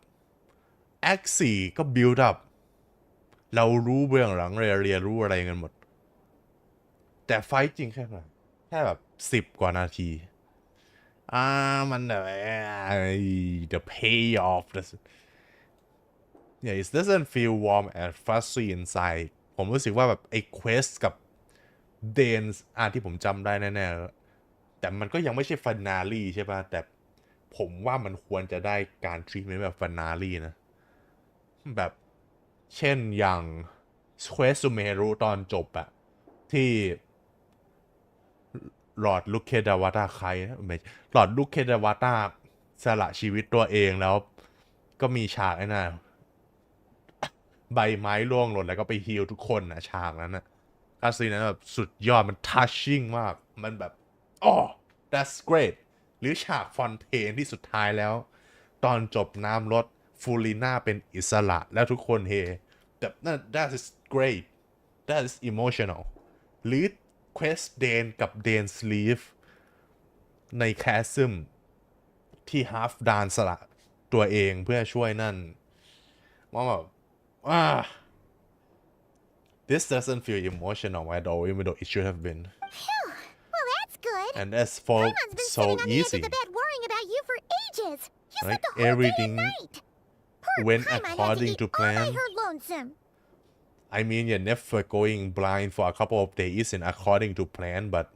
Act 4ก็ build up เรารู้เบื้องหลังเรียรู้อะไรกันหมดแต่ไฟจริงแค่ไหนแค่แบบ10 กว่านาทีมันแบบ the payoff yeah it doesn't feel warm and fuzzy inside ผมรู้สึกว่าแบบไอ้เควสกับเดนที่ผมจำได้แน่ๆแต่มันก็ยังไม่ใช่ฟินาลี่ใช่ป่ะแต่ผมว่ามันควรจะได้การทรีทเมนต์แบบฟินาลี่นะแบบเช่นอย่างเควสซูเมรุตอนจบอะที่หลอดลูกเคดาวาตาใครนะไม่หลอดลูกเคดาวาตาสละชีวิตตัวเองแล้วก็มีฉากไอ้น่ะใบไม้ร่วงหล่นแล้วก็ไปฮีลทุกคนนะฉากนั้นนะการซีนนั้นแบบสุดยอดมัน touching มากมันแบบthat's great หรือฉากฟอนเทนที่สุดท้ายแล้วตอนจบน้ำลดฟูลิน่าเป็นอิสระแล้วทุกคนเฮแบบนั่น that is great that is emotional หรือเควสเดนกับเดนสลีฟในแคสซึมที่ฮาฟดานสละตัวเองเพื่อช่วยนั่นว่าแบบthis doesn't feel emotional at all even though it should have been Phew. Well, that's good. and that's for Paimon's been so sitting on the easy edge of the bed worrying about you for ages. You like slept the whole everything day and night. Poor went Paimon according had to to eat all by plan her lonesome. I mean you're never going blind for a couple of days isn't according to plan but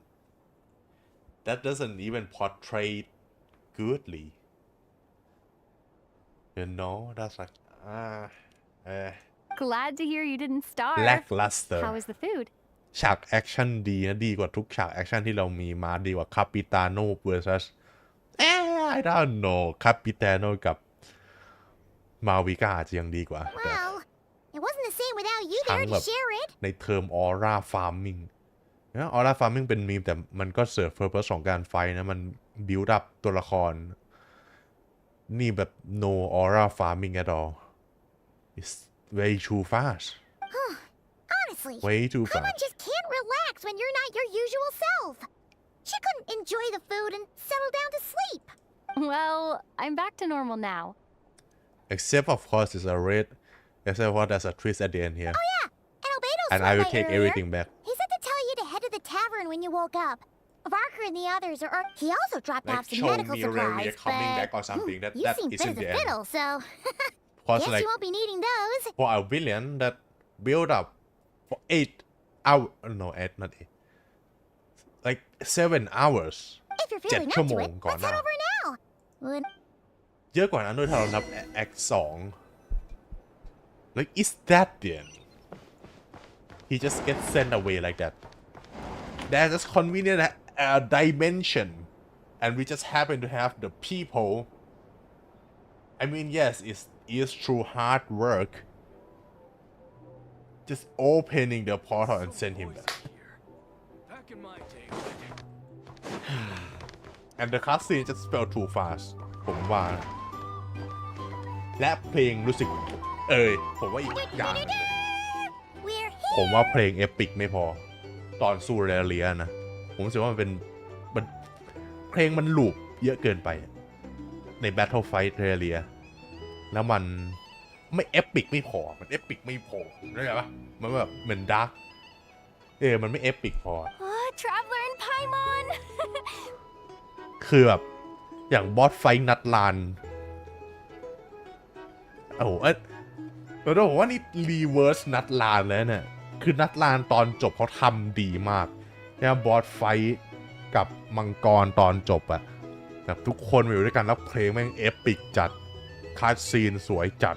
that doesn't even portray goodly you know that's like Glad to hear you didn't starve. lackluster How was the food? ฉากแอคชั่นดีนะดีกว่าทุกฉากแอคชั่นที่เรามีมาดีกว่าคาปิตาโน่ versus I don't know คาปิตาโน่กับมาวิกาอาจจะยังดีกว่า Well, it wasn't the same without you ทั้งแบบในเทอมออร่าฟาร์มมิ่งนะออร่าฟาร์มมิ่งเป็นมีมแต่มันก็เสิร์ฟเพอร์เพสของการไฟนะมันบิวด์อัพตัวละครนี่แบบ no aura farming at all it's way too fast Honestly, way too fast Paimon just can't relax when you're not your usual self. She couldn't enjoy the food and settle down to sleep. Well, I'm back to normal now. except of course it's a red except for there's a twist at the end here Oh yeah, and Albedo's and I will take earlier. everything back He said to tell you to head to the tavern when you woke up. Varker and the others are. He also dropped off some medical supplies, coming back or but something that you seem fit isn't as a the end fiddle, so cause guess like you won't be needing those. for a villain that build up for 8 hours no 8 not 8 like 7 hours If you're 7 feeling ชั่ว up โม to ง it, ก่อน let's หน้า head over now. Would เยอะกว่านั้นด้วยถ้าเรานับ Act 2 like is that the end he just gets sent away like that there's just convenient dimension and we just happen to have the people I mean yes it is through hard work just opening the portal and send him back and the cutscene just felt too fast ผมว่าและเพลงรู้สึกผมว่าอีกอย่างผมว่าเพลงเอปิกไม่พอตอนสู้เรียนะผมรู้สึกว่ามันเพลงมันลูปเยอะเกินไปใน Battle Fight เรียแล้วมันไม่เอปิกไม่พอมันเอปิกไม่พอเข้าใจปะมันแบบเหมือนดาร์กมันไม่เอปิกพอTraveler and Paimon คือแบบอย่างบอสไฟนัดลานโอ้โหเราต้องบอกว่านี่รีเวิร์สนัดลานแล้วเนี่ยคือนัดลานตอนจบเขาทำดีมากเนี่ยบอสไฟกับมังกรตอนจบอะแบบทุกคนมาอยู่ด้วยกันแล้วเพลงแม่งเอปิกจัดคาสซีนสวยจัด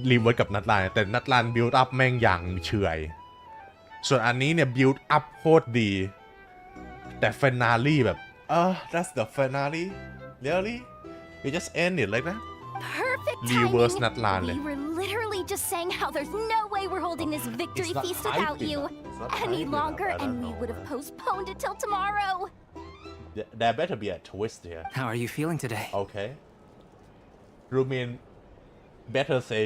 รีเวิร์สกับนัดลานแต่นัดลานบิลด์อัพแม่งอย่างเฉยส่วนอันนี้เนี่ยบิลด์อัพโคตรดีแต่ฟินาลี่แบบthat's the finale really we just end it like that Perfect reverse นัดลาน timing. เลย We were literally just saying how there's no way we're holding this victory It's not feast without hyping you up. It's not any hyping up. longer, I don't and we know, would have man. postponed it till tomorrow. There better be a twist here. How are you feeling today? Okay. You mean better say,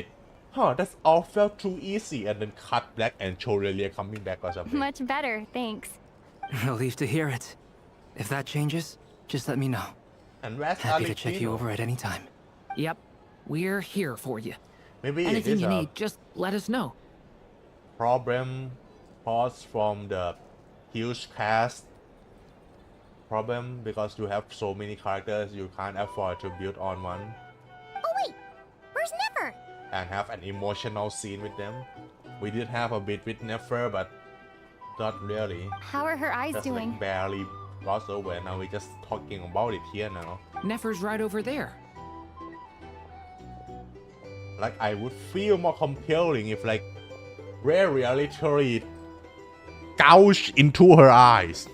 that all felt too easy and then cut back and show Relia coming back or something. Much better, thanks. Relieved to hear it. If that changes, just let me know. And where's Happy to check you Alexino? over at any time. Yep, we're here for you. Maybe it Anything is you a need, just let us know. problem caused from the huge cast problem because you have so many characters you can't afford to build on one Oh wait, where's Never? and have an emotional scene with them. We did have a bit with Nefer, but not really. How are her eyes Just doing? like barely crossed over. Now we're just talking about it here now. Nefer's right over there. Like I would feel more compelling if like Rarea literally gouged into her eyes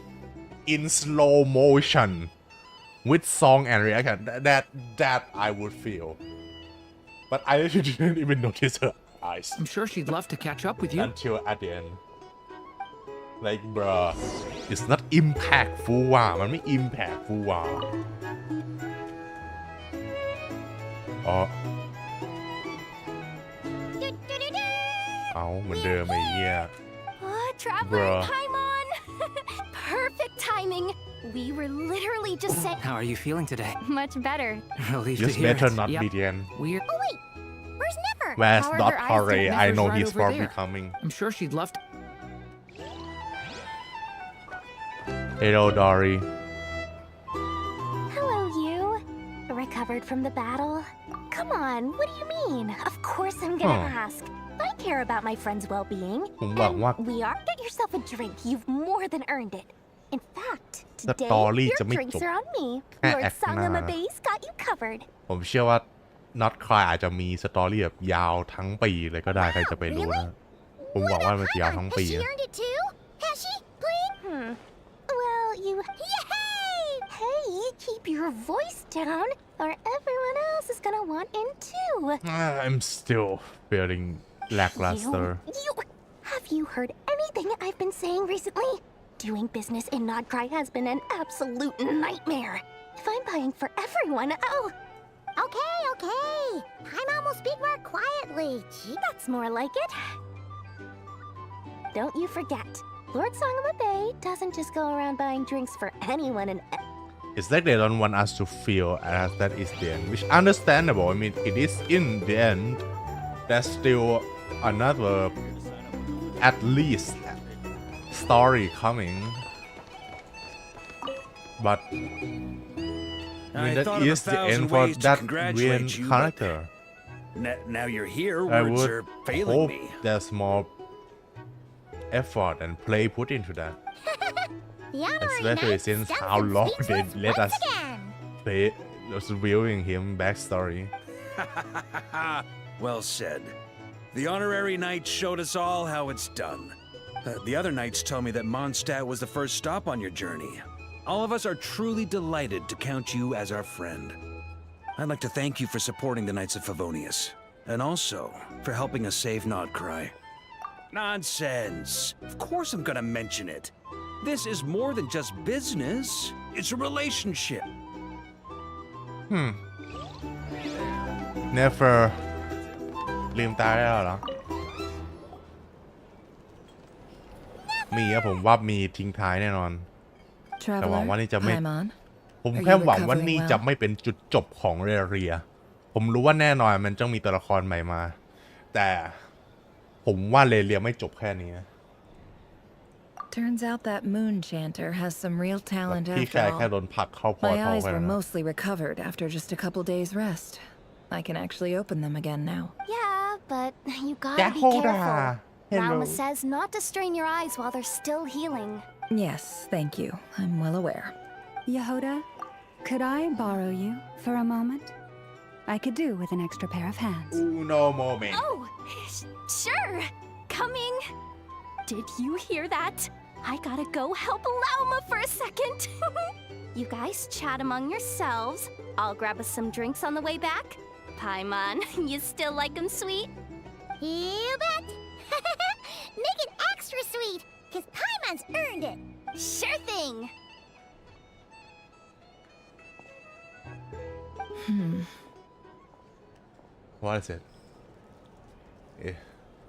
in slow motion with song and reaction. That I would feel. But I literally didn't even notice her eyes I'm sure she'd love to catch up with you. until at the end. Like bruh, it's not impactful ว่ะมันไม่ impactful ว่ะเอาเหมือนเดิมไอ้เหี้ย Traveler Bruh. and Paimon! Perfect timing. We were literally just saying. How are you feeling today? Much better. Relieved to Just hear better it. not Yep. be the end. We're. Oh wait, where's Never? Where's How are her eyes Nodkrai? doing? I know Nefer's he's right over probably there. coming. I'm sure she'd love to. Hello, Dory. Hello, you. Recovered from the battle? Come on, what do you mean? Of course I'm gonna ask. I care about my friend's well-being. ผมหวังว่า We are. Get yourself a drink. You've more than earned it. In fact, The today story your จะไม่ drinks จบ are on me. แค่ Lord แอคหน้า Sangamabe's got you covered. ผมเชื่อว่า Nodkrai อาจจะมีสตอรี่แบบยาวทั้งปีเลยก็ได้ใครจะไปรู้นะ ผมหวังว่ามันจะยาวทั้ง Has ปี she นะ earned it too? Has she, Bling? Well, you. Yay! Hey, keep your voice down, or everyone else is gonna want in too. I'm still feeling lackluster. Have you heard anything I've been saying recently? Doing business in Nodkrai has been an absolute nightmare. If I'm buying for everyone, Okay. Paimon will speak more quietly. Gee, that's more like it. Don't you forget, Lord Songama Bay doesn't just go around buying drinks for anyone and... It's like they don't want us to feel as that is the end, which understandable. I mean, it is in the end. There's still another, at least, story coming. But I mean, that is the end for that main character. Now you're here, I words would are failing hope me. there's more effort and play put into that. The honorary Especially knight since steps how and long speaks they with let once us again. play, just reviewing him backstory. Well said. The honorary knight showed us all how it's done. The other knights told me that Mondstadt was the first stop on your journey. All of us are truly delighted to count you as our friend. I'd like to thank you for supporting the Knights of Favonius, and also for helping us save Nodkrai. Nonsense! Of course I'm gonna mention it. This is more than just business. It's a relationship. Never ลืมตาได้แล้วเหรอ มีครับผมว่ามีทิ้งท้ายแน่นอน แต่หวังว่านี่จะไม่ ผมแค่หวังว่านี่จะไม่เป็นจุดจบของเรียผมรู้ว่าแน่นอนมันต้องมีตัวละครใหม่มา แต่ผมว่าเรียไม่จบแค่นี้ Turns out that moon chanter has some real talent พี่ after แค่ all. โดนผลักเข้าพอ My ร์ทัล eyes แค่ were นั้น mostly recovered after just a couple days rest. I can actually open them again now. Yeah, but you gotta be careful. Ralma says not to strain your eyes while they're still healing. Yes, thank you. I'm well aware. Yehoda, could I borrow you for a moment? I could do with an extra pair of hands. No moment. Oh, sure. Coming. Did you hear that? I gotta go help Lauma for a second. You guys chat among yourselves. I'll grab us some drinks on the way back. Paimon, you still like them sweet? You bet. Make it extra sweet, because Paimon's earned it. Sure thing. What is it?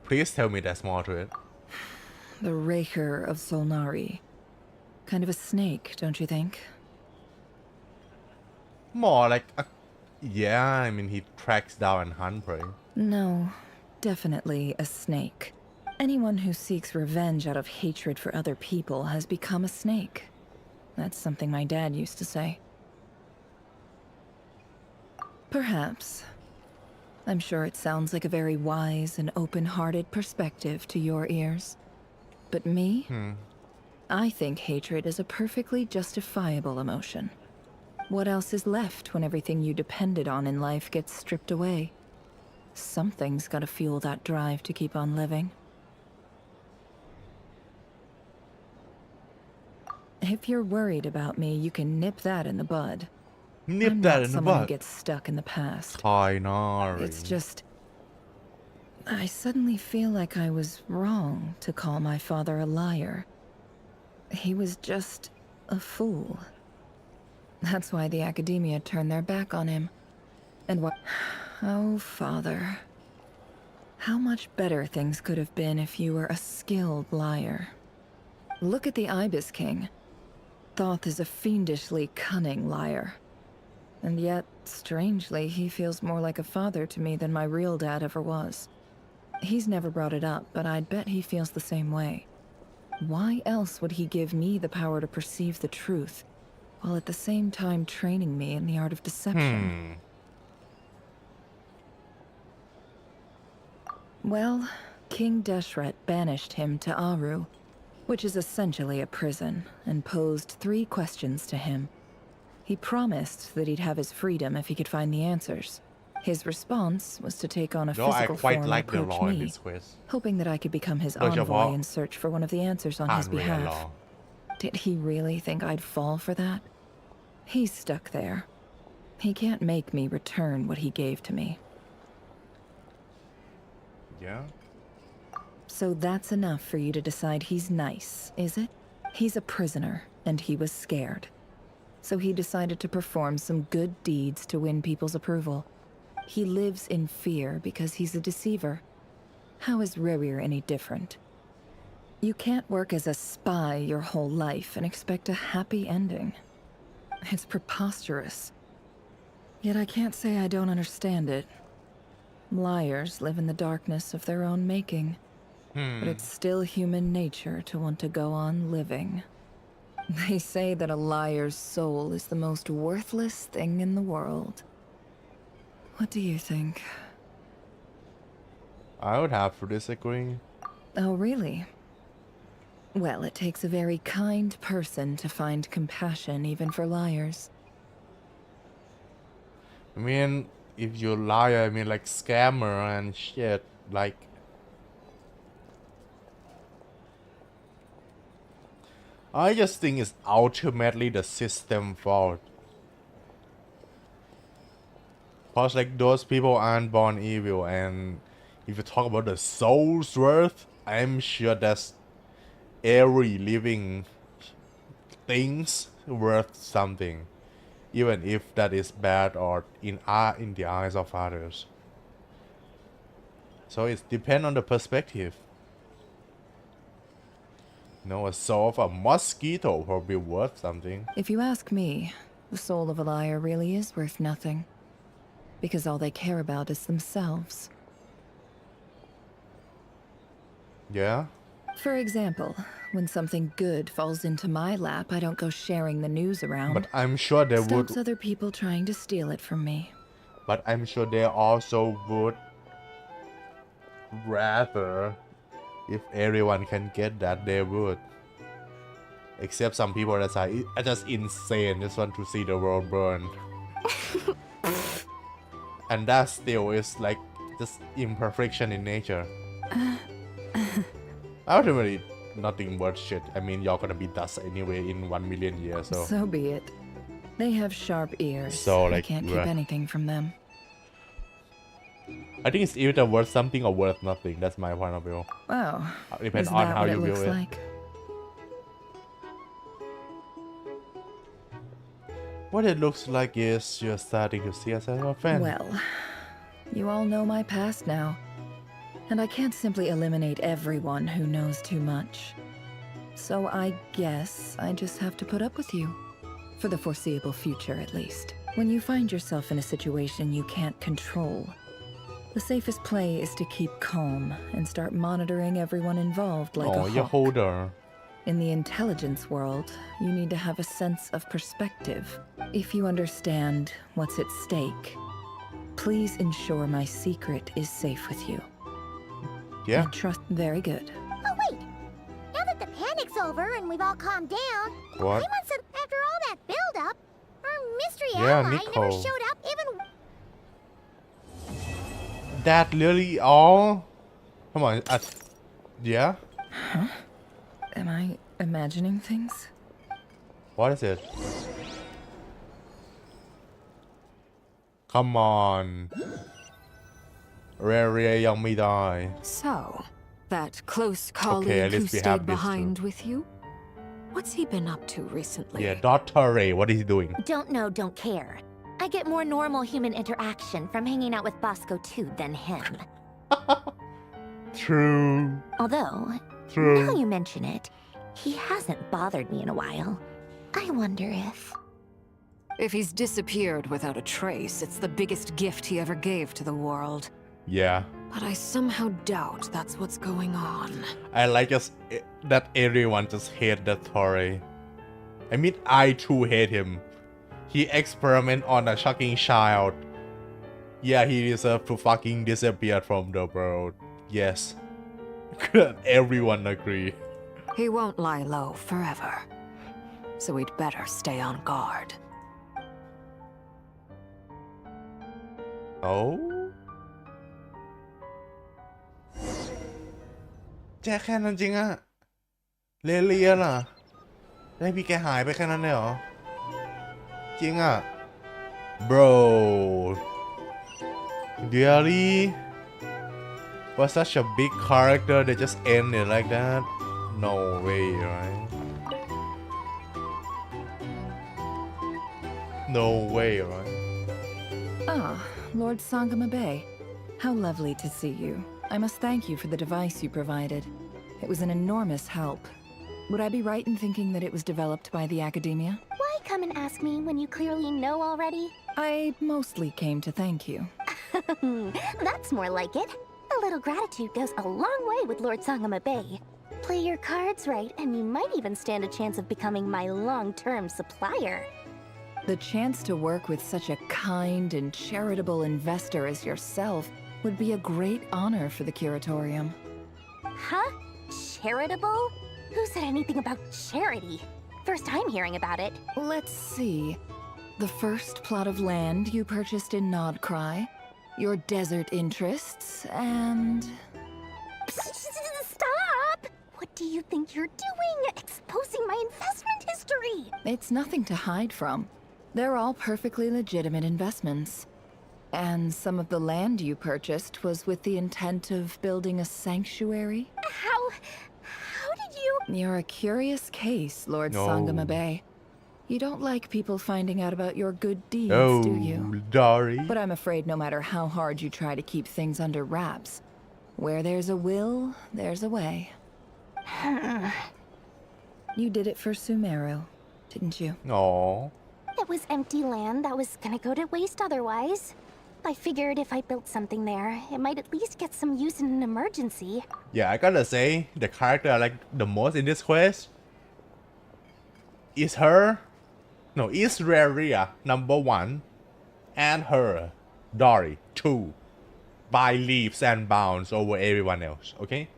Please tell me there's more to it. The Raker of Solnari. Kind of a snake, don't you think? More like a... Yeah, I mean he tracks down and hunts prey. No, definitely a snake. Anyone who seeks revenge out of hatred for other people has become a snake. That's something my dad used to say. Perhaps. I'm sure it sounds like a very wise and open-hearted perspective to your ears. But me? I think hatred is a perfectly justifiable emotion. What else is left when everything you depended on in life gets stripped away? Something's gotta fuel that drive to keep on living. If you're worried about me, you can nip that in the bud. Nip I'm that not in the someone who bud. gets stuck in the past. Tainari. It's just... I suddenly feel like I was wrong to call my father a liar. He was just a fool. That's why the academia turned their back on him. And what... Oh, father. How much better things could have been if you were a skilled liar. Look at the Ibis King. Thoth is a fiendishly cunning liar. And yet, strangely, he feels more like a father to me than my real dad ever was. He's never brought it up, but I'd bet he feels the same way. Why else would he give me the power to perceive the truth, while at the same time training me in the art of deception? Well, King Deshret banished him to Aru, which is essentially a prison, and posed 3 questions to him. He promised that he'd have his freedom if he could find the answers. His response was to take on a physical form and approach me, hoping that I could become his envoy and search for one of the answers on his behalf. Did he really think I'd fall for that? He's stuck there. He can't make me return what he gave to me. Yeah. So that's enough for you to decide he's nice, is it? He's a prisoner, and he was scared. So he decided to perform some good deeds to win people's approval. He lives in fear because he's a deceiver. How is Rerir any different? You can't work as a spy your whole life and expect a happy ending. It's preposterous. Yet I can't say I don't understand it. Liars live in the darkness of their own making. But it's still human nature to want to go on living. They say that a liar's soul is the most worthless thing in the world. What do you think? I would have to disagree. Oh, really? Well, it takes a very kind person to find compassion even for liars. I mean, if you lie, I mean like scammer and shit, like... I just think it's ultimately the system fault. Cause like those people aren't born evil, and if you talk about the soul's worth, I'm sure that's every living thing's worth something, even if that is bad or in the eyes of others. So it depends on the perspective. No, a soul of a mosquito will be worth something. If you ask me, the soul of a liar really is worth nothing. Because all they care about is themselves. Yeah? For example, when something good falls into my lap, I don't go sharing the news around. But I'm sure they would... Stops other people trying to steal it from me. But I'm sure they also would rather... If everyone can get that, they would. Except some people that are just insane, just want to see the world burn. And that still is like just imperfection in nature. Ultimately, nothing worth shit. I mean, you're gonna be dust anyway in 1 million years, so... So be it. They have sharp ears. So, like, I can't keep anything from them. I think it's either worth something or worth nothing. That's my point of view. Oh, depends is on that how what you it view looks it. like? What it looks like is you're starting to see us as a friend. Well, you all know my past now. And I can't simply eliminate everyone who knows too much. So I guess I just have to put up with you. For the foreseeable future, at least. When you find yourself in a situation you can't control, the safest play is to keep calm and start monitoring everyone involved like a you hawk. hold her. In the intelligence world, you need to have a sense of perspective. If you understand what's at stake, please ensure my secret is safe with you. Yeah. And trust. Very good. Oh, wait. Now that the panic's over and we've all calmed down, What? I want some. After all that build-up, our mystery Yeah, ally never Nicole. showed up even. That really all? Come on. Yeah? Huh? Am I imagining things? What is it? Come on. Rareยังไม่ได้ So, that close colleague at who least we have stayed this behind with you? What's he been up to recently? Yeah, Dr. Ray, what is he doing? Don't know, don't care. I get more normal human interaction from hanging out with Bosco 2 than him. True. Although, True. now you mention it, he hasn't bothered me in a while. I wonder if... If he's disappeared without a trace, it's the biggest gift he ever gave to the world. Yeah. But I somehow doubt that's what's going on. I like that everyone just hate that Torre. I mean, I too hate him. He experiment on a shocking child. Yeah, he deserves to fucking disappear from the world. Yes. Everyone agree. He won't lie low forever. So we'd better stay on guard. Oh? แจ้แค่นั้นจริงอะเลียล่ะได้พี่แกหายไปแค่นั้นเลยเหรอจริงอะ bro really was such a big character they just end it like that no way right no way right Ah, Lord Sangama Bay. How lovely to see you. I must thank you for the device you provided. It was an enormous help. Would I be right in thinking that it was developed by the Academia? Why come and ask me when you clearly know already? I mostly came to thank you. That's more like it. A little gratitude goes a long way with Lord Sangama Bay. Play your cards right, and you might even stand a chance of becoming my long-term supplier. The chance to work with such a kind and charitable investor as yourself would be a great honor for the Curatorium. Huh? Charitable? Who said anything about charity? First time hearing about it. Let's see. The first plot of land you purchased in Nodkrai, your desert interests, and... Stop! What do you think you're doing? Exposing my investment history! It's nothing to hide from. They're all perfectly legitimate investments. And some of the land you purchased was with the intent of building a sanctuary? How did you... You're a curious case, Lord Sangama Bay. You don't like people finding out about your good deeds, do you? Dory. But I'm afraid no matter how hard you try to keep things under wraps, where there's a will, there's a way. You did it for Sumeru, didn't you? Aww. It was empty land that was gonna go to waste otherwise. I figured if I built something there, it might at least get some use in an emergency. Yeah, I gotta say, the character I like the most in this quest is is Reria, number 1, and her, Dory, 2, by leaps and bounds over everyone else, okay?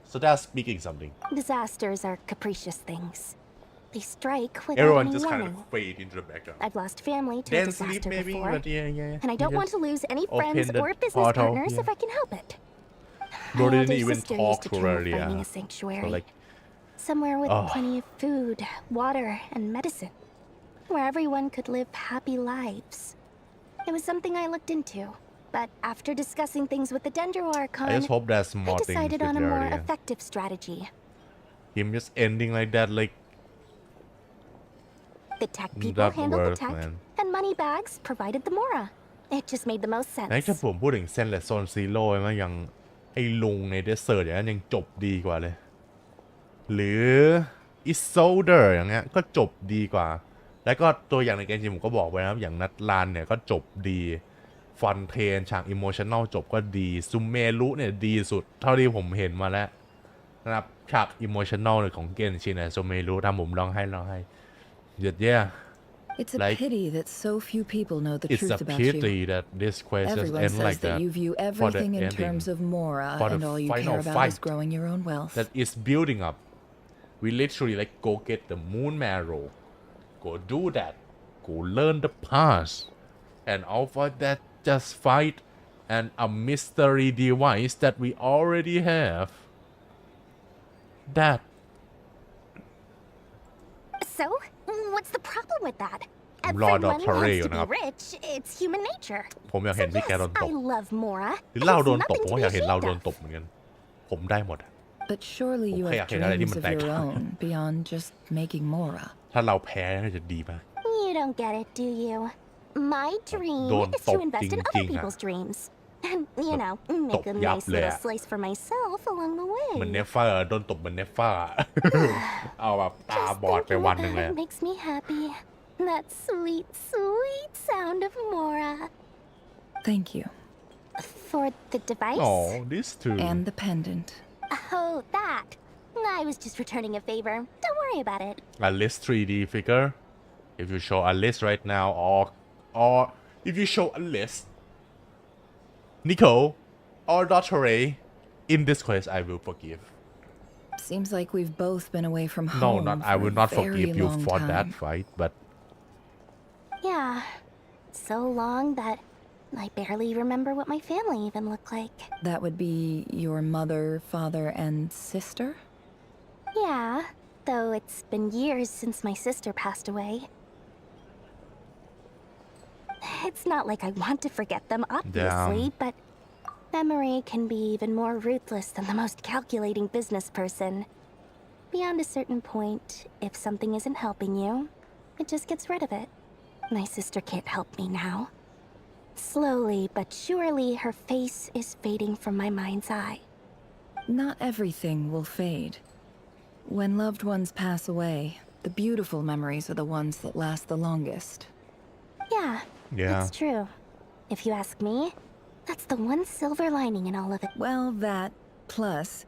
So that's speaking something. Disasters are capricious things. They strike without Everyone any just kind warning. of fade into the background. I've lost family to a Then disaster sleep maybe, before, but yeah. and I don't want to lose any friends Open the or business portal, partners yeah. if I can help it. Bro My didn't older even sister talk used to to dream of earlier. finding a sanctuary. So like, Somewhere with Oh. plenty of food, water, and medicine. Where everyone could live happy lives. It was something I looked into. But after discussing things with the Dendro Archon, I just hope that small I things decided get on a there, more yeah. effective strategy. Him just ending like that, like The tech people that handled the works, tech, man. and money bags provided the Mora. It just made the most แล้วถ้า sense. ผมพูดถึงเซนและโซนซีโร่มันยังไอ้ลุงในเดสเซอร์อย่างนั้นยังจบดีกว่าเลย หรืออิสโซเดอร์อย่างเงี้ยก็จบดีกว่า แล้วก็ตัวอย่างในเกมจริงผมก็บอกไว้นะครับอย่างนัดลานเนี่ยก็จบดีฟอนเทนฉากอิโมชันแนลจบก็ดีซุมเมรุเนี่ยดีสุดเท่าที่ผมเห็นมาแล้วนะครับฉากอิโมชันแนลของเกนชินเนี่ยซุมเมรุทำผมร้องไห้เยอะแยะ It's a pity that so few people know the It's truth a about pity you. that this quest just Everyone ends says like that that you view for the everything in ending. terms of Mora, For the and all you final care about is fight growing your own wealth. that is building up. We literally like go get the moon marrow, go do that, go learn the past, and all for that just fight and a mystery device that we already have. That So, what's the problem with that? Lord of Everyone Terray wants to นะครับ be rich. It's human nature. ผมอยากเห็นพี่แกโดนต I บ love Mora. หรือเรา It's โดนตบ nothing ผม to ก็ be อยากเห็นเราโด ashamed น of. ตบเหมือนกัน ผมได้หมดอะ But surely you Okay, have okay,อะไรที่ dreams มัน of แตก your ต่าง own beyond just making Mora. ถ้าเราแพ้ก็จะดีมาก You don't get it, do you? My dream Don't is to talk invest in other ding-ding, people's dreams. And, you know, make a Talk yap nice เลย little อะ slice for myself along the way. เหมือนเนฟเฟอร์โดนตบเหมือนเนฟเฟอร์ เอาแบบตาบอดไป Thinking วันหนึ่ง about เลย it makes me happy. That sweet, sweet sound of Mora. Thank you. For the device? Oh, this too. And the pendant. Oh, that. I was just returning a favor. Don't worry about it. A list 3D figure. If you show a list right now, or if you show a list, Nico or Dr. Ray, in this quest, I will forgive. Seems like we've both been away from No, home. not I for will a not very forgive you long for time. that fight, but Yeah. So long that I barely remember what my family even looked like. That would be your mother, father, and sister? Yeah, though it's been years since my sister passed away. It's not like I want to forget them, obviously, but Memory can be even more ruthless than the most calculating business person. Beyond a certain point, if something isn't helping you, it just gets rid of it. My sister can't help me now. Slowly but surely, her face is fading from my mind's eye. Not everything will fade. When loved ones pass away, the beautiful memories are the ones that last the longest. Yeah, that's true. If you ask me, that's the one silver lining in all of it. Well, that, plus,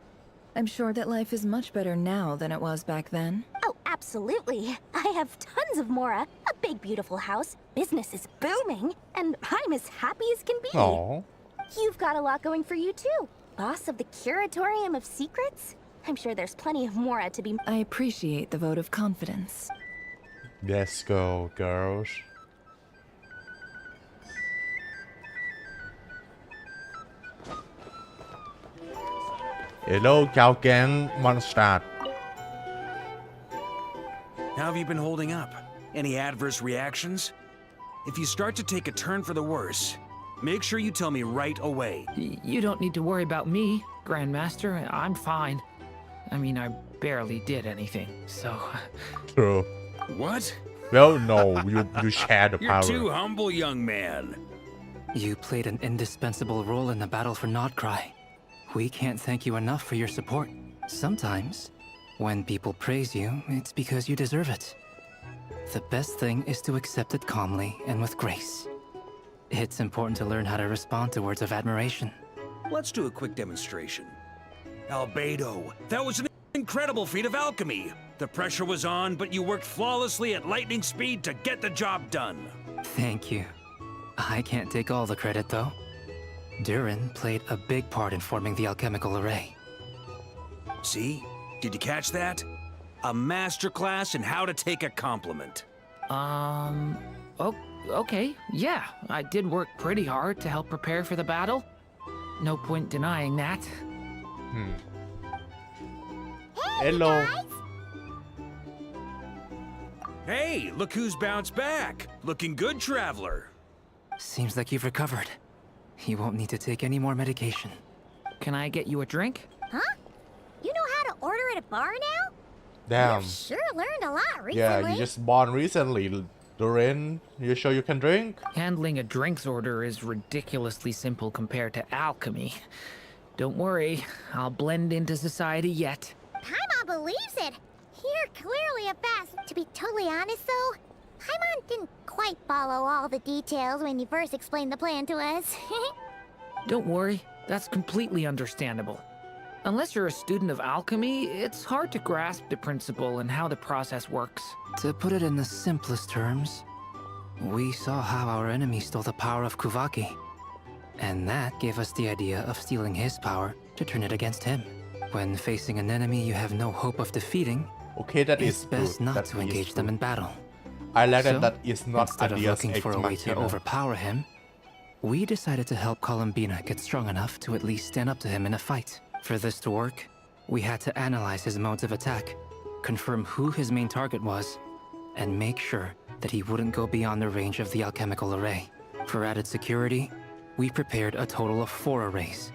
I'm sure that life is much better now than it was back then. Oh, absolutely. I have tons of Mora, a big beautiful house, business is booming, and I'm as happy as can be. Aww. You've got a lot going for you too. Boss of the Curatorium of Secrets? I'm sure there's plenty of Mora to be... I appreciate the vote of confidence. Let's go, girls. Hello, chào gang Monster. How have you been holding up? Any adverse reactions? If you start to take a turn for the worse, make sure you tell me right away. You don't need to worry about me, Grandmaster. I'm fine. I mean, I barely did anything, so... True. What? Well, no, you share the power. You're too humble, young man. You played an indispensable role in the battle for Nodkrai. We can't thank you enough for your support. Sometimes, when people praise you, it's because you deserve it. The best thing is to accept it calmly and with grace. It's important to learn how to respond to words of admiration. Let's do a quick demonstration. Albedo, that was an incredible feat of alchemy. The pressure was on, but you worked flawlessly at lightning speed to get the job done. Thank you. I can't take all the credit, though. Durin played a big part in forming the alchemical array. See? Did you catch that? A masterclass in how to take a compliment. Okay, yeah. I did work pretty hard to help prepare for the battle. No point denying that. Hello. Hey, look who's bounced back. Looking good, traveler. Seems like you've recovered. You won't need to take any more medication. Can I get you a drink? Huh? You know how to order at a bar now? Damn. You've sure learned a lot recently. Yeah, you just born recently, Durin. You sure you can drink? Handling a drinks order is ridiculously simple compared to alchemy. Don't worry, I'll blend into society yet. Paimon believes it. You're clearly a fast. To be totally honest, though, Paimon didn't quite follow all the details when you first explained the plan to us. Don't worry, that's completely understandable. Unless you're a student of alchemy, it's hard to grasp the principle and how the process works. To put it in the simplest terms, we saw how our enemy stole the power of Kuvaki. And that gave us the idea of stealing his power to turn it against him. When facing an enemy you have no hope of defeating, okay, that it's is best good. not That to is engage them good. in battle. I like So, that is not instead of a looking for a way to machina. overpower him, we decided to help Columbina get strong enough to at least stand up to him in a fight. For this to work, we had to analyze his modes of attack, confirm who his main target was, and make sure that he wouldn't go beyond the range of the alchemical array. For added security, we prepared a total of 4 arrays.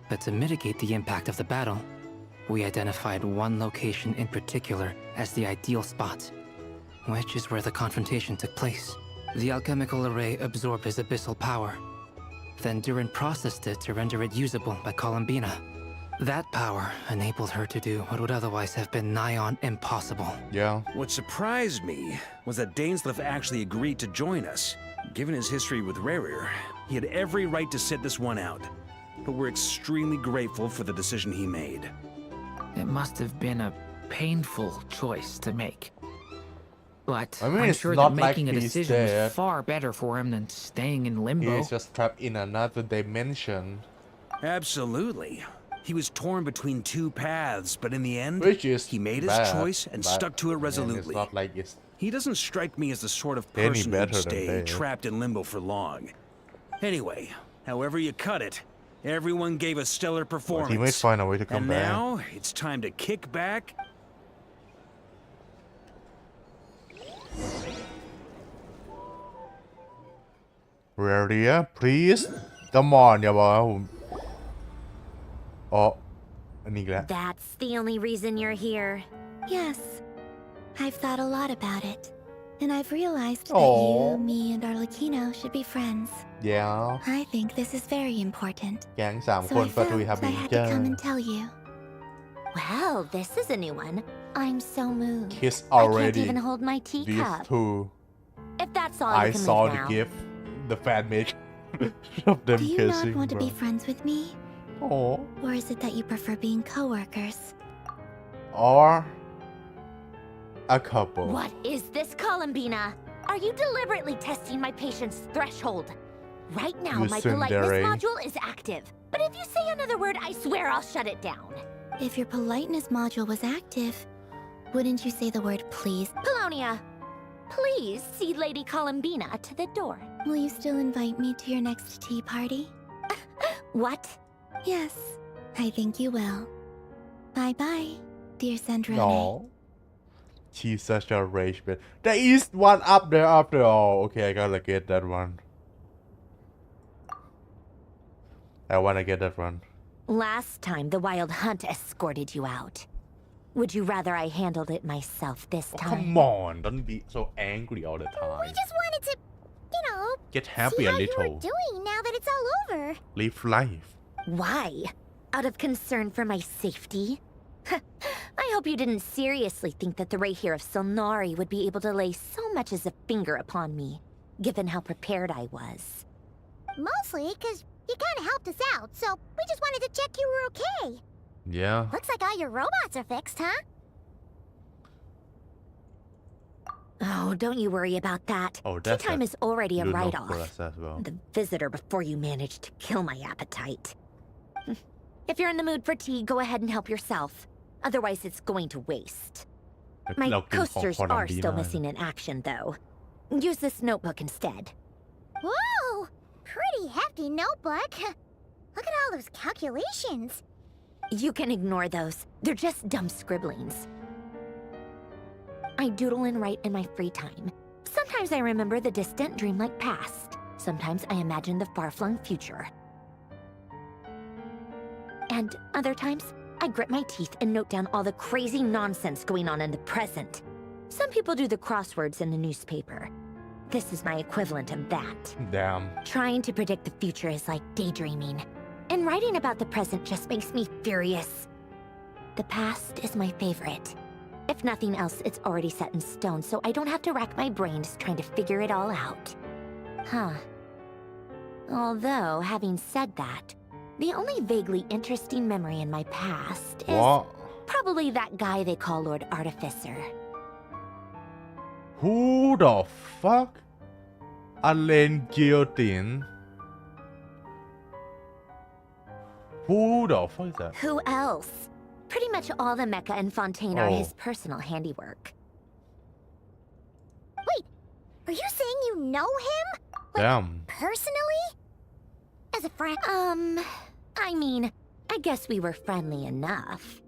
But to mitigate the impact of the battle, we identified one location in particular as the ideal spot, which is where the confrontation took place. The alchemical array absorbed his abyssal power. Then Durin processed it to render it usable by Columbina. That power enabled her to do what would otherwise have been nigh on impossible. Yeah. What surprised me was that Dainsleif actually agreed to join us. Given his history with Rerir, he had every right to sit this one out. But we're extremely grateful for the decision he made. It must have been a painful choice to make. But I mean, I'm it's sure not that like making a he's decision dead. was far better for him than staying in limbo. He's just trapped in another dimension. Absolutely. He was torn between 2 paths, but in the end, Which is he made his bad, choice and but, stuck to it man, resolutely. it's not like it's He doesn't strike me as the sort of any person who'd better than stay they. trapped in limbo for long. Anyway, however you cut it, everyone gave a stellar performance. He might find a way to come and back. now, it's time to kick back. Raria, please. Come on อย่าบอกว่าผม อ๋ออันนี้แหละ That's the only reason you're here. Yes. I've thought a lot about it. And I've realized that Aw. you, me, and Arlecchino should be friends. Yeah. I think this is very important. แก๊ง3 So คน I ประตู felt ฮับ I บิง had เจ to อ come ร์ and tell you. Well, this is a new one. I'm so moved. Kiss I can't already. even hold my These teacup. two. If that's all I you can saw leave the now. gift, the fan make of them Do you kissing. not want to bro. be friends with me? Oh. Or is it that you prefer being co-workers? Or a couple. What is this, Columbina? Are you deliberately testing my patience threshold? Right now, my politeness Tsundere. module is active. But if you say another word, I swear I'll shut it down. If your politeness module was active, wouldn't you say the word please? Polonia, please see Lady Columbina to the door. Will you still invite me to your next tea party? What? Yes, I think you will. Bye-bye, dear Sandrone. No. She's such a rage bit. There is one up there after all. Okay, I gotta get that one. I wanna get that one. Last time, the Wild Hunt escorted you out. Would you rather I handled it myself this time? Come on, don't be so angry all the We time. just wanted to, you know, Get happy see a how you were little. doing now that it's all over. Live life. Why? Out of concern for my safety? I hope you didn't seriously think that the Rayhir of Solnari would be able to lay so much as a finger upon me, given how prepared I was. Mostly because you kind of helped us out, so we just wanted to check you were okay. Yeah. Looks like all your robots are fixed, huh? Oh, don't you worry about that. Oh, Tea that's time a is already a good enough write-off. for us as well. The visitor before you managed to kill my appetite. If you're in the mood for tea, go ahead and help yourself. Otherwise, it's going to waste. My เรากินของ coasters พอ are ดี still ได้ missing in action, though. Use this notebook instead. Whoa! Pretty hefty notebook. Look at all those calculations. You can ignore those. They're just dumb scribblings. I doodle and write in my free time. Sometimes I remember the distant dreamlike past. Sometimes I imagine the far-flung future. And other times, I grit my teeth and note down all the crazy nonsense going on in the present. Some people do the crosswords in the newspaper. This is my equivalent of that. Damn. Trying to predict the future is like daydreaming. And writing about the present just makes me furious. The past is my favorite. If nothing else, it's already set in stone, so I don't have to rack my brains trying to figure it all out. Huh. Although, having said that, the only vaguely interesting memory in my past is What? probably that guy they call Lord Artificer. Who the fuck? Alain Guillotine. Who the fuck is that? Who else? Pretty much all the mecha and Fontaine are his personal handiwork. Wait, are you saying you know him? Damn. Personally? As a friend? I mean, I guess we were friendly enough.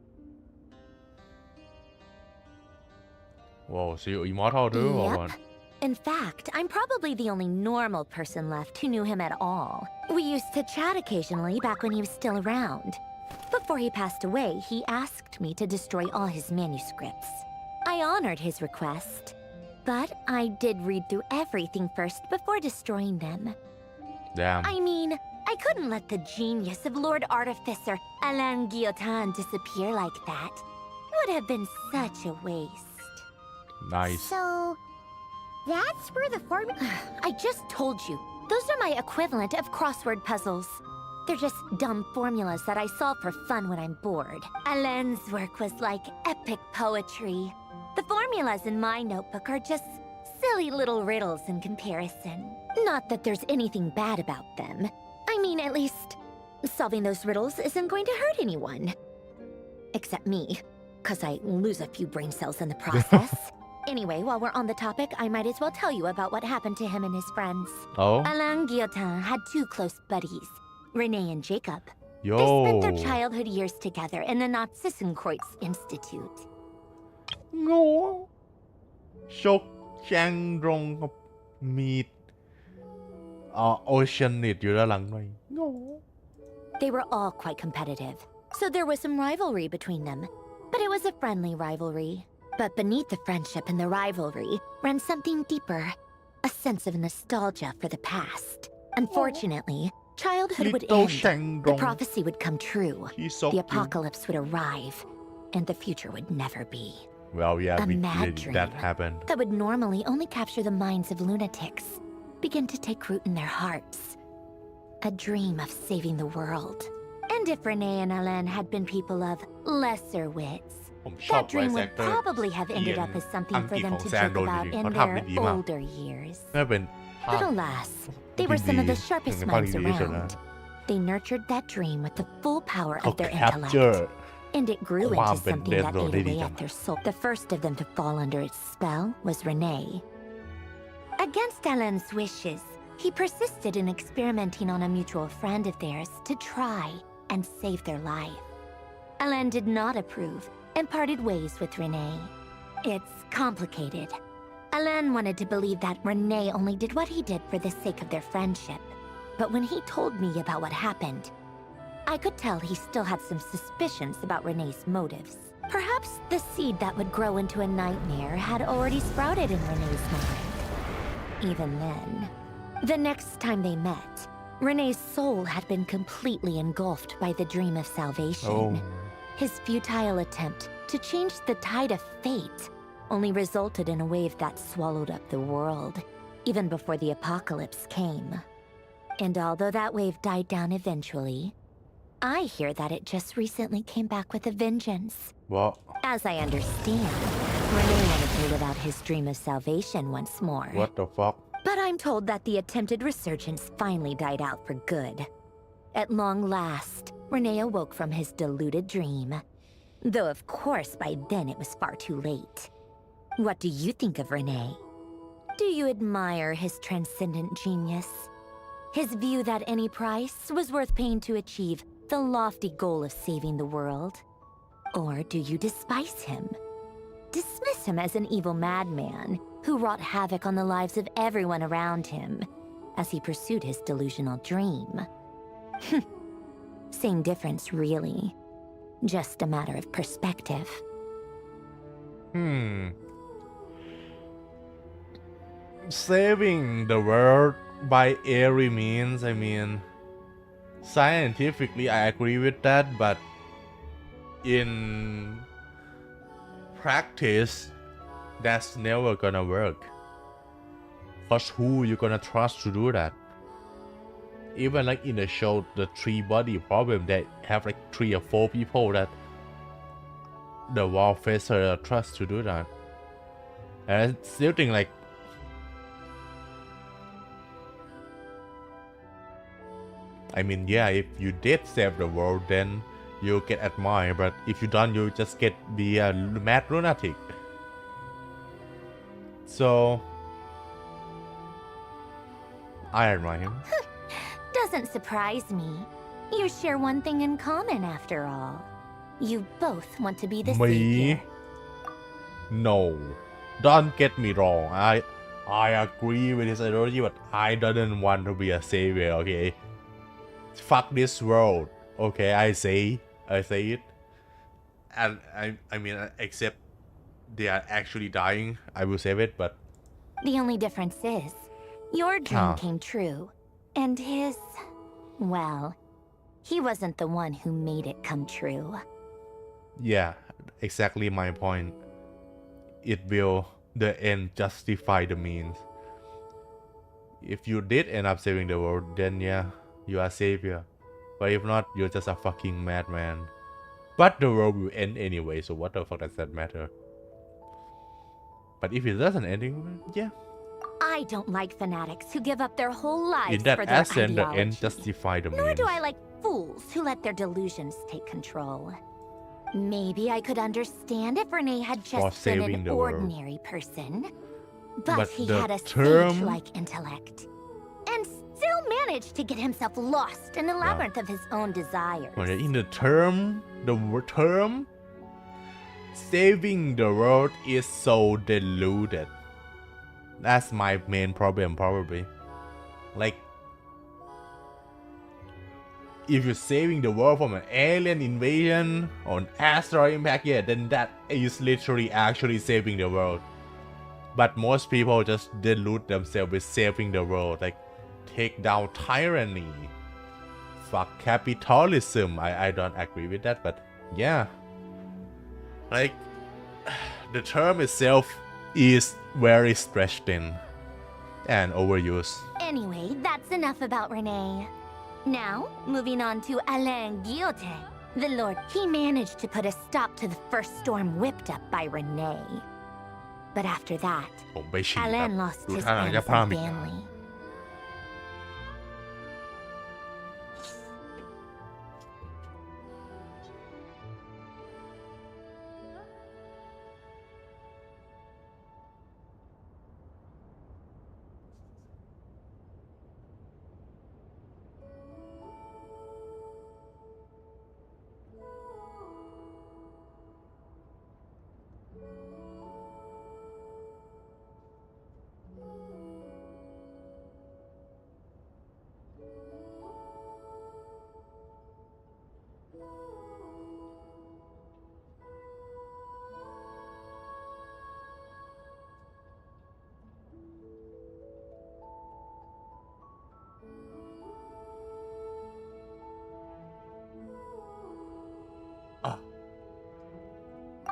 Whoa, so you're immortal too or Yep. what? In fact, I'm probably the only normal person left who knew him at all. We used to chat occasionally back when he was still around. Before he passed away, he asked me to destroy all his manuscripts. I honored his request, but I did read through everything first before destroying them. Damn. I mean, I couldn't let the genius of Lord Artificer Alain Guillotin disappear like that. Would have been such a waste. Nice. So, that's where the I just told you. Those are my equivalent of crossword puzzles. They're just dumb formulas that I solve for fun when I'm bored. Alain's work was like epic poetry. The formulas in my notebook are just silly little riddles in comparison. Not that there's anything bad about them. I mean, at least, solving those riddles isn't going to hurt anyone. Except me, because I lose a few brain cells in the process. Anyway, while we're on the topic, I might as well tell you about what happened to him and his friends. Oh? Alain Guillotin had two close buddies, Renee and Jacob. Yo. They spent their childhood years together in the Nazissenkreuz Institute. โง่ชกแจงตรงกับมีดโอเชียนิตอยู่ด้านหลังหน่อยโง่ They were all quite competitive. So there was some rivalry between them, but it was a friendly rivalry. But beneath the friendship and the rivalry ran something deeper, a sense of nostalgia for the past. Unfortunately, childhood would end, the prophecy would come true, the apocalypse would arrive, and the future would never be. Well, yeah, A mad dream that happened. that would normally only capture the minds of lunatics begin to take root in their hearts. A dream of saving the world. And if Renee and Alain had been people of lesser wits, that dream would probably have ended up as something for them to joke about in their older years. But alas, they were some of the sharpest minds around. They nurtured that dream with the full power of their intellect. And it grew into something that ate away at their soul. The first of them to fall under its spell was Renee. Against Alain's wishes, he persisted in experimenting on a mutual friend of theirs to try and save their life. Alain did not approve and parted ways with Renee. It's complicated. Alain wanted to believe that Renee only did what he did for the sake of their friendship. But when he told me about what happened, I could tell he still had some suspicions about Renee's motives. Perhaps the seed that would grow into a nightmare had already sprouted in Renee's mind. Even then, the next time they met, Renee's soul had been completely engulfed by the dream of salvation. His futile attempt to change the tide of fate only resulted in a wave that swallowed up the world, even before the apocalypse came. And although that wave died down eventually, I hear that it just recently came back with a vengeance. What? As I understand, Renee wanted to live out his dream of salvation once more. What the fuck? But I'm told that the attempted resurgence finally died out for good. At long last, Renee awoke from his deluded dream. Though of course by then it was far too late. What do you think of Renee? Do you admire his transcendent genius? His view that any price was worth paying to achieve the lofty goal of saving the world? Or do you despise him? Dismiss him as an evil madman who wrought havoc on the lives of everyone around him as he pursued his delusional dream? Same difference, really. Just a matter of perspective. Saving the world by every means, I mean, scientifically I agree with that, but in practice that's never gonna work. Cause who you gonna trust to do that? Even like in the show the 3-body problem, they have like 3 or 4 people that the wall facer trust to do that. And I still think like I mean, yeah, if you did save the world, then you get admired, but if you don't, you just be a mad lunatic. So, I admire him. Doesn't surprise me. You share one thing in common after all. You both want to be the savior. No. Don't get me wrong. I agree with his ideology, but I don't want to be a savior, okay? Fuck this world. Okay, I say it. And I mean, except they are actually dying, I will save it, but the only difference is your dream came true, and his, well, he wasn't the one who made it come true. Yeah, exactly my point. It will the end justify the means. If you did end up saving the world, then yeah, you are savior. But if not, you're just a fucking madman. But the world will end anyway, so what the fuck does that matter? But if it doesn't end, yeah. I don't like fanatics who give up their whole lives in that for their essence, the ideology. end justify the means. Nor do I like fools who let their delusions take control. Maybe I could understand if Renee had just been an ordinary person. But he had a sage-like intellect. And still managed to get himself lost in a labyrinth of his own desires. In the term, saving the world is so deluded. That's my main problem, probably. Like, if you're saving the world from an alien invasion or an asteroid impact, yeah, then that is literally actually saving the world. But most people just delude themselves with saving the world, like take down tyranny, fuck capitalism. I don't agree with that, but yeah, like the term itself is very stretched in and overused. Anyway, that's enough about Renee. Now, moving on to Alain Guillotin, the Lord. He managed to put a stop to the first storm whipped up by Renee. But after that, Alain lost his friends and family.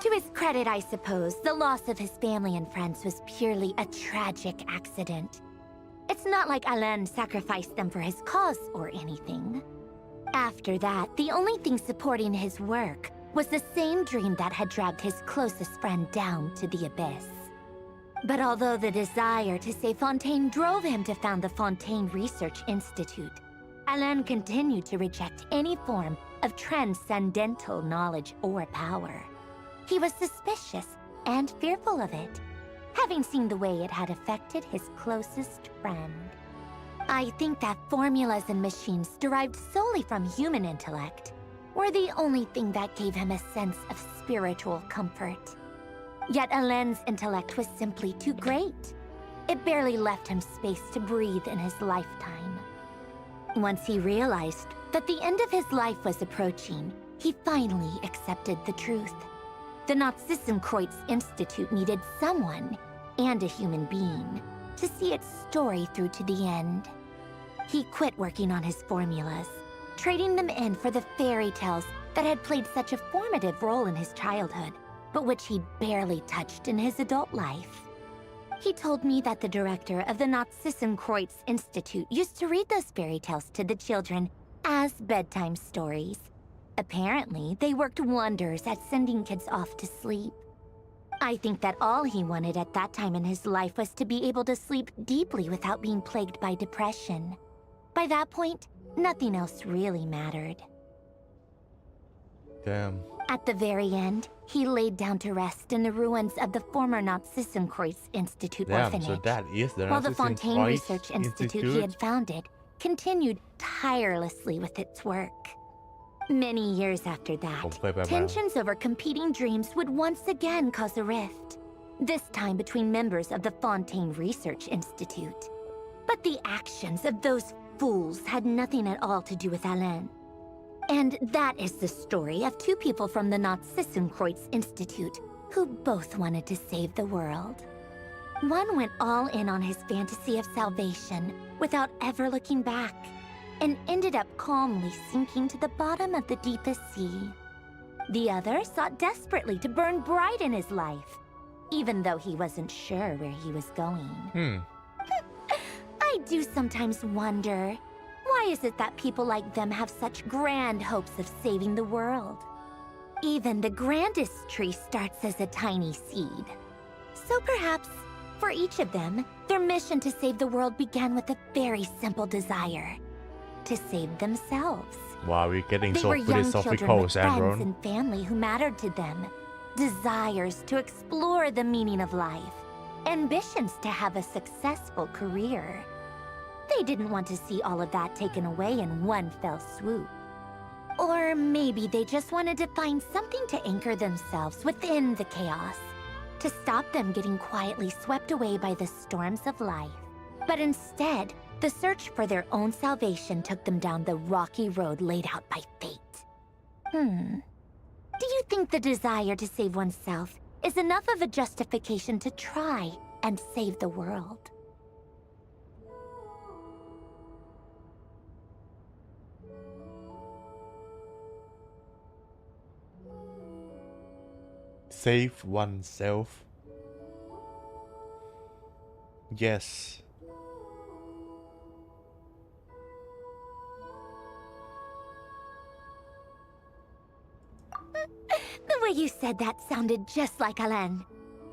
To his credit, I suppose, the loss of his family and friends was purely a tragic accident. It's not like Alain sacrificed them for his cause or anything. After that, the only thing supporting his work was the same dream that had dragged his closest friend down to the abyss. But although the desire to save Fontaine drove him to found the Fontaine Research Institute, Alain continued to reject any form of transcendental knowledge or power. He was suspicious and fearful of it, having seen the way it had affected his closest friend. I think that formulas and machines derived solely from human intellect were the only thing that gave him a sense of spiritual comfort. Yet Alain's intellect was simply too great. It barely left him space to breathe in his lifetime. Once he realized that the end of his life was approaching, he finally accepted the truth. The Nazissenkreuz Institute needed someone, and a human being, to see its story through to the end. He quit working on his formulas, trading them in for the fairy tales that had played such a formative role in his childhood, but which he'd barely touched in his adult life. He told me that the director of the Nazissenkreuz Institute used to read those fairy tales to the children as bedtime stories. Apparently, they worked wonders at sending kids off to sleep. I think that all he wanted at that time in his life was to be able to sleep deeply without being plagued by depression. By that point, nothing else really mattered. Damn. At the very end, he laid down to rest in the ruins of the former Nazissenkreuz Institute orphanage, so that is the while the Fontaine Nazissenkreuz Research Institute he had founded continued tirelessly with its work. Many years after that, tensions over competing dreams would once again cause a rift, this time between members of the Fontaine Research Institute. But the actions of those fools had nothing at all to do with Alain. And that is the story of two people from the Nazissenkreuz Institute who both wanted to save the world. One went all in on his fantasy of salvation without ever looking back, and ended up calmly sinking to the bottom of the deepest sea. The other sought desperately to burn bright in his life, even though he wasn't sure where he was going. I do sometimes wonder, why is it that people like them have such grand hopes of saving the world? Even the grandest tree starts as a tiny seed. So perhaps, for each of them, their mission to save the world began with a very simple desire: to save themselves. Wow, we're getting They so were young children philosophical, with friends Sandron. and family who mattered to them, desires to explore the meaning of life, ambitions to have a successful career. They didn't want to see all of that taken away in one fell swoop. Or maybe they just wanted to find something to anchor themselves within the chaos, to stop them getting quietly swept away by the storms of life. But instead, The search for their own salvation took them down the rocky road laid out by fate. Do you think the desire to save oneself is enough of a justification to try and save the world? Save oneself. Yes. The way you said that sounded just like Alain.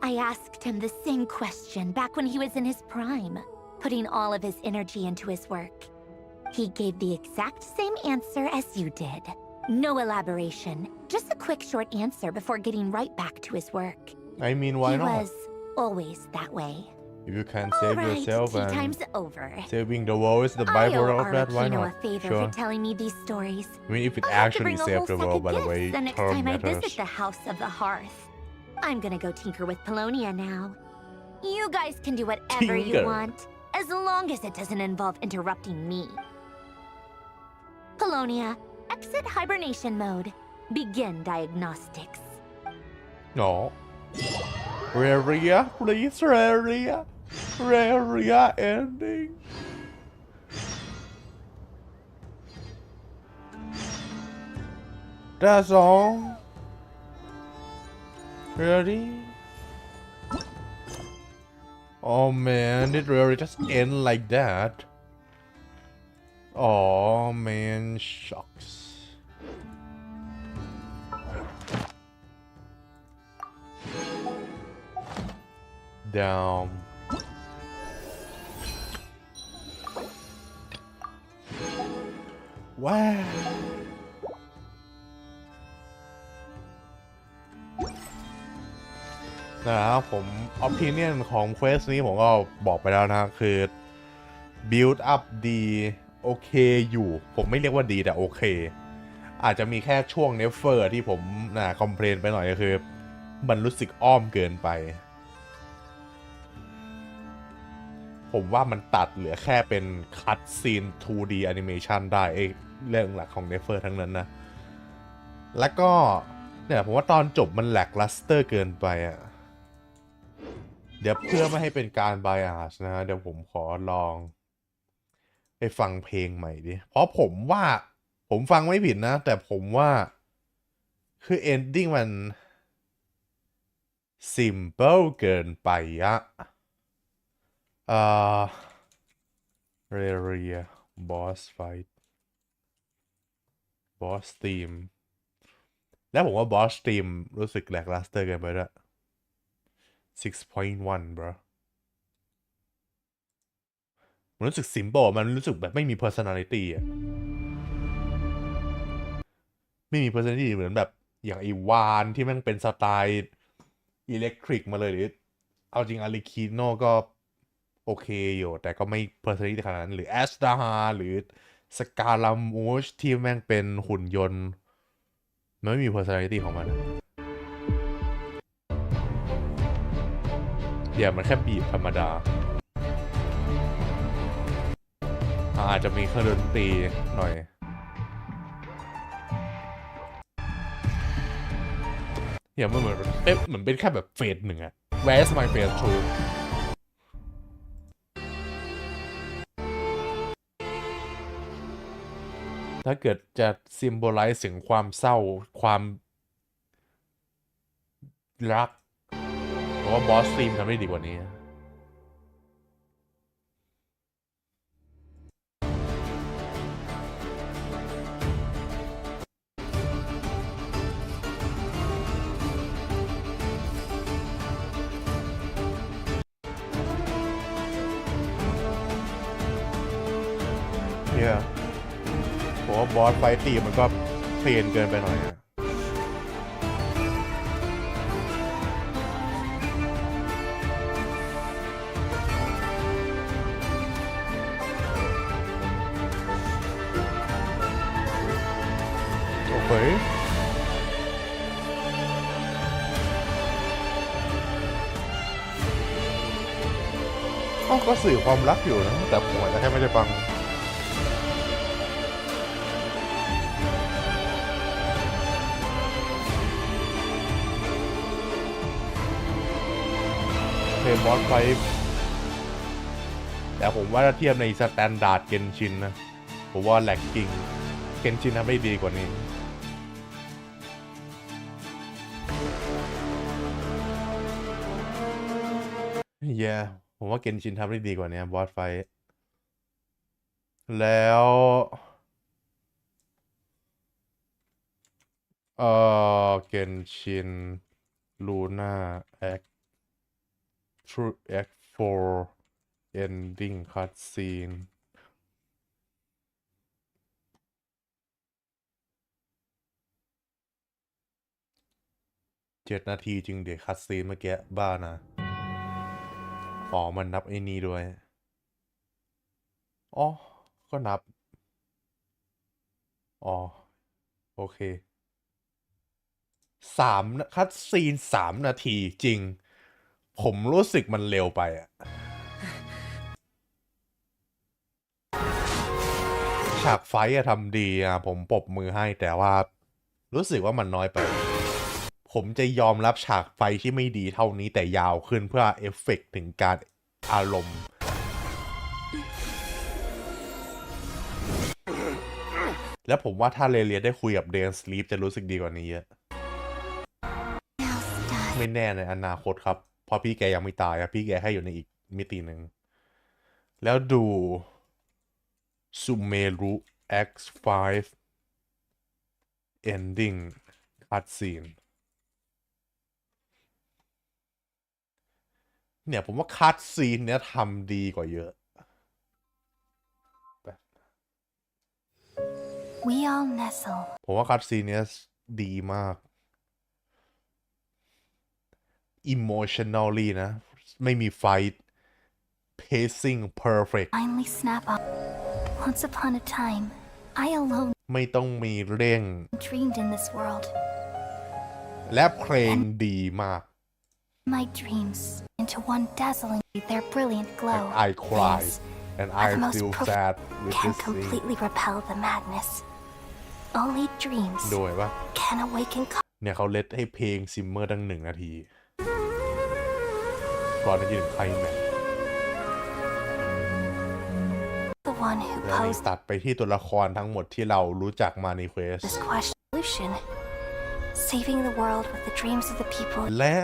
I asked him the same question back when he was in his prime, putting all of his energy into his work. He gave the exact same answer as you did. No elaboration, just a quick short answer before getting right back to his work. I mean, why not? He was always that way. If you can save yourself tea and time's over. saving the world is the byproduct of that, why Arlecchino not? a favor Sure. for telling me these stories. I mean, if it I'll have to actually bring a saved whole the stack world, of by the gifts way, the next term time I matters. visit the House of the Hearth. I'm gonna go tinker with Polonia now. You guys can do whatever you Tinker. want, as long as it doesn't involve interrupting me. Polonia, exit hibernation mode. Begin diagnostics. No. Raria, please, Raria. Raria ending. That's all. Really? Oh man, did really just end like that? Oh man, shucks. Down. Wow. นะครับผม opinion ของ quest นี้ผมก็บอกไปแล้วนะคือ build up ดีโอเคอยู่ผมไม่เรียกว่าดีแต่โอเคอาจจะมีแค่ช่วง never ที่ผมcomplain ไปหน่อยก็คือมันรู้สึกอ้อมเกินไปผมว่ามันตัดเหลือแค่เป็น cut scene 2D animation ได้เรื่องหลักของ never ทั้งนั้นนะแล้วก็เนี่ยผมว่าตอนจบมันแหลกลัสเตอร์เกินไปอ่ะเดี๋ยวเพื่อไม่ให้เป็นการ bias นะเดี๋ยวผมขอลองไปฟังเพลงใหม่ดิเพราะผมว่าผมฟังไม่ผิดนะแต่ผมว่าคือ ending มัน simple เกินไปอะReria boss fight boss team แล้วผมว่า boss team รู้สึกแหลกลัสเตอร์เกินไปด้วย 6.1 bro มันรู้สึก simple มันรู้สึกแบบไม่มี personality อ่ะไม่มี personality เหมือนแบบอย่างไอวานที่แม่งเป็นสไตล์อิเล็กทริกมาเลยหรือเอาจริงอาริคิโนก็โอเคอยู่แต่ก็ไม่ personality ขนาดนั้นหรือแอสตาฮาหรือสกาลามูชที่แม่งเป็นหุ่นยนต์มันไม่มี personality ของมันเดี๋ยวมันแค่บีบธรรมดาอาจจะมีเครื่องดนตรีหน่อยอย่างมันเหมือนเป็นแค่แบบเฟสหนึ่งอะ Where's my phase 2ถ้าเกิดจะ symbolize ถึงความเศร้าความรักเพราะว่าบอสทีมทำได้ดีกว่านี้เนี่ยเพราะว่าบอสไฟตีมันก็เพลนเกินไปหน่อยนะโอเค ก็สื่อความรักอยู่นะแต่ผมอาจจะแค่ไม่ได้ฟังเพย์บอสไฟแต่ผมว่าถ้าเทียบในสแตนดาร์ดเกนชินนะผมว่าแลกกิ้งเกนชินทำได้ดีกว่านี้ผมว่าเกนชินทำได้ดีกว่านี้บอสไฟแล้วเกนชินลูน่าAct.4 ending cutscene 7 นาทีจริงเดี๋ยวคัดซีนเมื่อกี้บ้านะมันนับไอ้นี้ด้วยก็นับโอเคคัดซีน3 นาทีจริงผมรู้สึกมันเร็วไปฉากไฟทำดีผมปรบมือให้แต่ว่ารู้สึกว่ามันน้อยไปผมจะยอมรับฉากไฟที่ไม่ดีเท่านี้แต่ยาวขึ้นเพื่อเอฟเฟกต์ถึงการอารมณ์แล้วผมว่าถ้าเรเลียได้คุยกับเดนสลีปจะรู้สึกดีกว่านี้เยอะไม่แน่ในอนาคตครับเพราะพี่แกยังไม่ตายพี่แกให้อยู่ในอีกมิติหนึ่งแล้วดูซูเมรุ Act.5 ending cutscene เนี่ยผมว่าคัดซีนเนี่ยทำดีกว่าเยอะ We all nestle ผมว่าคัดซีนเนี่ยดีมาก emotionally นะไม่มีไฟท์ pacing perfect finally snap up once upon a time I alone ไม่ต้องมีเร่ง dreamed in this world และเพลงดีมากMy dreams into one dazzling their brilliant glow. And I cry, and I feel sad with can this completely repel the madness. Only dreams ด้วยปะ can awaken. เนี่ยเขาเล็ดให้เพลงซิมเมอร์ตั้ง1 นาทีก่อนจะถึงใครแม็ก The one who แล้วนี่ posed ตัดไปที่ตัวละครทั้งหมดที่เรารู้จักมาในเควส this question, saving the world with the dreams of the people. และ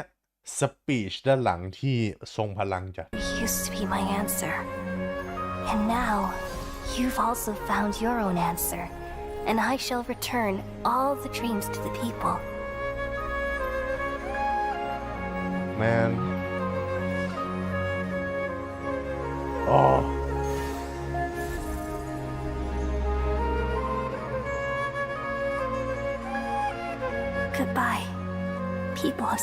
สปีชด้านหลังที่ทรงพลังจัด Used to be my answer, and now you've also found your own answer, and I shall return all the dreams to the people. Man. Goodbye, people.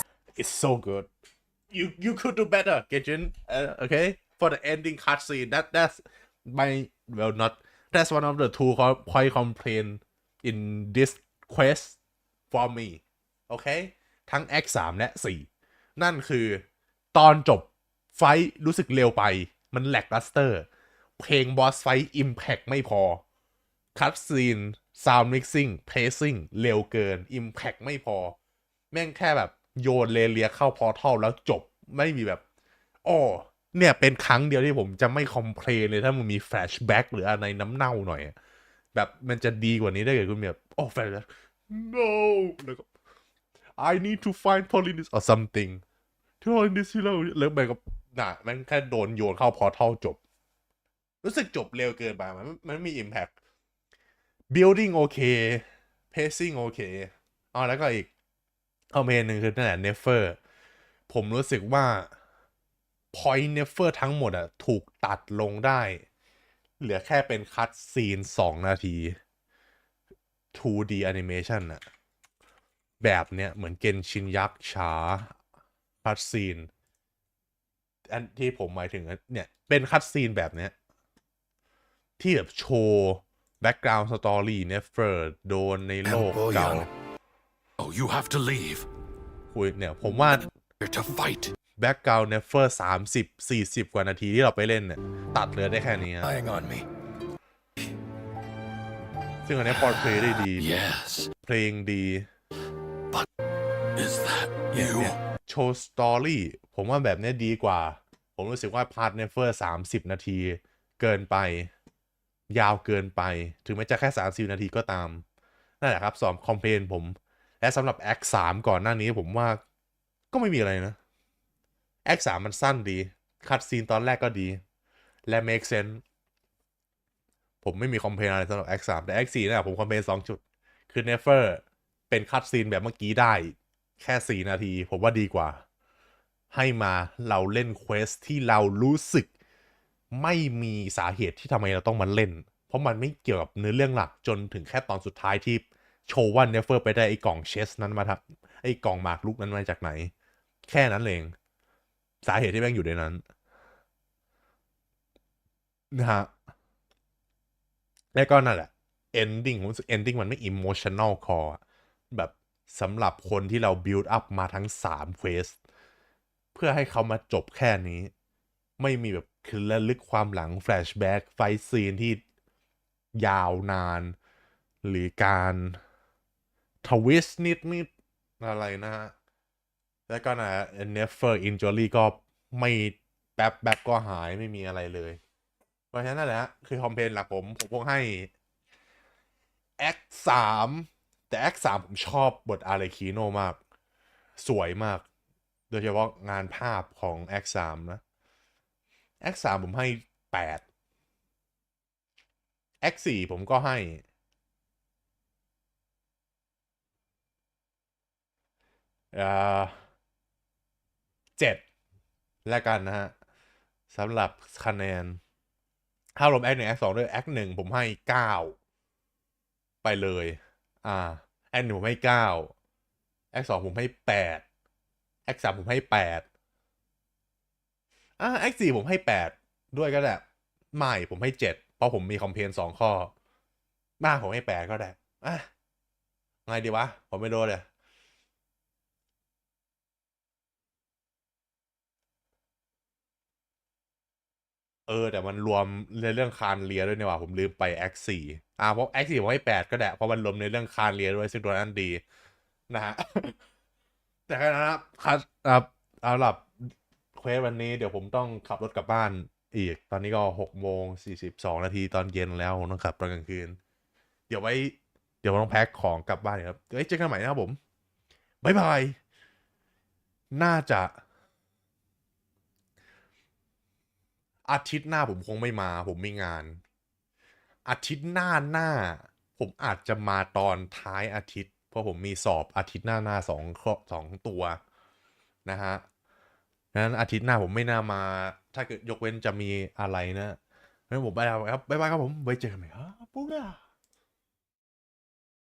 It's so good. You could do better, Genshin. Okay, for the ending cutscene. That's that's one of the 2 point complain in this quest for me. Okay, ทั้ง Act 3 และ 4 นั่นคือตอนจบไฟรู้สึกเร็วไปมันแลกลัสเตอร์เพลงบอสไฟอิมแพคไม่พอคัตซีนซาวด์มิกซิ่งเพซซิ่งเร็วเกินอิมแพคไม่พอแม่งแค่แบบโยนเลียเข้าพอร์ทัลแล้วจบไม่มีแบบเนี่ยเป็นครั้งเดียวที่ผมจะไม่คอมเพลนเลยถ้ามันมีแฟลชแบ็กหรืออะไรน้ำเน่าหน่อยแบบมันจะดีกว่านี้ได้เกิดคุณแบบแฟลชno แล้วก็ I need to find Paulinus or something ที่ Paulinus ที่เราแล้วแบบกับมันแค่โดนโยนเข้าพอร์ทัลจบรู้สึกจบเร็วเกินไปมันไม่มี impact building โอเค pacing โอเคแล้วก็อีกเมนหนึ่งคือนั่นแหละ Never ผมรู้สึกว่า point Never ทั้งหมดถูกตัดลงได้เหลือแค่เป็นคัตซีน2 นาที 2D animation แบบเนี้ยเหมือนเกนชินยักษ์ช้าคัตซีนอันที่ผมหมายถึงเนี่ยเป็นคัตซีนแบบเนี้ยที่แบบโชว์แบ็กกราวด์สตอรี่เนฟเฟอร์โดนในโลกเก่า Oh, you have to leave. คุยเนี่ยผมว่า To fight. แบ็กกราวด์เนฟเฟอร์30-40 กว่านาทีที่เราไปเล่นเนี่ยตัดเลยได้แค่นี้ซึ่งอันนี้พอร์ตเพลย์ได้ดี เพลงดี โชว์สตอรี่ผมว่าแบบนี้ดีกว่าผมรู้สึกว่าพาร์ทเนฟเฟอร์30 นาทีเกินไปยาวเกินไปถึงแม้จะแค่30 นาทีก็ตามนั่นแหละครับสอบคอมเพลนผมและสำหรับ Act 3 ก่อนหน้านี้ผมว่าก็ไม่มีอะไรนะ Act 3 มันสั้นดีคัดซีนตอนแรกก็ดีและ make sense ผมไม่มีคอมเพลนอะไรสำหรับ Act 3 แต่ Act 4เนี่ยผมคอมเพลน2 จุดคือ Never เป็นคัดซีนแบบเมื่อกี้ได้แค่4 นาทีผมว่าดีกว่าให้มาเราเล่นเควสที่เรารู้สึกไม่มีสาเหตุที่ทำไมเราต้องมาเล่นเพราะมันไม่เกี่ยวกับเนื้อเรื่องหลักจนถึงแค่ตอนสุดท้ายที่โชว์ว่าเนฟเฟอร์ไปได้ไอ้กล่องเชสนั้นมาทับไอ้กล่องหมากรุกนั้นมาจากไหนแค่นั้นเองสาเหตุที่แม่งอยู่ในนั้นนะฮะแล้วก็นั่นแหละ ending ผมรู้สึก ending มันไม่ emotional core แบบสำหรับคนที่เรา build up มาทั้ง3 quest เพื่อให้เขามาจบแค่นี้ไม่มีแบบคือระลึกความหลัง flashback ไฟซีนที่ยาวนานหรือการทวิสต์นิดอะไรนะฮะแล้วก็นะ never injury ก็ไม่แป๊บก็หายไม่มีอะไรเลยเพราะฉะนั้นนั่นแหละคือคอมเพลนหลักผมคงให้ Act 3 แต่ Act 3 ผมชอบบทอาร์เลคีโนมากสวยมากโดยเฉพาะงานภาพของ Act 3 นะ Act 3 ผมให้8 Act 4 ผมก็ให้7แล้วกันนะฮะสำหรับคะแนนถ้ารวม Act 1 Act 2 ด้วย Act 1 ผมให้9ไปเลยAct 1 ผมให้9 Act 2 ผมให้8 Act 3 ผมให้8Act 4 ผมให้8ด้วยก็ได้ไม่ผมให้7เพราะผมมีคอมเพลน2 ข้อผมให้8ก็ได้ไงดีวะผมไม่โดนเลยแต่มันรวมในเรื่องคานเลียด้วยเนี่ยว่ะผมลืมไป Act 4เพราะ Act 4ผมให้8ก็ได้เพราะมันรวมในเรื่องคานเลียด้วยซึ่งตัวนั้นดีนะฮะ แต่แค่นั้นครับเอาหลับเควสวันนี้เดี๋ยวผมต้องขับรถกลับบ้านอีกตอนนี้ก็6:42 นาทีตอนเย็นแล้วผมต้องขับตอนกลางคืนเดี๋ยวต้องแพ็คของกลับบ้านครับเจอกันใหม่นะครับผมบ๊ายบายน่าจะอาทิตย์หน้าผมคงไม่มาผมมีงานอาทิตย์หน้าผมอาจจะมาตอนท้ายอาทิตย์เพราะผมมีสอบอาทิตย์หน้า2 ตัวนะฮะงั้นอาทิตย์หน้าผมไม่น่ามาถ้าเกิดยกเว้นจะมีอะไรนะงั้นผมไปแล้วครับบ๊ายบายครับผมไว้เจอกันใหม่ครับปุ๊บ